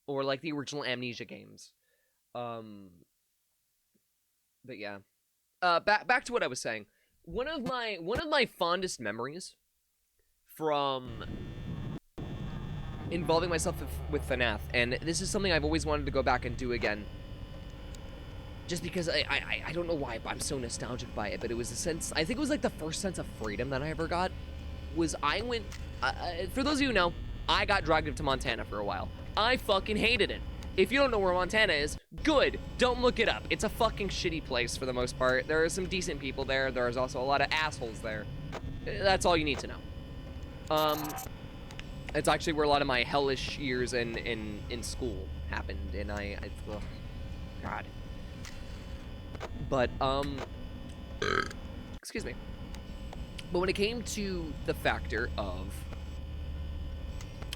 Or, like, the original Amnesia games. But yeah. Back to what I was saying. One of my fondest memories from involving myself with FNAF, and this is something I've always wanted to go back and do again, just because I don't know why, but I'm so nostalgic by it, but it was a sense, I think it was like the first sense of freedom that I ever got, was I went, for those of you who know, I got dragged up to Montana for a while. I fucking hated it. If you don't know where Montana is, good, don't look it up. It's a fucking shitty place for the most part. There are some decent people there, there's also a lot of assholes there. That's all you need to know. It's actually where a lot of my hellish years in school happened, and ugh, God. But, excuse me. But when it came to the factor of,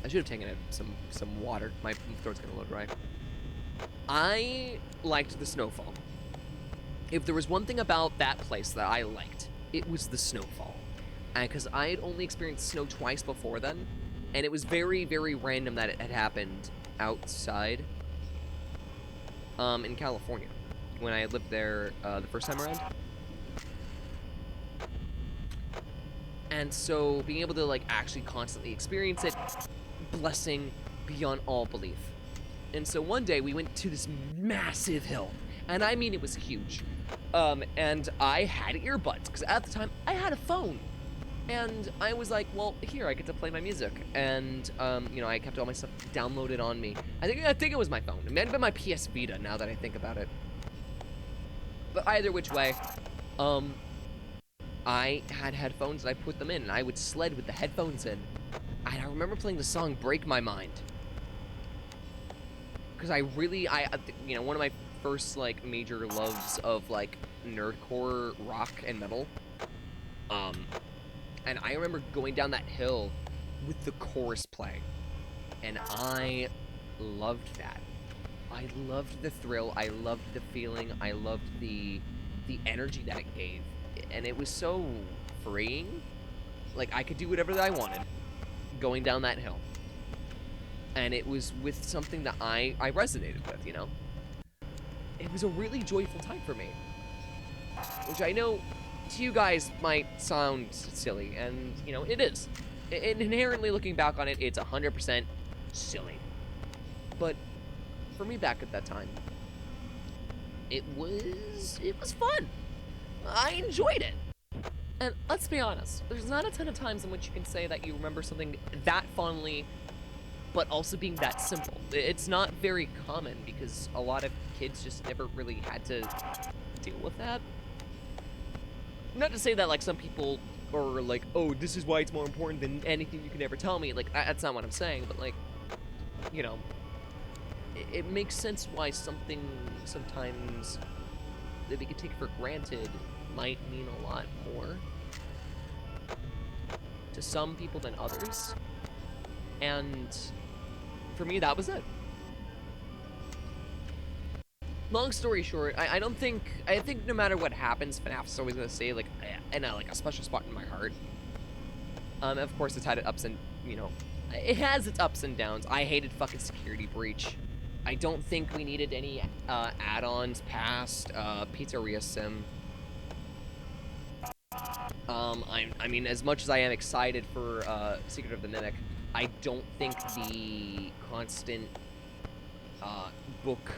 I should have taken some water. My throat's getting a little dry. I liked the snowfall. If there was one thing about that place that I liked, it was the snowfall. Because I had only experienced snow twice before then, and it was very, very random that it had happened outside in California when I had lived there the first time around. And so being able to, like, actually constantly experience it, blessing beyond all belief. And so one day we went to this massive hill, and I mean it was huge. And I had earbuds, because at the time I had a phone. And I was like, well, here, I get to play my music. And, you know, I kept all my stuff downloaded on me. I think it was my phone. It might have been my PS Vita, now that I think about it. But either which way, I had headphones, and I put them in, and I would sled with the headphones in. And I remember playing the song Break My Mind. Because I really, you know, one of my first, like, major loves of, like, nerdcore rock and metal. And I remember going down that hill with the chorus playing. And I loved that. I loved the thrill. I loved the feeling. I loved the energy that it gave. And it was so freeing. Like, I could do whatever I wanted going down that hill. And it was with something that I resonated with, you know? It was a really joyful time for me. Which I know to you guys might sound silly, and, you know, it is. Inherently looking back on it, it's 100% silly. But for me back at that time, it was fun. I enjoyed it. And let's be honest, there's not a ton of times in which you can say that you remember something that fondly, but also being that simple. It's not very common because a lot of kids just never really had to deal with that. Not to say that, like, some people are like, oh, this is why it's more important than anything you can ever tell me. Like, that's not what I'm saying, but, like, you know, it makes sense why something sometimes that we could take for granted might mean a lot more to some people than others. And for me, that was it. Long story short, I think no matter what happens, FNAF's always gonna stay like in a special spot in my heart. Of course, it's had its ups and, you know, it has its ups and downs. I hated fucking Security Breach. I don't think we needed any add-ons past Pizzeria Sim. I mean, as much as I am excited for Secret of the Mimic, I don't think the constant book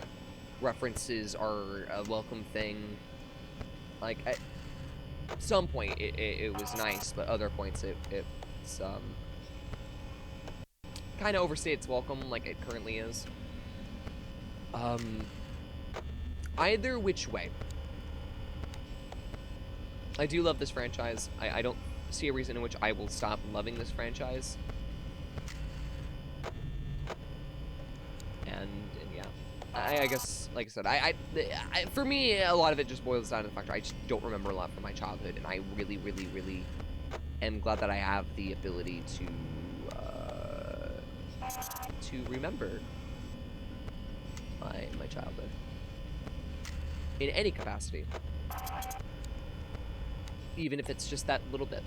references are a welcome thing. Like, at some point it was nice, but other points it's kind of overstayed its welcome, like it currently is. Either which way, I do love this franchise. I don't see a reason in which I will stop loving this franchise. And yeah, I guess, like I said, for me, a lot of it just boils down to the fact that I just don't remember a lot from my childhood, and I really, really, really am glad that I have the ability to remember my childhood in any capacity, even if it's just that little bit.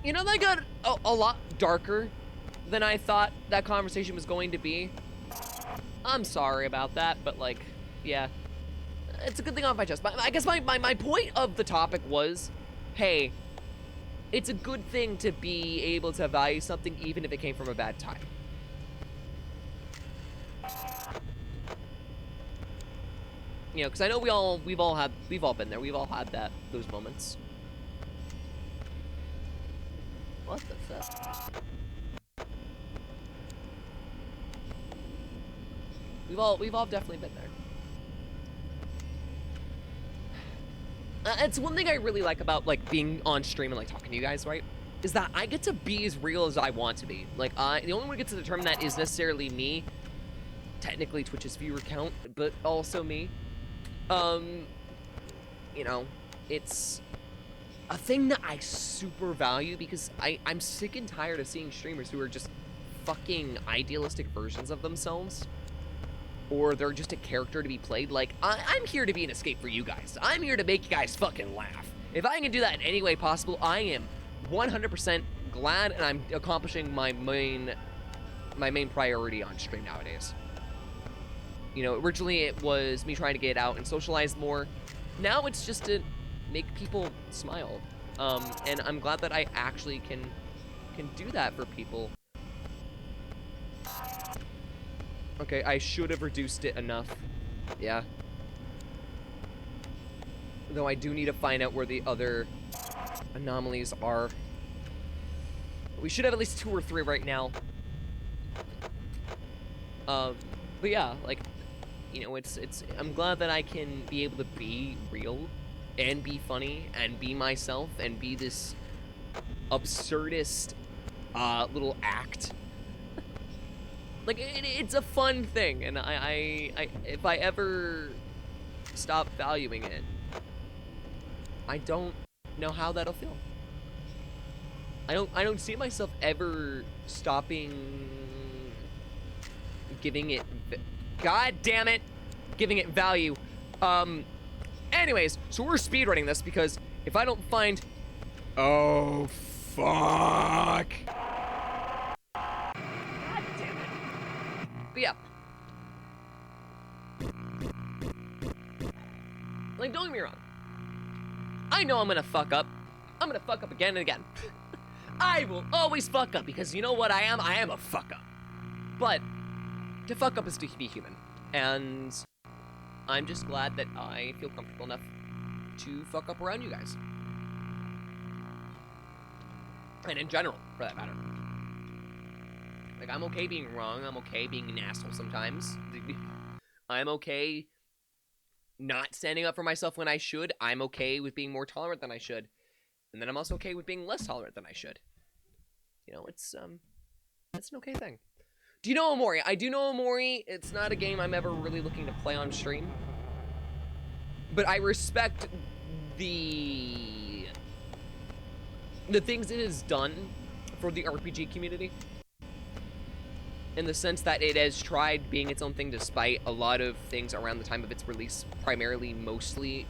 You know, that got a lot darker than I thought that conversation was going to be. I'm sorry about that, but, like, yeah. It's a good thing off my chest. But I guess my point of the topic was, hey, it's a good thing to be able to value something even if it came from a bad time. You know, because I know we've all been there. We've all had those moments. What the fuck? We've all definitely been there. It's one thing I really like about, like, being on stream and, like, talking to you guys, right? Is that I get to be as real as I want to be. Like, the only one who gets to determine that is necessarily me. Technically Twitch's viewer count, but also me. You know, it's a thing that I super value because I'm sick and tired of seeing streamers who are just fucking idealistic versions of themselves. Or they're just a character to be played. Like, I'm here to be an escape for you guys. I'm here to make you guys fucking laugh. If I can do that in any way possible, I am 100% glad, and I'm accomplishing my main priority on stream nowadays. You know, originally it was me trying to get out and socialize more. Now it's just to make people smile. And I'm glad that I actually can do that for people. Okay, I should have reduced it enough. Yeah. Though I do need to find out where the other anomalies are. We should have at least 2 or 3 right now. But yeah, like, you know, I'm glad that I can be able to be real and be funny and be myself and be this absurdist little act. Like, it's a fun thing, and I if I ever stop valuing it, I don't know how that'll feel. I don't see myself ever stopping giving it. God damn it! giving it value. Anyways, so we're speedrunning this because if I don't find... Oh, fuck. God damn it. But yeah. Like, don't get me wrong. I know I'm gonna fuck up. I'm gonna fuck up again and again. I will always fuck up because you know what I am? I am a fuck up. But to fuck up is to be human. And I'm just glad that I feel comfortable enough to fuck up around you guys. And in general, for that matter. Like, I'm okay being wrong. I'm okay being an asshole sometimes. I'm okay not standing up for myself when I should. I'm okay with being more tolerant than I should. And then I'm also okay with being less tolerant than I should. You know, it's an okay thing. Do you know Omori? I do know Omori. It's not a game I'm ever really looking to play on stream. But I respect the things it has done for the RPG community. In the sense that it has tried being its own thing despite a lot of things around the time of its release, primarily, mostly,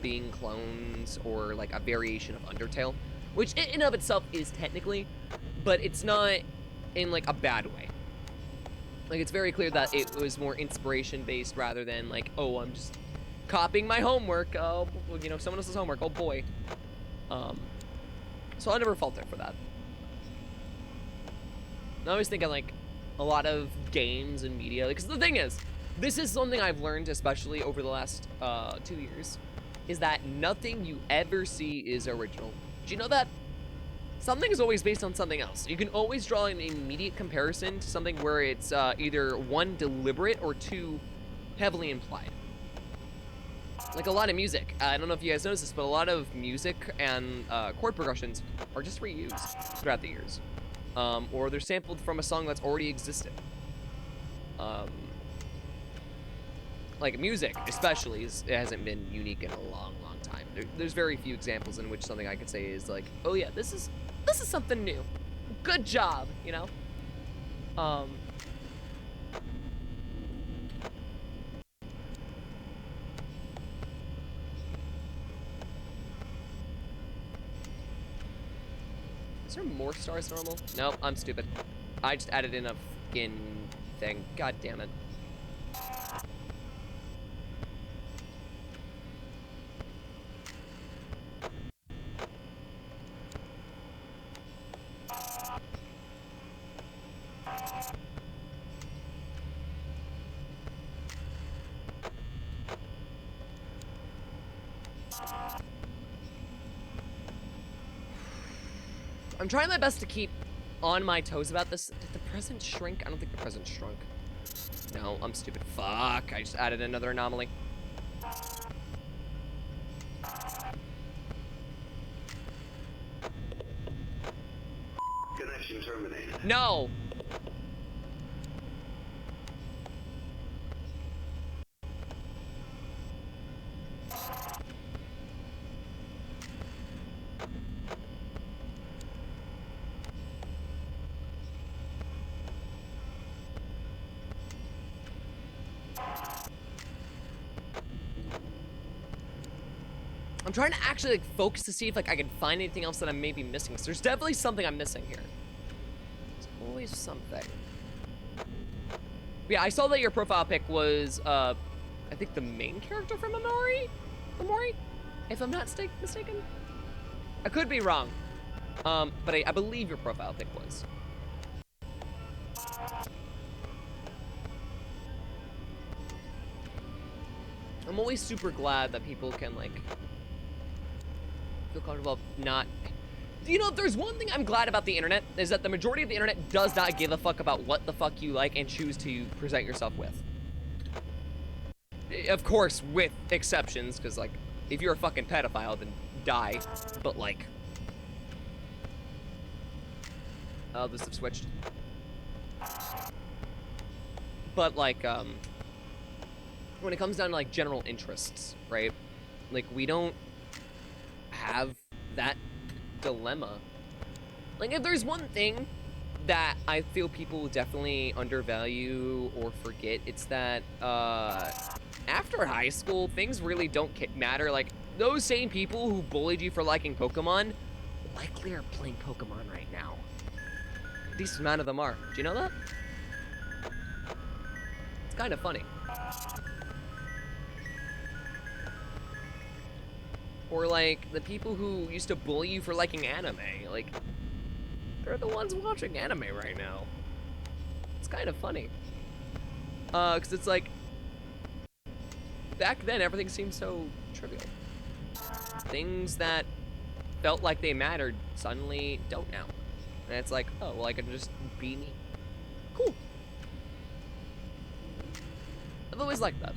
being clones or, like, a variation of Undertale. Which, in and of itself, is technically, but it's not in, like, a bad way. Like, it's very clear that it was more inspiration-based rather than, like, oh, I'm just copying my homework, oh, you know, someone else's homework, oh boy. So I never falter for that. I always think of, like, a lot of games and media, because the thing is, this is something I've learned, especially over the last 2 years, is that nothing you ever see is original. Do you know that? Something is always based on something else. You can always draw an immediate comparison to something where it's either one, deliberate, or two, heavily implied. Like a lot of music. I don't know if you guys noticed this, but a lot of music and chord progressions are just reused throughout the years. Or they're sampled from a song that's already existed. Like music, especially, it hasn't been unique in a long, long time. There's very few examples in which something I could say is like, oh yeah, this is something new. Good job, you know? Is there more stars normal? Nope, I'm stupid. I just added in a fucking thing. God damn it. I'm trying my best to keep on my toes about this. Did the present shrink? I don't think the present shrunk. No, I'm stupid. Fuck, I just added another anomaly. Connection terminated. No! I'm trying to actually like focus to see if like I can find anything else that I may be missing. So there's definitely something I'm missing here. There's always something. Yeah, I saw that your profile pic was I think the main character from Omori? If I'm not mistaken. I could be wrong. But I believe your profile pic was. I'm always super glad that people can like feel comfortable not... You know, if there's one thing I'm glad about the internet, is that the majority of the internet does not give a fuck about what the fuck you like and choose to present yourself with. Of course, with exceptions, because, like, if you're a fucking pedophile, then die. But, like... Oh, this have switched. But, like, when it comes down to, like, general interests, right? Like, we don't have that dilemma. Like, if there's one thing that I feel people definitely undervalue or forget, it's that, after high school, things really don't matter. Like, those same people who bullied you for liking Pokemon likely are playing Pokemon right now. A decent amount of them are. Do you know that? It's kind of funny. Or, like, the people who used to bully you for liking anime, like, they're the ones watching anime right now. It's kind of funny. Because it's like, back then, everything seemed so trivial. Things that felt like they mattered suddenly don't now. And it's like, oh, well, I can just be me. Cool. I've always liked that.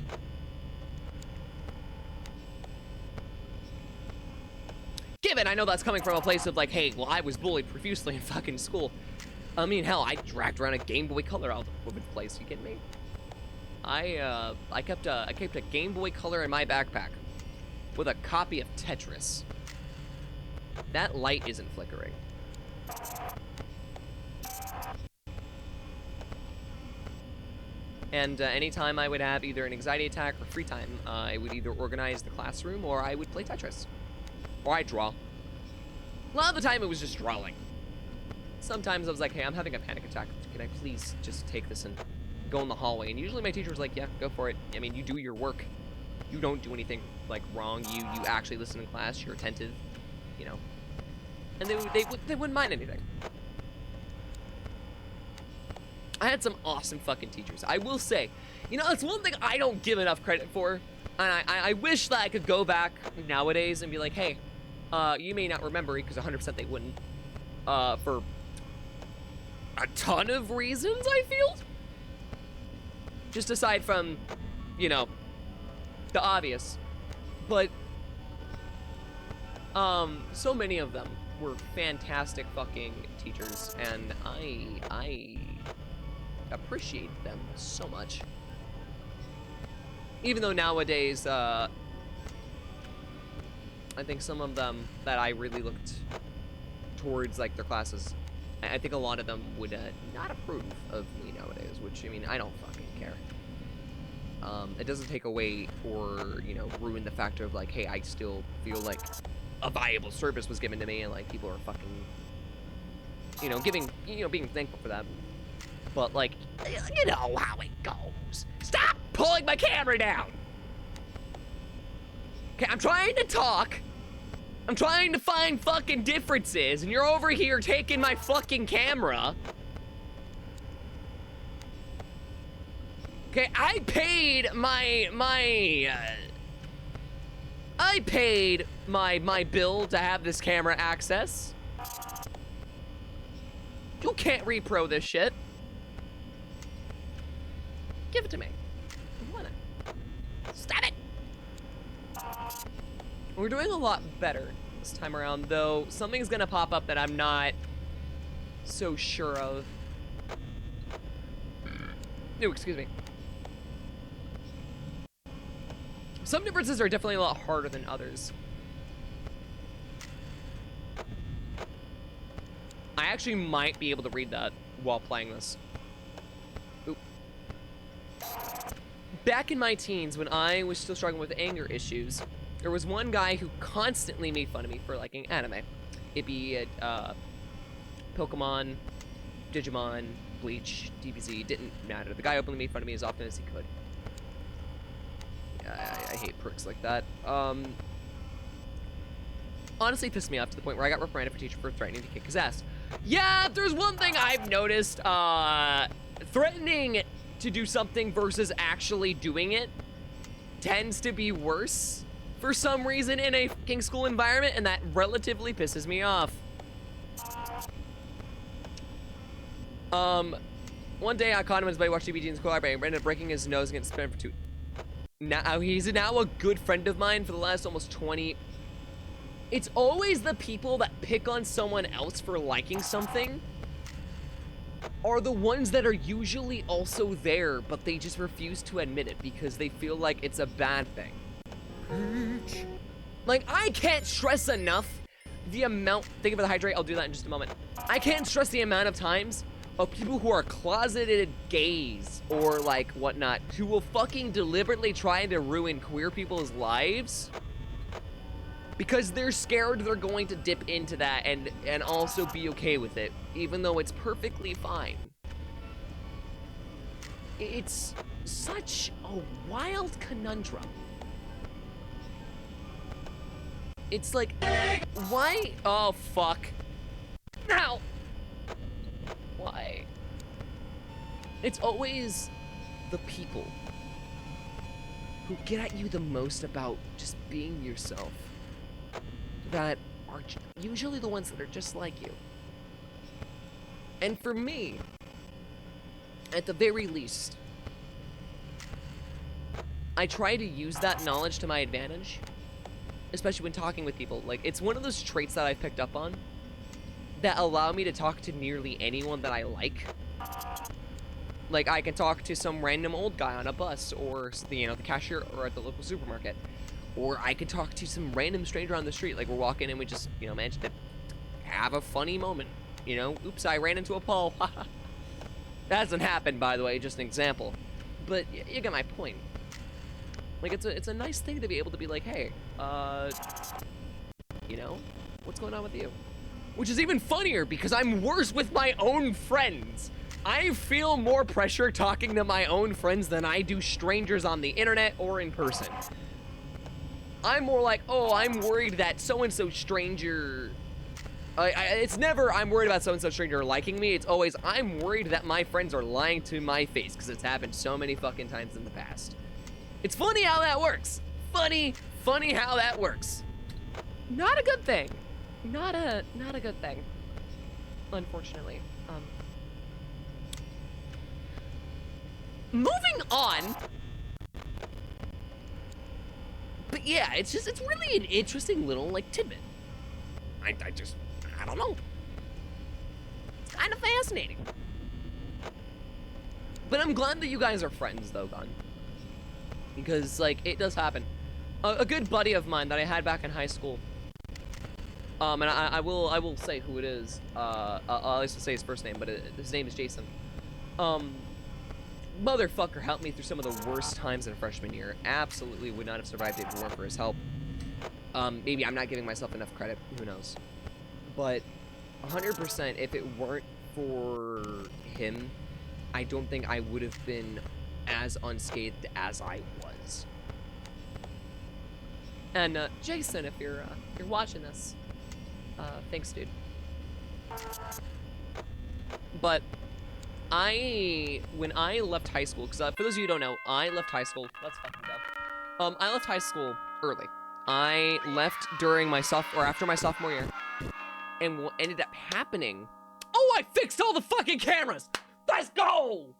Given, I know that's coming from a place of like, hey, well, I was bullied profusely in fucking school. I mean, hell, I dragged around a Game Boy Color all over the place. You kidding me? I kept a Game Boy Color in my backpack with a copy of Tetris. That light isn't flickering. And anytime I would have either an anxiety attack or free time, I would either organize the classroom or I would play Tetris. Or I'd draw. A lot of the time it was just drawing. Sometimes I was like, hey, I'm having a panic attack. Can I please just take this and go in the hallway? And usually my teacher was like, yeah, go for it. I mean, you do your work. You don't do anything, like, wrong. You actually listen in class. You're attentive, you know. And they wouldn't mind anything. I had some awesome fucking teachers. I will say, you know, that's one thing I don't give enough credit for. And I wish that I could go back nowadays and be like, hey, you may not remember it, because 100% they wouldn't. For a ton of reasons, I feel. Just aside from, you know, the obvious. But, so many of them were fantastic fucking teachers, and I appreciate them so much. Even though nowadays, I think some of them that I really looked towards, like, their classes, I think a lot of them would not approve of me nowadays, which, I mean, I don't fucking care. It doesn't take away or, you know, ruin the factor of, like, hey, I still feel like a valuable service was given to me, and, like, people are fucking, you know, being thankful for that. But, like, you know how it goes. Stop pulling my camera down! Okay, I'm trying to talk. I'm trying to find fucking differences, and you're over here taking my fucking camera. Okay, I paid my bill to have this camera access. You can't repro this shit. Give it to me. I want it. Stop it! We're doing a lot better this time around, though something's gonna pop up that I'm not so sure of. No, excuse me. Some differences are definitely a lot harder than others. I actually might be able to read that while playing this. Oop. Back in my teens, when I was still struggling with anger issues, there was one guy who constantly made fun of me for liking anime. It'd be Pokemon, Digimon, Bleach, DBZ, didn't matter. The guy openly made fun of me as often as he could. I hate pricks like that. Honestly pissed me off to the point where I got reprimanded for teacher for threatening to kick his ass. Yeah, if there's one thing I've noticed, threatening to do something versus actually doing it tends to be worse for some reason in a fucking school environment, and that relatively pisses me off. One day I caught him as I watched TBG in school library and ended up breaking his nose against spin for 2. Now, he's now a good friend of mine for the last almost 20. It's always the people that pick on someone else for liking something are the ones that are usually also there, but they just refuse to admit it because they feel like it's a bad thing. Like, I can't stress enough the amount, thank you for the hydrate, I'll do that in just a moment. I can't stress the amount of times of people who are closeted gays or like whatnot, who will fucking deliberately try to ruin queer people's lives because they're scared they're going to dip into that and also be okay with it, even though it's perfectly fine. It's such a wild conundrum. It's like, why? Oh, fuck. Now! Why? It's always the people who get at you the most about just being yourself that are usually the ones that are just like you. And for me, at the very least, I try to use that knowledge to my advantage, especially when talking with people. Like, it's one of those traits that I've picked up on that allow me to talk to nearly anyone that I like. Like, I can talk to some random old guy on a bus, or, you know, the cashier, or at the local supermarket. Or I could talk to some random stranger on the street. Like, we're walking and we just, you know, managed to have a funny moment. You know, oops, I ran into a pole. That hasn't happened, by the way, just an example. But you get my point. Like, it's a nice thing to be able to be like, hey, you know, what's going on with you? Which is even funnier because I'm worse with my own friends. I feel more pressure talking to my own friends than I do strangers on the internet or in person. I'm more like, oh, I'm worried that so-and-so stranger... it's never, I'm worried about so-and-so stranger liking me. It's always, I'm worried that my friends are lying to my face because it's happened so many fucking times in the past. It's funny how that works. Funny how that works. Not a good thing. Not a good thing. Unfortunately. Moving on. But yeah, it's really an interesting little, like, tidbit. I don't know. It's kind of fascinating. But I'm glad that you guys are friends, though, Gun. Because, like, it does happen. A good buddy of mine that I had back in high school, and I will say who it is. I'll just say his first name, but his name is Jason. Motherfucker helped me through some of the worst times in freshman year. Absolutely would not have survived it if it weren't for his help. Maybe I'm not giving myself enough credit. Who knows? But 100%, if it weren't for him, I don't think I would have been as unscathed as I was. And Jason, if you're watching this, thanks, dude. But when I left high school, because for those of you who don't know, I left high school. Let's fucking go. I left high school early. I left during after my sophomore year, and what ended up happening? Oh, I fixed all the fucking cameras. Let's go.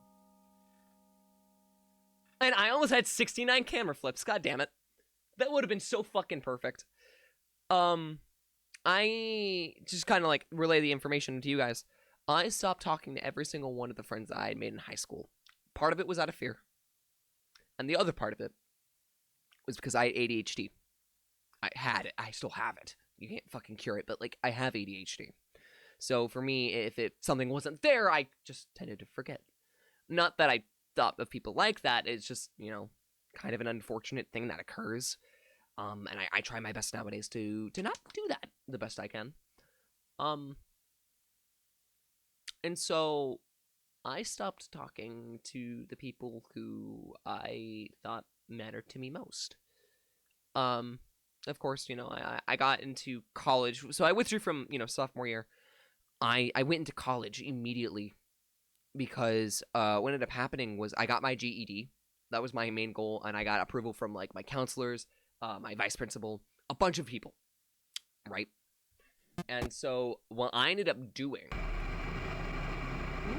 And I almost had 69 camera flips. God damn it. That would have been so fucking perfect. I just kind of like relay the information to you guys. I stopped talking to every single one of the friends that I had made in high school. Part of it was out of fear. And the other part of it was because I had ADHD. I had it. I still have it. You can't fucking cure it, but like I have ADHD. So for me, if something wasn't there, I just tended to forget. Not that I thought of people like that. It's just, you know, kind of an unfortunate thing that occurs. And I try my best nowadays to not do that the best I can. And so I stopped talking to the people who I thought mattered to me most. Of course, you know, I got into college. So I withdrew from, you know, sophomore year. I went into college immediately because what ended up happening was I got my GED. That was my main goal, and I got approval from, like, my counselors, my vice principal, a bunch of people, right? And so what I ended up doing...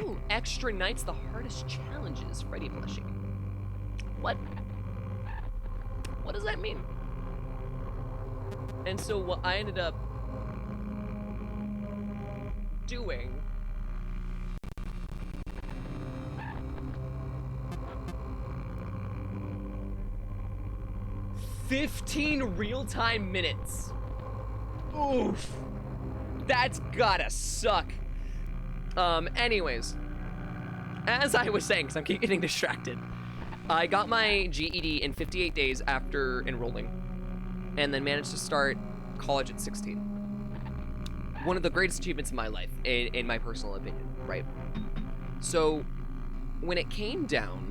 Ooh, extra nights, the hardest challenges, Freddy blushing. What does that mean? And so what I ended up doing... 15 real-time minutes. Oof. That's gotta suck. Anyways, as I was saying, because I'm keep getting distracted, I got my GED in 58 days after enrolling, and then managed to start college at 16. One of the greatest achievements in my life, in my personal opinion, right? So, when it came down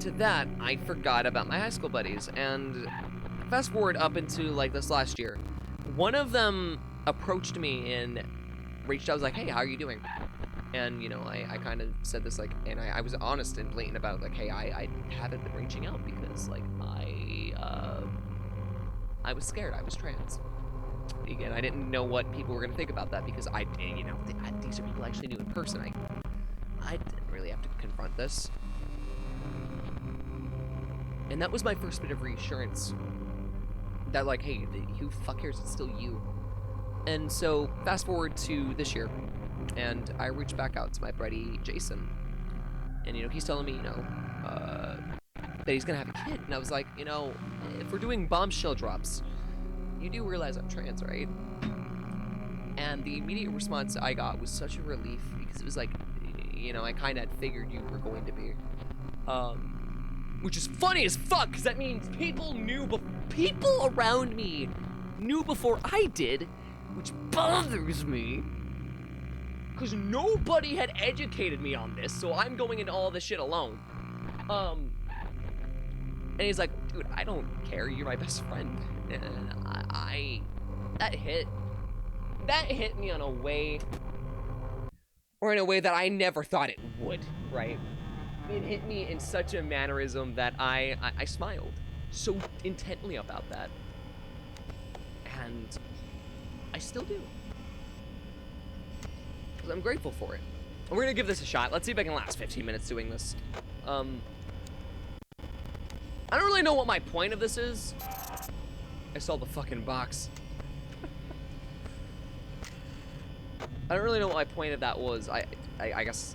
to that, I forgot about my high school buddies, and fast forward up into like this last year, one of them approached me and reached out. I was like, hey, how are you doing? And you know, I kind of said this, like, and I was honest and blatant about, like, hey, I haven't been reaching out because, like, I was scared. I was trans. Again, I didn't know what people were gonna think about that, because you know, these are people I actually knew in person. I didn't really have to confront this. And that was my first bit of reassurance that, like, hey, who fuck cares? It's still you. And so fast forward to this year, and I reached back out to my buddy Jason, and you know, he's telling me, you know, that he's gonna have a kid, and I was like, you know, if we're doing bombshell drops, you do realize I'm trans, right? And the immediate response I got was such a relief, because it was like, you know, I kind of figured you were going to be, which is funny as fuck, because that means people around me knew before I did, which bothers me, because nobody had educated me on this, so I'm going into all this shit alone. And he's like, dude, I don't care, you're my best friend. And that hit me in a way that I never thought it would, right? It hit me in such a mannerism that I smiled so intently about that. And I still do. Because I'm grateful for it. And we're gonna give this a shot. Let's see if I can last 15 minutes doing this. I don't really know what my point of this is. I saw the fucking box. I don't really know what my point of that was. I guess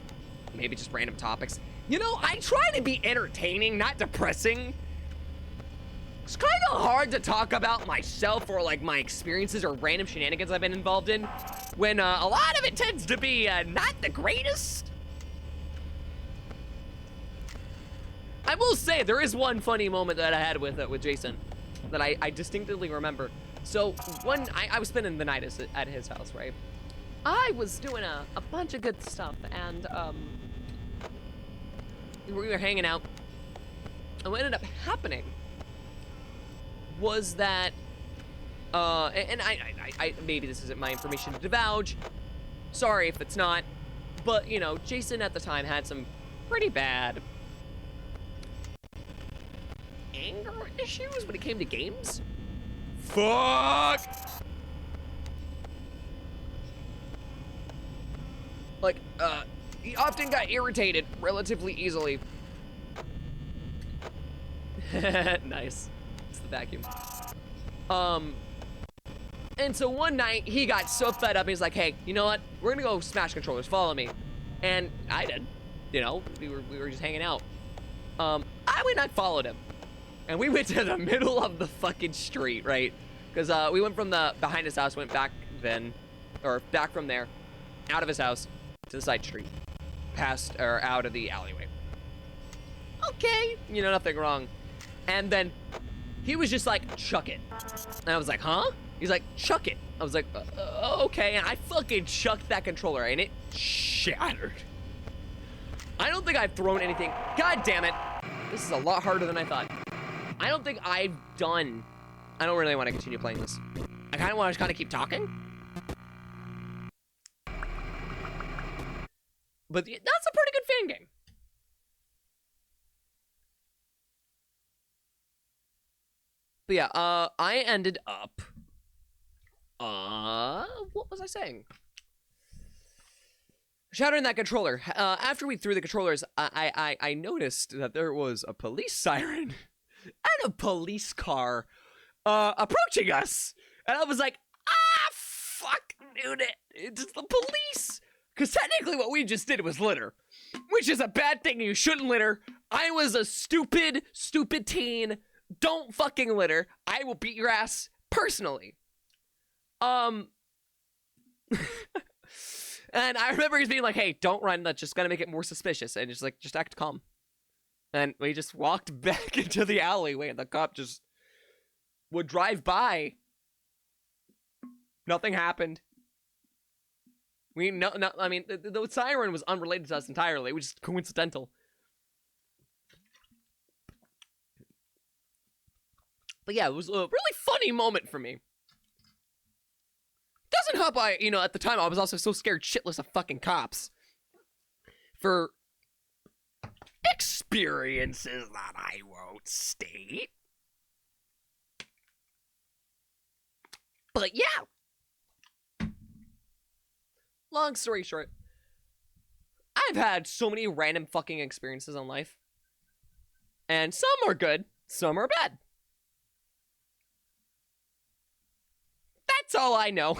maybe just random topics. You know, I try to be entertaining, not depressing. It's kind of hard to talk about myself or like my experiences or random shenanigans I've been involved in when a lot of it tends to be not the greatest. I will say there is one funny moment that I had with Jason that I distinctly remember. So I was spending the night at his house, right? I was doing a bunch of good stuff, and we were hanging out, and what ended up happening was that and I maybe this isn't my information to divulge, sorry if it's not, but you know, Jason at the time had some pretty bad anger issues when it came to games. Fuck! Like, he often got irritated relatively easily. Nice. It's the vacuum. And so one night, he got so fed up, he's like, hey, you know what? We're gonna go smash controllers, follow me. And I did. You know, we were just hanging out. I went and I followed him. And we went to the middle of the fucking street, right? Because we went from the behind his house, went back from there, out of his house, to the side street, past, or out of the alleyway. Okay, you know, nothing wrong. And then he was just like, chuck it. And I was like, huh? He's like, chuck it. I was like, okay. And I fucking chucked that controller, and it shattered. I don't think I've thrown anything. God damn it. This is a lot harder than I thought. I don't think I've done. I don't really want to continue playing this. I kind of want to keep talking. But that's a pretty good fan game. But yeah, I ended up, what was I saying? Shattering that controller. After we threw the controllers, I noticed that there was a police siren and a police car approaching us. And I was like, fuck, dude, it's the police. Because technically what we just did was litter, which is a bad thing. You shouldn't litter. I was a stupid teen. Don't fucking litter. I will beat your ass personally. And I remember he's being like, hey, don't run, that's just gonna make it more suspicious. And just like, just act calm. And we just walked back into the alleyway, and the cop just would drive by. Nothing happened. I mean, the siren was unrelated to us entirely. It was just coincidental. But yeah, it was a really funny moment for me. Doesn't help at the time I was also so scared shitless of fucking cops. For experiences that I won't state. But yeah. Long story short, I've had so many random fucking experiences in life. And some are good, some are bad. That's all I know.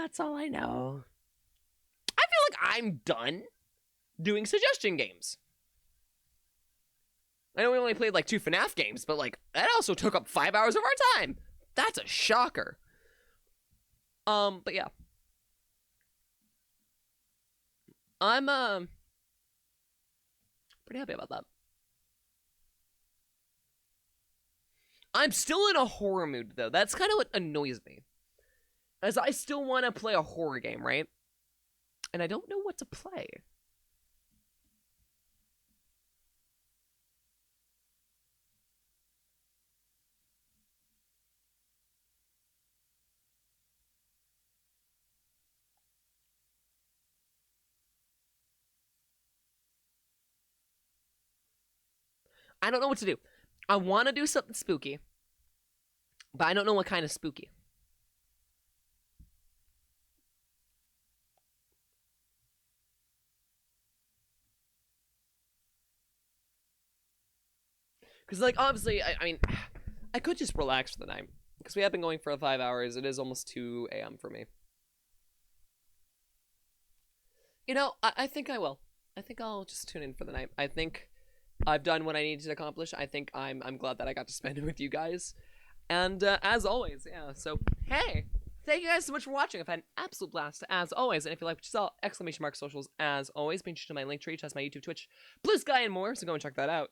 That's all I know. I feel like I'm done doing suggestion games. I know we only played like 2 FNAF games, but like that also took up 5 hours of our time. That's a shocker. But yeah. I'm pretty happy about that. I'm still in a horror mood though. That's kind of what annoys me. As I still want to play a horror game, right? And I don't know what to play. I don't know what to do. I want to do something spooky, but I don't know what kind of spooky. Because, like, obviously, I mean, I could just relax for the night. Because we have been going for 5 hours. It is almost 2 a.m. for me. You know, I think I will. I think I'll just tune in for the night. I think I've done what I needed to accomplish. I think I'm glad that I got to spend it with you guys. And as always, yeah, so, hey, thank you guys so much for watching. I've had an absolute blast, as always. And if you like what you saw, exclamation mark socials, as always. Make sure to my link tree, that's my YouTube, Twitch, Blue Sky, and more, so go and check that out.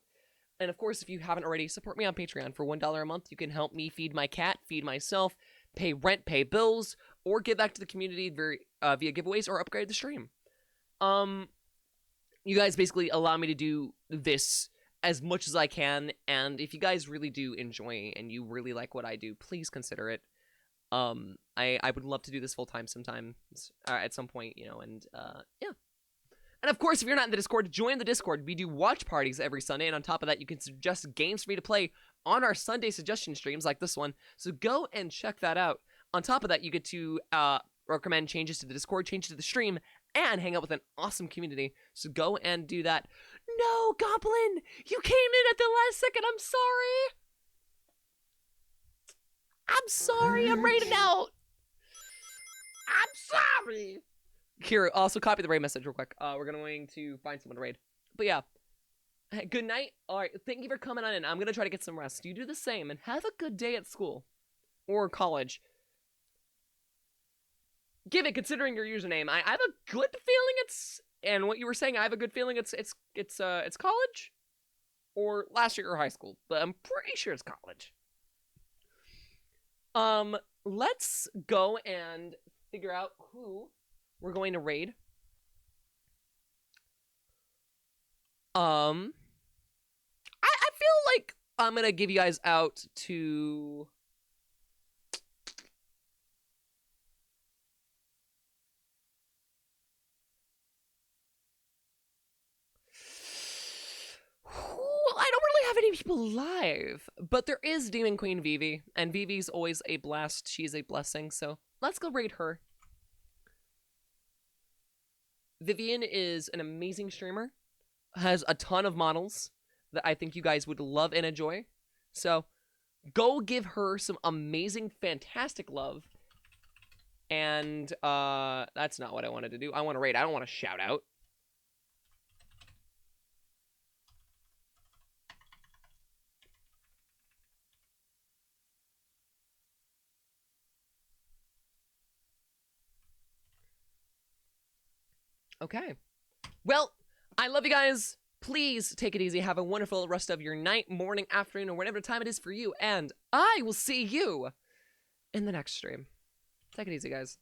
And of course, if you haven't already, support me on Patreon. For $1 a month, you can help me feed my cat, feed myself, pay rent, pay bills, or give back to the community via giveaways or upgrade the stream. You guys basically allow me to do this as much as I can, and if you guys really do enjoy and you really like what I do, please consider it. I would love to do this full-time sometime, at some point, and yeah. And of course, if you're not in the Discord, join the Discord. We do watch parties every Sunday, and on top of that, you can suggest games for me to play on our Sunday suggestion streams like this one. So go and check that out. On top of that, you get to recommend changes to the Discord, changes to the stream, and hang out with an awesome community. So go and do that. No, Goblin! You came in at the last second. I'm sorry. I'm sorry. I'm raiding out. I'm sorry. Here, also copy the raid message real quick. We're going to find someone to raid. But yeah. Good night. Alright, thank you for coming on in. I'm gonna try to get some rest. You do the same, and have a good day at school. Or college. Give it, considering your username. I have a good feeling it's... And what you were saying, I have a good feeling it's college? Or last year or high school. But I'm pretty sure it's college. Let's go and figure out who we're going to raid. I feel like I'm gonna give you guys out to... I don't really have any people live, but there is Demon Queen Vivi, and Vivi's always a blast. She's a blessing, so let's go raid her. Vivian is an amazing streamer, has a ton of models that I think you guys would love and enjoy. So go give her some amazing, fantastic love. And that's not what I wanted to do. I want to raid. I don't want to shout out. Okay. Well, I love you guys. Please take it easy. Have a wonderful rest of your night, morning, afternoon, or whatever time it is for you. And I will see you in the next stream. Take it easy, guys.